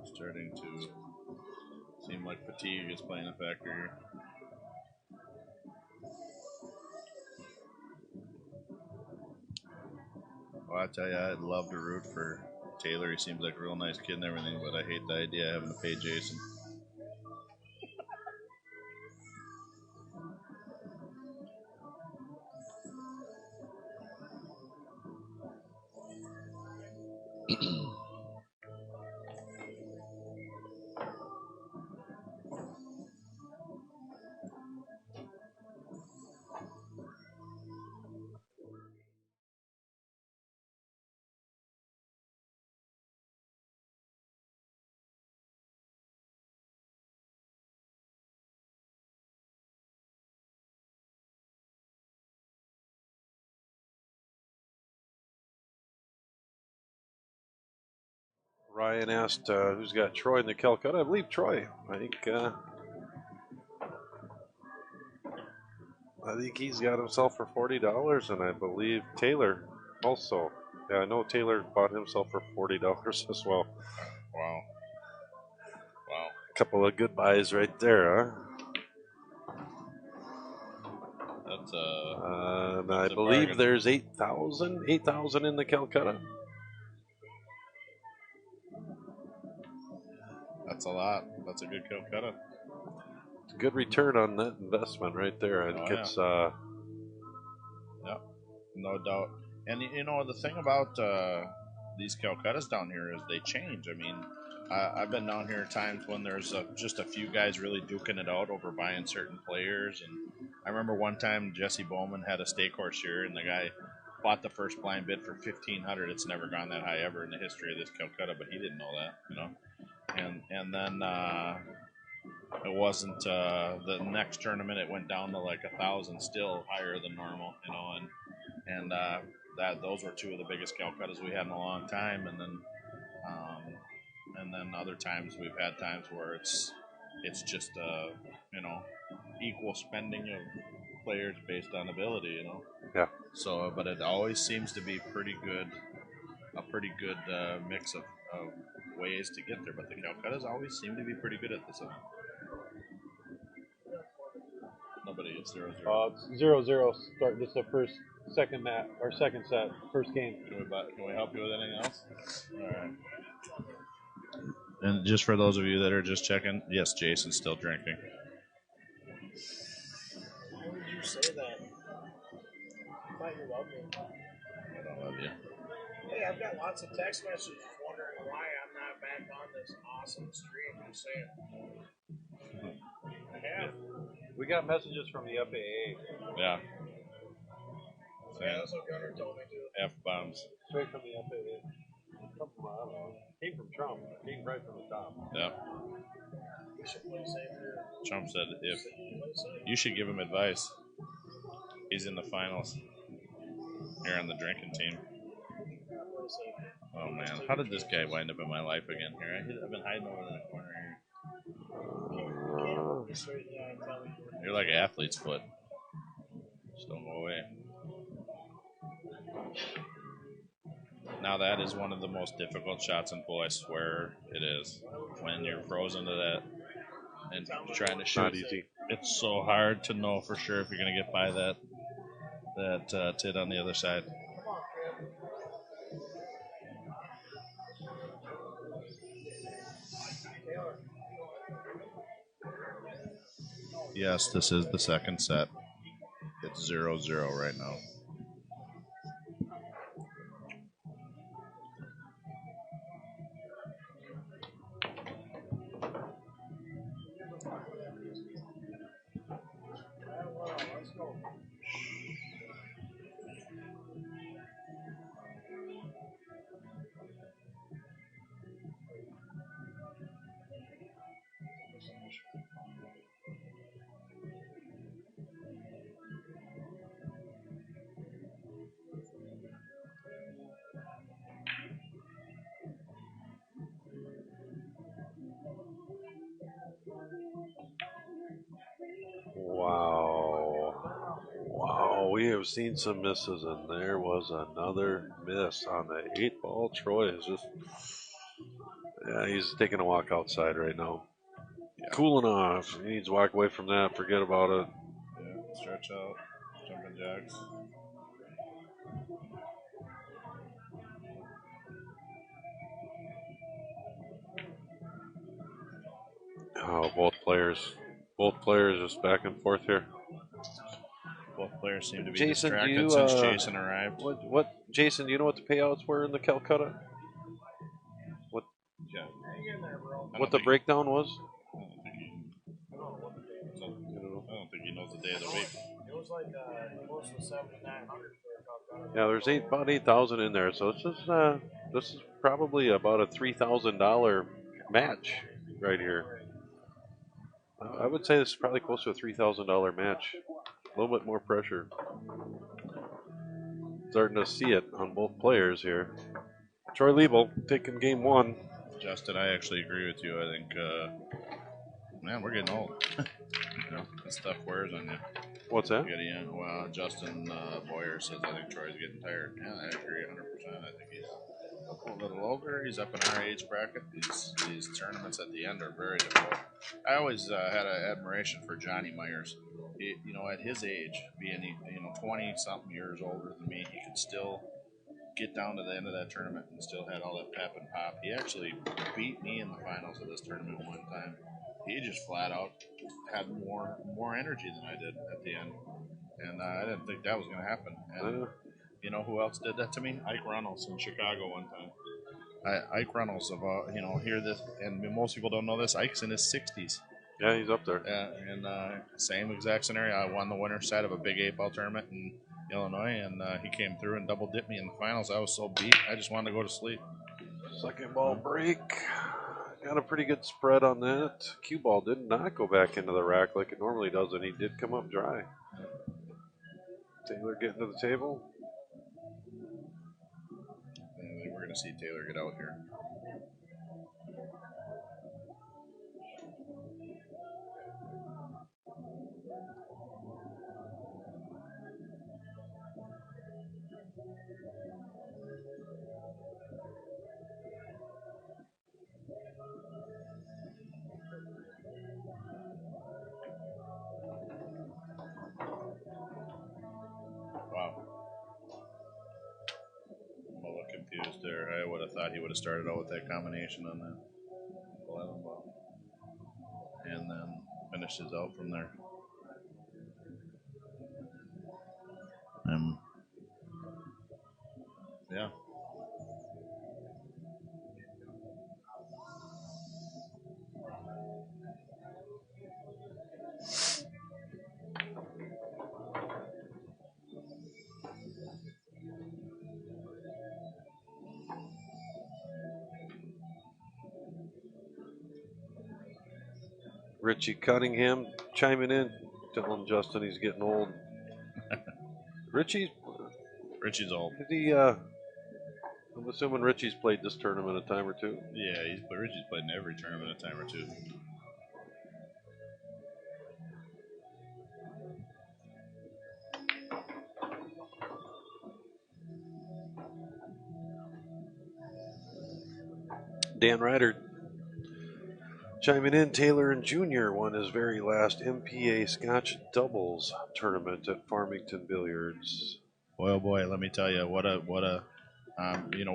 Starting to seem like fatigue is playing a factor here. Well, I tell you, I'd love to root for Taylor. He seems like a real nice kid and everything, but I hate the idea of having to pay Jason. Ryan asked who's got Troy in the Calcutta. I believe Troy. I think he's got himself for $40, and I believe Taylor also. Yeah, I know Taylor bought himself for $40 as well. Wow. A couple of good buys right there, huh? That's and that's I a believe bargain. there's 8,000 in the Calcutta. That's a lot. That's a good Calcutta. It's a good return on that investment right there. I think it's Yep, no doubt. And you know the thing about these Calcuttas down here is they change. I mean, I've been down here times when there's just a few guys really duking it out over buying certain players. And I remember one time Jesse Bowman had a stake horse here, and the guy bought the first blind bid for $1,500. It's never gone that high ever in the history of this Calcutta, but he didn't know that, you know. And then it wasn't the next tournament. It went down to like 1,000, still higher than normal, you know. And that those were two of the biggest Calcuttas we had in a long time. And then other times we've had times where it's just you know, equal spending of players based on ability, you know. Yeah. So, but it always seems to be a pretty good mix of ways to get there. But the Calcuttas always seem to be pretty good at this event. Nobody is 0-0. It's 0-0. Start. This is the second set, first game. Can we help you with anything else? All right. And just for those of you that are just checking, yes, Jason's still drinking. Why would you say that? I thought you loved me. I don't love you. Hey, I've got lots of text messages wondering why I'm not back on this awesome stream. Just saying. I have. We got messages from the FAA. Yeah. Yeah, that's what Gunnar told me to. F-bombs. Straight from the FAA. Came from Trump. Came right from the top. Yeah. We should play safe here. Trump said if you should give him advice. He's in the finals. Here on the drinking team. Oh man, how did this guy wind up in my life again here? I've been hiding over in the corner here. You're like athlete's foot. Just don't go away. Now that is one of the most difficult shots in pool, I swear it is. When you're frozen to that and trying to shoot. Not easy. It's so hard to know for sure if you're going to get by that tit on the other side. Yes, this is the second set. It's 0-0 right now. have seen some misses, and there was another miss on the 8-ball. Troy is just, yeah, he's taking a walk outside right now. Yeah. Cooling off. He needs to walk away from that. Forget about it. Yeah, stretch out, jumping jacks. Oh, both players just back and forth here. Both players seem to be Jason, do distracted you, since Jason arrived. Jason, do you know what the payouts were in the Calcutta? Yeah. What the breakdown was? I don't think he knows the day of the week. It was like close to 7,900 for a Yeah, there's about 8,000 in there, so it's just this is probably about a $3,000 match right here. I would say this is probably close to a $3,000 match. A little bit more pressure. Starting to see it on both players here. Troy Liebel taking game one. Justin, I actually agree with you. I think, man, we're getting old. You know, this stuff wears on you. What's that? Well, Justin Boyer says I think Troy's getting tired. Yeah, I agree 100%. I think he's a little older. He's up in our age bracket. These tournaments at the end are very difficult. I always had an admiration for Johnny Myers. You know, at his age, being 20-something years older than me, he could still get down to the end of that tournament and still had all that pep and pop. He actually beat me in the finals of this tournament one time. He just flat out had more energy than I did at the end, and I didn't think that was going to happen. And you know who else did that to me? Ike Reynolds in Chicago one time. Ike Reynolds hear this, and most people don't know this. Ike's in his 60s. Yeah, he's up there. And same exact scenario. I won the winner's side of a big 8-ball tournament in Illinois, and he came through and double dipped me in the finals. I was so beat, I just wanted to go to sleep. Second ball break. Got a pretty good spread on that. Cue ball did not go back into the rack like it normally does, and he did come up dry. Taylor getting to the table. And we're going to see Taylor get out here. Wow. I'm a little confused there. I would have thought he would have started out with that combination on that 11 ball. And then finished his out from there. Yeah. Richie Cunningham chiming in, telling Justin he's getting old. Richie's old. I'm assuming Richie's played this tournament a time or two. Yeah, Richie's played in every tournament a time or two. Dan Ryder chiming in. Taylor and Jr. won his very last MPA Scotch doubles tournament at Farmington Billiards. Boy, oh boy, let me tell you, what a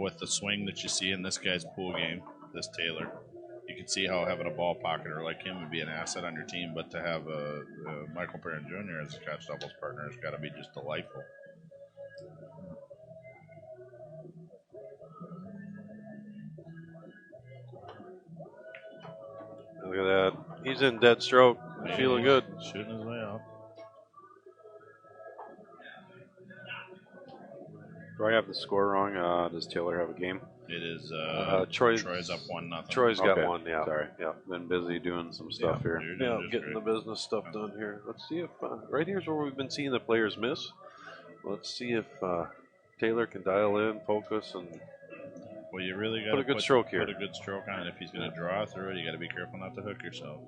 with the swing that you see in this guy's pool game, this Taylor, you can see how having a ball pocketer like him would be an asset on your team, but to have Michael Perrin Jr. as a Scotch doubles partner has got to be just delightful. Look at that. He's in dead stroke. Feeling good. Shooting his way out. Do I have the score wrong? Does Taylor have a game? It is Troy's up 1-0. Troy's got Okay. one, yeah. Sorry. Yeah. Been busy doing some stuff here. You're Yeah, doing just getting great. the business stuff done here. Let's see if right here's where we've been seeing the players miss. Let's see if Taylor can dial in, focus, and Well, you really got Put to a good stroke here. Put a good stroke on it. If he's going to draw through it, you got to be careful not to hook yourself.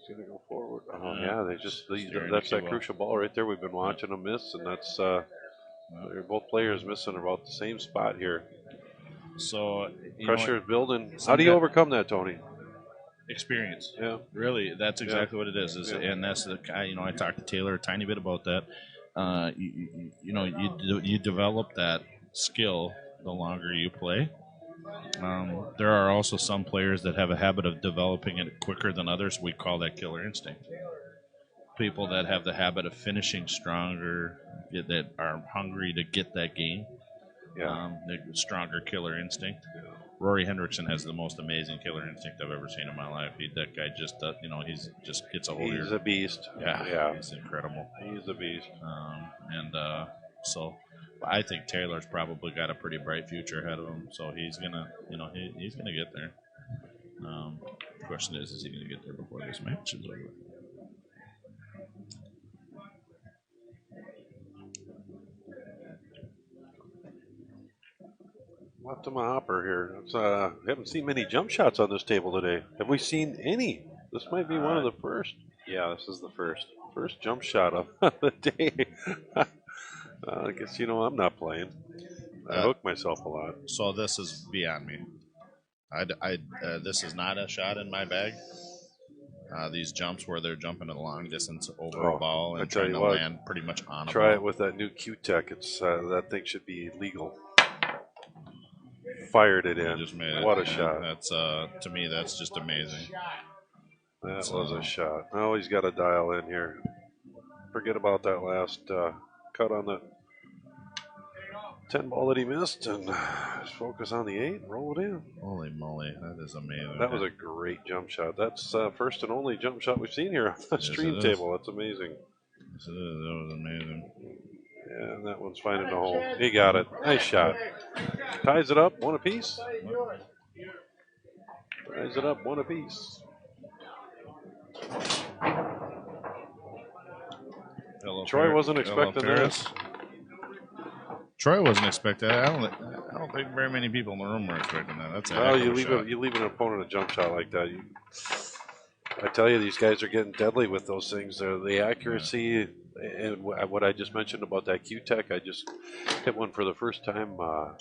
He's gonna go forward. Oh yeah, Steering that's too that well. crucial ball right there. We've been watching them miss, and that's they're both players missing about the same spot here. So Pressure is building. How some do you guy- overcome that, Tony? experience. Yeah. Really, that's exactly what it is. Yeah. And that's the I talked to Taylor a tiny bit about that. You develop that skill the longer you play. There are also some players that have a habit of developing it quicker than others. We call that killer instinct. People that have the habit of finishing stronger, that are hungry to get that game. The stronger killer instinct. Rory Hendrickson has the most amazing killer instinct I've ever seen in my life. That guy just, he's just gets a hold of He's a beast. Yeah, he's incredible. He's a beast. So I think Taylor's probably got a pretty bright future ahead of him. So he's gonna, he's gonna get there. The question is he gonna get there before this match is over? Left him a hopper here. Haven't seen many jump shots on this table today. Have we seen any? This might be one of the first. Yeah, this is the first. First jump shot of the day. I guess I'm not playing. I hook myself a lot. So this is beyond me. This is not a shot in my bag. These jumps where they're jumping a long distance over a ball and trying to land pretty much on a ball. Try it with that new Q-Tech. It's that thing should be legal. Fired it in. Just made it. What a shot! That's to me, that's just amazing. That was a shot. Oh, he's got to dial in here. Forget about that last cut on the 10 ball that he missed, and just focus on the 8 and roll it in. Holy moly, that is amazing. That was a great jump shot. That's first and only jump shot we've seen here on the stream table. That's amazing. Yes, it is. That was amazing. Yeah, and that one's finding the hole. He got it. Nice shot. Ties it up, one apiece. Ties it up, one apiece. Troy wasn't expecting this. Troy wasn't expecting that. I don't think very many people in the room were expecting that. That's a you leave an opponent a jump shot like that. I tell you, these guys are getting deadly with those things. The accuracy and what I just mentioned about that Q-Tech, I just hit one for the first time a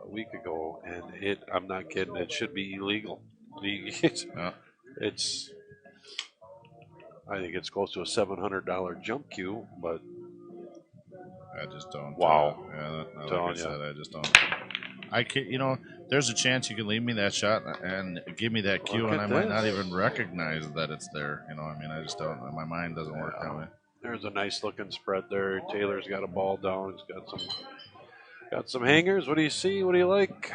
week ago, and I'm not kidding. It should be illegal. I think it's close to a $700 jump cue, but I just don't. Wow. Like I said, I just don't. I can't. There's a chance you can leave me that shot and give me that cue, and I might not even recognize that it's there. I just don't. My mind doesn't work that way. There's a nice looking spread there. Taylor's got a ball down. He's got some hangers. What do you see? What do you like?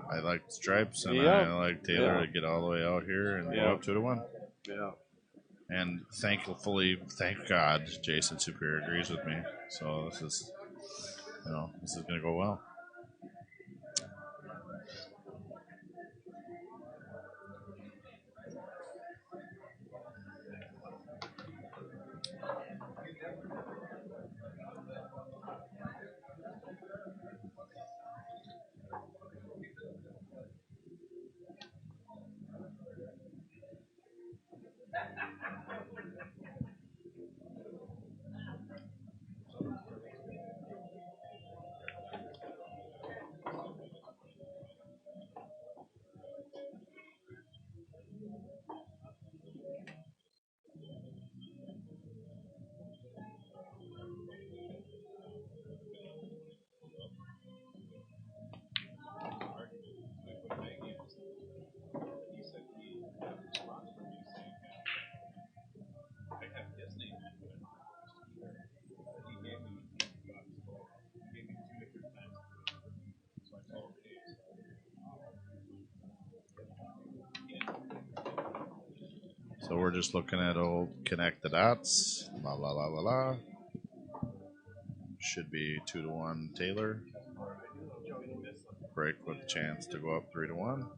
I like stripes, and I like Taylor to get all the way out here and go up 2-1. Yeah. And thank God, Jason Superior agrees with me. So this is going to go well. So we're just looking at old connect the dots. La la la la la. Should be 2-1 Taylor. Break with a chance to go up 3-1.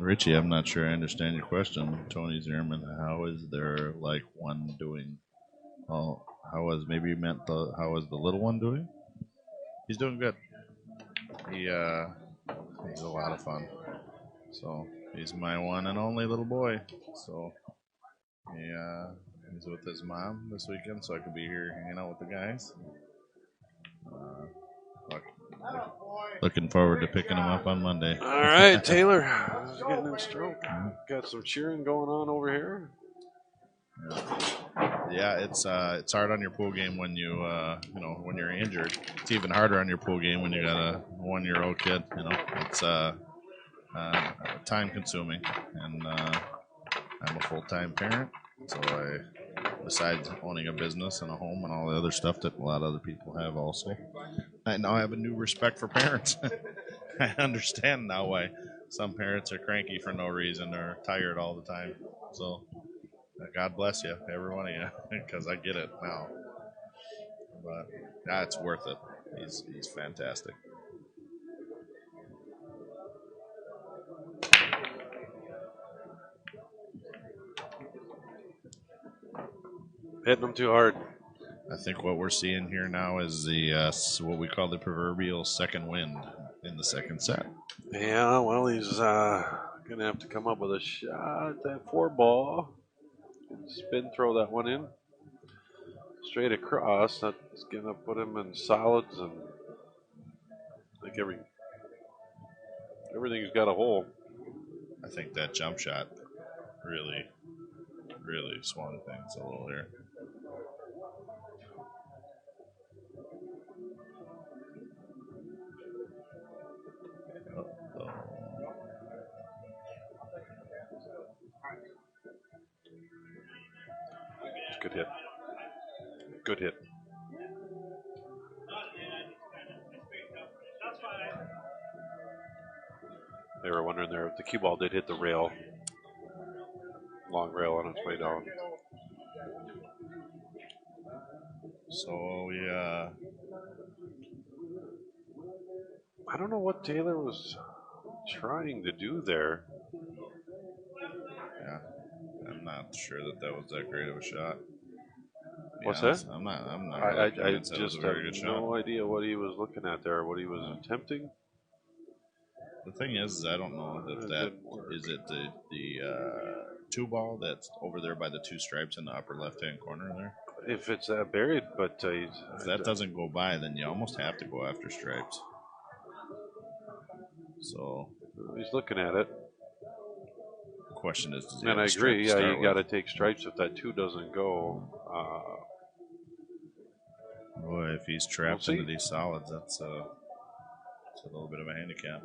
Richie, I'm not sure I understand your question. Tony Zierman, how is there like one doing? Oh, how was maybe you meant the how was the little one doing? He's doing good. He's a lot of fun. So he's my one and only little boy. So he's with his mom this weekend, so I could be here hanging out with the guys. Looking forward to picking him up on Monday. All right, Taylor. He's getting in stroke. Got some cheering going on over here. Yeah, it's hard on your pool game when you when you're injured. It's even harder on your pool game when you got a 1-year-old kid. You know, it's time consuming, and I'm a full-time parent, so besides owning a business and a home and all the other stuff that a lot of other people have also, I now have a new respect for parents. I understand now why some parents are cranky for no reason or tired all the time. So God bless you, every one of you, because I get it now. But it's worth it. He's fantastic. Hitting them too hard. I think what we're seeing here now is the what we call the proverbial second wind in the second set. Yeah, well, he's going to have to come up with a shot. That 4-ball. Spin throw that one in. Straight across. That's going to put him in solids, and I think everything's got a hole. I think that jump shot really swung things a little here. Good hit. Good hit. They were wondering there if the cue ball did hit the rail. Long rail on its way down. So I don't know what Taylor was trying to do there. Yeah, I'm not sure that was that great of a shot. What's that? I'm not. I convinced that was just a very have good no shot. idea what he was looking at there, what he was attempting. The thing is, I don't know if that is it the 2-ball that's over there by the 2 stripes in the upper left-hand corner there. If it's buried, but if that doesn't go by, then you almost have to go after stripes. So he's looking at it. The question is, does he and have I a stripe agree. to Yeah, start you got to with? take stripes if that 2 doesn't go. Boy, if he's trapped We'll into these solids, that's a little bit of a handicap.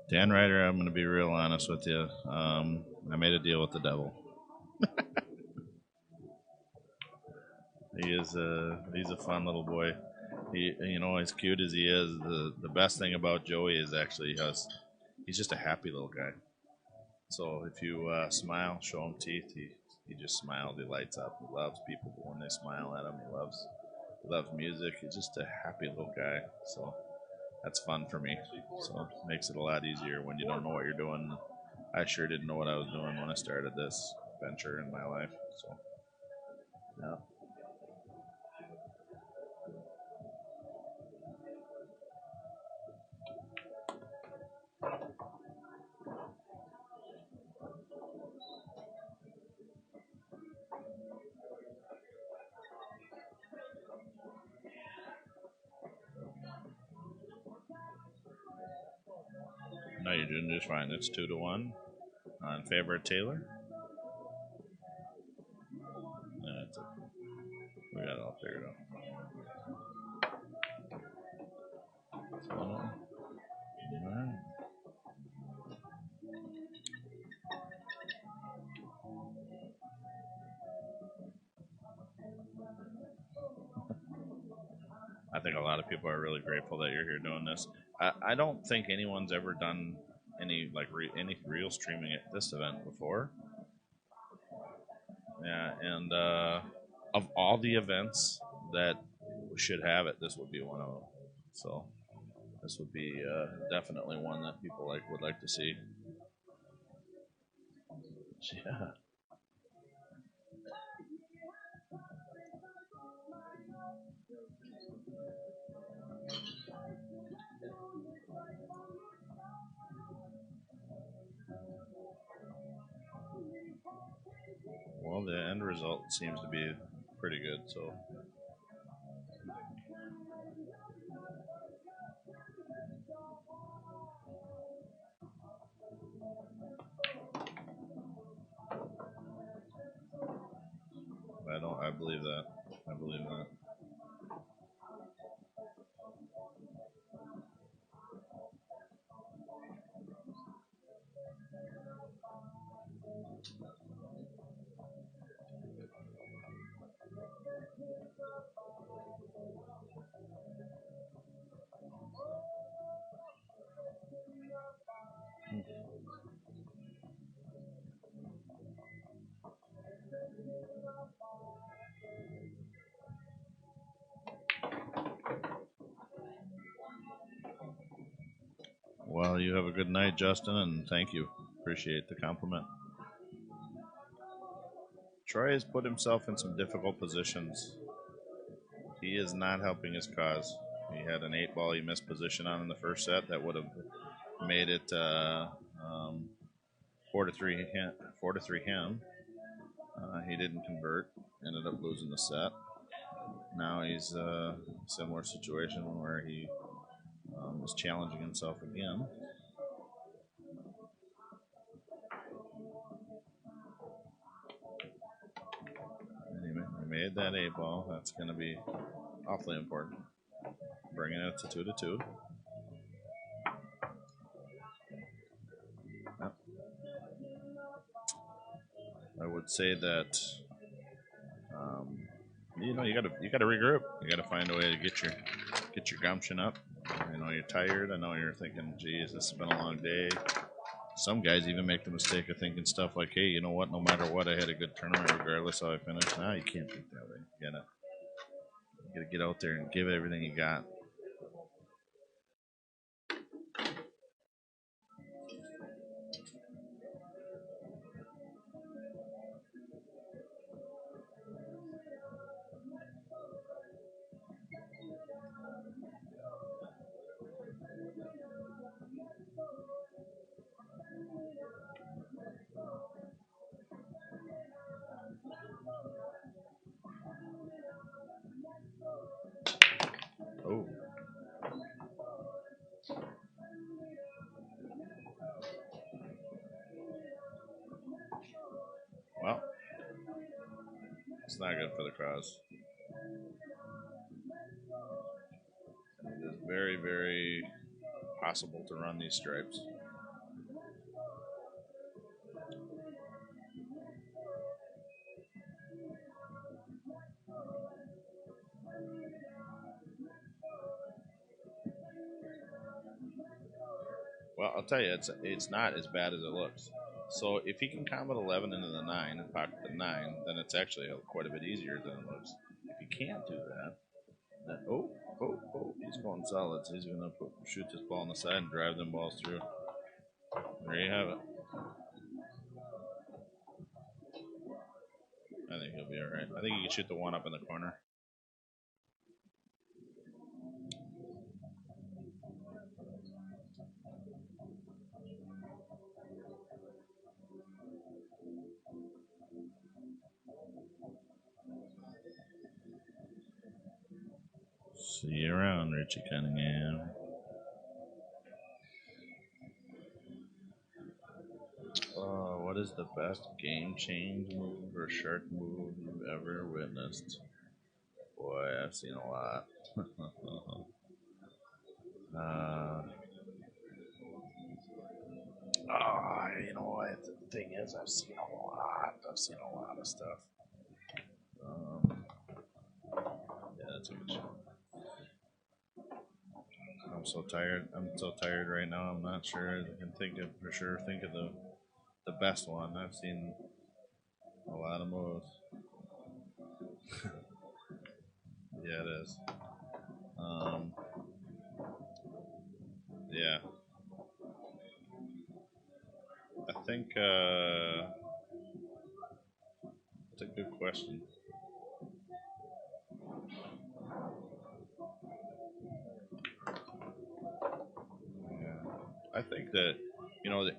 Dan Ryder, I'm going to be real honest with you. I made a deal with the devil. He's a fun little boy. He, as cute as he is, the best thing about Joey is actually he's just a happy little guy. So if you smile, show him teeth, he just smiles. He lights up. He loves people when they smile at him. He loves music. He's just a happy little guy. So that's fun for me. So it makes it a lot easier when you don't know what you're doing. I sure didn't know what I was doing when I started this venture in my life. So yeah. No, you're doing just fine. It's 2-1 in favor of Taylor. That's it. We got it all figured out. All right. I think a lot of people are really grateful that you're here doing this. I don't think anyone's ever done any any real streaming at this event before. Yeah, and of all the events that should have it, this would be one of them. So this would be definitely one that people would like to see. Yeah. Well, the end result seems to be pretty good, so. I believe that. I believe that. Well, you have a good night, Justin, and thank you. Appreciate the compliment. Troy has put himself in some difficult positions. He is not helping his cause. He had an 8-ball he missed position on in the first set that would have made it 4-3 him. 4-3 him. He didn't convert. Ended up losing the set. Now he's a similar situation where he is challenging himself again. Anyway, we made that 8-ball. That's going to be awfully important. Bringing it to 2-2. Yep. I would say that you gotta regroup. You gotta find a way to get your gumption up. I know you're tired. I know you're thinking, geez, this has been a long day. Some guys even make the mistake of thinking stuff like, hey, you know what, no matter what, I had a good tournament regardless how I finished. Nah, you can't think that way. You gotta get out there and give everything you got. Oh. Well, it's not good for the cause. It is very, very possible to run these stripes. Well, I'll tell you, it's not as bad as it looks. So if he can combat 11 into the 9 and pocket the 9, then it's actually quite a bit easier than it looks. If he can't do that, then he's going solids. He's going to shoot this ball on the side and drive them balls through. There you have it. I think he'll be all right. I think he can shoot the one up in the corner. See you around, Richie Cunningham. What is the best game change move or shark move you've ever witnessed? Boy, I've seen a lot. You know what? The thing is, I've seen a lot. I've seen a lot of stuff. Yeah, that's a good show. I'm so tired. I'm so tired right now. I'm not sure. I can think of the best one. I've seen a lot of moves. Yeah, it is. Yeah. I think it's a good question. Yeah. I think that,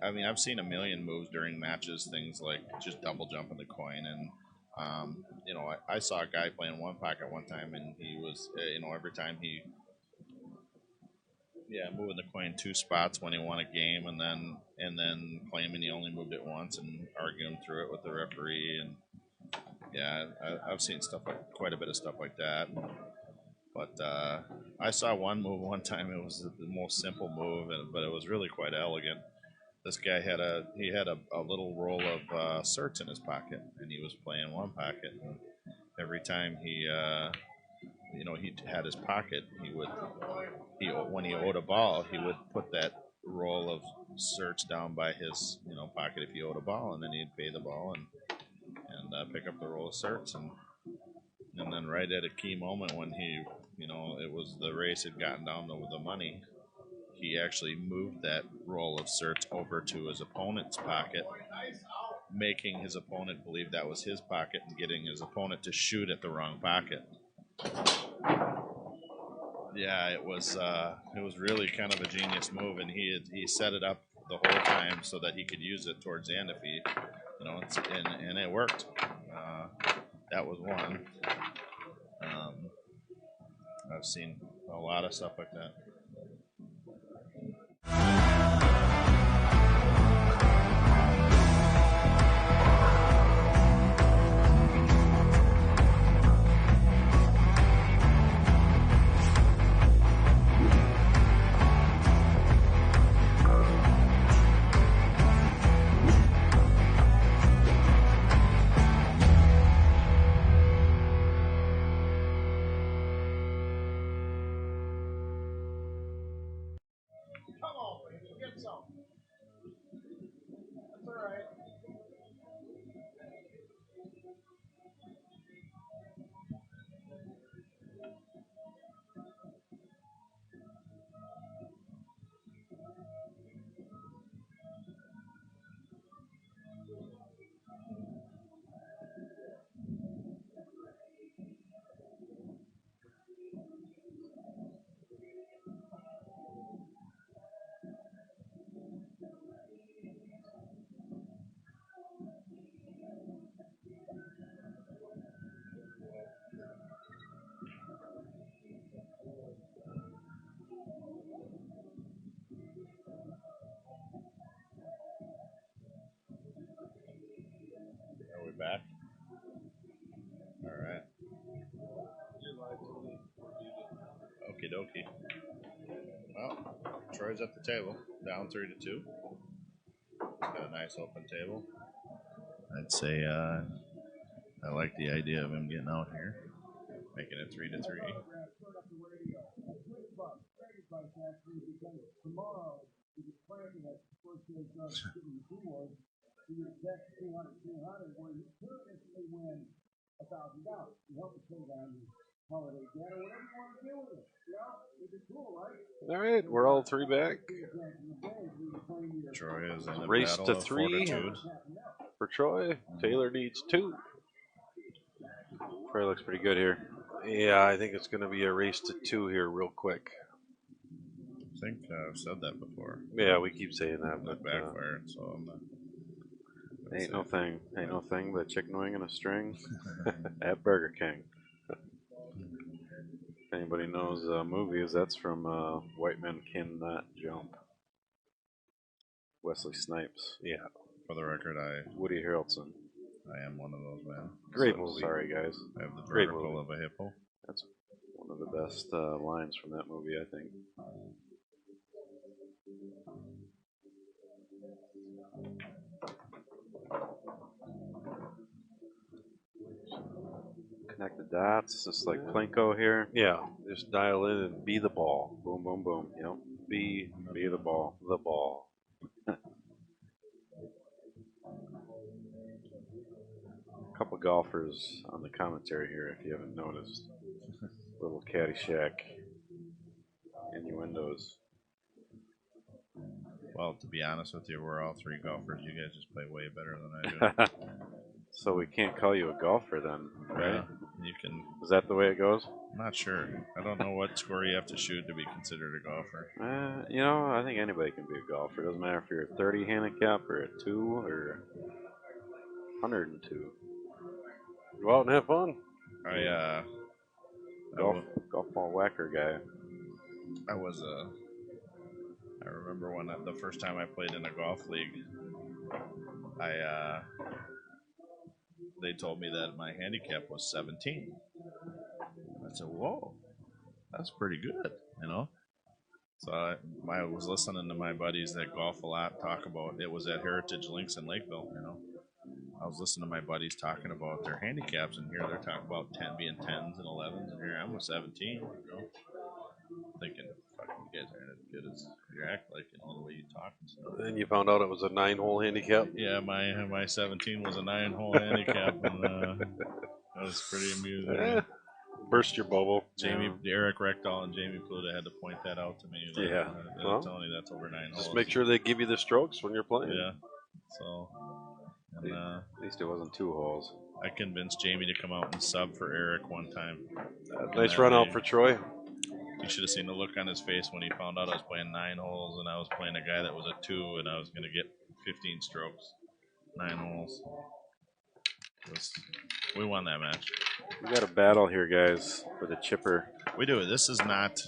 I mean, I've seen a million moves during matches, things like just double jumping the coin. And, I saw a guy playing one pocket one time, and he was, every time moving the coin 2 spots when he won a game, and then claiming he only moved it once and arguing through it with the referee. And yeah, I've seen quite a bit of stuff like that. But I saw one move one time. It was the most simple move, but it was really quite elegant. This guy had a little roll of certs in his pocket, and he was playing one pocket. And every time he had his pocket, when he owed a ball, he would put that roll of certs down by his pocket if he owed a ball, and then he'd pay the ball and pick up the roll of certs. And then right at a key moment when it was the race had gotten down to the money, he actually moved that roll of certs over to his opponent's pocket, making his opponent believe that was his pocket and getting his opponent to shoot at the wrong pocket. Yeah, it was really kind of a genius move, and he set it up the whole time so that he could use it towards the end if he, and it worked. That was one. I've seen a lot of stuff like that. Are we back? All right. Okie dokie. Well, Troy's at the table, down 3-2. Got a nice open table. I'd say I like the idea of him getting out here, making it 3-3. All right, we're all three back. Troy is in a Race battle to of 3 fortitude. for Troy. Taylor needs 2. Troy looks pretty good here. Yeah, I think it's going to be a race to 2 here real quick. I think I've said that before. Yeah, we keep saying that, That but backfired, so I'm not. Ain't no thing but chicken wing and a string at Burger King. If anybody knows movies, that's from White Men Cannot Jump. Wesley Snipes. yeah, For the record, Woody Harrelson. I am one of those men. great movie. Sorry, guys. I have the Great vertical movie. of a hippo. That's one of the best lines from that movie, I think. Connect the dots, just like Plinko here. Yeah, just dial in and be the ball. Boom, boom, boom. Yep. Be the ball. the ball. A couple golfers on the commentary here, if you haven't noticed. Little Caddyshack innuendos. Well, to be honest with you, we're all three golfers. You guys just play way better than I do. So we can't call you a golfer then, right? Yeah, you can. Is that the way it goes? I'm not sure. I don't know what score you have to shoot to be considered a golfer. I think anybody can be a golfer. It doesn't matter if you're a 30 handicap or a 2 or 102. Go out and have fun. Golf ball whacker guy. I remember when the first time I played in a golf league, they told me that my handicap was 17. I said, "Whoa, that's pretty good," you know. So I was listening to my buddies that golf a lot talk about it was at Heritage Links in Lakeville, you know. I was listening to my buddies talking about their handicaps, and here they're talking about 10 being 10s and 11s, and here I'm a 17, you know. Thinking, fucking you guys aren't as good as you act like, you know, the way you talk and stuff. Then you found out it was a 9-hole handicap. Yeah, my 17 was a 9-hole handicap, and that was pretty amusing. Burst your bubble. Eric Reckdahl and Jamie Pluta had to point that out to me. Like, Yeah. I'm telling you, that's over 9 holes. Just make sure they give you the strokes when you're playing. Yeah. So, and, At least it wasn't 2 holes. I convinced Jamie to come out and sub for Eric one time. Nice run out for Troy. You should have seen the look on his face when he found out I was playing 9 holes and I was playing a guy that was a 2 and I was going to get 15 strokes. 9 holes. We won that match. We got a battle here, guys, for the chipper. We do. This is not,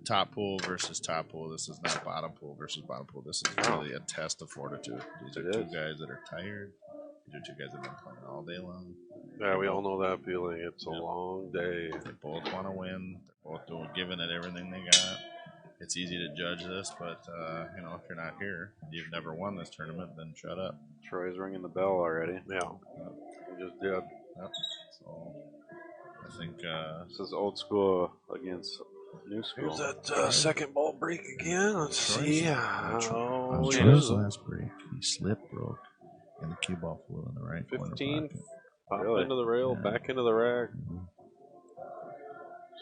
top pool versus top pool. This is not bottom pool versus bottom pool. This is really a test of fortitude. These are two guys that are tired. These are two guys that have been playing all day long. Yeah, we all know that feeling. It's a long day. They both want to win. They're both giving it everything they got. It's easy to judge this, but if you're not here, you've never won this tournament, then shut up. Troy's ringing the bell already. Yeah, we just did. Yep. So I think this is old school against new school. Here's that second ball break again. Let's see. On Troy's last break, he slipped, broke, and the cue ball flew in the right 15, pop Really? into the rail, back into the rack.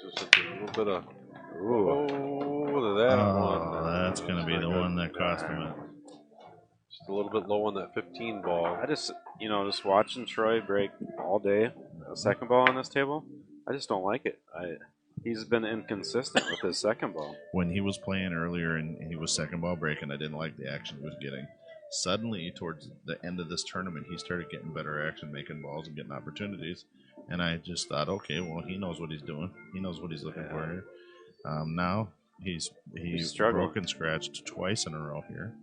Just a little bit of. Look at that one. That's going to be the one that cost him it. Just a little bit low on that 15 ball. I just watching Troy break all day, a second ball on this table, I just don't like it. He's been inconsistent with his second ball. When he was playing earlier and he was second ball breaking, I didn't like the action he was getting. Suddenly, towards the end of this tournament, he started getting better action, making balls and getting opportunities. And I just thought, okay, well, he knows what he's doing. He knows what he's looking for here. Now he's broken scratched twice in a row here.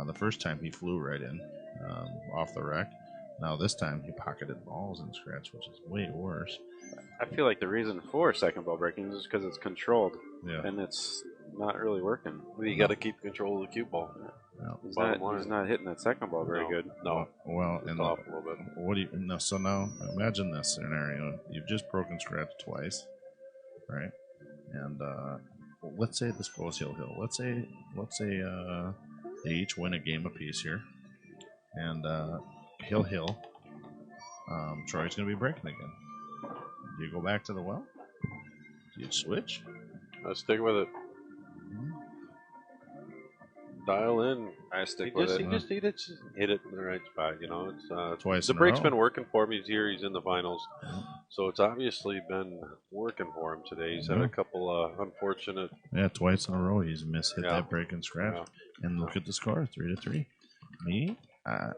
The first time he flew right in off the rack. Now this time he pocketed balls and scratch, which is way worse. I feel like the reason for second ball breaking is because it's controlled, and it's not really working. Well, you got to keep control of the cue ball. No. He's not hitting that second ball very good. No. Well, and off a little bit. What do you? No. So now imagine this scenario: you've just broken scratch twice, right? And let's say this goes hill. Let's say they each win a game apiece here, and hill. Troy's going to be breaking again. Do you go back to the well? Do you switch? Let's stick with it. Dial in. I stick with it. He just hit it in the right spot. It's twice. The break's been working for him. He's here. He's in the finals, so it's obviously been working for him today. He's had a couple unfortunate. Yeah, twice in a row he's hit that break and scratch. Yeah. And look at the score, 3-3. Me, I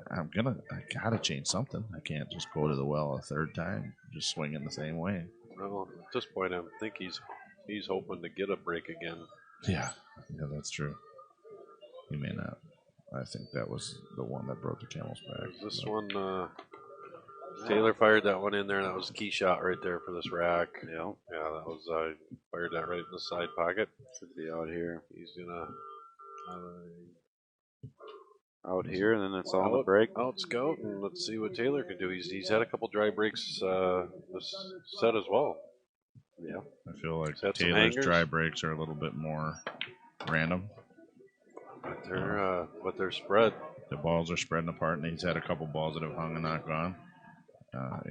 gotta change something. I can't just go to the well a third time, just swinging the same way. Well, at this point, I think he's hoping to get a break again. Yeah, that's true. He may not. I think that was the one that broke the camel's back. This one, Taylor fired that one in there. That was a key shot right there for this rack. Yeah, that was fired that right in the side pocket. Should be out here. He's gonna. out here, and then it's on the break. Out scout, and let's see what Taylor can do. He's had a couple dry breaks this set as well. Yeah. I feel like Set some Taylor's hangers. dry breaks are a little bit more random. But they're spread. The balls are spreading apart, and he's had a couple balls that have hung and not gone.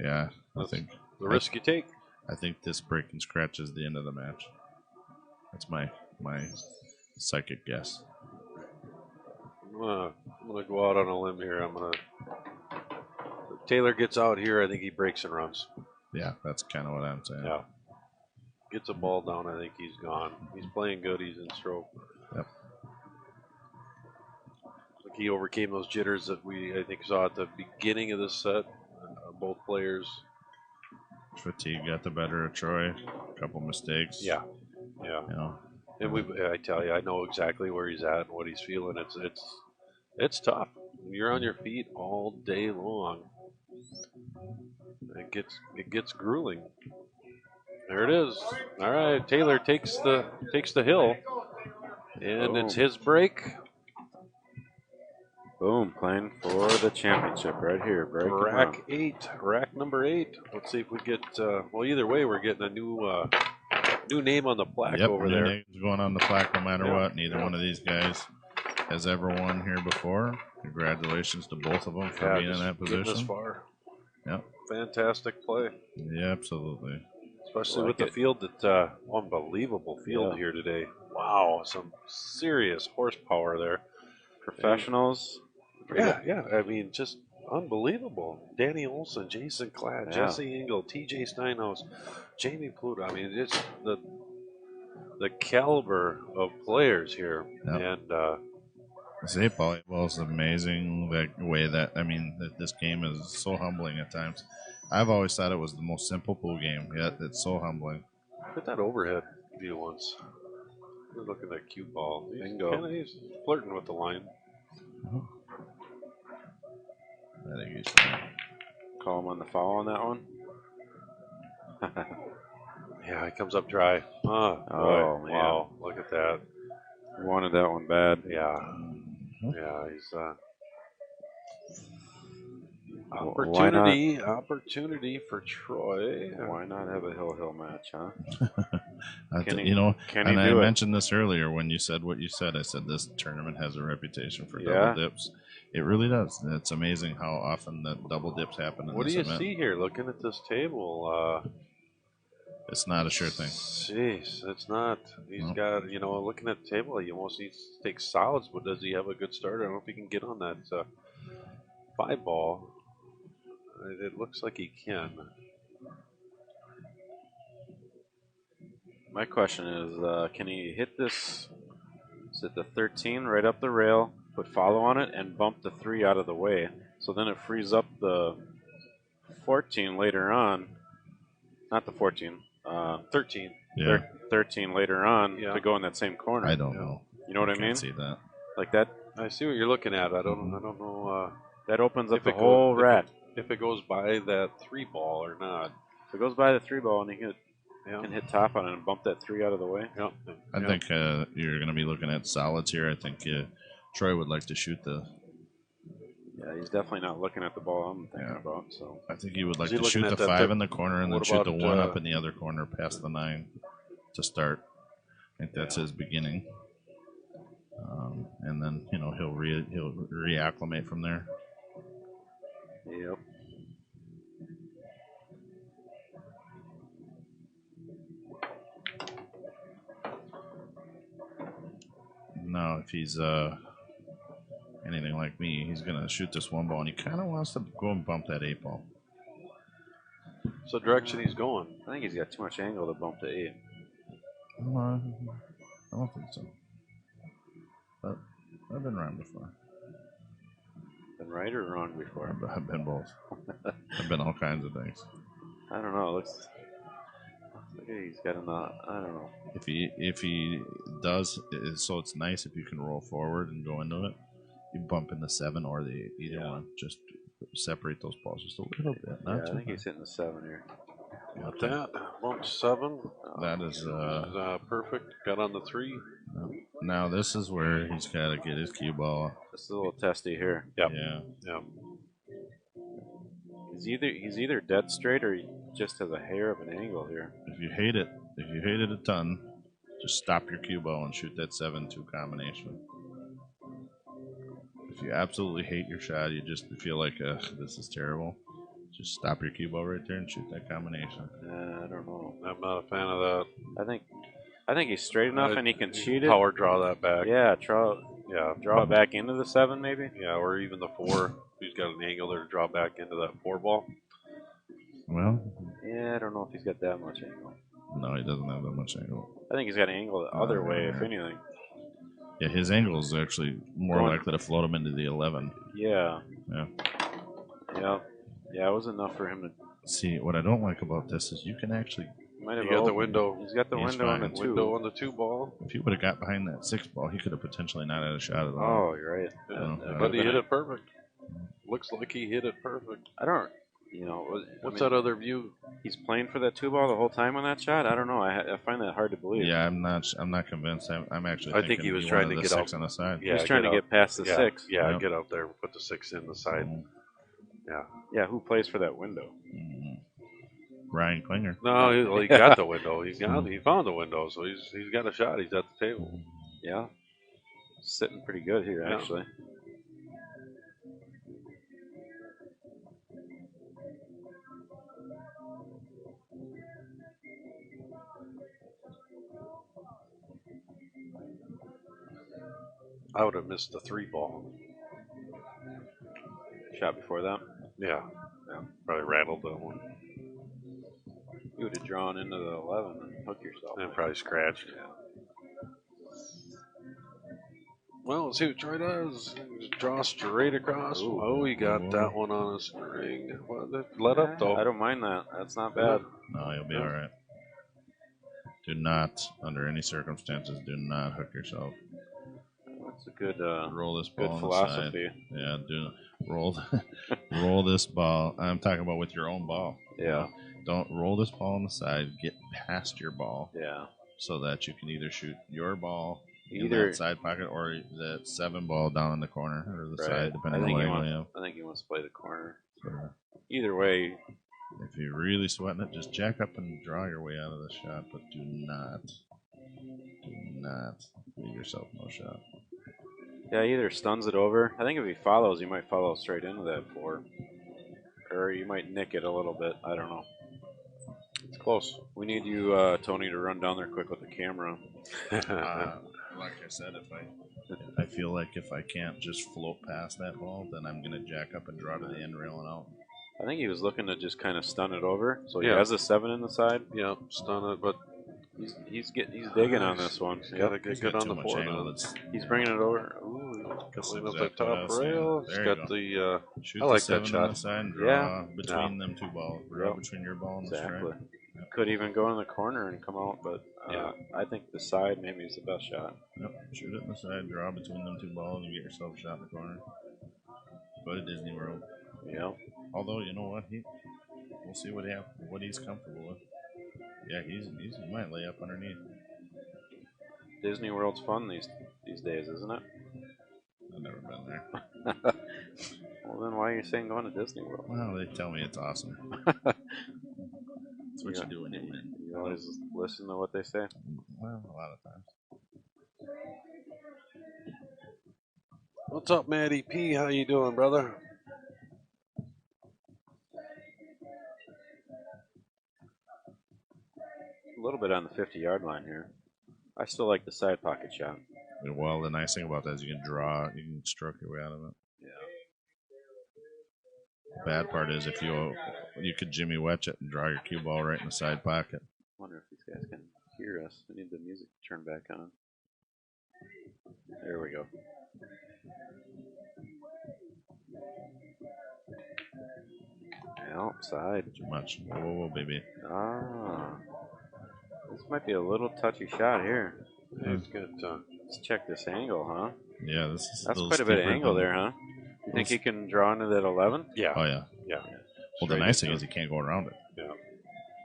Yeah, That's I think the risk you take. I think this break and scratch is the end of the match. That's my psychic guess. I'm gonna go out on a limb here. If Taylor gets out here, I think he breaks and runs. Yeah, that's kind of what I'm saying. Yeah. Gets a ball down, I think he's gone. He's playing good. He's in stroke. Yep. Like he overcame those jitters that I think saw at the beginning of this set. Both players. Fatigue got the better of Troy. A couple mistakes. Yeah. You know, And I tell you, I know exactly where he's at and what he's feeling. It's tough. You're on your feet all day long. It gets grueling. There it is. All right, Taylor takes the hill, and it's his break. Boom, playing for the championship right here. Rack number 8. Let's see if we get. Well, either way, we're getting a new name on the plaque over new there. names going on the plaque no matter what. Neither one of these guys has ever won here before. Congratulations to both of them for being in that getting position. this far. Yep. Fantastic play. Yeah, absolutely. Especially with the field unbelievable field here today. Wow, some serious horsepower there. Professionals. Yeah. I mean, just unbelievable. Danny Olson, Jason Klatt, Jesse Engel, TJ Steinhaus, Jamie Pluto. I mean, it's the caliber of players here. Yep. And This 8-ball is amazing. The way that this game is so humbling at times. I've always thought it was the most simple pool game, yet it's so humbling. look at that overhead view once. We're looking at cue ball. He's flirting with the line. I think he's fine. Call him on the foul on that one. Yeah, he comes up dry. Oh, man. Wow, look at that. He wanted that one bad. Yeah, he's opportunity for Troy. Why not have a hill match, huh? Can he I do it? mentioned this earlier when you said what you said. I said this tournament has a reputation for double dips. It really does. It's amazing how often the double dips happen in What this do you event. see here? Looking at this table, It's not a sure thing. Jeez, it's not. He's got, looking at the table, he almost needs to take solids, but does he have a good starter? I don't know if he can get on that 5-ball. It looks like he can. My question is, can he hit this? Is it the 13 right up the rail, put follow on it, and bump the 3 out of the way? So then it frees up the 14 later on. Not the 14. 13. Yeah. 13 later on to go in that same corner. I don't know. You know what I mean? Can't see that. Like that. I see what you're looking at. I don't know. That opens up the whole rack. If it goes by that 3-ball or not. If it goes by the 3-ball and he can hit top on it and bump that 3 out of the way. Yeah. I think you're going to be looking at solids here. I think Troy would like to shoot the. Yeah, he's definitely not looking at the ball I'm thinking about. So I think he would like he to looking shoot at the that 5 in the corner and then what shoot the about, 1 up in the other corner past the 9 to start. I think that's his beginning. And then he'll reacclimate from there. Yep. Now, if he's anything like me, he's going to shoot this 1 ball, and he kind of wants to go and bump that 8-ball. So direction he's going. I think he's got too much angle to bump to 8. I don't think so. But I've been wrong before. Been right or wrong before? I've been both. I've been all kinds of things. I don't know. Looks like he's got enough. I don't know. If he does, so it's nice if you can roll forward and go into it. You bump in the 7 or the 8, either one. Just separate those balls just a little bit. Not too I think much. he's hitting the 7 here. Got that. Bump 7. That is perfect. Got on the 3. Now this is where he's got to get his cue ball. This is a little testy here. Yep. Yeah. Yep. He's either dead straight or he just has a hair of an angle here. If you hate it a ton, just stop your cue ball and shoot that 7-2 combination. If you absolutely hate your shot, you just feel like this is terrible. Just stop your cue ball right there and shoot that combination. I don't know. I'm not a fan of that. I think he's straight enough and he can cheat it. Power draw that back. Yeah, Yeah. draw it back into the 7 maybe. Yeah, or even the 4. He's got an angle there to draw back into that 4 ball. Well, Yeah, I don't know if he's got that much angle. no, he doesn't have that much angle. I think he's got an angle the other way, if anything. Yeah, his angle is actually more Going- likely to float him into the 11. Yeah. Yeah. Yeah, it was enough for him to. See, what I don't like about this is you can actually, He might have He got the opened. window. He's got the He's window on fine. the 2. Window on the 2 ball. if he would have got behind that 6 ball, he could have potentially not had a shot at all. Oh, you're right. Yeah. But he hit it perfect. Looks like he hit it perfect. I don't. What's that other view? He's playing for that 2 ball the whole time on that shot. I don't know. I find that hard to believe. Yeah, I'm not convinced. I'm actually. I think thinking he was he trying wanted to the get 6 out. on the side. He was trying to get past the 6. Yeah, Yep. get out there, put the 6 in the side. Yeah, who plays for that window? Mhm. Ryan Klinger. No, he got the window. He found the window, so he's got a shot. He's at the table. Yeah. Sitting pretty good here, Yeah. actually. I would have missed the 3 ball. Shot before that. Yeah, probably rattled that one You would have drawn into the 11 and hooked yourself. and probably scratched. Well, let's see what Troy does. Draw straight across. Ooh. Oh, he got that one on a string. Well, let up though. I don't mind that. That's not bad. No, you'll be all right. Do not, under any circumstances, do not hook yourself. That's a good Roll this ball good on philosophy. the side. Yeah, do roll this ball. I'm talking about with your own ball. Yeah. Don't roll this ball on the side. Get past your ball Yeah. so that you can either shoot your ball in Either that side pocket or that 7 ball down in the corner or the Right. side, depending on what angle you have. I think he wants to play the corner. So, Either way, if you're really sweating it, just jack up and draw your way out of the shot, but do not leave yourself no shot. yeah, he either stuns it over. I think if he follows, he might follow straight into that 4. Or you might nick it a little bit. I don't know. It's close. We need you, Tony, to run down there quick with the camera. Like I said, I feel like if I can't just float past that ball, then I'm gonna jack up and draw to the end rail and out. I think he was looking to just kind of stun it over. So he Yeah. has a 7 in the side. Yeah, stun it, but He's digging on this one. he's got to get He's good got on too the much 4 angle. now. He's bringing it over. Ooh. Clean up Exactly the what I top was saying. rail. There He's you got go. the. Shoot I the like 7 that on shot. the side and draw Yeah. between them 2 balls. Draw Yep. between your ball and Exactly. the strike. Could even go in the corner and come out, but Yeah. I think the side maybe is the best shot. Yep. Shoot it in the side, draw between them 2 balls, and get yourself a shot in the corner. Go to Disney World. Yeah. Although, you know what? We'll see what he's comfortable with. Yeah, he might lay up underneath. Disney World's fun these days, isn't it? I've never been there. Well, then why are you saying going to Disney World? Well, they tell me it's awesome. That's what you do when you win. You always listen to what they say. Well, a lot of times. What's up, Matty P? How you doing, brother? A little bit on the 50-yard line here. I still like the side pocket shot. Well, the nice thing about that is you can stroke your way out of it. Yeah. The bad part is if you could Jimmy Wedge it and draw your cue ball right in the side pocket. I wonder if these guys can hear us. We need the music to turn back on. There we go. Outside. Too much. Whoa, baby. Ah. This might be a little touchy shot here. He's got. Let's check this angle, huh? Yeah, this is That's little quite a bit of steeper angle than- there, huh? You think he can draw into that 11? Yeah. Oh, yeah. Yeah. Well, the nice thing is he can't go around it. Yeah.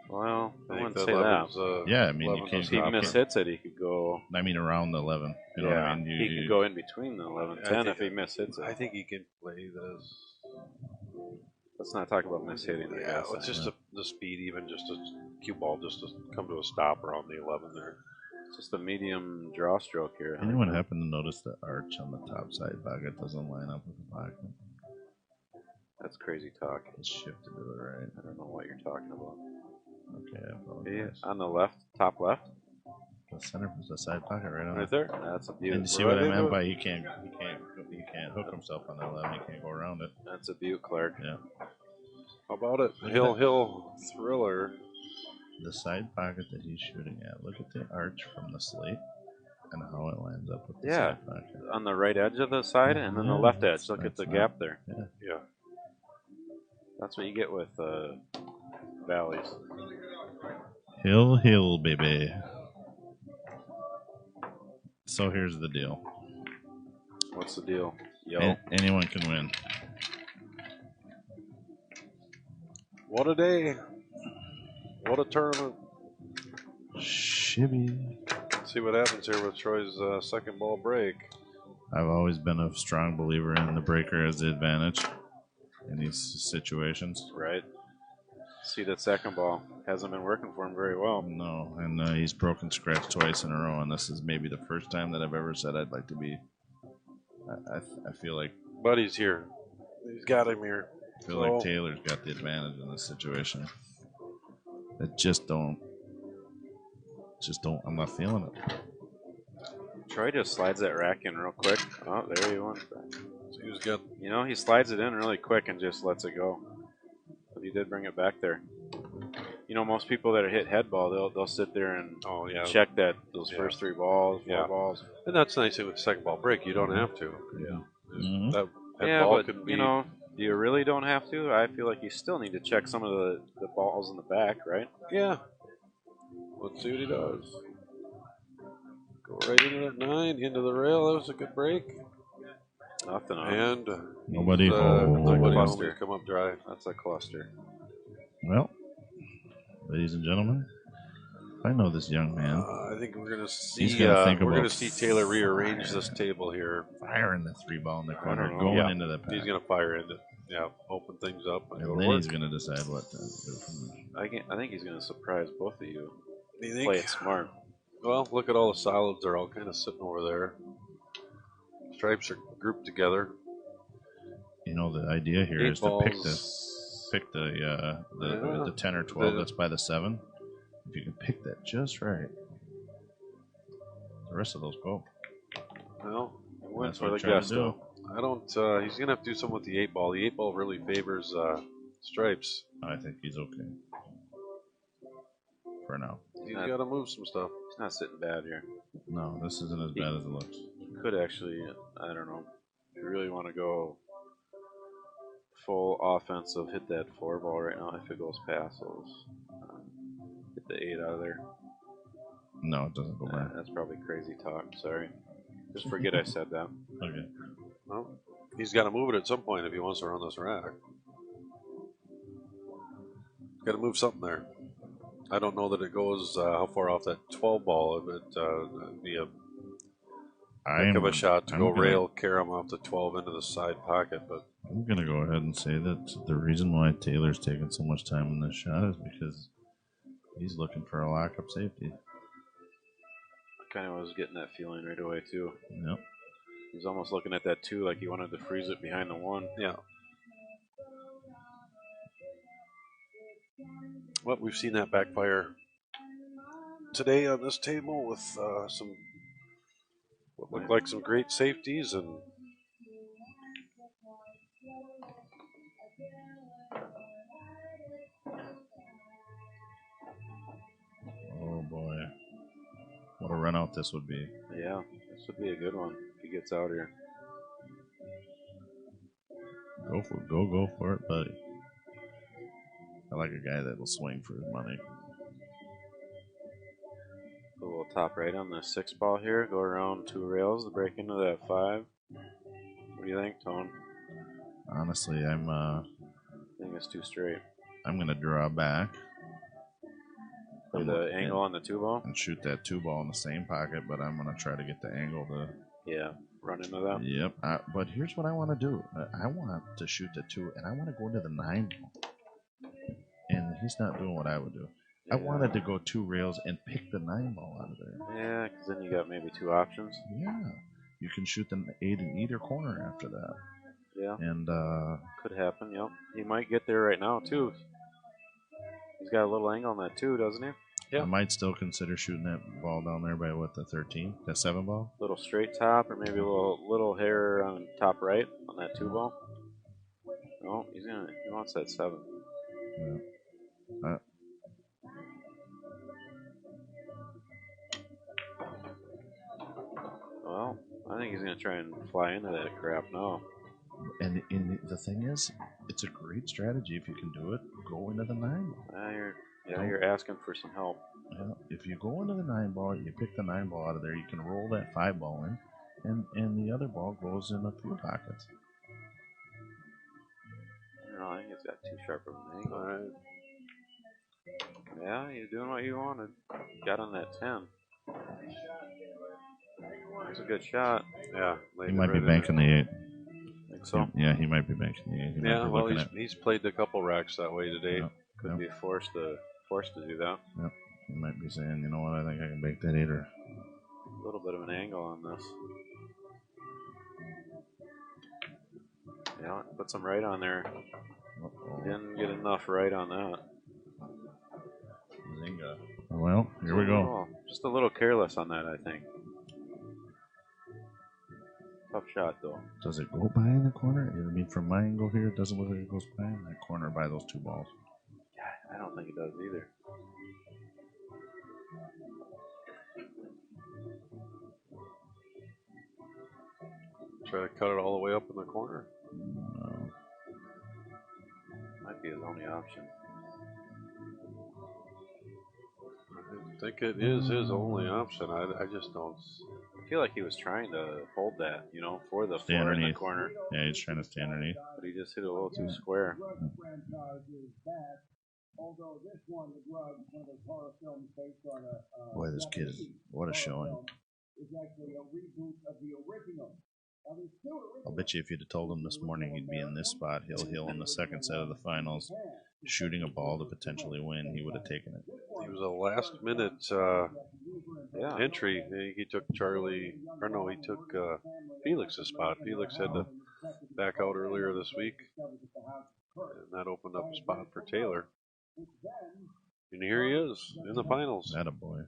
Well, I I think wouldn't the say that. 11's, Yeah, I mean, you 11's can't If he drop it. mishits it, he could go. I mean, around the 11. You know what I mean? He could go in between the 11 and 10 if he mishits it. I think he can play this. Let's not talk about mishitting. I Yeah, guess. it's just the speed, even just a cue ball, just to come to a stop around the 11 there. It's just a medium draw stroke here. Anyone happen to notice the arch on the top side pocket doesn't line up with the pocket? That's crazy talk. It's shifted to the right. I don't know what you're talking about. Okay, I apologize. On the left, top left. The center was the side pocket right on Right there. That's a beaut. And you see what I meant by he can't hook himself on that 11. He can't go around it. That's a beaut, Clark. Yeah. How about it? Hill Thriller. The side pocket that he's shooting at. Look at the arch from the slate and how it lines up with the side pocket. On the right edge of the side and then the left edge. Look at the gap there. Yeah. That's what you get with valleys. Hill, baby. So here's the deal. What's the deal? Yo. Anyone can win. What a day. What a tournament. Shibby. See what happens here with Troy's second ball break. I've always been a strong believer in the breaker as the advantage in these situations. Right. See, that second ball hasn't been working for him very well. No, and he's broken scratch twice in a row, and this is maybe the first time that I've ever said I'd like to be. I feel like Buddy's here. He's got him here. I feel like Taylor's got the advantage in this situation. I just don't. I'm not feeling it. Troy just slides that rack in real quick. Oh, there he went. So he was good. You know, he slides it in really quick and just lets it go. But he did bring it back there. You know, most people that hit head ball, they'll sit there and check those first 3 balls, 4 balls. And that's nice with the second ball break. You don't have to. Yeah. Mm-hmm. That ball but could be. you know, you really don't have to. I feel like you still need to check some of the balls in the back, right? Yeah. Let's see what he does. Go right into that 9, into the rail. That was a good break. Nothing on. And nobody nobody home. home. Come up dry. That's a cluster. Well, ladies and gentlemen, I know this young man. I think we're gonna see. He's gonna think we're about gonna see Taylor rearrange this table here. firing the 3 ball in the corner, know. going Yeah. into the pack. He's gonna fire into. Yeah, open things up and go And to then work. he's going to decide what to do from there. I think he's going to surprise both of you. Do you think? Play it smart. Well, look at all the solids. They're all kind of sitting over there. Stripes are grouped together. You know, the idea here 8 is to pick balls. the 10 or 12 that's by the 7. If you can pick that just right, the rest of those go. Well, He went That's for what the I'm trying to gusto. I don't. He's gonna have to do something with the 8 ball. The 8 ball really favors Stripes. I think he's okay for now. He's got to move some stuff. He's not sitting bad here. No, this isn't as bad as it looks. Could actually, I don't know. If you really want to go full offensive, hit that 4 ball right now. If it goes past those, hit the 8 out of there. No, it doesn't go back. That's probably crazy talk. Sorry. Just forget I said that. Okay. Well, he's got to move it at some point if he wants to run this rack. Got to move something there. I don't know that it goes how far off that 12 ball. It'd be a heck of a shot to rail Karam off the 12 into the side pocket. But I'm going to go ahead and say that the reason why Taylor's taking so much time on this shot is because he's looking for a lockup safety. I kind of was getting that feeling right away, too. Yep. He's almost looking at that 2 like he wanted to freeze it behind the 1. yeah. Well, we've seen that backfire today on this table with some what look like some great safeties and Oh, boy. What a run out this would be. Yeah, this would be a good one if he gets out here. Go for it, buddy. I like a guy that will swing for his money. Put a little top right on the 6 ball here. Go around 2 rails to break into that 5. What do you think, Tone? Honestly, I think it's too straight. I'm gonna draw back Play the angle on the 2-ball? And shoot that 2-ball in the same pocket, but I'm going to try to get the angle to... Yeah, run into that. Yep. But here's what I want to do. I want to shoot the 2, and I want to go into the 9-ball. And he's not doing what I would do. Yeah. I wanted to go 2 rails and pick the 9-ball out of there. Yeah, because then you got maybe 2 options. Yeah. You can shoot the 8 in either corner after that. Yeah. And could happen, yep. He might get there right now, too. He's got a little angle on that, too, doesn't he? I might still consider shooting that ball down there by, what, the 13? That 7-ball? Little straight top, or maybe a little hair on top right on that 2-ball. No, he wants that 7. Yeah. Well, I think he's going to try and fly into that crap now. And the thing is, it's a great strategy if you can do it. Go into the 9-ball. You're asking for some help. Yeah, if you go into the 9-ball, you pick the 9-ball out of there, you can roll that 5-ball in, and the other ball goes in a few pockets. I don't know, I think it's got too sharp of an angle. All right. Yeah, you're doing what you wanted. Got on that 10. That's a good shot. Yeah. He might be banking the 8. Think so? Yeah, he might be banking the 8. Yeah, well, he's played a couple racks that way today. Yep. Could be forced to do that. Yep. He might be saying, you know what, I think I can bank that 8. Or a little bit of an angle on this. Yeah, put some right on there. Didn't get enough right on that. Zinga. Well, here we go. Just a little careless on that, I think. Tough shot, though. Does it go by in the corner? I mean, from my angle here, it doesn't look like it goes by in that corner by those 2 balls. Yeah, I don't think it does either. Try to cut it all the way up in the corner. No. Might be his only option. I think it is his only option. I just don't. I feel like he was trying to hold that, for the Stay floor in the underneath. corner. Yeah, he's trying to stay underneath. But he just hit it a little too square. Boy, this kid, what a showing. I'll bet you if you'd have told him this morning he'd be in this spot, Hill in the second set of the finals, shooting a ball to potentially win, he would have taken it. He was a last-minute entry. He took he took Felix's spot. Felix had to back out earlier this week, and that opened up a spot for Taylor. And here he is in the finals. That a boy.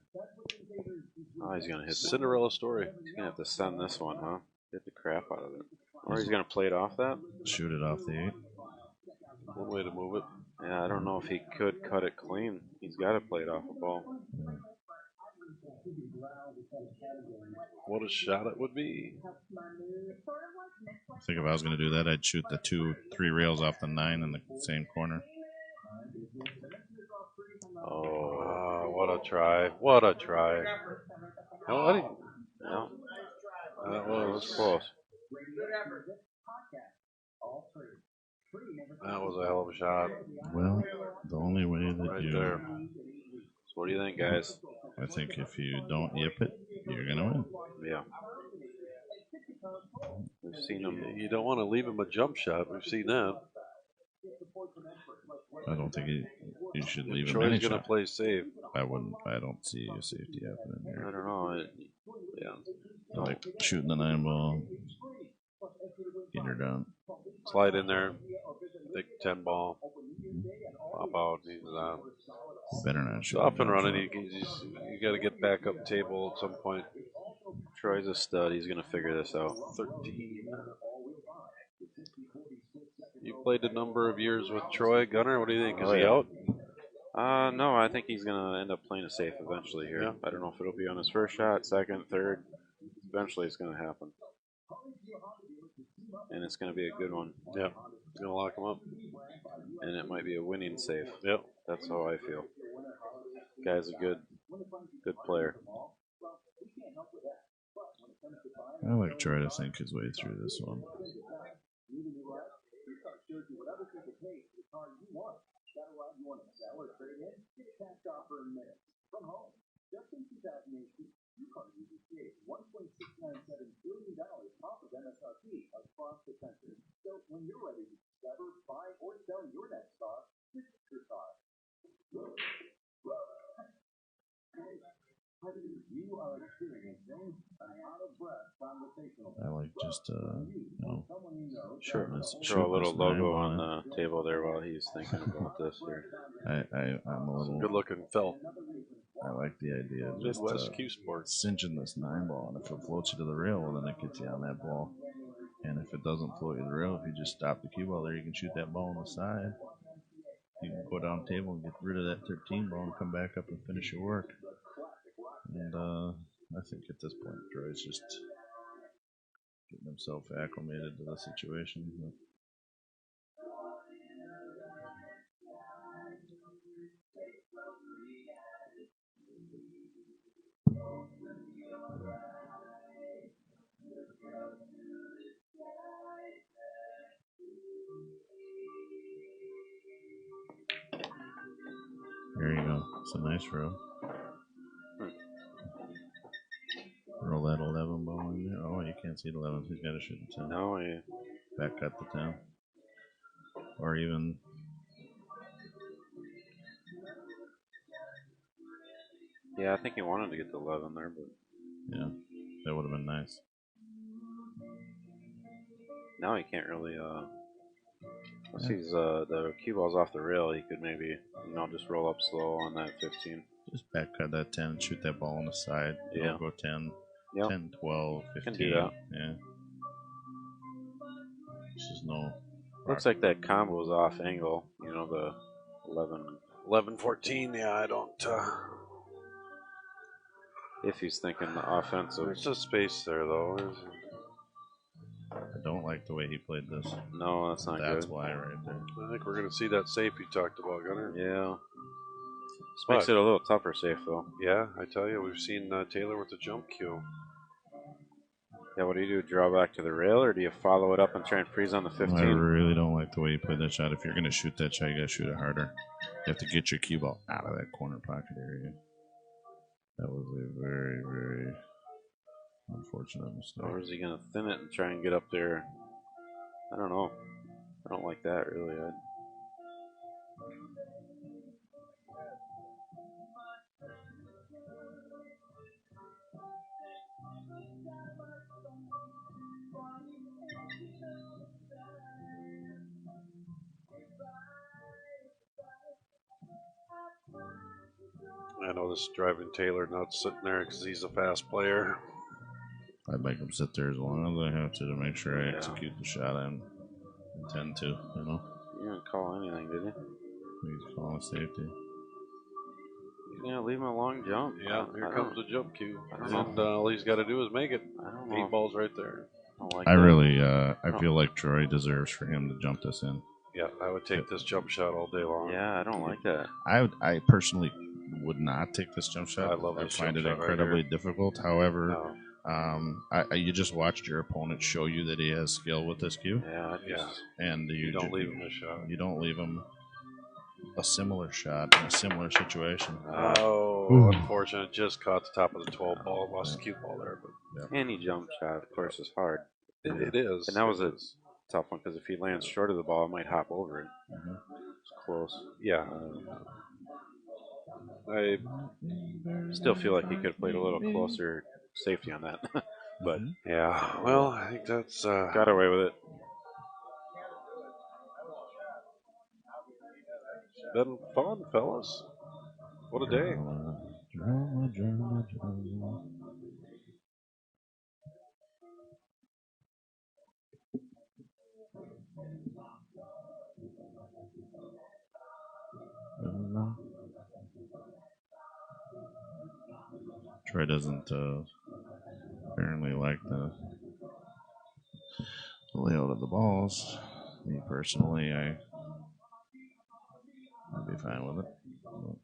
Oh, he's going to hit Cinderella story. He's going to have to send this one, huh? Hit the crap out of it. Or he's going to play it off that? Shoot it off the 8. One way to move it. Yeah, I don't know if he could cut it clean. He's got to play it off a ball. What a shot it would be. I think if I was going to do that, I'd shoot the 3 rails off the 9 in the same corner. Oh, what a try. What a try. No, that was close. That was a hell of a shot. Well, the only way that Right you... there. So what do you think, guys? I think if you don't yip it, you're going to win. Yeah. We've seen him. You don't want to leave him a jump shot. We've seen that. I don't think you should leave him Troy's any going to shot. play safe. I don't see a safety happening I here. don't know. Like shooting the 9 ball, getting her done. Slide in there. Big 10 ball. Pop out. He's Better not shoot. off and running. You got to get back up table at some point. Troy's a stud. He's going to figure this out. 13. You played a number of years with Troy. Gunner, what do you think? Is he out? No, I think he's going to end up playing it safe eventually here. Yeah. I don't know if it'll be on his first shot, second, third. Eventually it's going to happen. And it's going to be a good one. Yeah. He's going to lock him up. And it might be a winning save. Yep. That's how I feel. Guy's a good player. I like try to think his way through this one. I like just, Sure. this- Throw a shoot little this logo 9 on ball. the table there while he's thinking about this. Here. I'm a little. Good looking felt. I like the idea of just Midwest Q Sports. cinching this 9 ball, and if it floats you to the rail, well, then it gets you on that ball. And if it doesn't float you to the rail, if you just stop the cue ball there, you can shoot that ball on the side. You can go down table and get rid of that 13 ball and come back up and finish your work. And I think at this point, Troy's just getting himself acclimated to the situation. But there you go. It's a nice row. Roll that 11 ball in there. Oh, you can't see the 11. He's got to shoot the 10. No, yeah. Back cut the 10. Or even. Yeah, I think he wanted to get the 11 there, but. Yeah, that would have been nice. Now he can't really. Once he's the cue ball's off the rail, he could maybe just roll up slow on that 15. Just back cut that 10 and shoot that ball on the side. Yeah. Don't go 10, Yep. 10, 12, 15. Can do that. Yeah. This is no. Looks like that combo's off angle. The 11, 14. Yeah, I don't. If he's thinking the offensive. There's a space there though. I don't like the way he played this. No, that's not That's good. why right there. I think we're going to see that safe you talked about, Gunner. Yeah. This makes it a little tougher safe, though. Yeah, I tell you, we've seen Taylor with the jump cue. Yeah, what do you do? Draw back to the rail, or do you follow it up and try and freeze on the 15? I really don't like the way you played that shot. If you're going to shoot that shot, you got to shoot it harder. You have to get your cue ball out of that corner pocket area. That was a very, very unfortunate mistake. Or is he going to thin it and try and get up there? I don't know. I don't like that, really. I know this is driving Taylor nuts sitting there because he's a fast player. I'd make him sit there as long as I have to make sure I execute the shot I intend to, You didn't call anything, did you? He's calling safety. Leave him a long jump. Yeah, here comes the jump cue. I don't And all he's got to do is make it. I don't know. 8 balls right there. I feel like Troy deserves for him to jump this in. Yeah, I would take this jump shot all day long. Yeah, I don't like that. I personally would not take this jump shot. I love this find jump it shot right incredibly here. difficult. However, No. you just watched your opponent show you that he has skill with this cue. Yeah. And You don't leave him this shot. You don't leave him a similar shot in a similar situation. Oh, unfortunate. Just caught the top of the 12 ball. Lost the cue ball there. But Any jump shot, of course, is hard. it is. And that was a tough one because if he lands short of the ball, it might hop over it. It's close. Yeah. I still feel like he could have played a little closer safety on that. But yeah, well, I think that's got away with it. Been fun, fellas. What a day. Troy doesn't apparently like the layout of the balls. Me personally, I'd be fine with it. But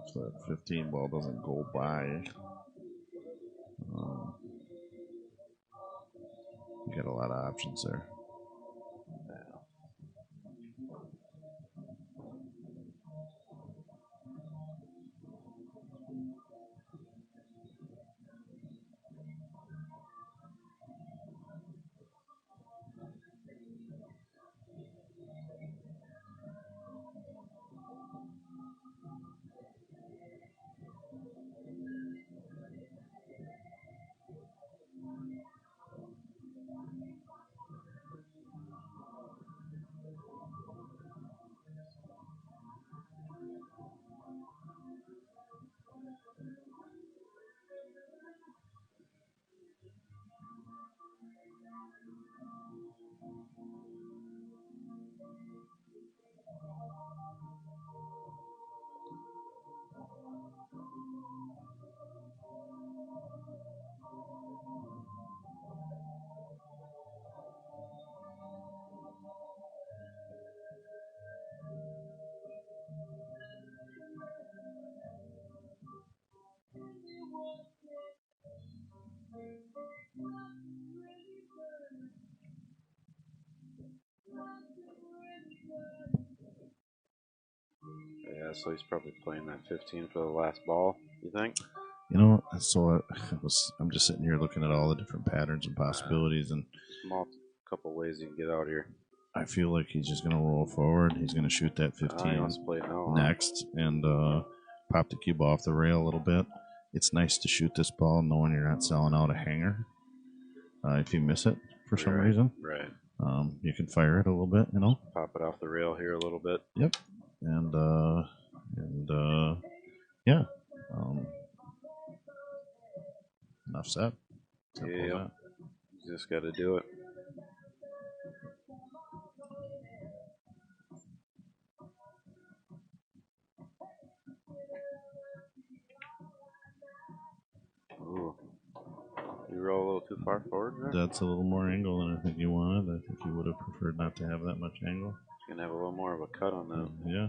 if that 15 ball doesn't go by, you got a lot of options there. so he's probably playing that 15 for the last ball. You think? You know, so I'm just sitting here looking at all the different patterns and possibilities, and Small couple ways you can get out here. I feel like he's just going to roll forward. He's going to shoot that He 15 wants to play it now. next and pop the cube off the rail a little bit. It's nice to shoot this ball knowing you're not selling out a hanger. If you miss it for some reason, Right. you can fire it a little bit, you know. Pop it off the rail here a little bit. Yep. And yeah. Enough said. Simple as Yeah. that. You just got to do it. Ooh. You roll a little too far forward there? That's a little more angle than I think you wanted. I think you would have preferred not to have that much angle. He's going to have a little more of a cut on that. Yeah.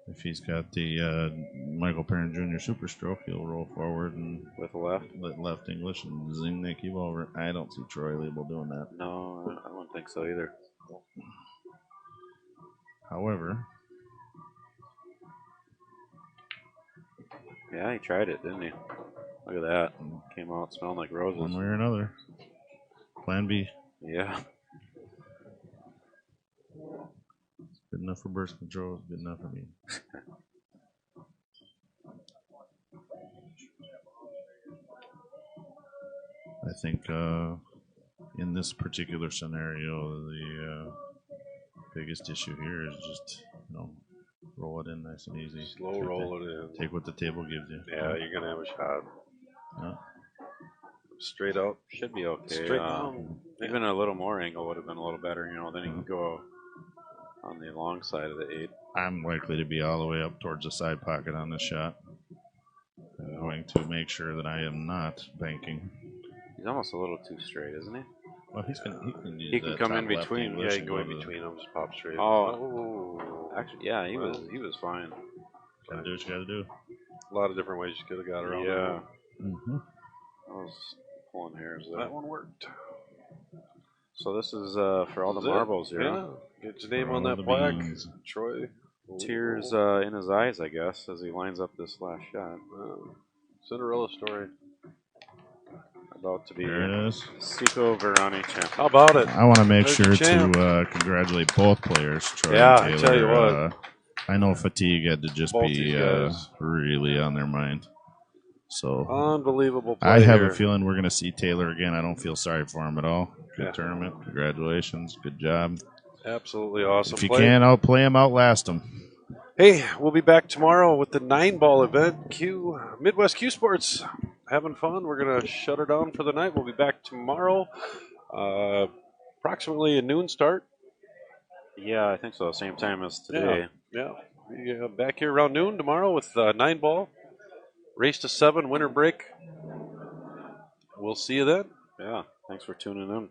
If he's got the Michael Perrin Jr. Super Stroke, he'll roll forward and With the left? left English and zing that cue over. I don't see Troy Label doing that. No, I wouldn't think so either. However, Yeah, he tried it, didn't he? Look at that. Came out smelling like roses. one way or another, Plan B. Yeah. Good enough for burst control. Good enough for me. I think in this particular scenario, the biggest issue here is just roll it in nice and easy. Slow roll it in. Take what the table gives you. Yeah, you're gonna have a shot. Yeah. Straight up. Should be okay. Straight down. Even a little more angle would have been a little better, then he can go on the long side of the 8. I'm likely to be all the way up towards the side pocket on this shot. I'm going to make sure that I am not banking. He's almost a little too straight, isn't he? Well, he can use He can that come top in left between. English Yeah, you and can go in to the- between them, just pop straight. Oh. Actually, yeah, he was fine. Gotta do what you gotta do. A lot of different ways you could have got around. Yeah. Mm-hmm. I was pulling hairs That there. one worked. So this is for all the This is it. marbles here. Yeah. Get your name For on all that the plaque, beans. Troy. Tears in his eyes, I guess, as he lines up this last shot. Cinderella story. About to be There it is. Seco Varani champion. How about it? I want to make There's sure your champ. to congratulate both players, Troy Yeah, and I Taylor. tell you what. I know fatigue had to just Both be these guys. really on their mind. So Unbelievable play I have here. a feeling we're going to see Taylor again. I don't feel sorry for him at all. Good Yeah. tournament. Congratulations. Good job. Absolutely awesome If you play. can outplay him, outlast him. Hey, we'll be back tomorrow with the 9-ball event. Midwest Q Sports. Having fun. We're going to shut her down for the night. We'll be back tomorrow. Approximately a noon start. Yeah, I think so. Same time as today. Yeah. We'll be back here around noon tomorrow with 9-ball. Race to 7, winter break. We'll see you then. Yeah. Thanks for tuning in.